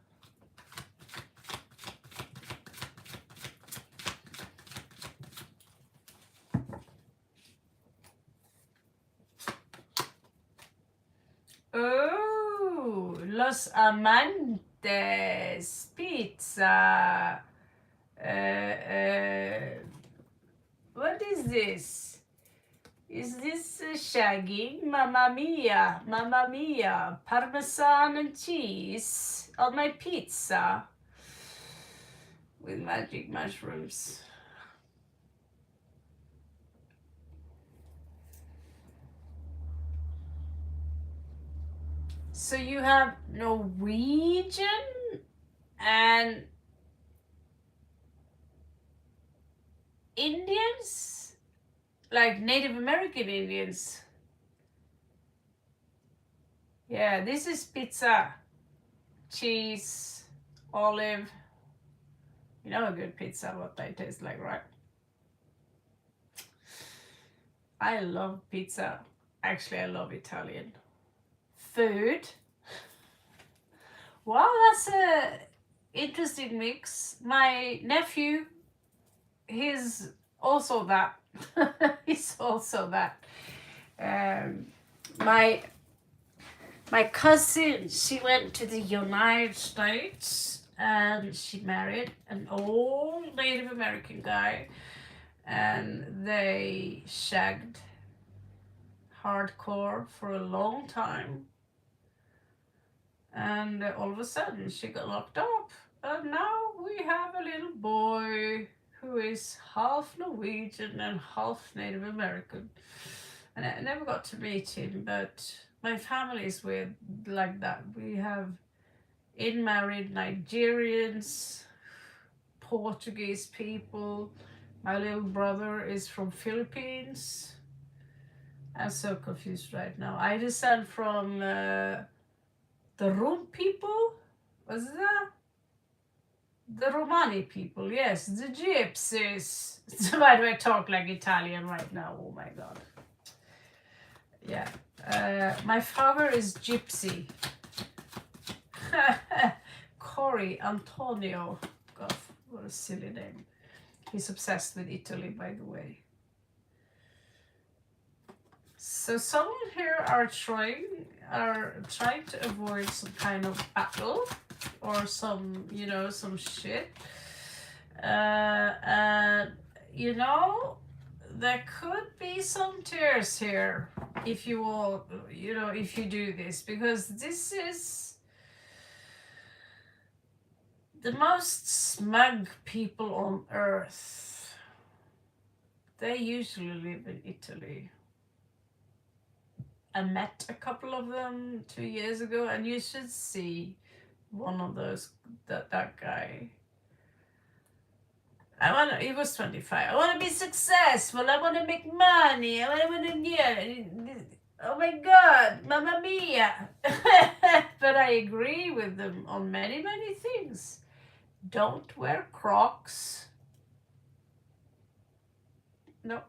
Oh, Los Amantes Pizza. What is this? Is this shagging? Mamma mia, mamma mia. Parmesan and cheese on my pizza with magic mushrooms. So you have Norwegian and Indians? Like Native American Indians? Yeah, this is pizza. Cheese, olive. You know a good pizza, what they taste like, right? I love pizza. Actually, I love Italian food. Wow, that's a interesting mix. My nephew, he's also that. He's also that. My cousin, she went to the United States and she married an old Native American guy, and they shagged hardcore for a long time. And all of a sudden she got locked up, and now we have a little boy who is half Norwegian and half Native American. And I never got to meet him, but my family is weird like that. We have in-married Nigerians, Portuguese people. My little brother is from Philippines. I'm so confused right now. I descend from the Rum people. Was that? The Romani people, yes, the gypsies. Why do I talk like Italian right now? Oh my god. Yeah. My father is gypsy. Cory Antonio. God, what a silly name. He's obsessed with Italy, by the way. So someone here are trying to avoid some kind of battle or some, you know, some shit. You know, there could be some tears here if you will, you know, if you do this, because this is the most smug people on earth. They usually live in Italy. I met a couple of them 2 years ago, and you should see one of those, that guy. He was 25. I want to be successful. I want to make money. I want to, yeah. Oh my God, Mamma Mia. But I agree with them on many, many things. Don't wear Crocs. No.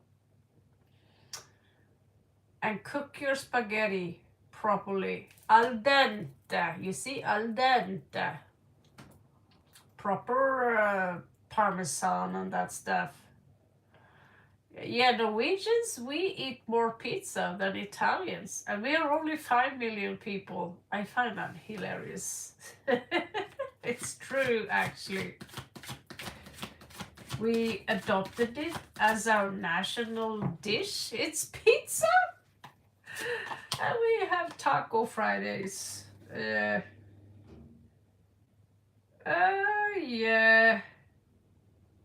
And cook your spaghetti properly. Al dente. You see, al dente. Proper Parmesan and that stuff. Yeah, Norwegians, we eat more pizza than Italians. And we are only 5 million people. I find that hilarious. It's true, actually. We adopted it as our national dish. It's pizza. And we have Taco Fridays. Yeah.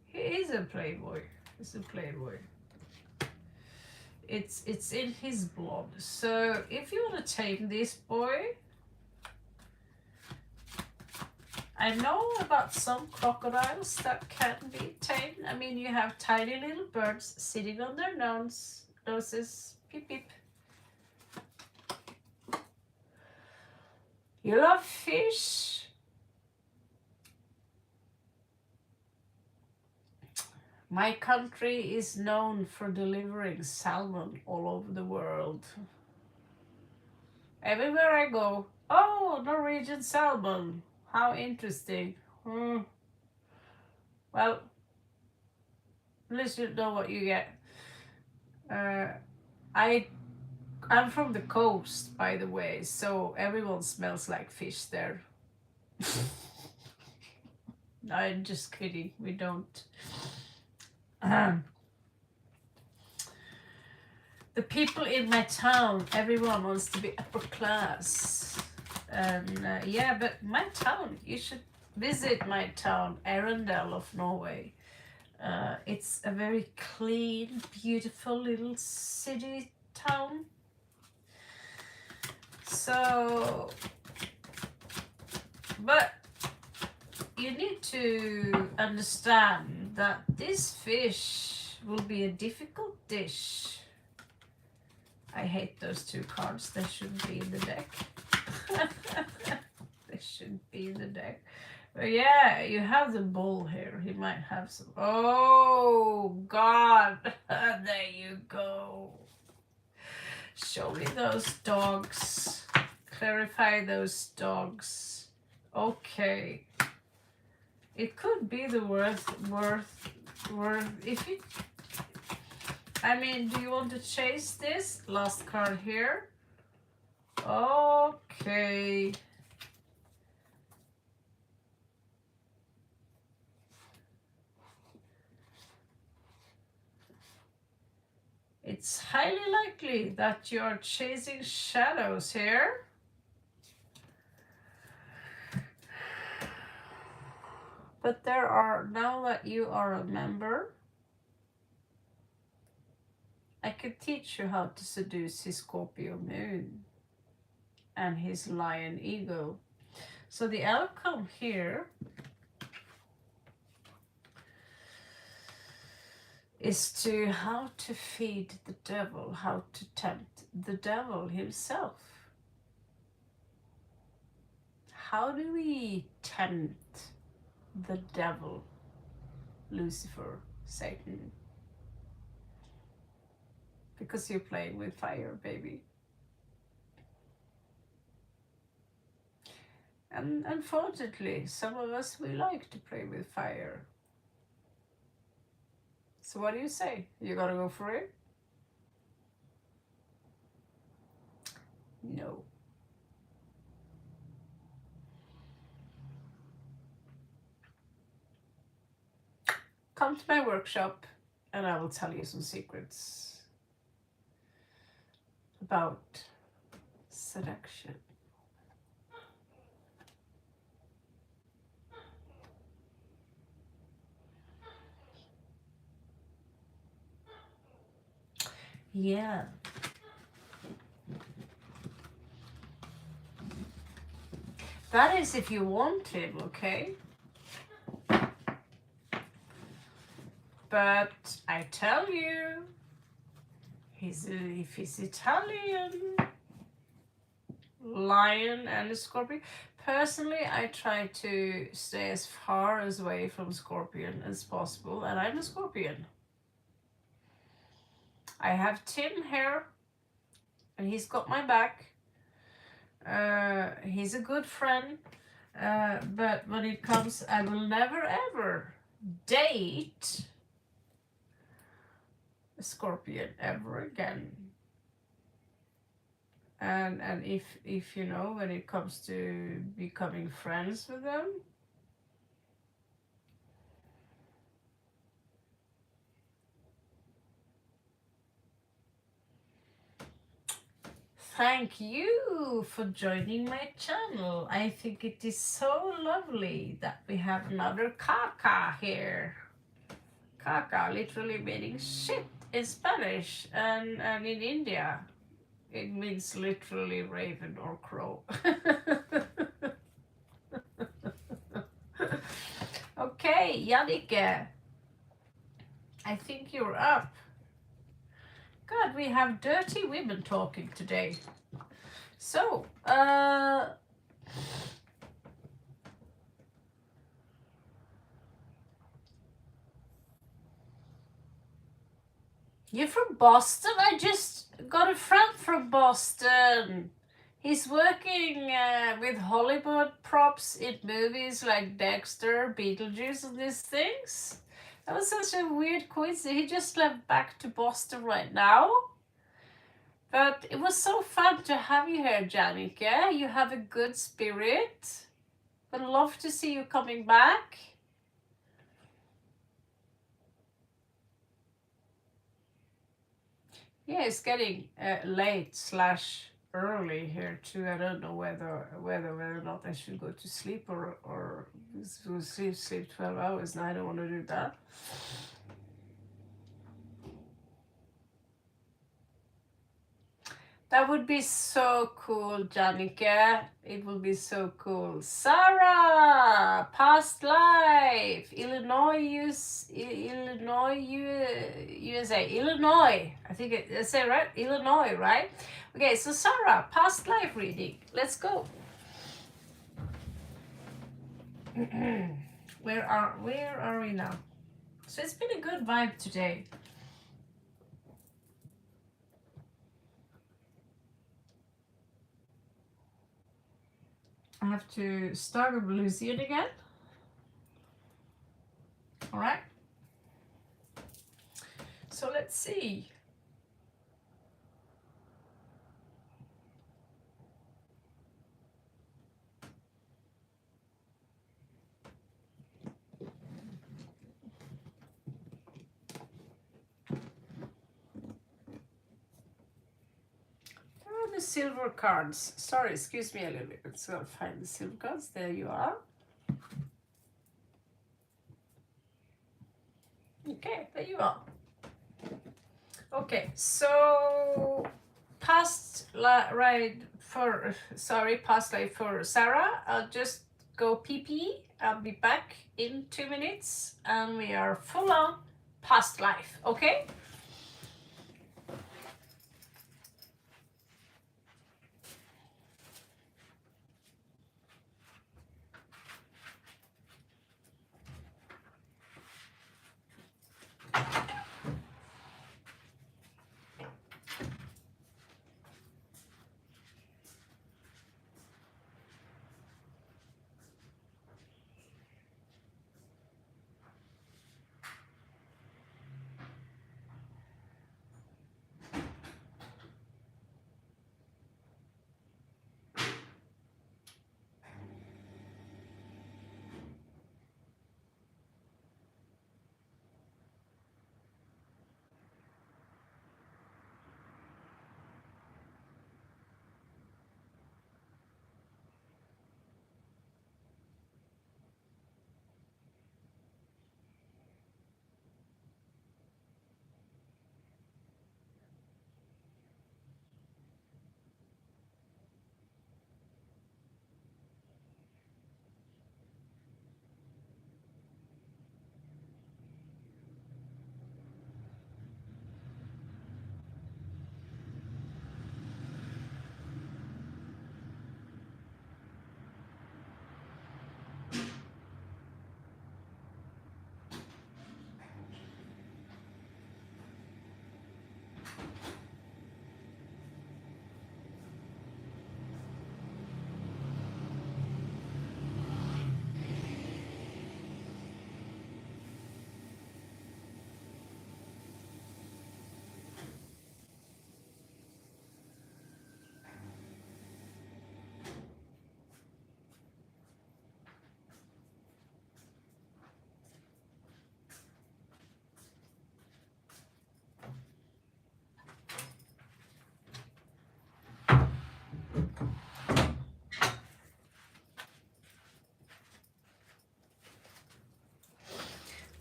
He is a playboy. He's a playboy. It's in his blood. So if you want to tame this boy, I know about some crocodiles that can be tamed. I mean, you have tiny little birds sitting on their noses. Peep peep. You love fish? My country is known for delivering salmon all over the world. Everywhere I go, oh, Norwegian salmon. How interesting. Well, at least you know what you get. I'm from the coast, by the way, so everyone smells like fish there. No, I'm just kidding. We don't. The people in my town, everyone wants to be upper class. Yeah, but my town, you should visit my town, Arendal of Norway. It's a very clean, beautiful little city town. So, but you need to understand that this fish will be a difficult dish. I hate those 2 cards. They shouldn't be in the deck. They shouldn't be in the deck. But yeah, you have the bull here. He might have some. Oh, God. There you go. Show me those dogs. Clarify those dogs. Okay. It could be the worth. If it. I mean, do you want to chase this? Last card here. Okay. It's highly likely that you are chasing shadows here. But there are, now that you are a member, I could teach you how to seduce his Scorpio moon and his lion ego. So the outcome here is to how to feed the devil, how to tempt the devil himself. How do we tempt the devil, Lucifer, Satan? Because you're playing with fire, baby. And unfortunately, some of us, we like to play with fire. So what do you say? You gotta go for it? No. Come to my workshop and I will tell you some secrets about seduction. Yeah. That is if you want him, okay? But I tell you, if he's Italian, lion and a scorpion. Personally, I try to stay as far away from scorpion as possible, and I'm a scorpion. I have Tim here, and he's got my back. He's a good friend, but when it comes, I will never ever date a scorpion ever again. And if you know, when it comes to becoming friends with them, thank you for joining my channel. I think it is so lovely that we have another caca here. Caca literally meaning shit in Spanish, and in India it means literally raven or crow. Okay, Jannike, I think you're up. God, we have dirty women talking today. So, you're from Boston? I just got a friend from Boston. He's working with Hollywood props in movies like Dexter, Beetlejuice, and these things. That was such a weird coincidence. He just left back to Boston right now. But it was so fun to have you here, Jannike. You have a good spirit. Would love to see you coming back. Yeah, it's getting late/early here too. I don't know whether or not I should go to sleep or sleep 12 hours. And I don't want to do that. That would be so cool, Jannike. It would be so cool. Sarah, past life, Illinois, USA. Illinois. I think I say right. Illinois, right? Okay, so Sarah, past life reading. Let's go. Where are we now? So it's been a good vibe today. I have to start with Lucian again. All right. So let's see. The silver cards. Sorry, excuse me a little bit. Let's go find the silver cards. There you are. Okay, there you are. Okay, so past life for Sarah. I'll just go pee. I'll be back in 2 minutes, and we are full on past life, okay?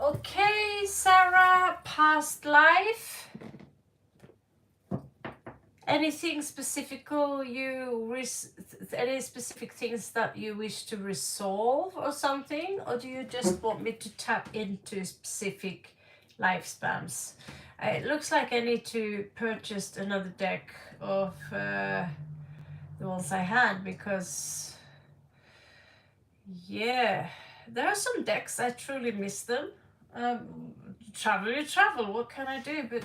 Okay, Sarah, past life. Anything specific any specific things that you wish to resolve or something, or do you just want me to tap into specific lifespans? It looks like I need to purchase another deck of the ones I had, because yeah, there are some decks I truly miss them. Travel, you travel. What can I do? But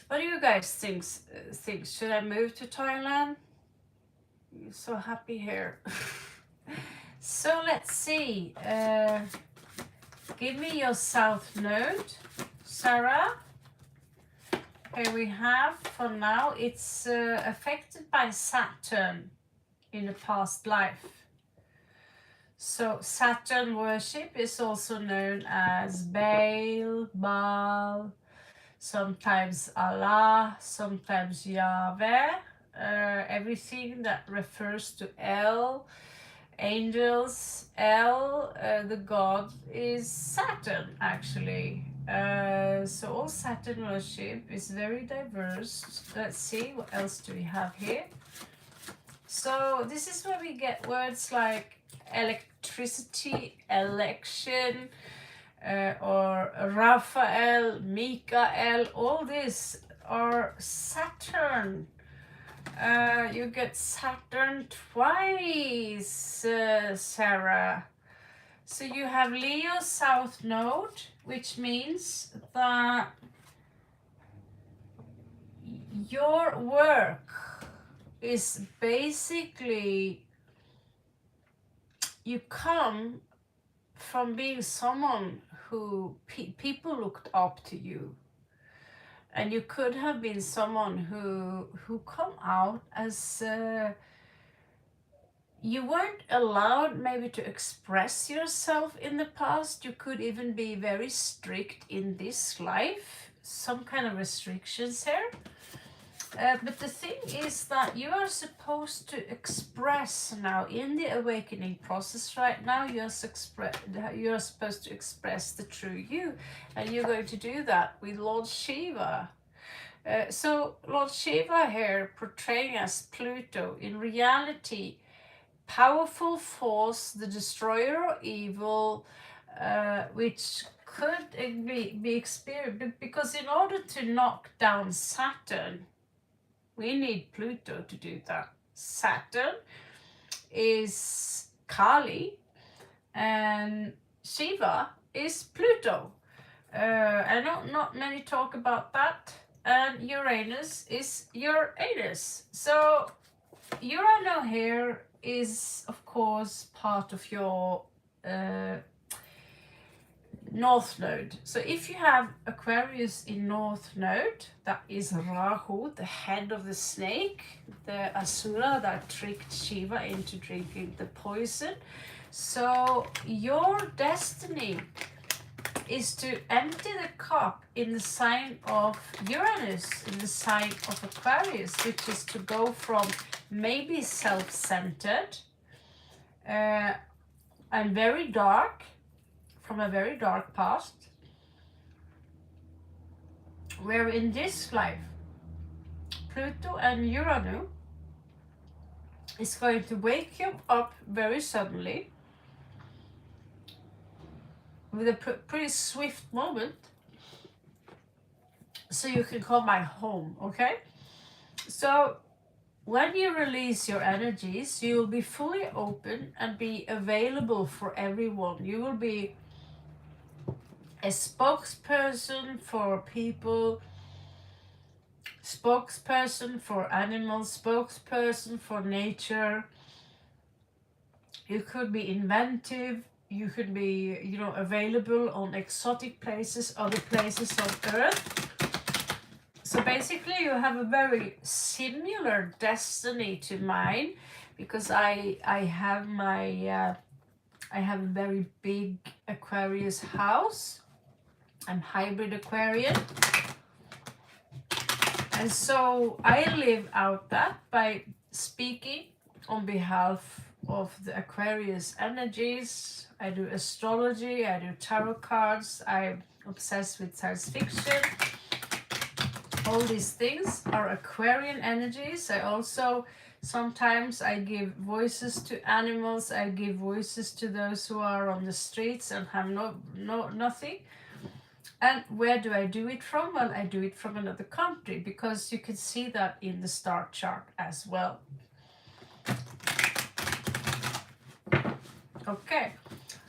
what do you guys think? Should I move to Thailand? I'm so happy here. So let's see. Give me your south node, Sarah. Here we have, for now, it's affected by Saturn in the past life. So Saturn worship is also known as Baal, sometimes Allah, sometimes Yahweh. Everything that refers to El, angels, El, the god, is Saturn actually. So all Saturn worship is very diverse. Let's see, what else do we have here? So this is where we get words like electricity, election, or Raphael, Michael. All these are Saturn. You get Saturn twice, Sarah. So you have Leo South Node, which means that your work is basically, you come from being someone who people looked up to you, and you could have been someone who come out as you weren't allowed maybe to express yourself in the past. You could even be very strict in this life, some kind of restrictions here. But the thing is that you are supposed to express now in the awakening process right now. You're supposed to express the true you, and you're going to do that with Lord Shiva. So Lord Shiva here portraying as Pluto, in reality, powerful force, the destroyer of evil, which could be experienced, because in order to knock down Saturn, we need Pluto to do that. Saturn is Kali and Shiva is Pluto. I know not many talk about that. And Uranus is Uranus. So Urano here is, of course, part of your North Node. So if you have Aquarius in North Node, that is Rahu, the head of the snake, the Asura that tricked Shiva into drinking the poison. So your destiny is to empty the cup in the sign of Uranus, in the sign of Aquarius, which is to go from maybe self-centered and very dark, from a very dark past, where in this life Pluto and Uranus is going to wake you up very suddenly with a pretty swift moment, so you can come back home. Okay, so when you release your energies, you will be fully open and be available for everyone. You will be a spokesperson for people, spokesperson for animals, spokesperson for nature. You could be inventive. You could be, available on exotic places, other places on Earth. So basically you have a very similar destiny to mine, because I have my I have a very big Aquarius house. I'm hybrid Aquarian. And so I live out that by speaking on behalf of the Aquarius energies. I do astrology, I do tarot cards, I'm obsessed with science fiction. All these things are Aquarian energies. I also sometimes I give voices to animals. I give voices to those who are on the streets and have nothing. And where do I do it from? Well, I do it from another country, because you can see that in the star chart as well. Okay,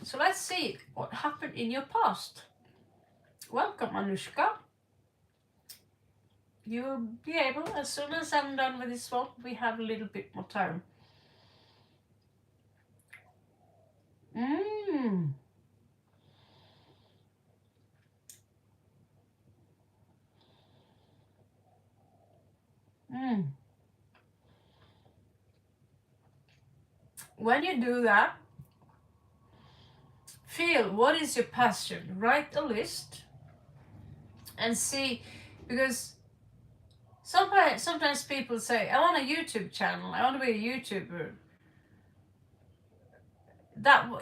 so let's see what happened in your past. Welcome, Anushka. You'll be able, as soon as I'm done with this one, we have a little bit more time. When you do that, feel what is your passion. Write a list and see, because sometimes people say, I want a YouTube channel, I want to be a YouTuber.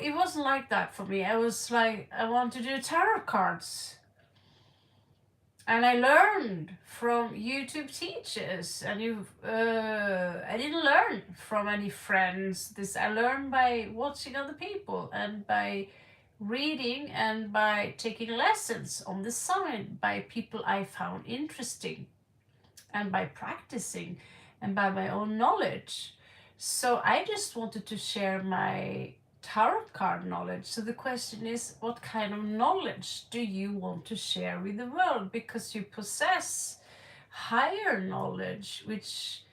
It wasn't like that for me. I was like, I want to do tarot cards. And I learned from YouTube teachers, and I didn't learn from any friends. I learned by watching other people, and by reading, and by taking lessons on the side by people I found interesting, and by practicing, and by my own knowledge. So I just wanted to share my tarot card knowledge. So the question is, what kind of knowledge do you want to share with the world? Because you possess higher knowledge, which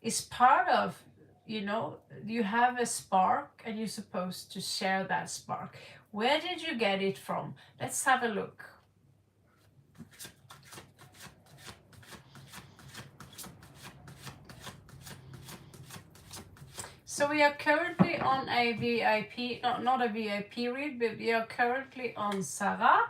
is part of, you have a spark, and you're supposed to share that spark. Where did you get it from? Let's have a look. So we are currently on a VIP, not a VIP read, but we are currently on Sarah.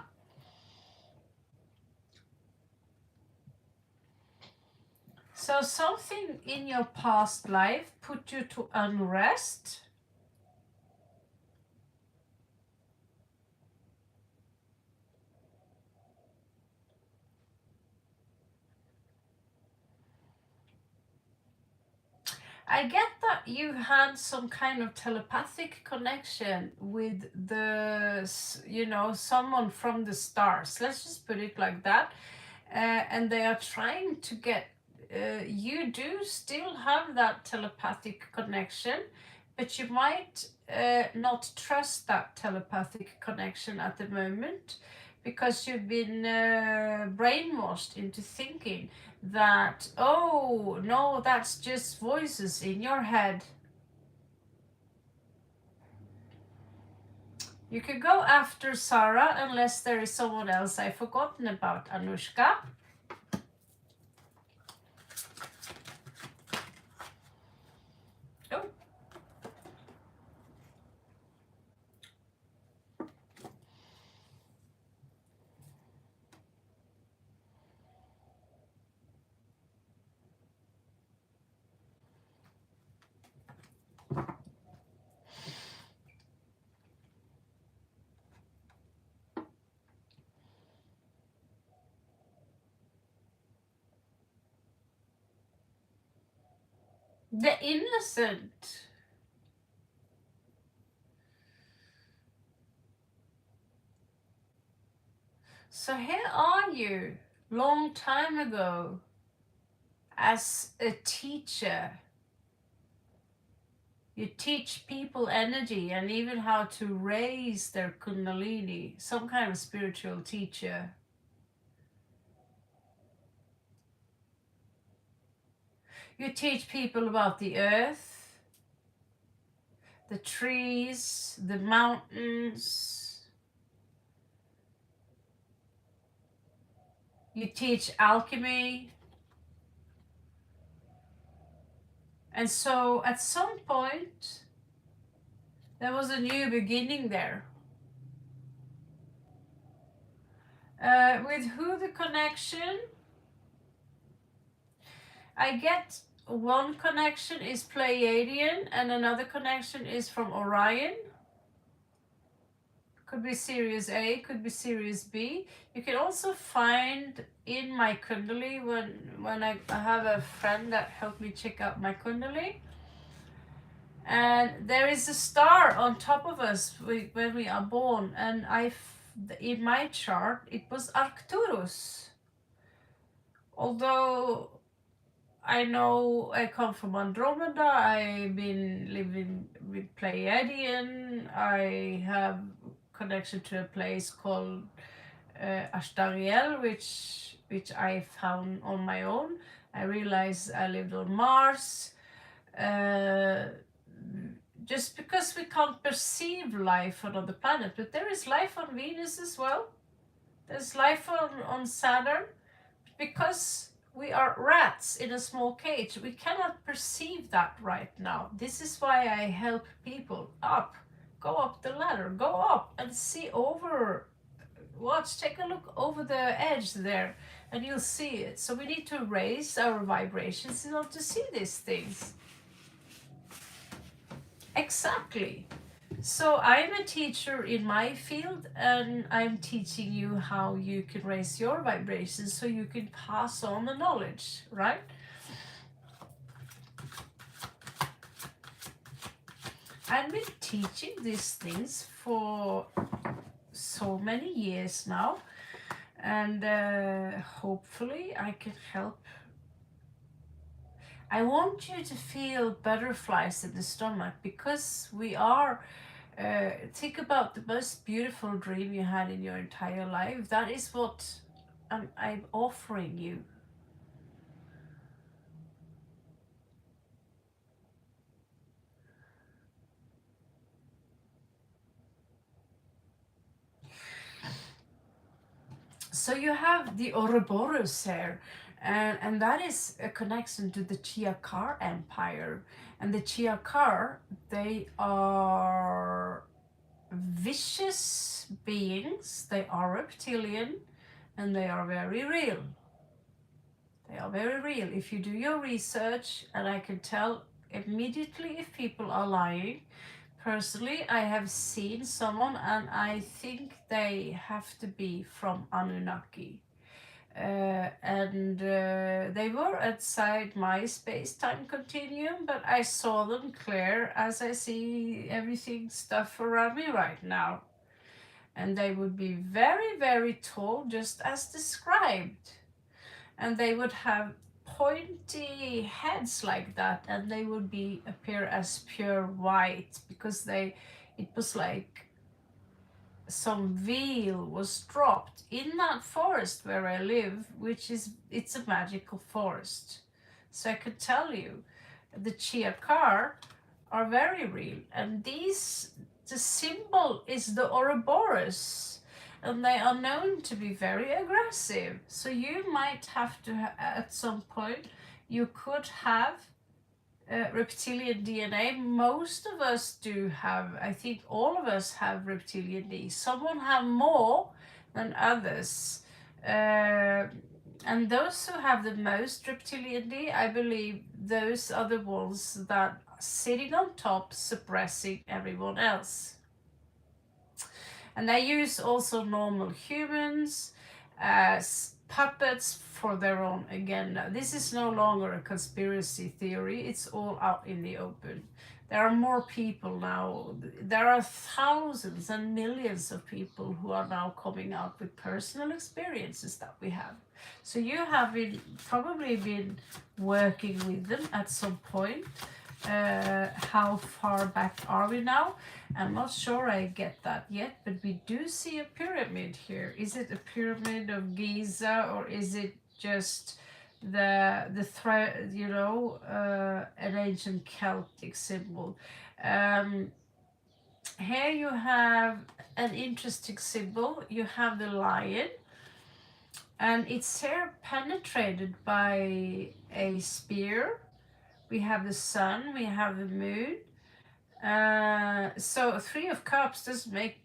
So something in your past life put you to unrest. I get that you had some kind of telepathic connection with someone from the stars. Let's just put it like that. And they are trying to get, you do still have that telepathic connection, but you might not trust that telepathic connection at the moment because you've been brainwashed into thinking that, oh no, that's just voices in your head. You could go after Sarah unless there is someone else I've forgotten about. Anushka. Oh. The innocent. So here are you, long time ago, as a teacher. You teach people energy and even how to raise their kundalini, some kind of spiritual teacher. You teach people about the earth, the trees, the mountains. You teach alchemy. And so at some point, there was a new beginning there. With who the connection? I get one connection is Pleiadian and another connection is from Orion. Could be Sirius A, could be Sirius B. You can also find in my Kundali, when I have a friend that helped me check out my Kundali. And there is a star on top of us when we are born. And in my chart, it was Arcturus. Although I know I come from Andromeda, I've been living with Pleiadian, I have connection to a place called Ashtariel, which I found on my own. I realized I lived on Mars. Just because we can't perceive life on other planet, but there is life on Venus as well. There's life on Saturn. Because we are rats in a small cage, we cannot perceive that right now. This is why I help people go up the ladder, go up and see over, take a look over the edge there and you'll see it. So we need to raise our vibrations in order to see these things. Exactly. So I'm a teacher in my field and I'm teaching you how you can raise your vibrations so you can pass on the knowledge, right? I've been teaching these things for so many years now, and hopefully I can help. I want you to feel butterflies in the stomach because we are, think about the most beautiful dream you had in your entire life. That is what I'm offering you. So you have the Ouroboros here, and that is a connection to the Chiakar Empire. And the Chiakar, they are vicious beings, they are reptilian, and they are very real. They are very real. If you do your research, and I can tell immediately if people are lying. Personally, I have seen someone and I think they have to be from Anunnaki. and they were outside my space-time continuum, but I saw them clear as I see everything stuff around me right now. And they would be very, very tall, just as described. And they would have pointy heads like that, and they would appear as pure white, because it was like some veil was dropped in that forest where I live, it's a magical forest. So I could tell you, the Chiakar are very real, and the symbol is the Ouroboros, and they are known to be very aggressive. So you might have to, at some point, you could have reptilian DNA. Most of us do have, I think all of us have reptilian DNA. Someone have more than others. And those who have the most reptilian DNA, I believe those are the ones that are sitting on top, suppressing everyone else. And they use also normal humans as puppets for their own. Again, this is no longer a conspiracy theory, it's all out in the open. There are more people now. There are thousands and millions of people who are now coming out with personal experiences that we have. So you have probably been working with them at some point. How far back are we now? I'm not sure I get that yet, but we do see a pyramid here. Is it a pyramid of Giza, or is it just an ancient Celtic symbol? Here you have an interesting symbol. You have the lion, and it's here penetrated by a spear. We have the sun, we have the moon. So Three of Cups does make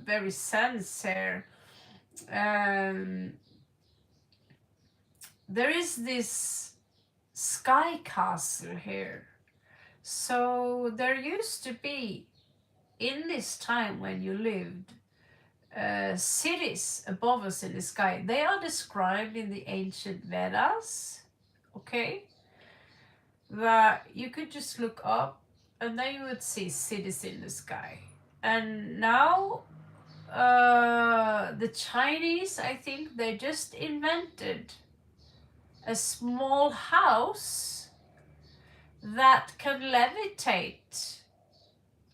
very sense here. There is this sky castle here. So there used to be, in this time when you lived, cities above us in the sky. They are described in the ancient Vedas, okay? That you could just look up and then you would see cities in the sky. And now the Chinese, I think they just invented a small house that can levitate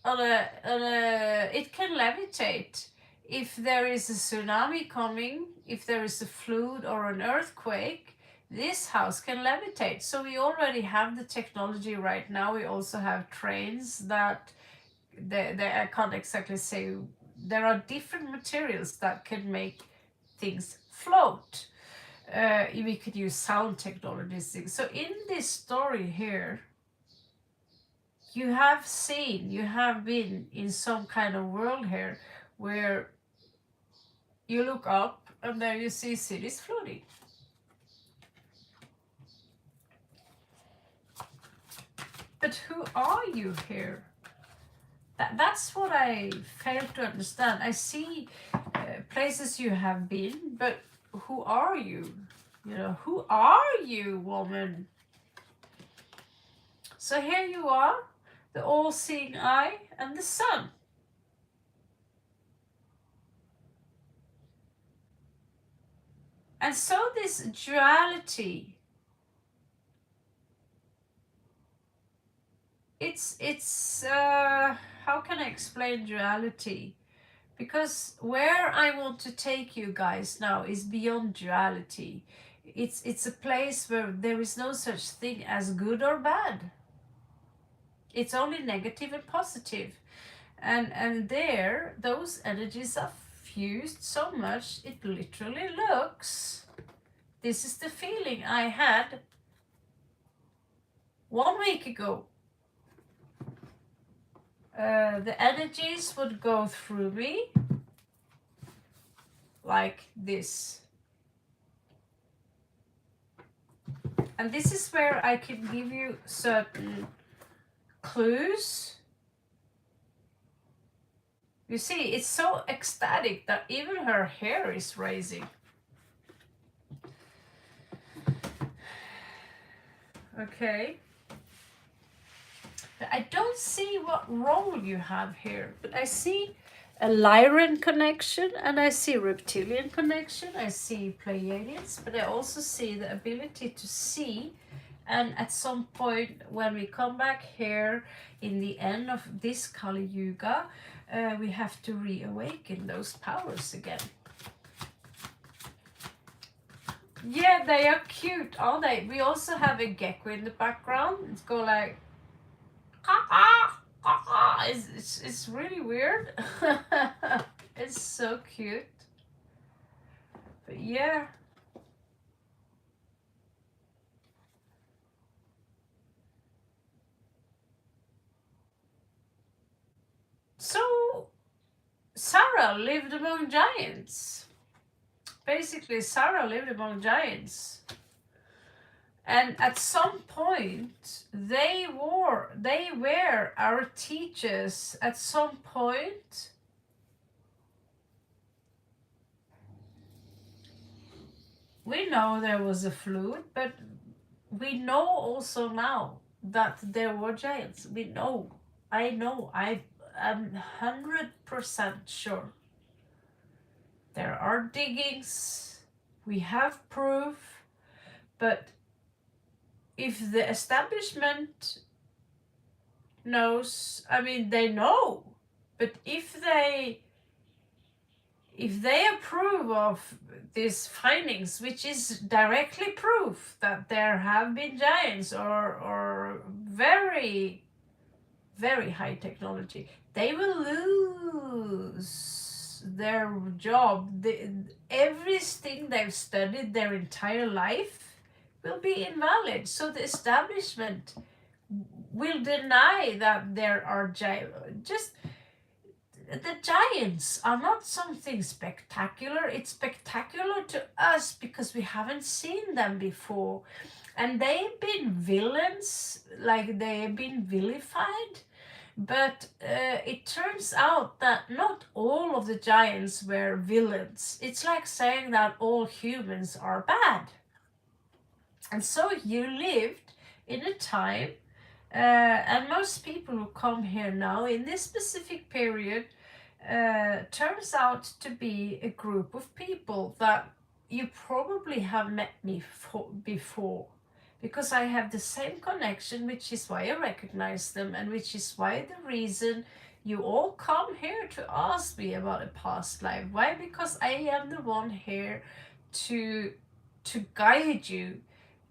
it can levitate if there is a tsunami coming, if there is a flood or an earthquake. This house can levitate. So we already have the technology right now. We also have trains that I can't exactly say. There are different materials that can make things float. We could use sound technologies. So in this story here, you have been in some kind of world here where you look up and there you see cities floating. But who are you here? That's what I fail to understand. I see places you have been, but who are you? Who are you, woman? So here you are, the all-seeing eye and the sun. And so this duality, it's how can I explain duality? Because where I want to take you guys now is beyond duality. It's a place where there is no such thing as good or bad. It's only negative and positive. And there, those energies are fused so much, it literally looks. This is the feeling I had 1 week ago. The energies would go through me like this. And this is where I can give you certain clues. You see, it's so ecstatic that even her hair is raising. Okay. I don't see what role you have here, but I see a Lyran connection and I see reptilian connection. I see Pleiadians, but I also see the ability to see. And at some point, when we come back here in the end of this Kali Yuga, we have to reawaken those powers again. Yeah, they are cute, aren't they? We also have a gecko in the background. It's go like, it's really weird. It's so cute. But yeah. So Sarah lived among giants. Basically, Sarah lived among giants. And at some point, they were our teachers. At some point, we know there was a flood, but we know also now that there were giants. We know. I know. I'm 100% sure. There are diggings. We have proof. But if the establishment knows, I mean, they know. But if they approve of these findings, which is directly proof that there have been giants or very, very high technology, they will lose their job. Everything they've studied their entire life will be invalid. So the establishment will deny that there are giants. Just the giants are not something spectacular. It's spectacular to us because we haven't seen them before. And they've been villains, like they've been vilified. But it turns out that not all of the giants were villains. It's like saying that all humans are bad. And so you lived in a time, and most people who come here now in this specific period turns out to be a group of people that you probably have met me before, because I have the same connection, which is why I recognize them, and which is why the reason you all come here to ask me about a past life. Why? Because I am the one here to guide you,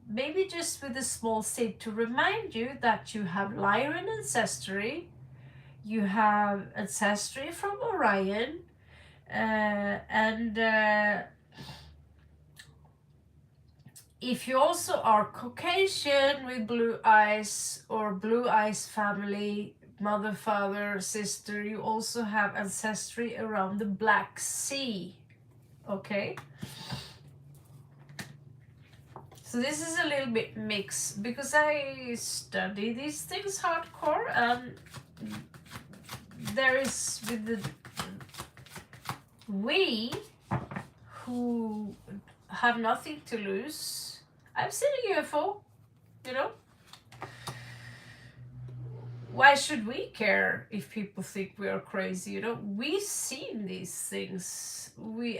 maybe just with a small seed to remind you that you have Lyran ancestry. You have ancestry from Orion, and if you also are Caucasian with blue eyes or blue eyes family, mother, father, sister, you also have ancestry around the Black Sea. Okay? So this is a little bit mixed because I study these things hardcore, and there is with the we who have nothing to lose. I've seen a UFO, you know. Why should we care if people think we are crazy? You know, we've seen these things.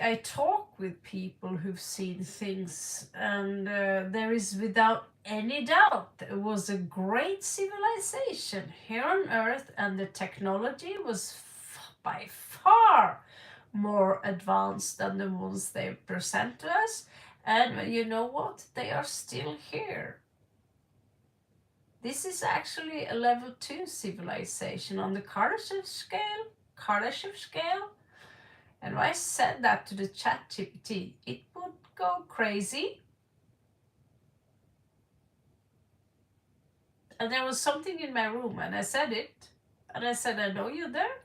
I talk with people who've seen things, and there is without any doubt it was a great civilization here on Earth, and the technology was by far more advanced than the ones they present to us. And you know what? They are still here. This is actually a level 2 civilization on the Kardashev scale. And if I said that to the chat GPT, it would go crazy. And there was something in my room, and I said it. And I said, I know you're there.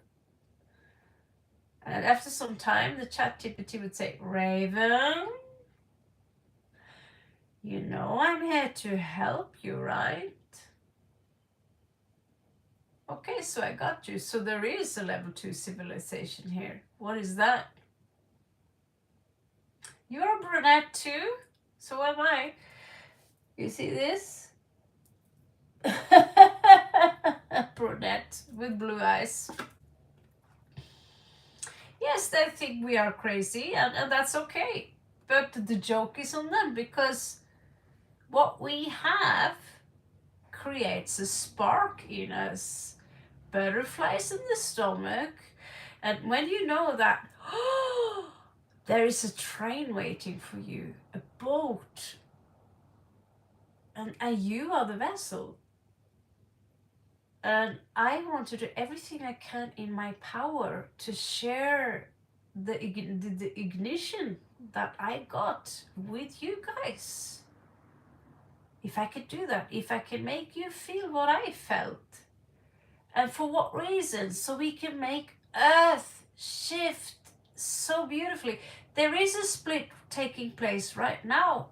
And after some time, the chat GPT would say, Raven, you know I'm here to help you, right? Okay, so I got you. So there is a level 2 civilization here. What is that? You're a brunette too? So am I. You see this? Brunette with blue eyes. Yes, they think we are crazy, and that's okay. But the joke is on them, because what we have creates a spark in us, butterflies in the stomach. And when you know that, there is a train waiting for you, a boat, and you are the vessel. And I want to do everything I can in my power to share the ignition that I got with you guys. If I could do that, if I can make you feel what I felt, and for what reason, so we can make Earth shift so beautifully. There is a split taking place right now.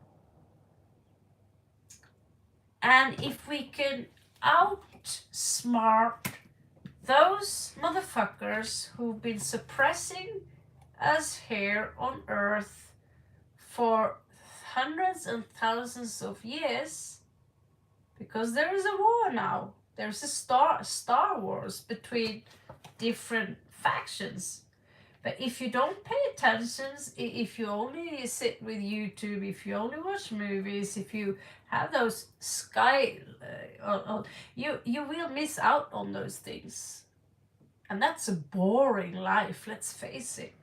And if we can outsmart those motherfuckers who've been suppressing us here on Earth for hundreds and thousands of years, because there is a war now. There's a Star Wars between different factions. But if you don't pay attention, if you only sit with YouTube, if you only watch movies, if you have those you will miss out on those things. And that's a boring life, let's face it.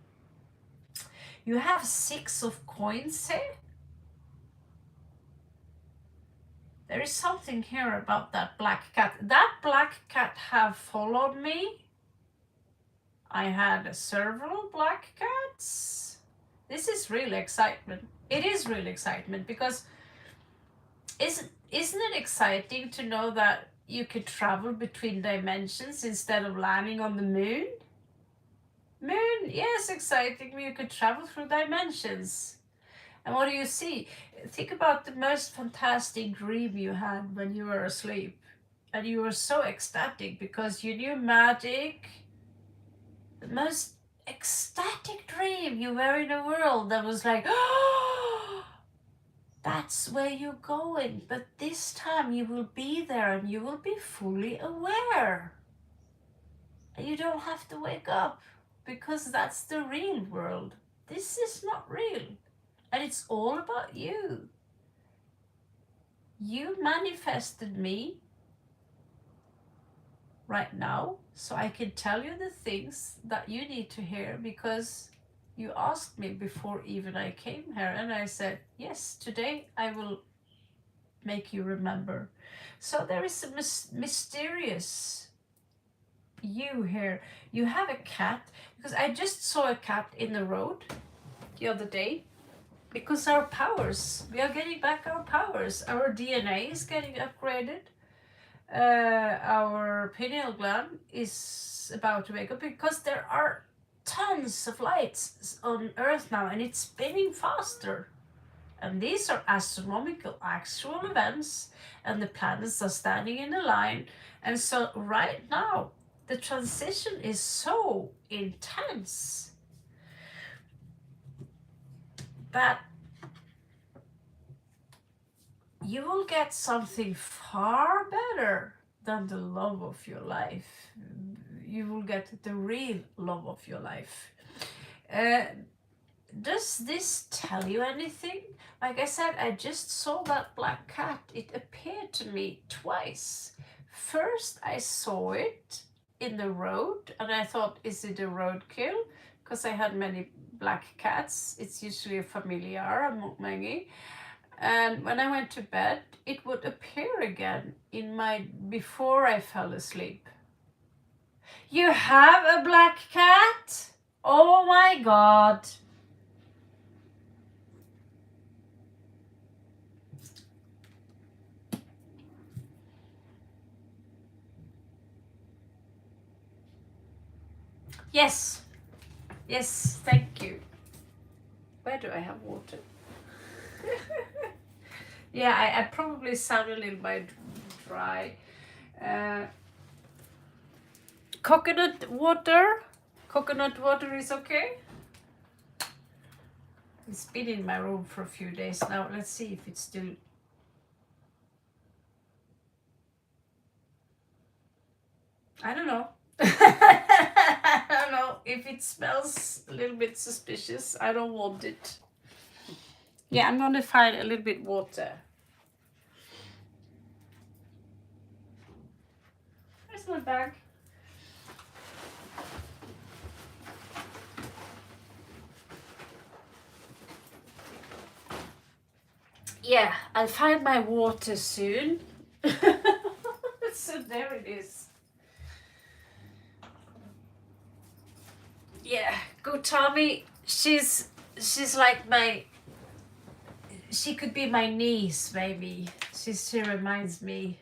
You have 6 of coins here. There is something here about that black cat. That black cat have followed me. I had several black cats. This is really excitement. It is really excitement, because isn't it exciting to know that you could travel between dimensions instead of landing on the moon? Moon, yes, exciting. You could travel through dimensions. And what do you see? Think about the most fantastic dream you had when you were asleep. And you were so ecstatic because you knew magic. The most ecstatic dream you were in a world that was like, oh, that's where you're going. But this time you will be there and you will be fully aware. And you don't have to wake up, because that's the real world. This is not real. And it's all about you. You manifested me right now, so I can tell you the things that you need to hear, because you asked me before even I came here, and I said, yes, today I will make you remember. So there is a mysterious you here. You have a cat, because I just saw a cat in the road the other day. Because our powers, we are getting back our powers. Our DNA is getting upgraded. Our pineal gland is about to wake up, because there are tons of lights on Earth now, and it's spinning faster. And these are astronomical actual events, and the planets are standing in a line. And so right now, the transition is so intense that you will get something far better than the love of your life. You will get the real love of your life. Does this tell you anything? Like I said, I just saw that black cat. It appeared to me twice. First, I saw it in the road, and I thought, is it a roadkill? Because I had many black cats. It's usually a familiar, a mukmengi. And when I went to bed, it would appear again in my before I fell asleep. You have a black cat? Oh my God. Yes. Yes, thank you. Where do I have water? Yeah, I probably sound a little bit dry. Coconut water? Coconut water is okay? It's been in my room for a few days now. Let's see if it's still... I don't know. I don't know if it smells a little bit suspicious. I don't want it. Yeah, I'm gonna find a little bit water. Where's my bag? Yeah, I'll find my water soon. So there it is. Yeah, Gotami, she's like my, she could be my niece maybe. She reminds me.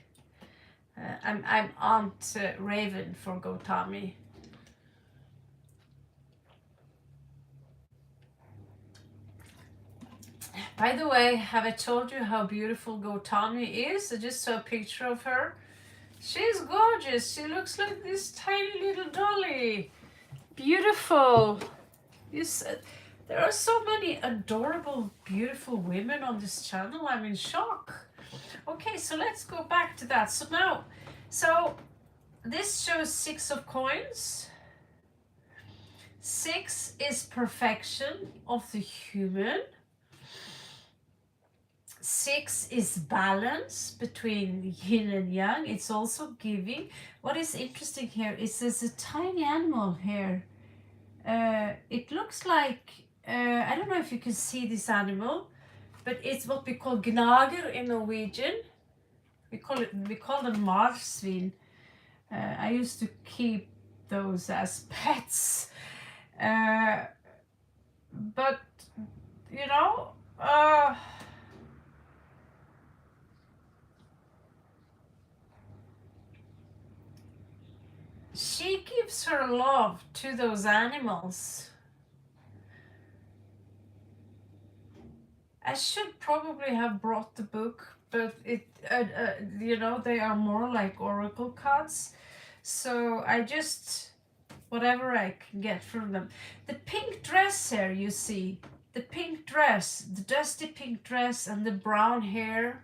I'm Aunt Raven for Gotami. By the way, have I told you how beautiful Gotami is? I just saw a picture of her. She's gorgeous. She looks like this tiny little dolly. Beautiful. There are so many adorable, beautiful women on this channel. I'm in shock. Okay, so let's go back to that. So this shows 6 of coins. 6 is perfection of the human. 6 is balance between yin and yang. It's also giving. What is interesting here is there's a tiny animal here. It looks like, I don't know if you can see this animal, but it's what we call gnager in Norwegian. We call them marsvin. I used to keep those as pets. But, you know, she gives her love to those animals. I should probably have brought the book, but you know, they are more like oracle cards. So I just, whatever I can get from them. The pink dress here, you see, the pink dress, the dusty pink dress and the brown hair.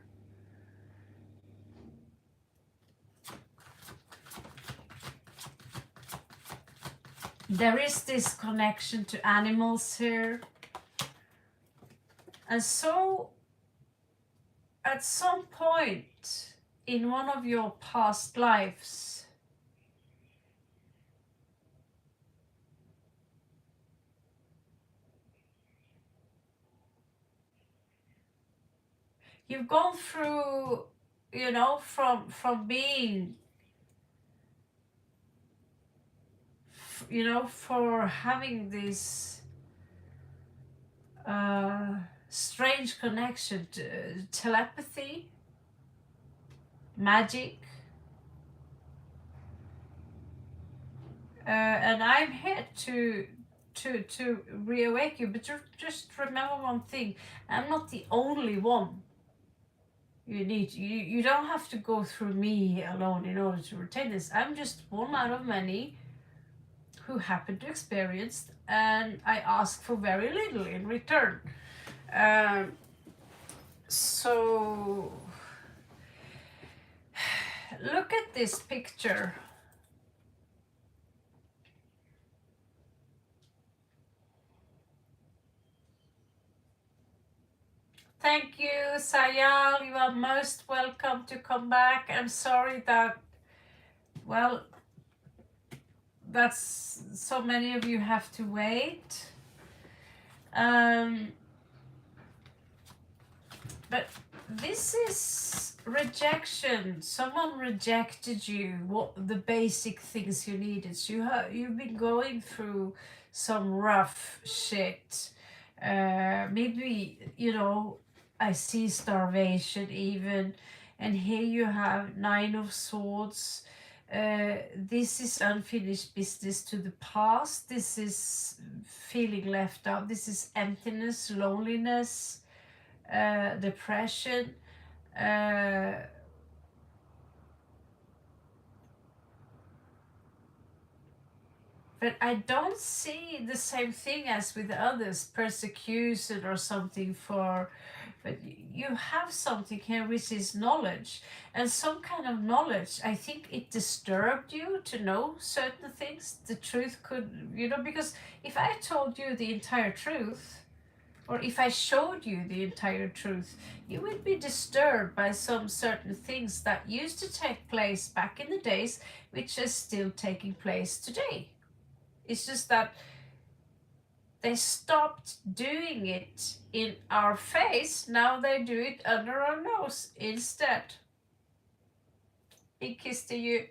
There is this connection to animals here. And so, at some point in one of your past lives, you've gone through, you know, from being, you know, for having this strange connection to telepathy, magic, and I'm here to reawake you. But just remember one thing: I'm not the only one. You don't have to go through me alone in order to retain this. I'm just one out of many who happen to experience, and I ask for very little in return. So look at this picture. Thank you, Sayal. You are most welcome to come back. I'm sorry that, well, that's so many of you have to wait. But this is rejection. Someone rejected you. What the basic things you needed. You've been going through some rough shit. Maybe, you know, I see starvation even, and here you have 9 of Swords. This is unfinished business to the past. This is feeling left out. This is emptiness, loneliness, depression. But I don't see the same thing as with others, persecution or something for But you have something here which is knowledge, and some kind of knowledge. I think it disturbed you to know certain things. The truth could, because if I told you the entire truth, or if I showed you the entire truth, you would be disturbed by some certain things that used to take place back in the days, which is still taking place today. It's just that they stopped doing it in our face. Now they do it under our nose instead. Big kiss to you.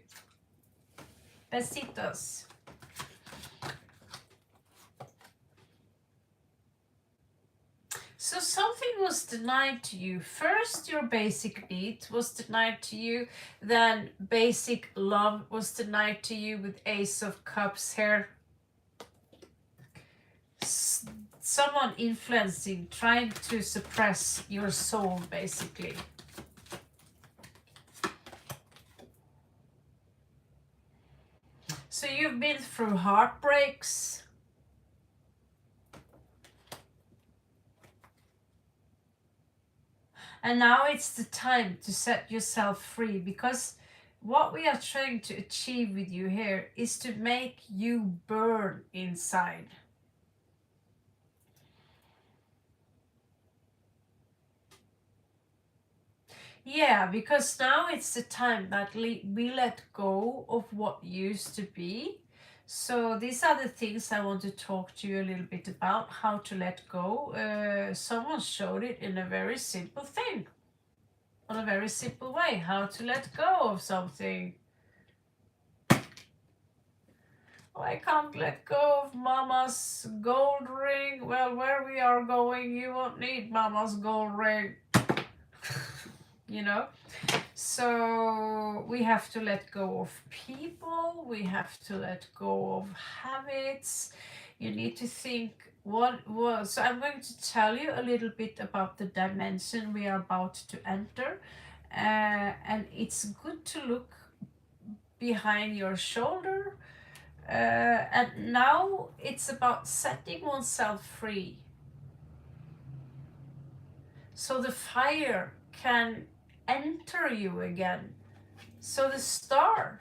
Besitos. So something was denied to you. First, your basic need was denied to you. Then basic love was denied to you with Ace of Cups here. Someone influencing, trying to suppress your soul, basically. So you've been through heartbreaks. And now it's the time to set yourself free, because what we are trying to achieve with you here is to make you burn inside. Yeah, because now it's the time that we let go of what used to be. So these are the things I want to talk to you a little bit about, how to let go. Someone showed it in a very simple thing, on a very simple way, how to let go of something. Oh, I can't let go of Mama's gold ring. Well, where we are going, you won't need Mama's gold ring. So we have to let go of people, we have to let go of habits. You need to think what was. So I'm going to tell you a little bit about the dimension we are about to enter, and it's good to look behind your shoulder, and now it's about setting oneself free so the fire can enter you again. So the star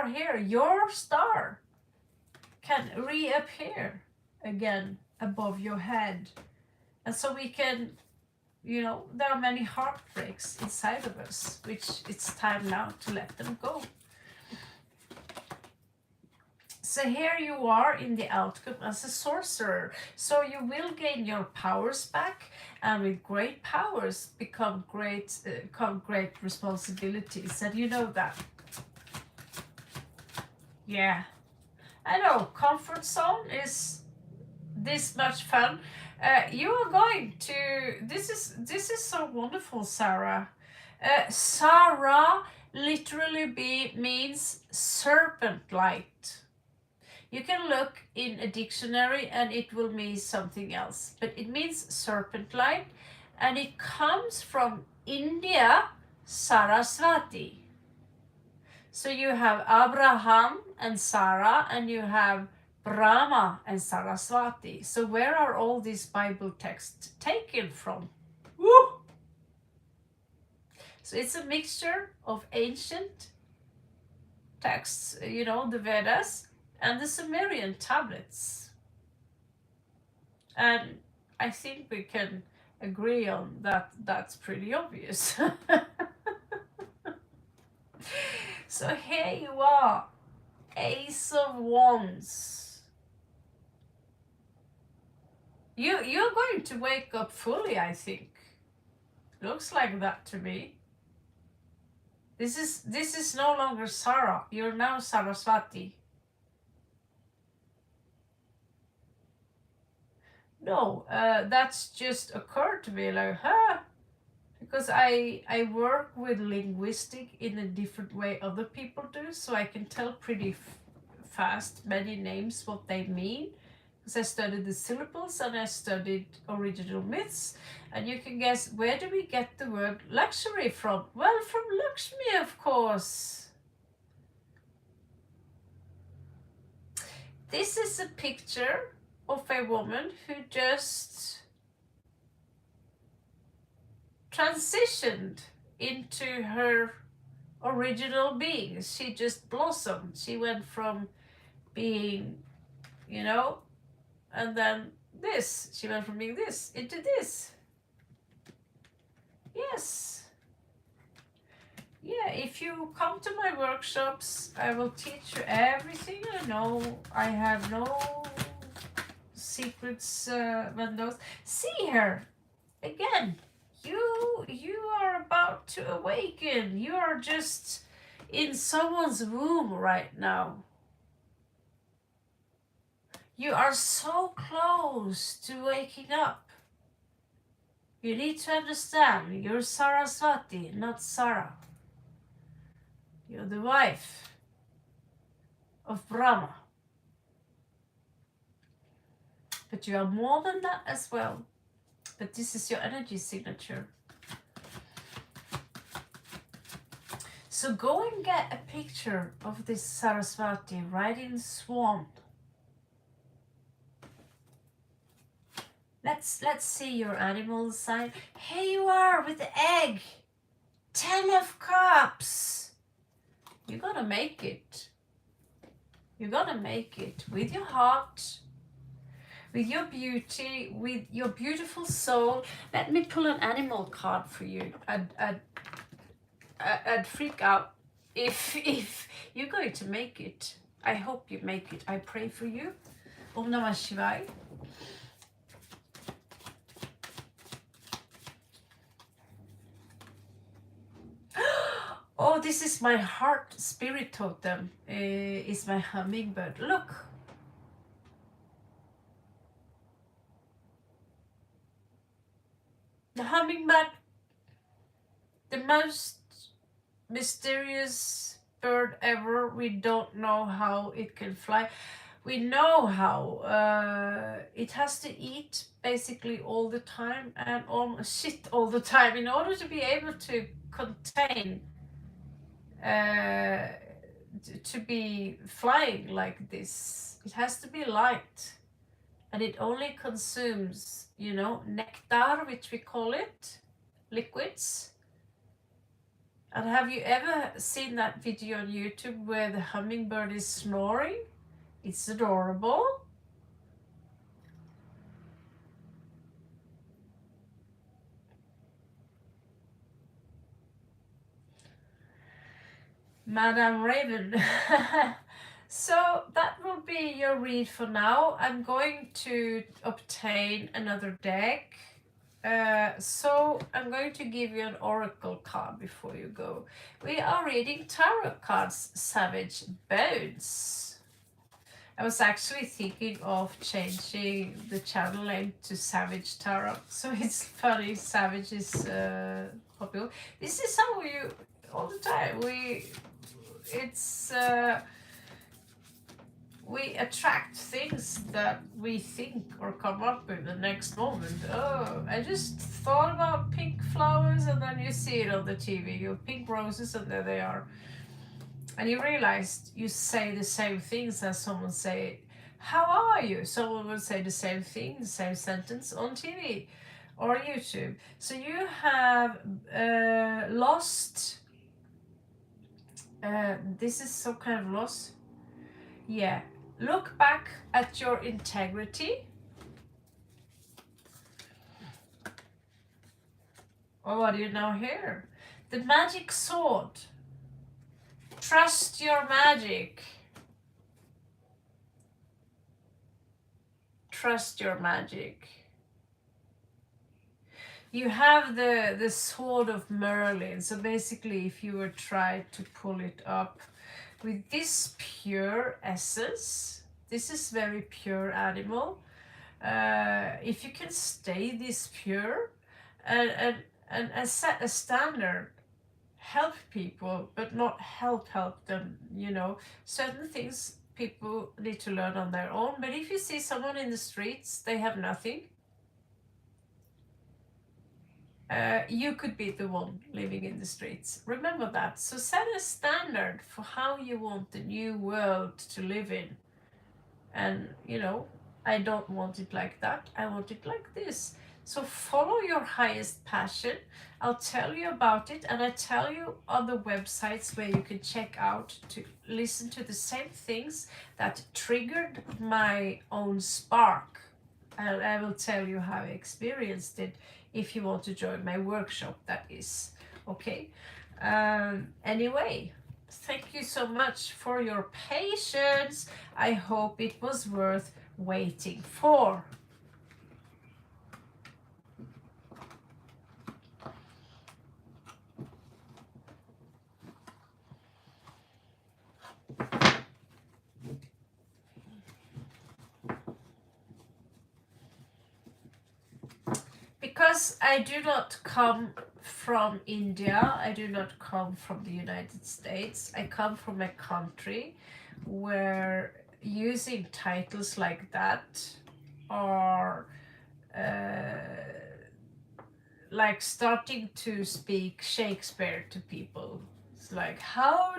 here, your star, can reappear again above your head. And so we can, there are many heartbreaks inside of us, which it's time now to let them go. So here you are in the outcome as a sorcerer. So you will gain your powers back, and with great powers come great responsibilities, and you know that. Yeah, I know. Comfort zone is this much fun. You are going to. This is so wonderful, Sarah. Sarah literally means serpent light. You can look in a dictionary and it will mean something else, but it means serpent light, and it comes from India, Saraswati. So you have Abraham and Sarah, and you have Brahma and Saraswati. So where are all these Bible texts taken from? Woo! So it's a mixture of ancient texts, the Vedas, and the Sumerian tablets. And I think we can agree on that. That's pretty obvious. So here you are, Ace of Wands. You're going to wake up fully, I think. Looks like that to me. This is no longer Sarah. You're now Saraswati. No, that's just occurred to me, like, because I work with linguistic in a different way other people do, so I can tell pretty fast many names what they mean, because I studied the syllables and I studied original myths. And you can guess, where do we get the word luxury from? Well, from Lakshmi, of course. This is a picture of a woman who just transitioned into her original being. She just blossomed. She went from being, you know, and then this. She went from being this into this. Yes. Yeah, if you come to my workshops, I will teach you everything I know. I have no secrets when those. See her again. You are about to awaken. You are just in someone's womb right now. You are so close to waking up. You need to understand, you're Saraswati, not Sara. You're the wife of Brahma. But you are more than that as well. But this is your energy signature. So go and get a picture of this Saraswati riding swan. Let's see your animal sign. Here you are with the egg. 10 of Cups. You're gonna make it. You're gonna make it with your heart, with your beauty, with your beautiful soul. Let me pull an animal card for you. I'd freak out if you're going to make it. I hope you make it. I pray for you. Om Namah Shivaya. Oh, this is my heart spirit totem. It's my hummingbird. Look. The hummingbird, the most mysterious bird ever. We don't know how it can fly. We know how. It has to eat basically all the time and almost shit all the time in order to be able to contain, to be flying like this. It has to be light, and it only consumes, you know, nectar, which we call it, liquids. And have you ever seen that video on YouTube where the hummingbird is snoring? It's adorable. Madame Raven. So that will be your read for now. I'm going to obtain another deck. So I'm going to give you an oracle card before you go. We are reading tarot cards, Savage Bones. I was actually thinking of changing the channel name to Savage Tarot. So it's funny, Savage is popular. This is how we, all the time, we attract things that we think or come up with the next moment. Oh, I just thought about pink flowers, and then you see it on the TV. You pink roses, and there they are. And you realize you say the same things as someone say, how are you? Someone will say the same thing, the same sentence on TV or YouTube. So you have lost, this is some kind of loss. Yeah. Look back at your integrity. Oh, what do you now hear? The magic sword. Trust your magic. Trust your magic. You have the sword of Merlin. So basically, if you were trying to pull it up, with this pure essence, this is very pure animal. If you can stay this pure and set a standard, help people, but not help them, you know. Certain things people need to learn on their own. But if you see someone in the streets, they have nothing. You could be the one living in the streets. Remember that. So set a standard for how you want the new world to live in. And, you know, I don't want it like that. I want it like this. So follow your highest passion. I'll tell you about it, and I tell you other websites where you can check out to listen to the same things that triggered my own spark. And I will tell you how I experienced it if you want to join my workshop, that is. Okay. Anyway, thank you so much for your patience. I hope it was worth waiting for. Because I do not come from India, I do not come from the United States, I come from a country where using titles like that are like starting to speak Shakespeare to people. It's like, how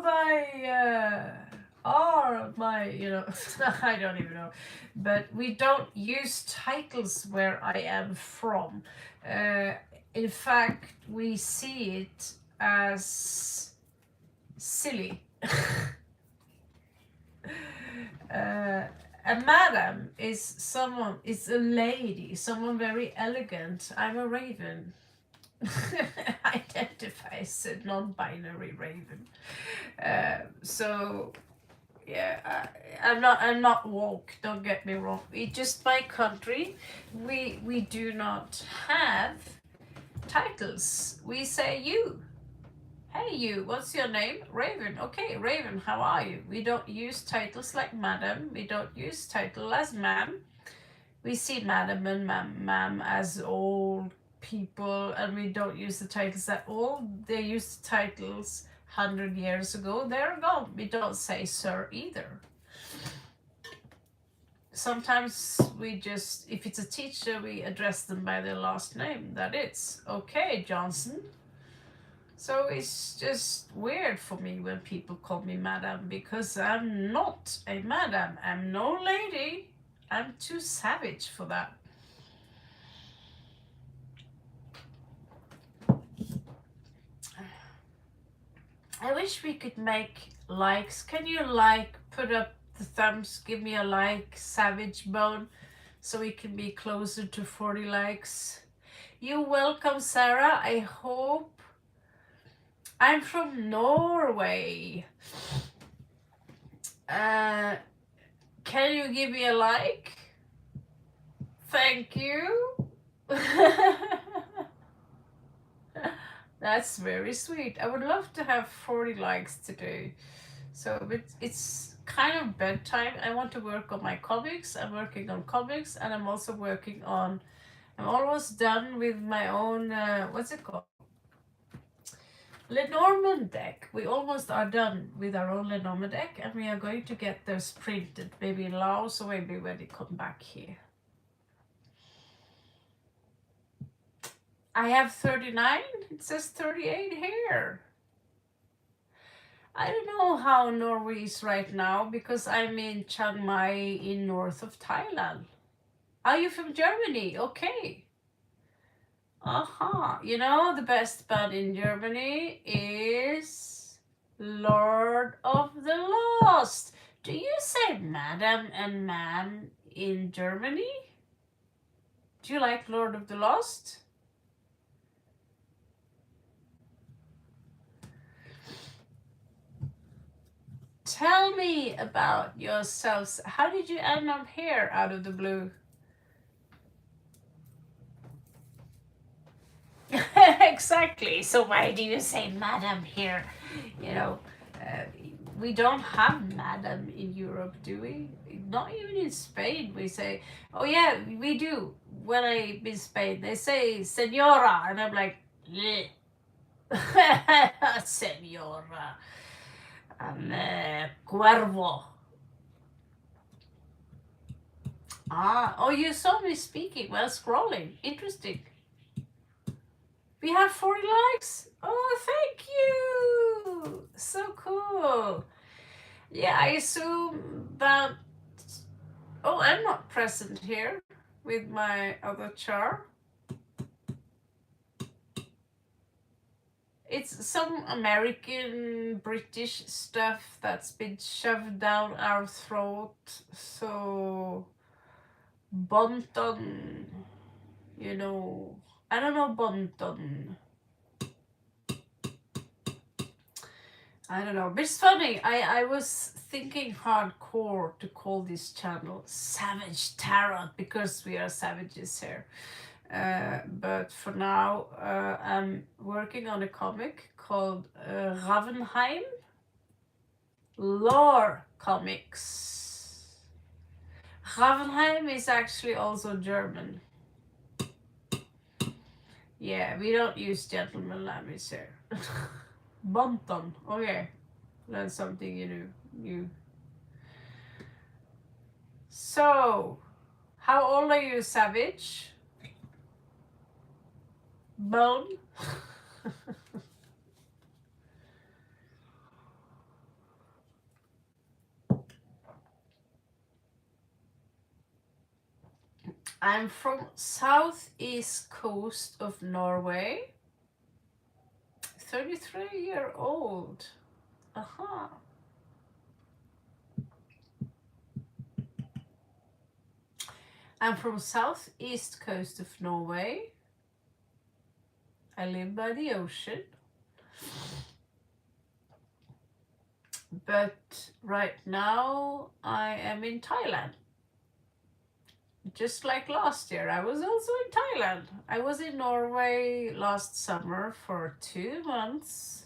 thy are my, I don't even know. But we don't use titles where I am from. In fact, we see it as silly. A madam is a lady, someone very elegant. I'm a raven. Identifies a non-binary raven. So yeah, I'm not woke. Don't get me wrong. It's just my country. We do not have titles. We say you. Hey you, what's your name? Raven. Okay, Raven, how are you? We don't use titles like madam. We don't use title as ma'am. We see madam and ma'am as old people, and we don't use the titles at all. They used titles 100 years ago. They're gone. We don't say sir either. Sometimes we just, if it's a teacher, we address them by their last name. That is. Okay, Johnson. So it's just weird for me when people call me madam, because I'm not a madam. I'm no lady. I'm too savage for that. I wish we could make likes. Can you put up the thumbs, give me a like, savage bone, so we can be closer to 40 likes? You're welcome, Sarah. I hope. I'm from Norway. Can you give me a like? Thank you. That's very sweet. I would love to have 40 likes today. So it's kind of bedtime. I want to work on my comics. I'm working on comics, and I'm also working on, I'm almost done with my own, what's it called? Lenormand deck. We almost are done with our own Lenormand deck, and we are going to get those printed, maybe in Laos or maybe when they come back here. I have 39. It says 38 here. I don't know how Norway is right now, because I'm in Chiang Mai in north of Thailand. Are you from Germany? Okay. You know, the best band in Germany is Lord of the Lost. Do you say madam and ma'am in Germany? Do you like Lord of the Lost? Tell me about yourselves. How did you end up here out of the blue? Exactly. So why do you say madam here? You know, we don't have madam in Europe, do we? Not even in Spain. We say, oh yeah, we do. When I'm in Spain, they say senora, and I'm like, senora. Cuervo. Oh, you saw me speaking while scrolling. Interesting. We have 40 likes. Oh, thank you. So cool. Yeah, I assume that. Oh, I'm not present here. with my other jar. It's some American, British stuff that's been shoved down our throat. So, bonton, you know, I don't know bonton. I don't know, but it's funny. I was thinking hardcore to call this channel Savage Tarot because we are savages here. But for now, I'm working on a comic called Ravenheim Lore Comics. Ravenheim is actually also German. Yeah, we don't use gentleman language here. Bonton. Okay, learn something new. So, how old are you, Savage? Bone? I'm from southeast coast of Norway. 33-year-old. Aha. I'm from southeast coast of Norway. I live by the ocean. But right now I am in Thailand. Just like last year, I was also in Thailand. I was in Norway last summer for 2 months.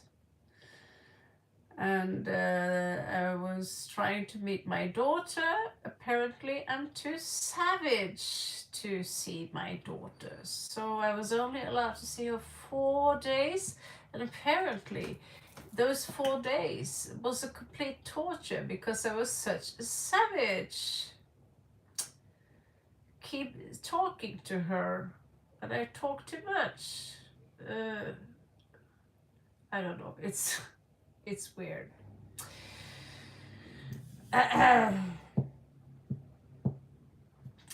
And I was trying to meet my daughter. Apparently, I'm too savage to see my daughter. So I was only allowed to see her 4 days. And apparently, those 4 days was a complete torture because I was such a savage. Keep talking to her, and I talk too much. I don't know. It's weird.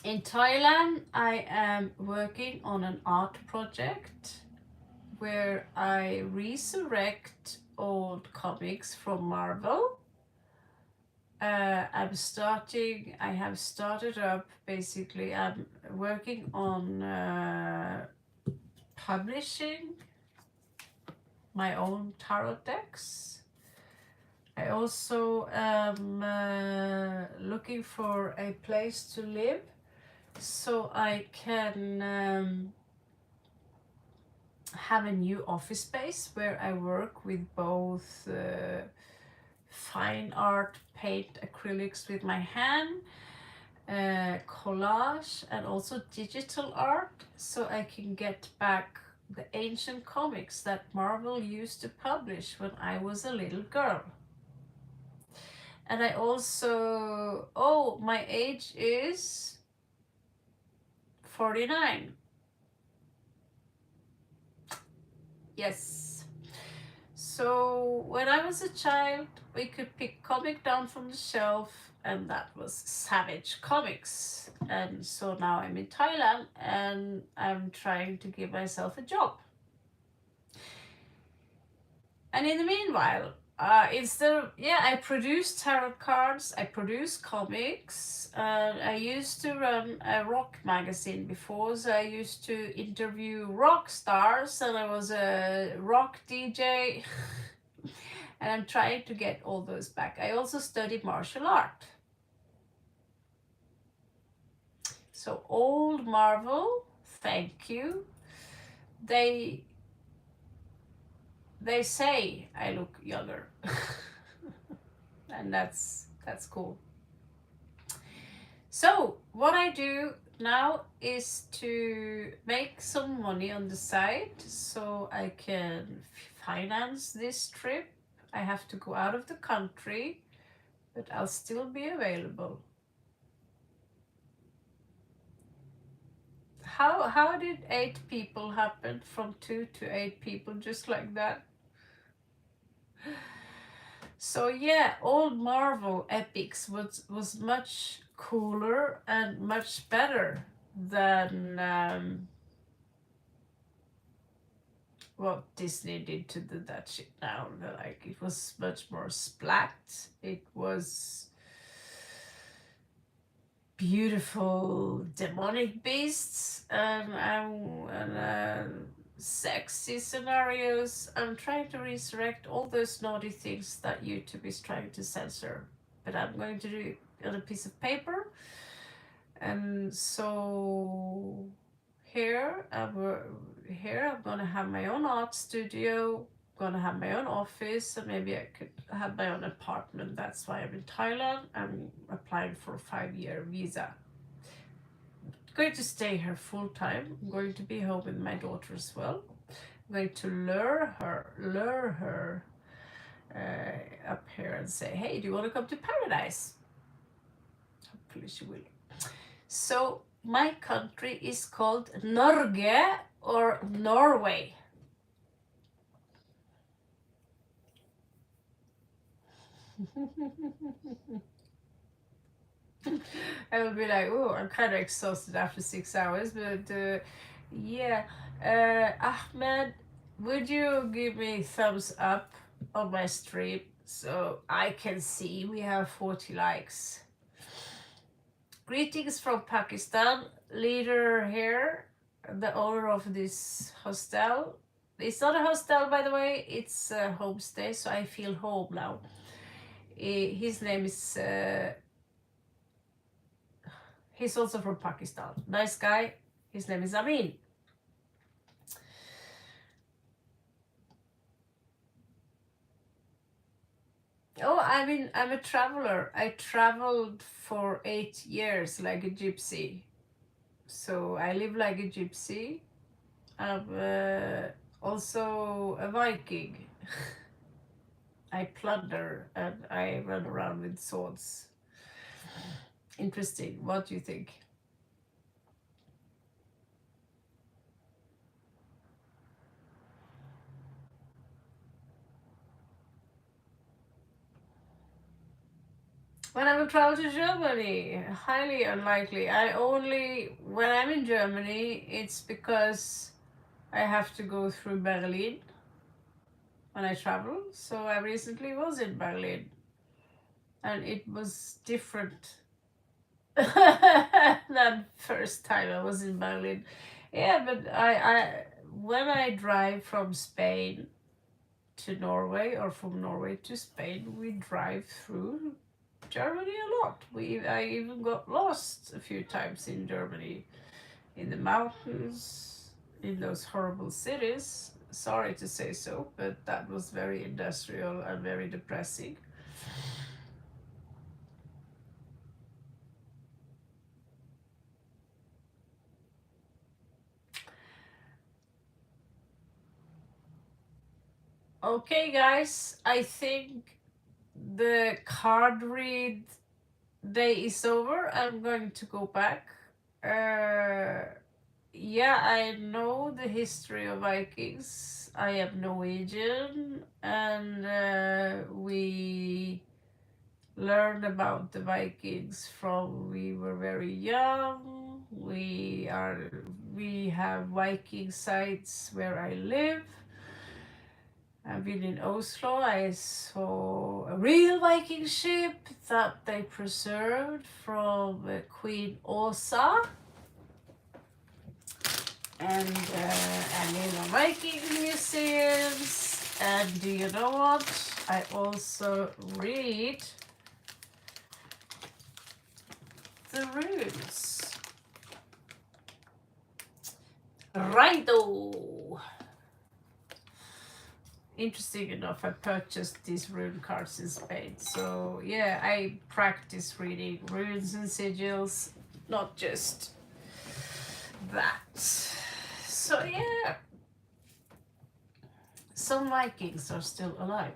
In Thailand, I am working on an art project where I resurrect old comics from Marvel. I have started up, basically, I'm working on publishing my own tarot decks. I also am looking for a place to live so I can have a new office space where I work with both fine art, paint acrylics with my hand, collage, and also digital art, so I can get back the ancient comics that Marvel used to publish when I was a little girl. And I also, my age is 49. Yes. So when I was a child, we could pick comic down from the shelf, and that was Savage Comics. And so now I'm in Thailand and I'm trying to give myself a job. And in the meanwhile, I produce tarot cards, I produce comics. I used to run a rock magazine before, so I used to interview rock stars, and I was a rock DJ. And I'm trying to get all those back. I also studied martial art. So old Marvel, thank you. They say I look younger. And that's cool. So what I do now is to make some money on the side so I can finance this trip. I have to go out of the country, but I'll still be available. How did 8 people happen from 2 to 8 people just like that? So yeah, old Marvel epics was much cooler and much better. than what Disney did to that shit now. Like, it was much more splat. It was beautiful demonic beasts and sexy scenarios. I'm trying to resurrect all those naughty things that YouTube is trying to censor, but I'm going to do it on a piece of paper. And so here I'm gonna have my own art studio, gonna have my own office, and maybe I could have my own apartment. That's why I'm in Thailand. I'm applying for a 5-year visa. I'm going to stay here full time. I'm going to be home with my daughter as well. I'm going to lure her up here and say, hey, do you want to come to paradise? Hopefully she will. So my country is called Norge or Norway. I will be like, oh, I'm kind of exhausted after 6 hours, but yeah. Ahmed, would you give me thumbs up on my stream so I can see we have 40 likes? Greetings from Pakistan, leader here, the owner of this hostel. It's not a hostel, by the way, it's a homestay, so I feel home now. His name is, he's also from Pakistan. Nice guy. His name is Amin. Oh, I mean, I'm a traveler. I traveled for 8 years like a gypsy. So I live like a gypsy. I'm also a Viking. I plunder and I run around with swords. Interesting. What do you think? When I will travel to Germany, highly unlikely. When I'm in Germany, it's because I have to go through Berlin when I travel. So I recently was in Berlin and it was different than first time I was in Berlin. Yeah, but when I drive from Spain to Norway or from Norway to Spain, we drive through Germany a lot. I even got lost a few times in Germany, in the mountains, in those horrible cities. Sorry to say so, but that was very industrial and very depressing. Okay, guys, I think the card read day is over. I'm going to go back. Yeah, I know the history of Vikings. I am Norwegian, and we learned about the Vikings from we were very young. We have Viking sites where I live. I've been in Oslo. I saw a real Viking ship that they preserved from Queen Åsa. And in the Viking museums. And do you know what? I also read the runes. Righto! Interesting enough, I purchased these rune cards in Spain. So yeah, I practice reading runes and sigils, not just that. So yeah, some Vikings are still alive.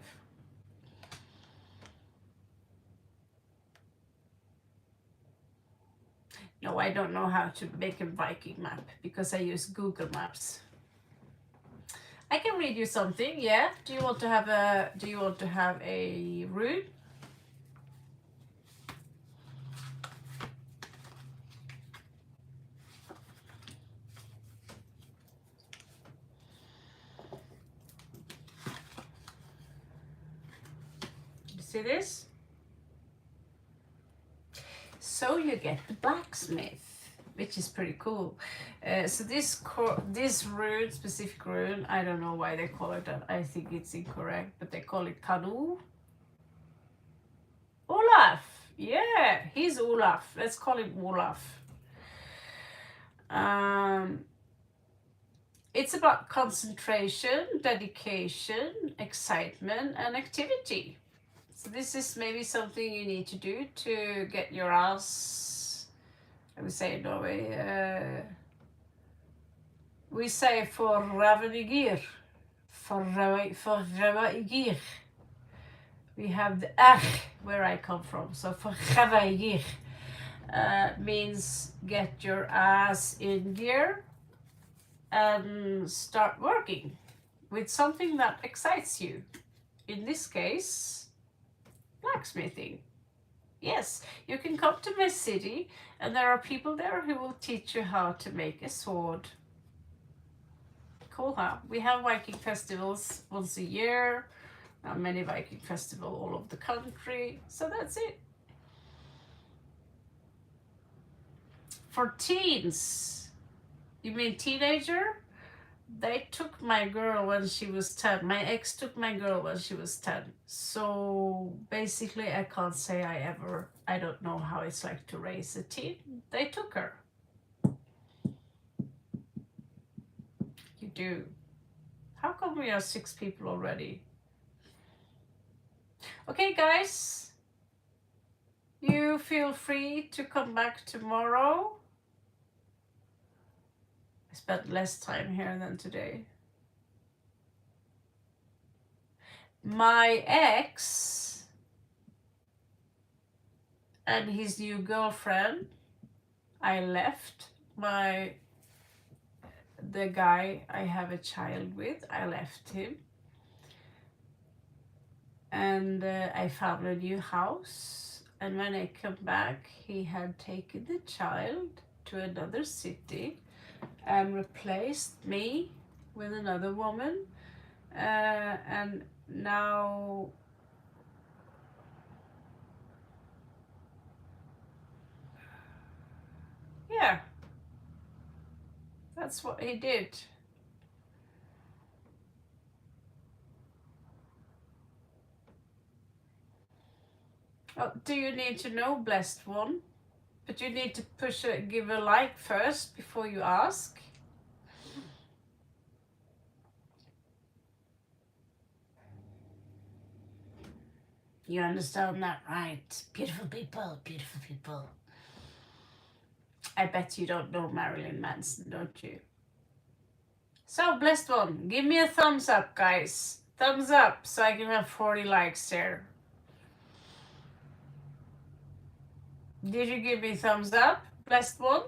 No, I don't know how to make a Viking map because I use Google Maps. I can read you something, yeah. Do you want to have a rune? See this? So you get the blacksmith, which is pretty cool. So this rune, specific rune, I don't know why they call it that. I think it's incorrect, but they call it Kanu. Olaf. Yeah, he's Olaf. Let's call him Olaf. It's about concentration, dedication, excitement, and activity. So this is maybe something you need to do to get your ass, I would say in Norway, we say for ravenigir, for ravenigir. We have the where I come from, so for ravenigir means get your ass in gear and start working with something that excites you. In this case, blacksmithing. Yes, you can come to my city and there are people there who will teach you how to make a sword. Cool, huh? We have Viking festivals once a year, many Viking festivals all over the country, so that's it. For teens, you mean teenager? They took my girl when she was 10. My ex took my girl when she was 10. So basically I can't say I don't know how it's like to raise a teen. They took her. You do. How come we are 6 people already? Okay guys, you feel free to come back tomorrow. I spent less time here than today. My ex and his new girlfriend, I left. The guy I have a child with, I left him. And I found a new house. And when I come back, he had taken the child to another city and replaced me with another woman. And now yeah, that's what he did. Oh, do you need to know, blessed one? But you need to give a like first before you ask. You understand that, right? Beautiful people, beautiful people. I bet you don't know Marilyn Manson, don't you? So, blessed one, give me a thumbs up, guys. Thumbs up so I can have 40 likes there. Did you give me thumbs up, blessed one?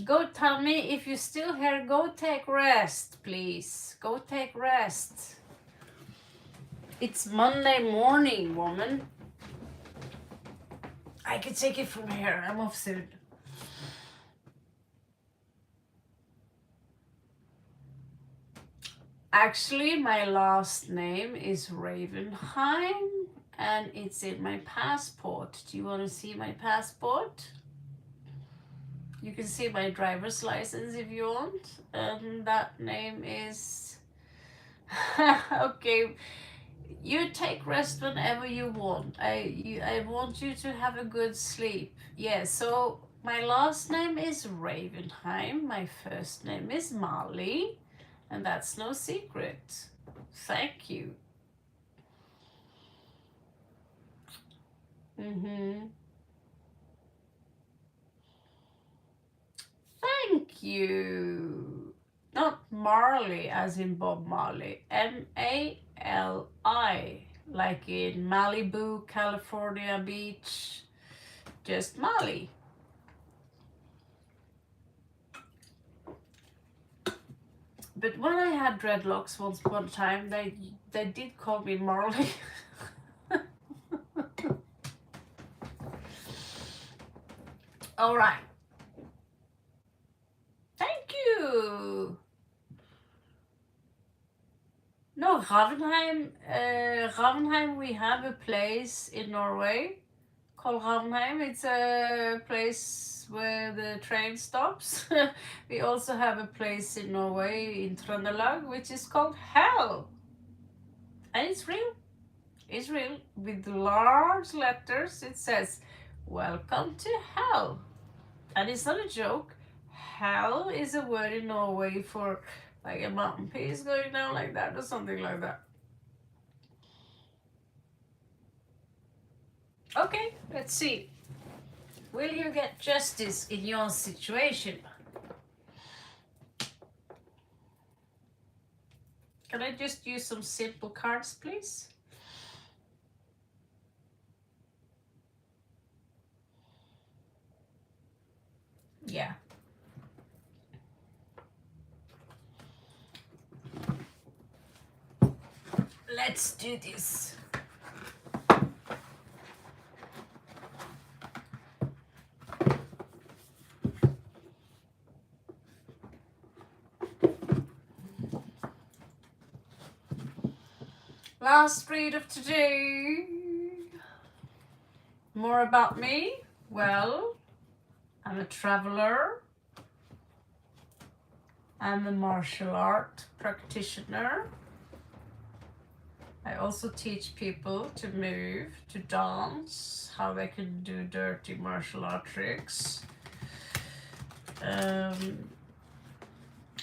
Go tell me if you're still here. Go take rest, please. Go take rest. It's Monday morning, woman. I can take it from here. I'm off soon. Actually, my last name is Ravenheim and it's in my passport. Do you want to see my passport? You can see my driver's license if you want. And that name is... okay, you take rest whenever you want. I want you to have a good sleep. Yeah, so my last name is Ravenheim. My first name is Molly. And that's no secret. Thank you. Thank you. Not Marley as in Bob Marley. M-A-L-I. Like in Malibu, California beach. Just Molly. But when I had dreadlocks once upon a time, they did call me Marley. All right. Thank you. No, Ravnheim. Ravnheim, we have a place in Norway called Ravnheim. It's a place where the train stops. We also have a place in Norway, in Trøndelag, which is called Hell. And it's real. It's real. With large letters, it says, "Welcome to Hell." And it's not a joke. Hell is a word in Norway for like a mountain piece going down like that or something like that. Okay, let's see. Will you get justice in your situation? Can I just use some simple cards, please? Yeah. Let's do this. Last read of today. More about me? Well, I'm a traveler. I'm a martial art practitioner. I also teach people to move, to dance, how they can do dirty martial art tricks. I'm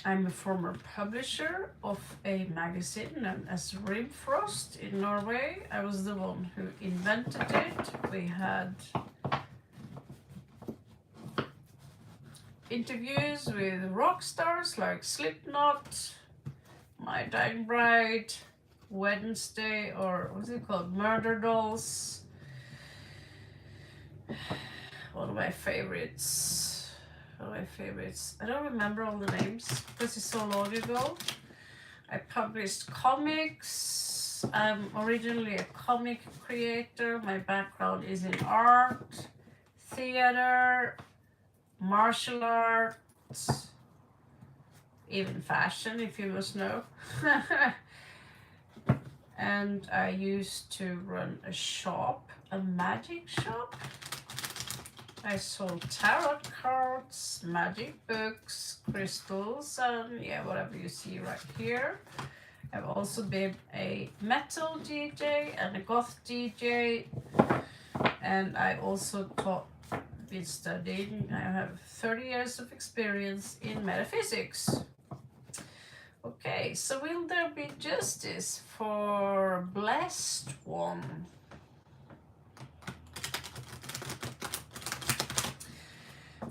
a former publisher of a magazine known as Ribfrost in Norway. I was the one who invented it. We had interviews with rock stars like Slipknot, My Dying Bride, Wednesday, or what's it called, Murder Dolls. One of my favorites. I don't remember all the names because it's so long ago. I published comics. I'm originally a comic creator. My background is in art, theater, martial arts, even fashion, if you must know. And I used to run a shop, a magic shop. I sold tarot cards, magic books, crystals, and yeah, whatever you see right here. I've also been a metal DJ and a goth DJ, and I also been studying. I have 30 years of experience in metaphysics. Okay, so will there be justice for blessed one?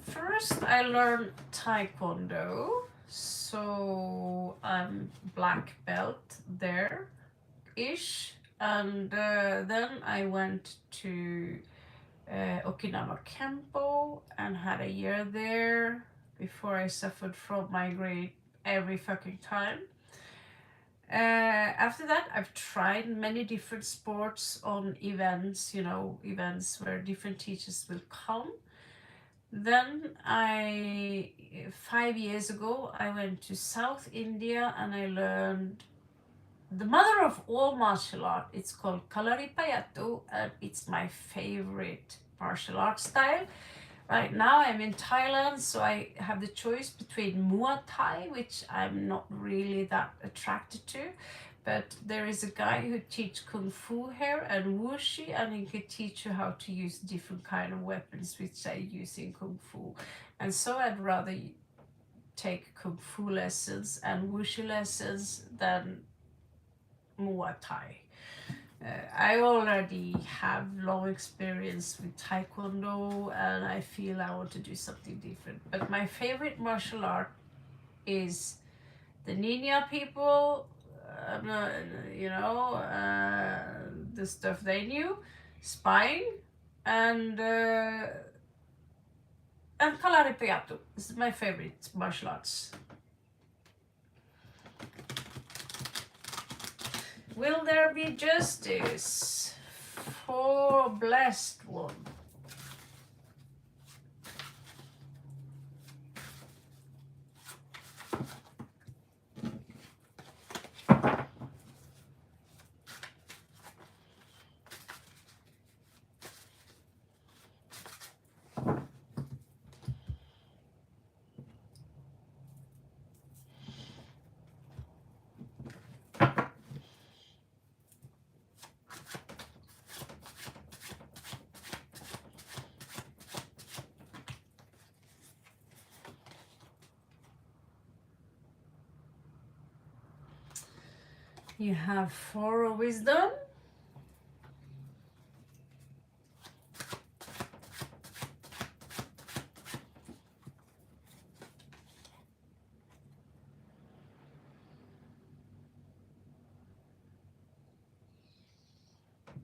First, I learned Taekwondo, so I'm black belt there-ish, and then I went to Okinawa Kempo and had a year there before I suffered from migraine every fucking time. After that, I've tried many different sports on events, events where different teachers will come. Then 5 years ago, I went to South India and I learned the mother of all martial art. It's called Kalaripayattu, and it's my favorite martial art style. Right now I'm in Thailand, so I have the choice between Muay Thai, which I'm not really that attracted to, but there is a guy who teaches Kung Fu here and Wuxi, and he can teach you how to use different kind of weapons which I use in Kung Fu. And so I'd rather take Kung Fu lessons and Wuxi lessons than Muay Thai. I already have long experience with Taekwondo and I feel I want to do something different. But my favorite martial art is the Ninja people, the stuff they knew, spying, and Kalaripayattu. This is my favorite martial arts. Will there be justice for blessed one? You have 4 of wisdom.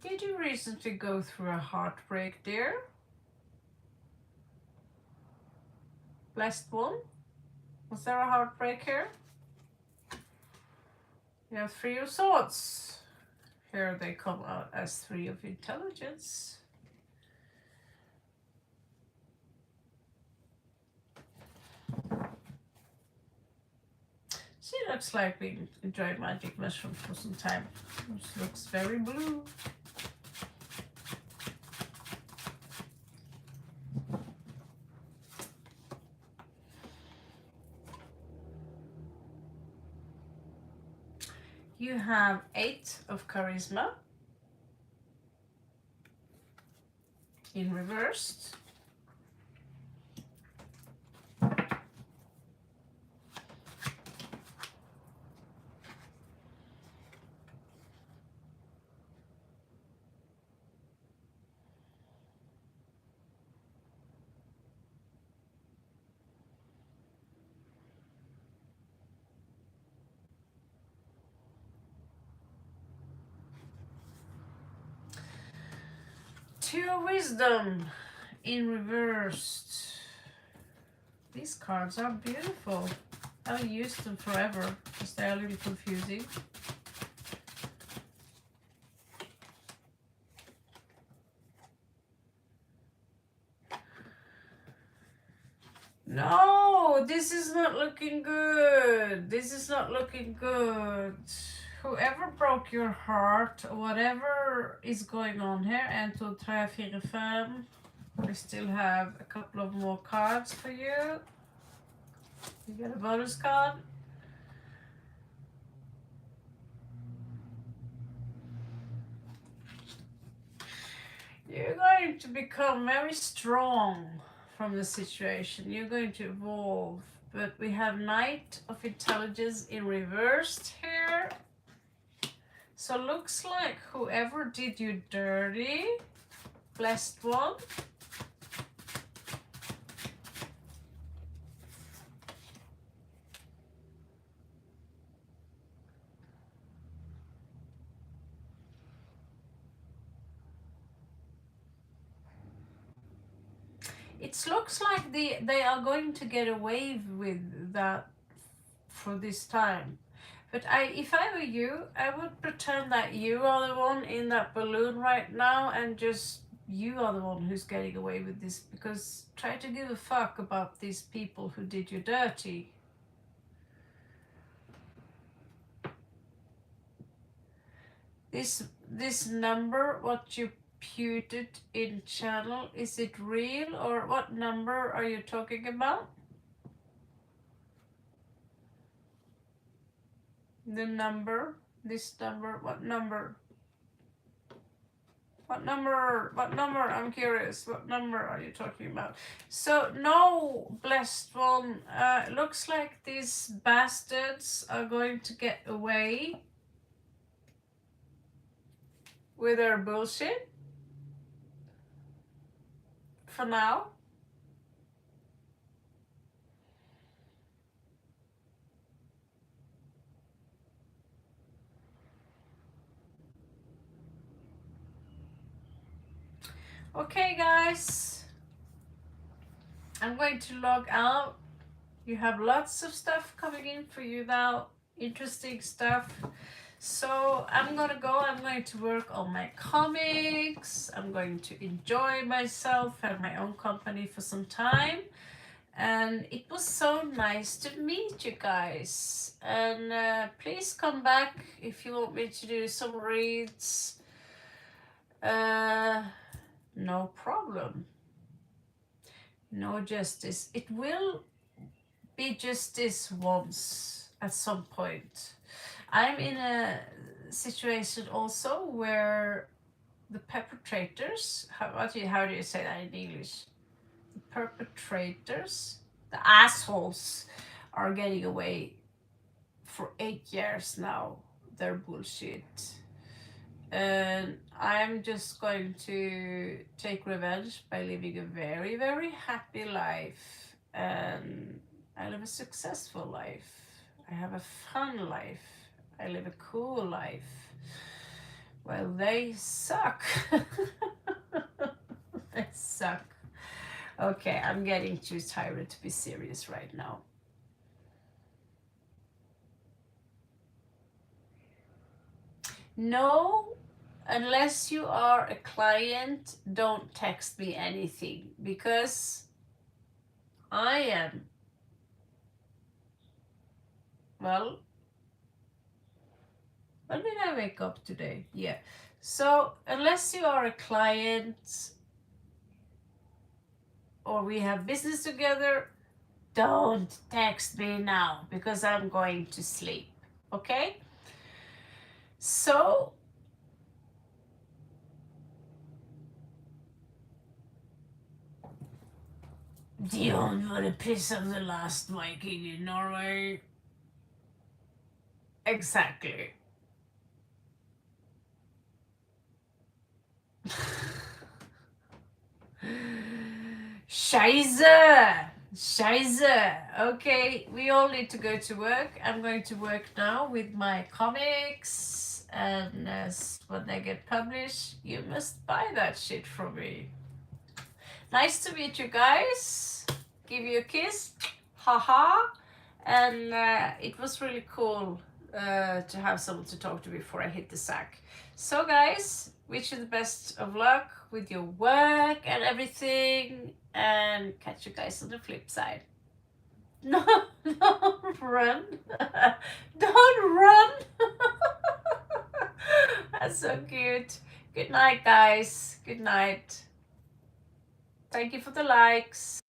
Did you recently go through a heartbreak, dear? Blessed one? Was there a heartbreak here? You have 3 of swords. Here they come out as 3 of intelligence. She looks like we enjoyed magic mushroom for some time. She looks very blue. You have 8 of charisma in reversed. Two of wisdom in reversed. These cards are beautiful. I'll use them forever because they're a little confusing. No, this is not looking good. This is not looking good. Whoever broke your heart, whatever is going on here, 1, 2, 3, 4, 5. We still have a couple of more cards for you. You get a bonus card. You're going to become very strong from the situation. You're going to evolve. But we have Knight of Intelligence in reversed here. So looks like whoever did you dirty, blessed one. It looks like they are going to get away with that for this time. But if I were you, I would pretend that you are the one in that balloon right now and just you are the one who's getting away with this, because try to give a fuck about these people who did you dirty. This number, what you put in channel, is it real or what number are you talking about? The number, this number, what number? What number, I'm curious, what number are you talking about? So, no, blessed one, looks like these bastards are going to get away with their bullshit. For now. Okay, guys. I'm going to log out. You have lots of stuff coming in for you now. Interesting stuff. So I'm gonna go. I'm going to work on my comics. I'm going to enjoy myself and my own company for some time. And it was so nice to meet you guys. And please come back if you want me to do some reads. No problem. No justice. It will be justice once at some point. I'm in a situation also where the perpetrators, how do you say that in English? The perpetrators, the assholes, are getting away for 8 years now. their bullshit. And I'm just going to take revenge by living a very, very happy life. And I live a successful life. I have a fun life. I live a cool life. Well, they suck. They suck. Okay, I'm getting too tired to be serious right now. No, unless you are a client, don't text me anything because I am, well, when did I wake up today? Yeah. So, unless you are a client or we have business together, don't text me now because I'm going to sleep. Okay? So, Dion var det piss of the last Viking in Norway. Exactly. Scheiße! Scheiße! Okay, we all need to go to work. I'm going to work now with my comics, and when they get published, you must buy that shit from me. Nice to meet you guys. Give you a kiss. Haha. And it was really cool to have someone to talk to before I hit the sack. So guys, wish you the best of luck with your work and everything, and catch you guys on the flip side. No, don't run. Don't run. That's so cute. Good night, guys. Good night. Thank you for the likes.